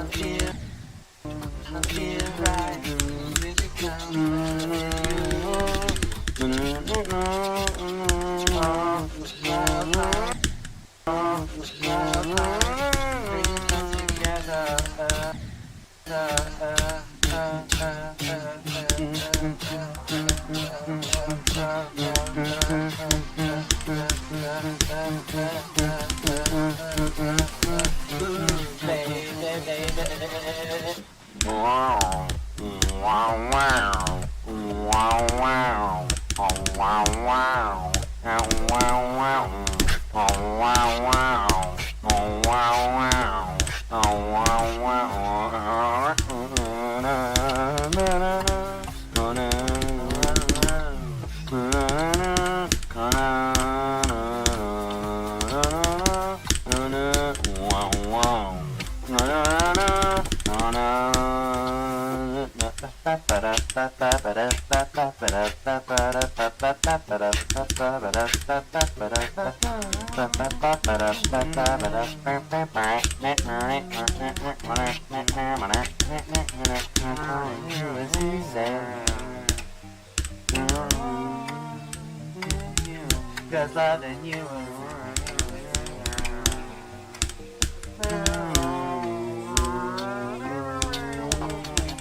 Just loving you.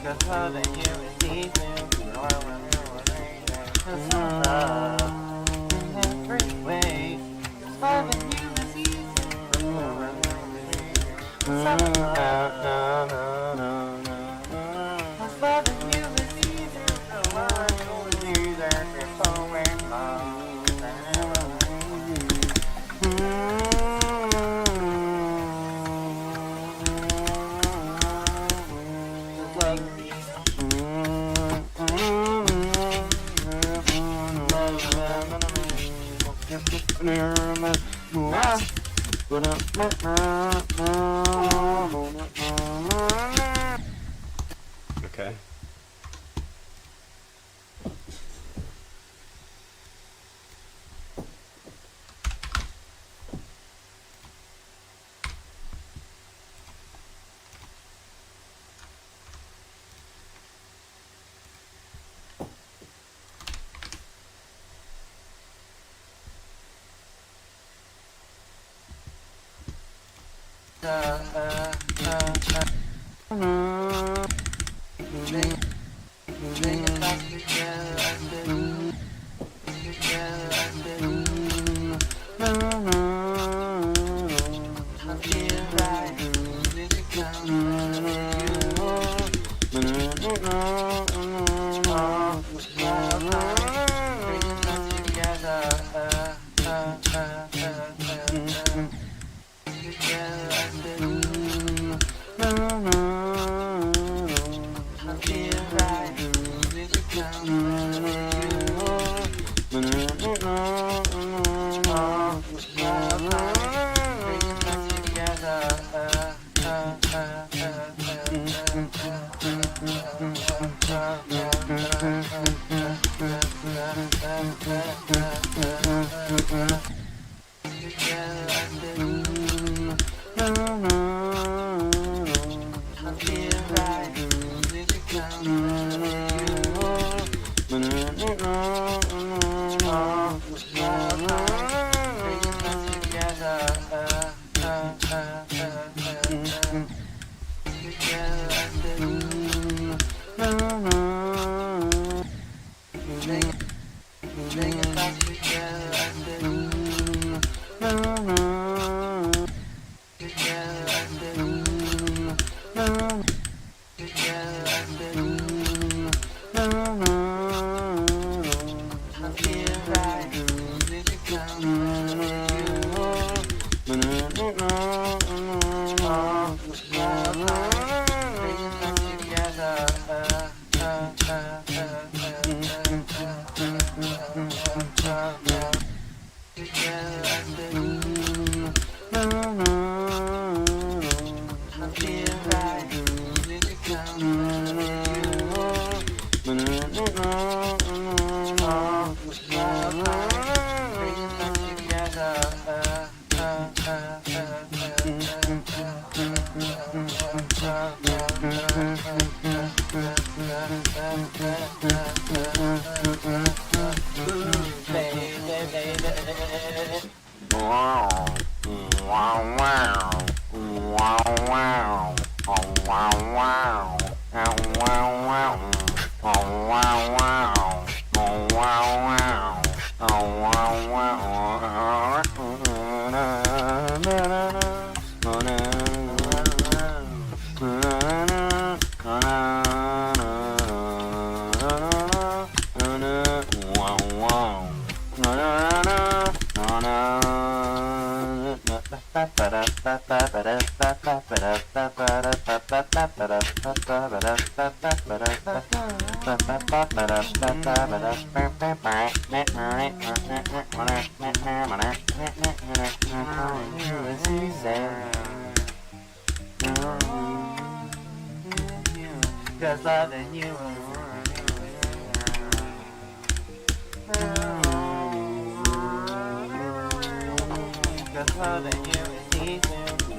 Just loving you is easy. Just love in every way. Just loving you is easy. Just loving you is easy. You're so in love. Okay. Just loving you. Just loving you is easy.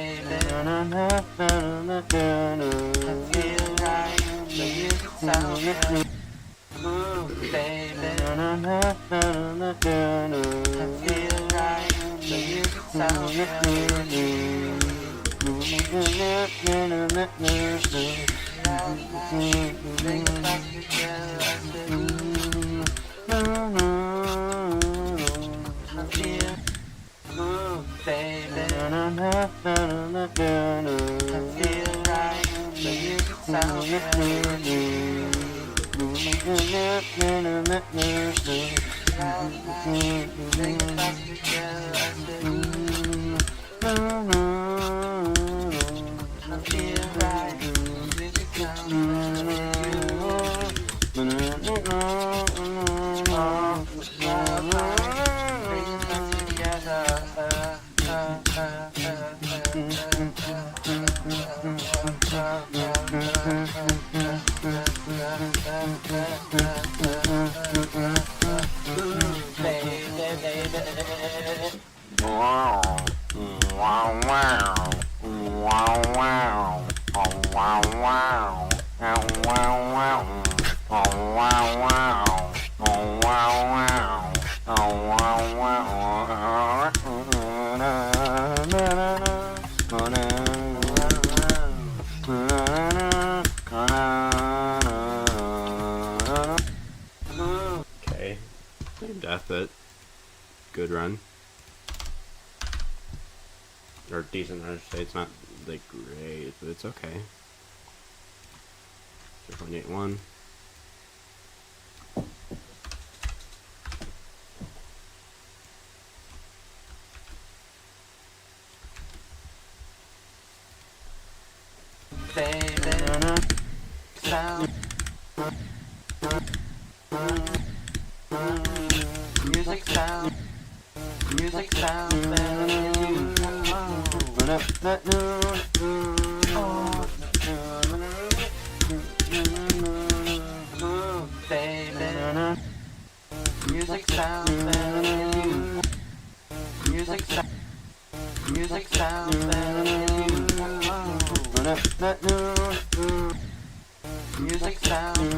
baby. I feel right. The music sounds good. Move, baby. I feel right. The music sounds good. Think about you, girl. I feel, move, baby. I feel right. The music sounds good. Think about you, girl. I feel right. Music sounds Okay. Death it. Good run. Or decent run, I should say. It's not like great, but it's okay. 0.81. baby, sound, music sound, music sound, baby, music sound, music sound, music sound, music sound, babe. Music sound,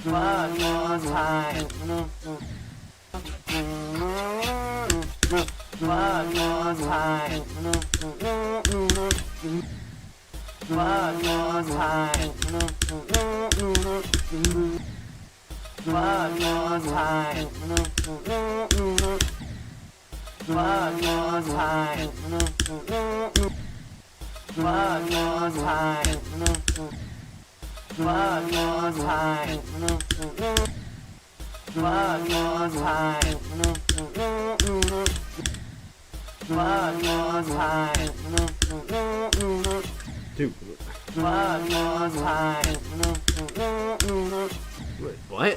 one more time. One more time. One more time. One more time. One more time. One more time. One more time. One more time. One more time. Dude. One more time. Wait, what?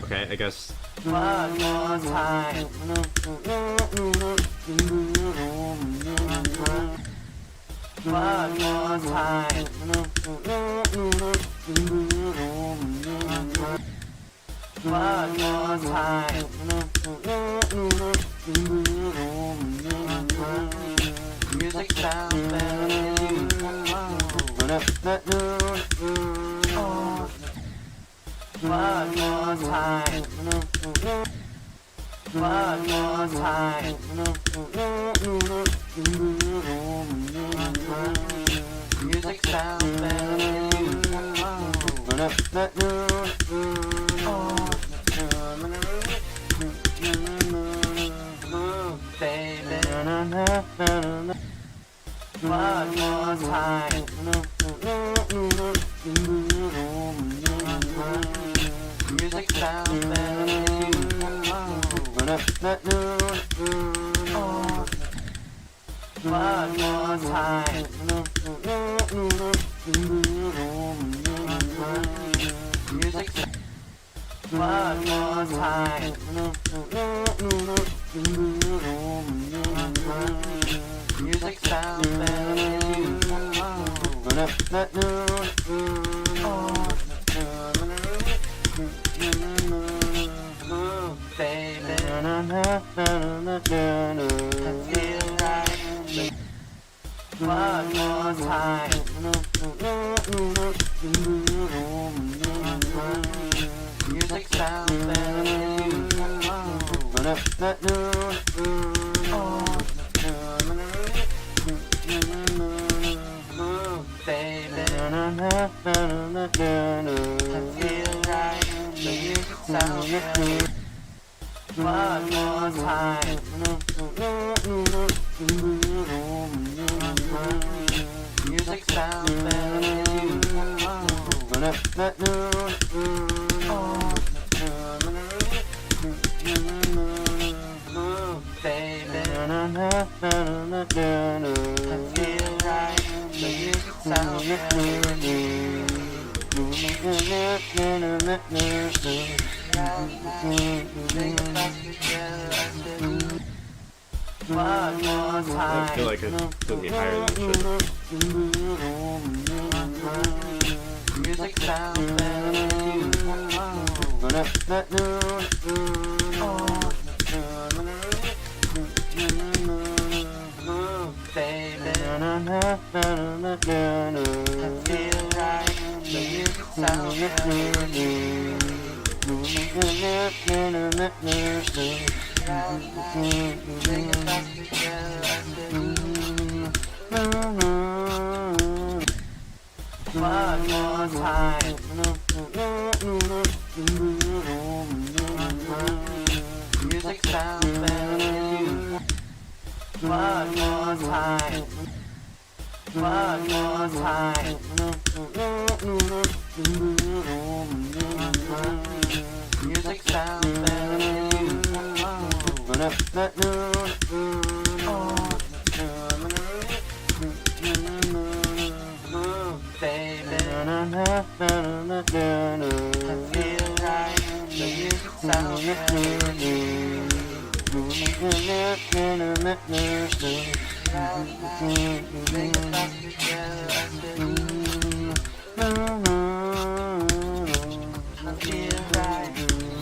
Okay, I guess. One more time. One more time. One more time. Music sound one more time. One more time. Music sound baby. One more time. Music sound One more time. Music. One more time. Music sounds better with you. Baby, I feel right. One more time. Music sounds better with you. Baby, I feel right. The music sounds better. One more time. Music sounds better with you. Baby, I feel right. The music sounds better. One more time. I feel like it put me higher than it should. Music sounds better with you. Baby, I feel right. The music sounds better. One more time. Music sounds better with you. One more time. One more time. Music sounds better with you. Baby, I feel right. The music sounds better. I feel right.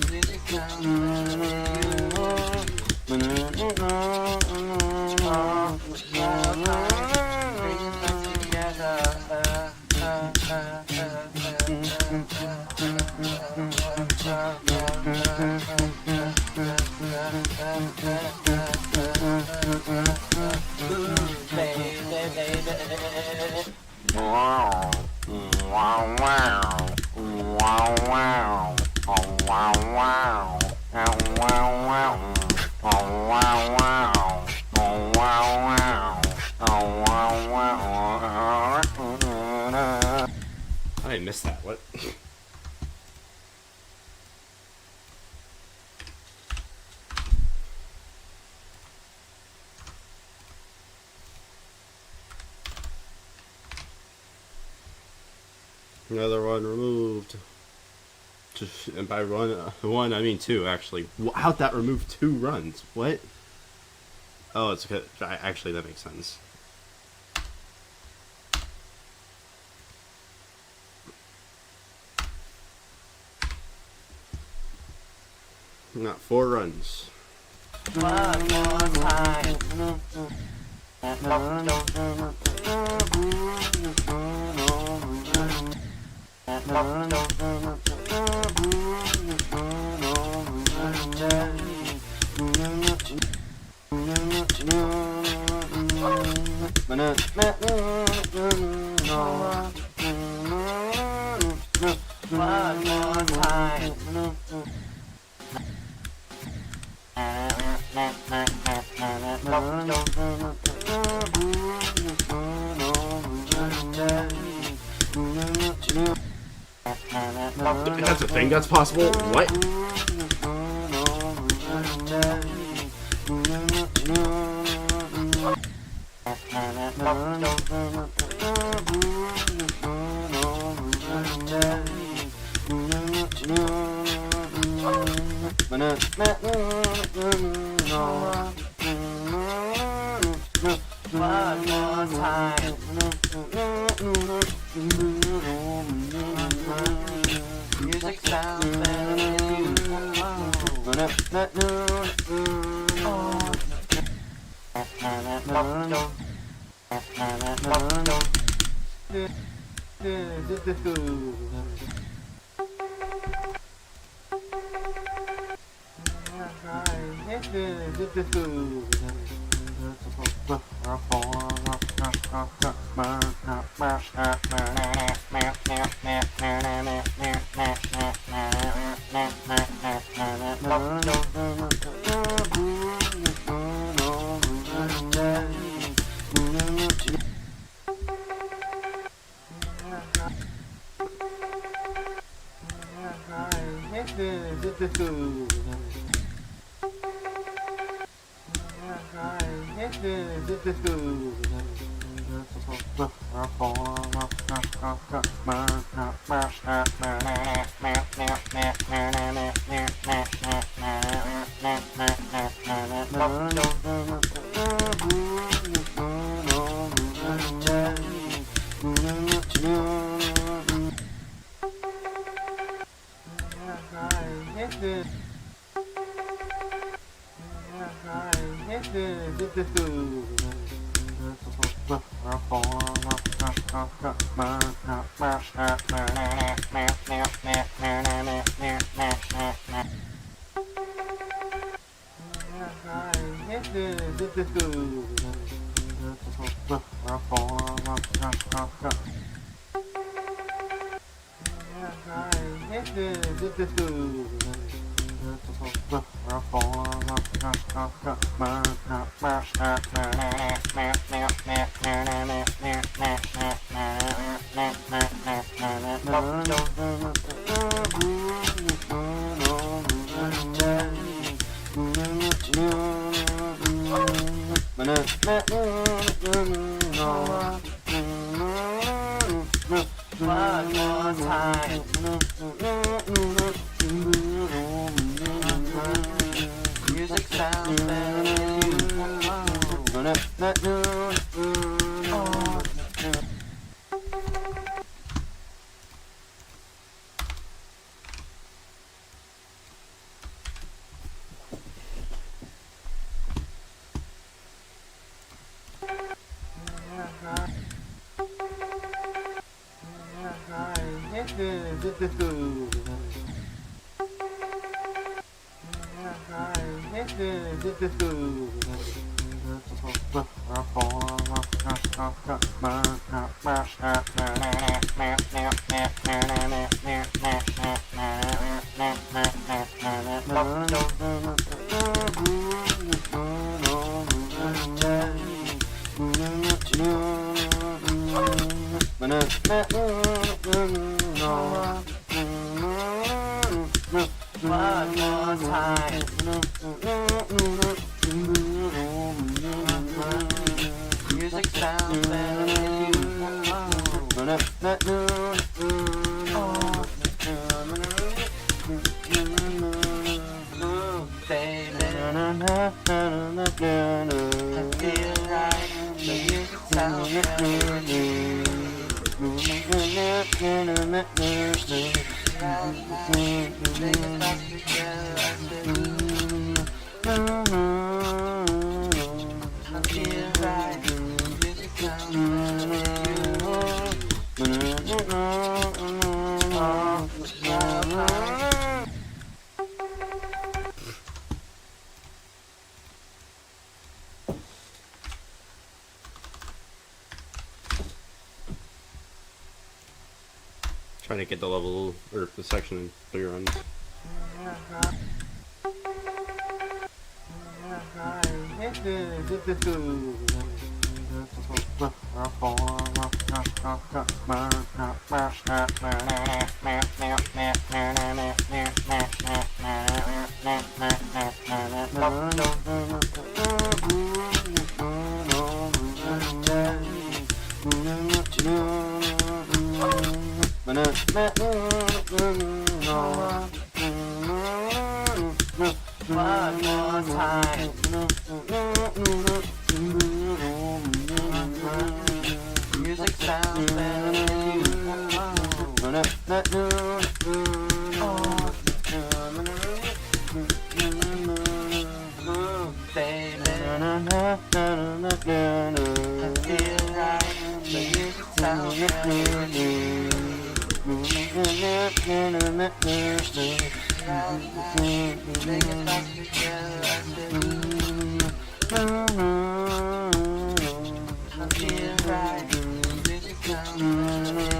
Music sounds I missed that. What? Another one removed. And by one, I mean two, actually. How'd that remove 2 runs? What? Oh, it's okay. Actually, that makes sense. Not 4 runs. one more time. One more time. That's a thing that's possible? What? One more time. Music sounds better one more time. Music sounds better. One more time. Music sounds better. Baby, I feel right. The music sounds better. Trying to get the level or the section in 3 runs. One more time. Music sounds better than you. Baby, I feel right. The music sounds better. Sing it back together. I feel right. The music sounds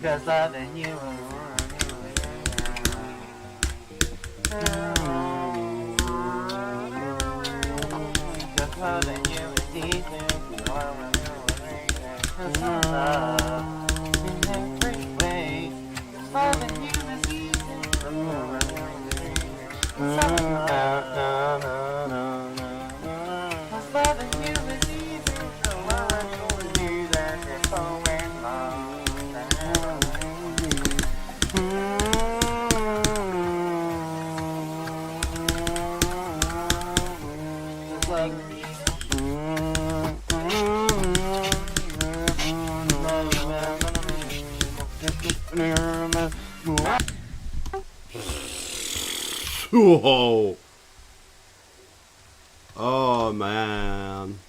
Cause loving you Cause loving you is easy Cause love in every way Cause loving you is easy Cause loving you is easy So I told you that you're so in love Whoa. Oh man.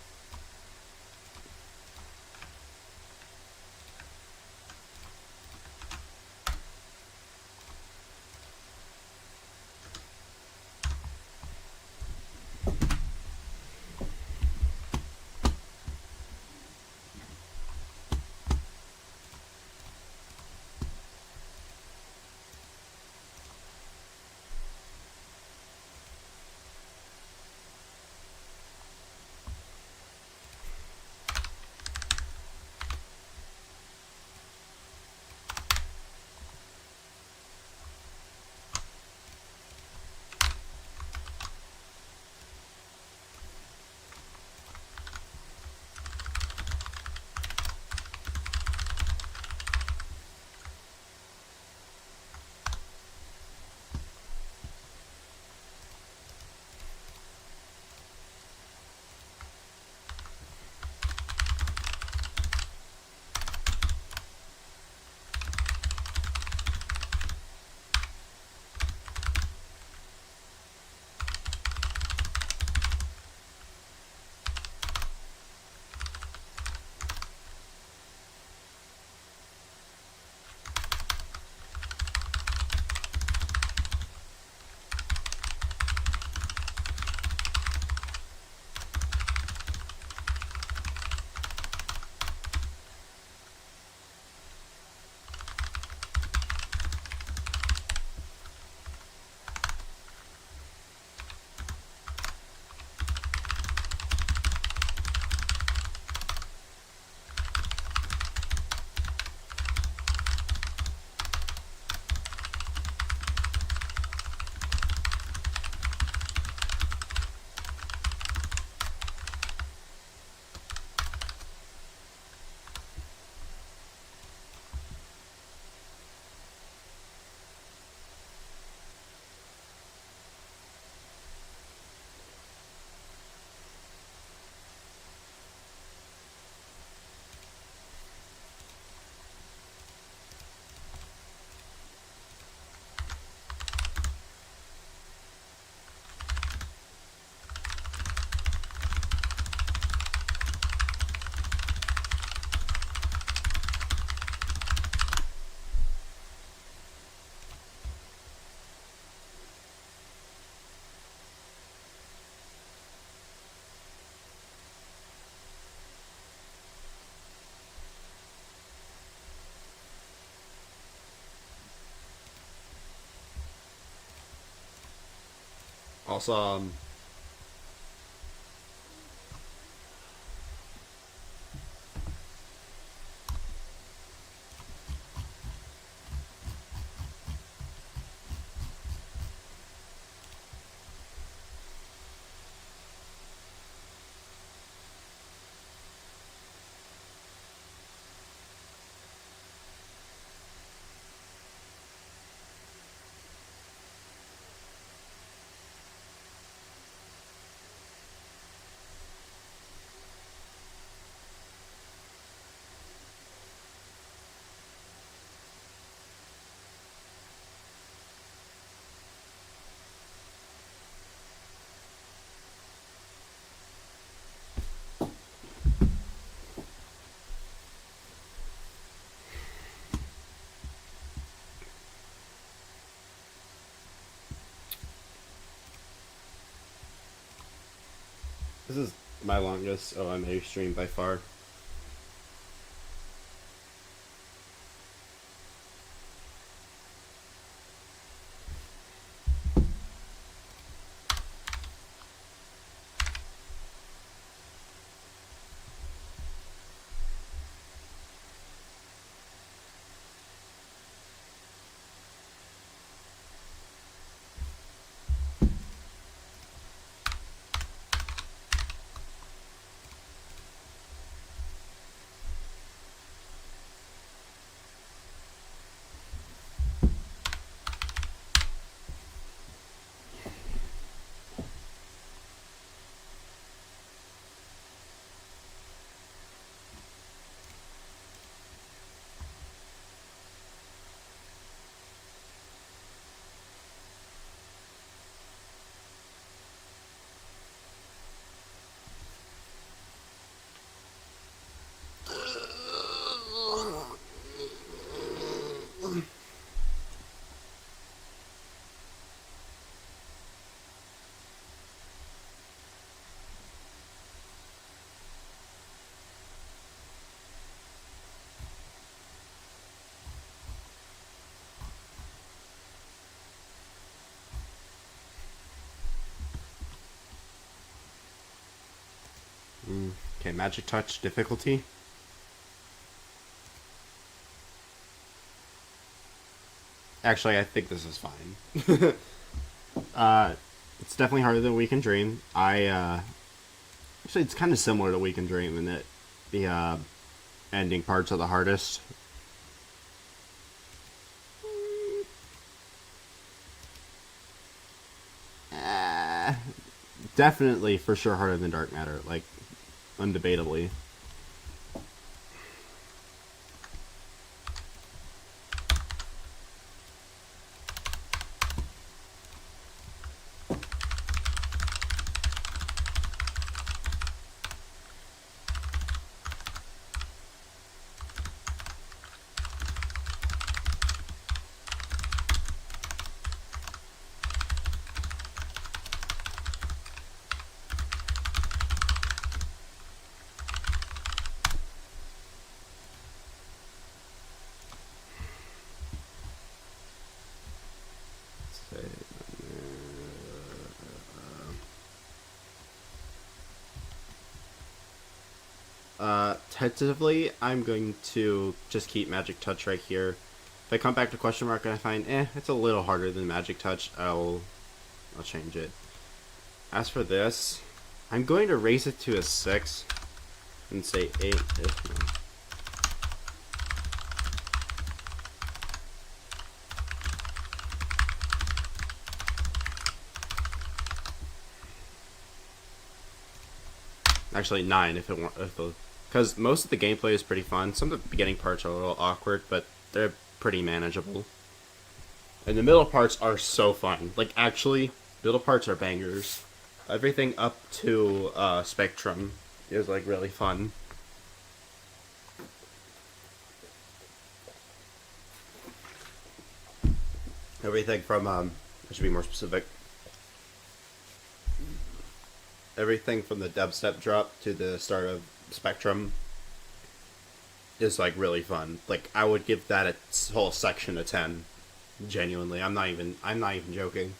Also, this is my longest OMA stream by far. Okay, magic touch difficulty. Actually, I think this is fine. It's definitely harder than Weekend Dream. Actually, it's kind of similar to Weekend Dream in that the ending parts are the hardest. Definitely, for sure, harder than Dark Matter. Like, undebatably. Tentatively, I'm going to just keep Magic Touch right here. If I come back to question mark and I find, it's a little harder than Magic Touch, I'll change it. As for this, I'm going to raise it to a 6 and say 8 if actually 9 if the because most of the gameplay is pretty fun. Some of the beginning parts are a little awkward, but they're pretty manageable. And the middle parts are so fun. Like, actually, middle parts are bangers. Everything up to Spectrum is, like, really fun. Everything from, I should be more specific. Everything from the dubstep drop to the start of Spectrum is like really fun. Like, I would give that a whole section a 10. Genuinely, I'm not even joking.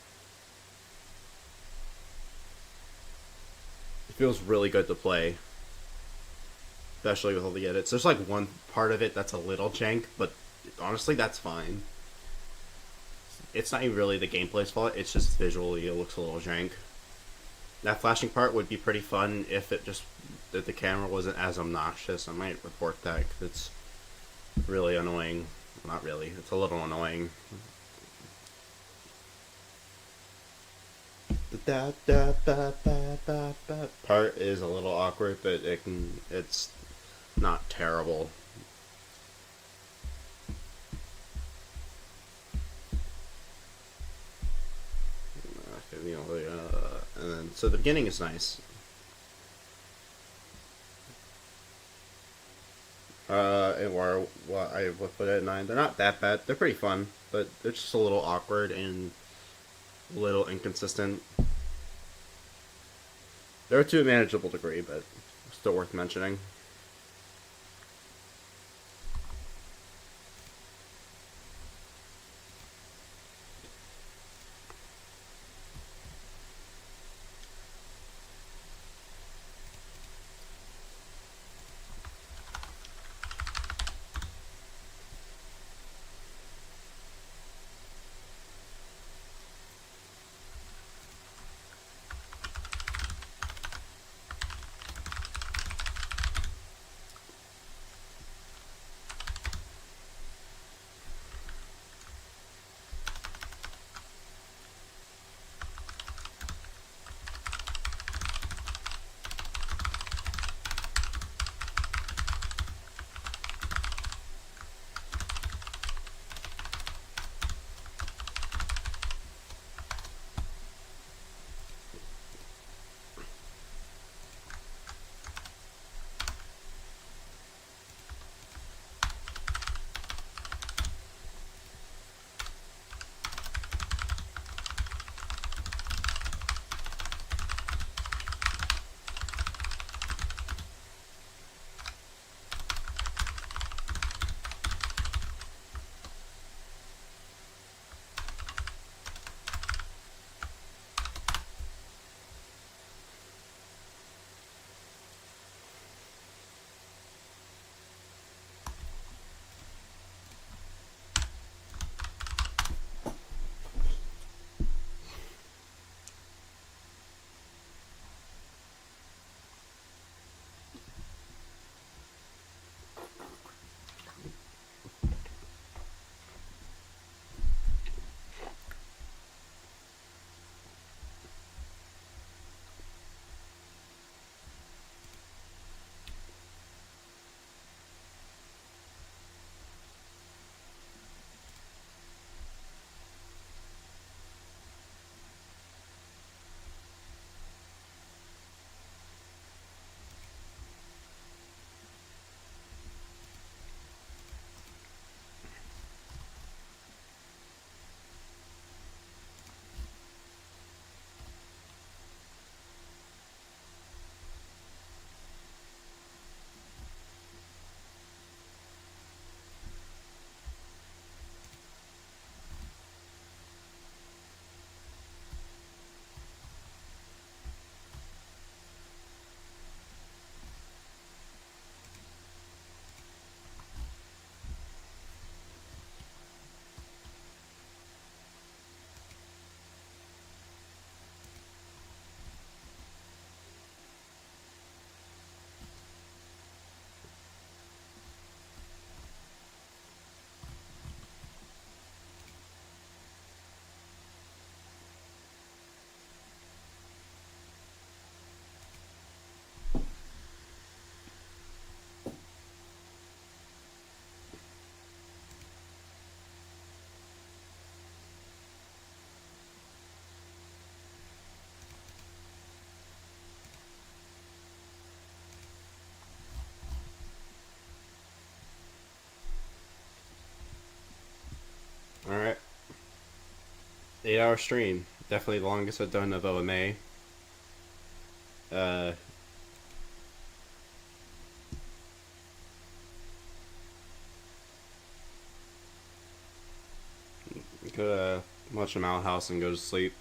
feels really good to play, especially with all the edits. There's like one part of it that's a little jank, but honestly, that's fine. It's not even really the gameplay's fault. It's just visually it looks a little jank. That flashing part would be pretty fun if if the camera wasn't as obnoxious. I might report that because it's really annoying. Not really. It's a little annoying. The part is a little awkward, but it's not terrible. And then so the beginning is nice. I would put it at 9. They're not that bad. They're pretty fun, but they're just a little awkward and a little inconsistent. They're to a manageable degree, but still worth mentioning. All right. 8-hour stream. Definitely the longest I've done of OMA. Uh, go to watch a Mal House and go to sleep.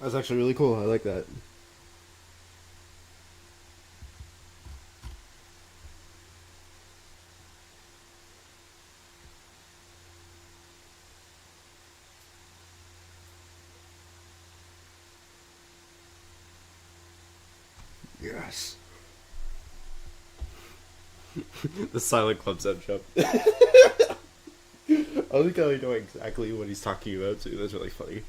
That's actually really cool. I like that. Yes. The silent clubs up jump. I like how I know exactly what he's talking about too. That's really funny.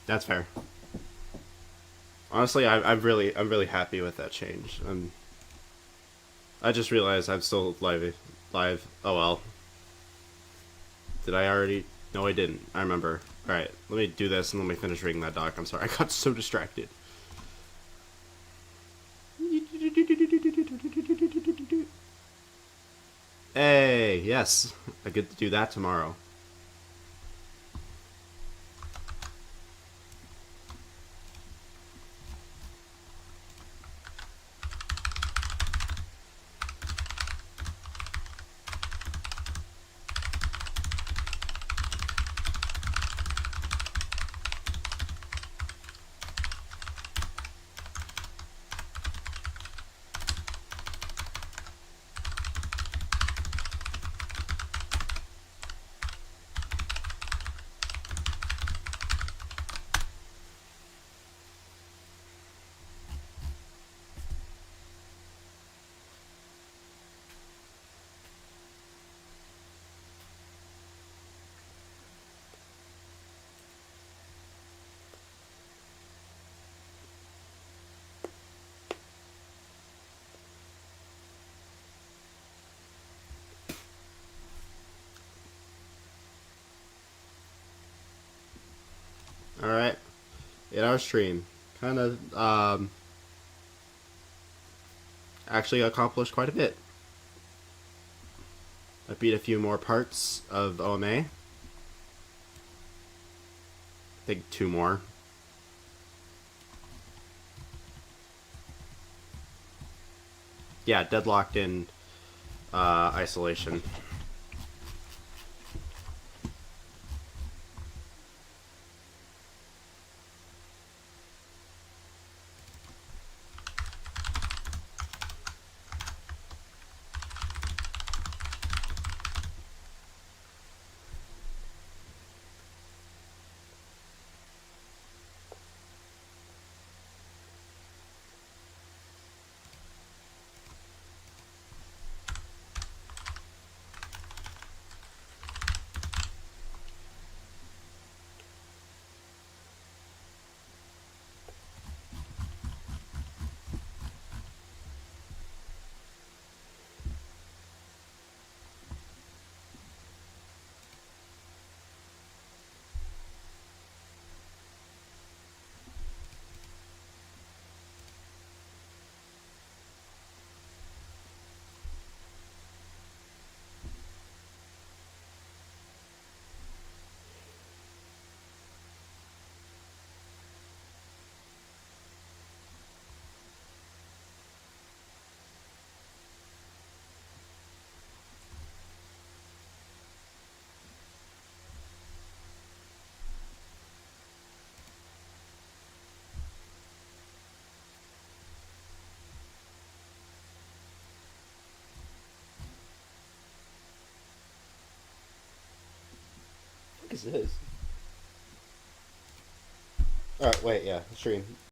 That's fair. Honestly, I'm really happy with that change. I just realized I'm still live. Live. Oh well. Did I already? No, I didn't. I remember. All right, let me do this and let me finish reading that doc. I'm sorry, I got so distracted. Hey, yes, I get to do that tomorrow. All right, 8 hour stream. Kind of actually accomplished quite a bit. I beat a few more parts of OMA. I think 2 more. Yeah, deadlocked in isolation. Jesus. Alright, wait, yeah, stream.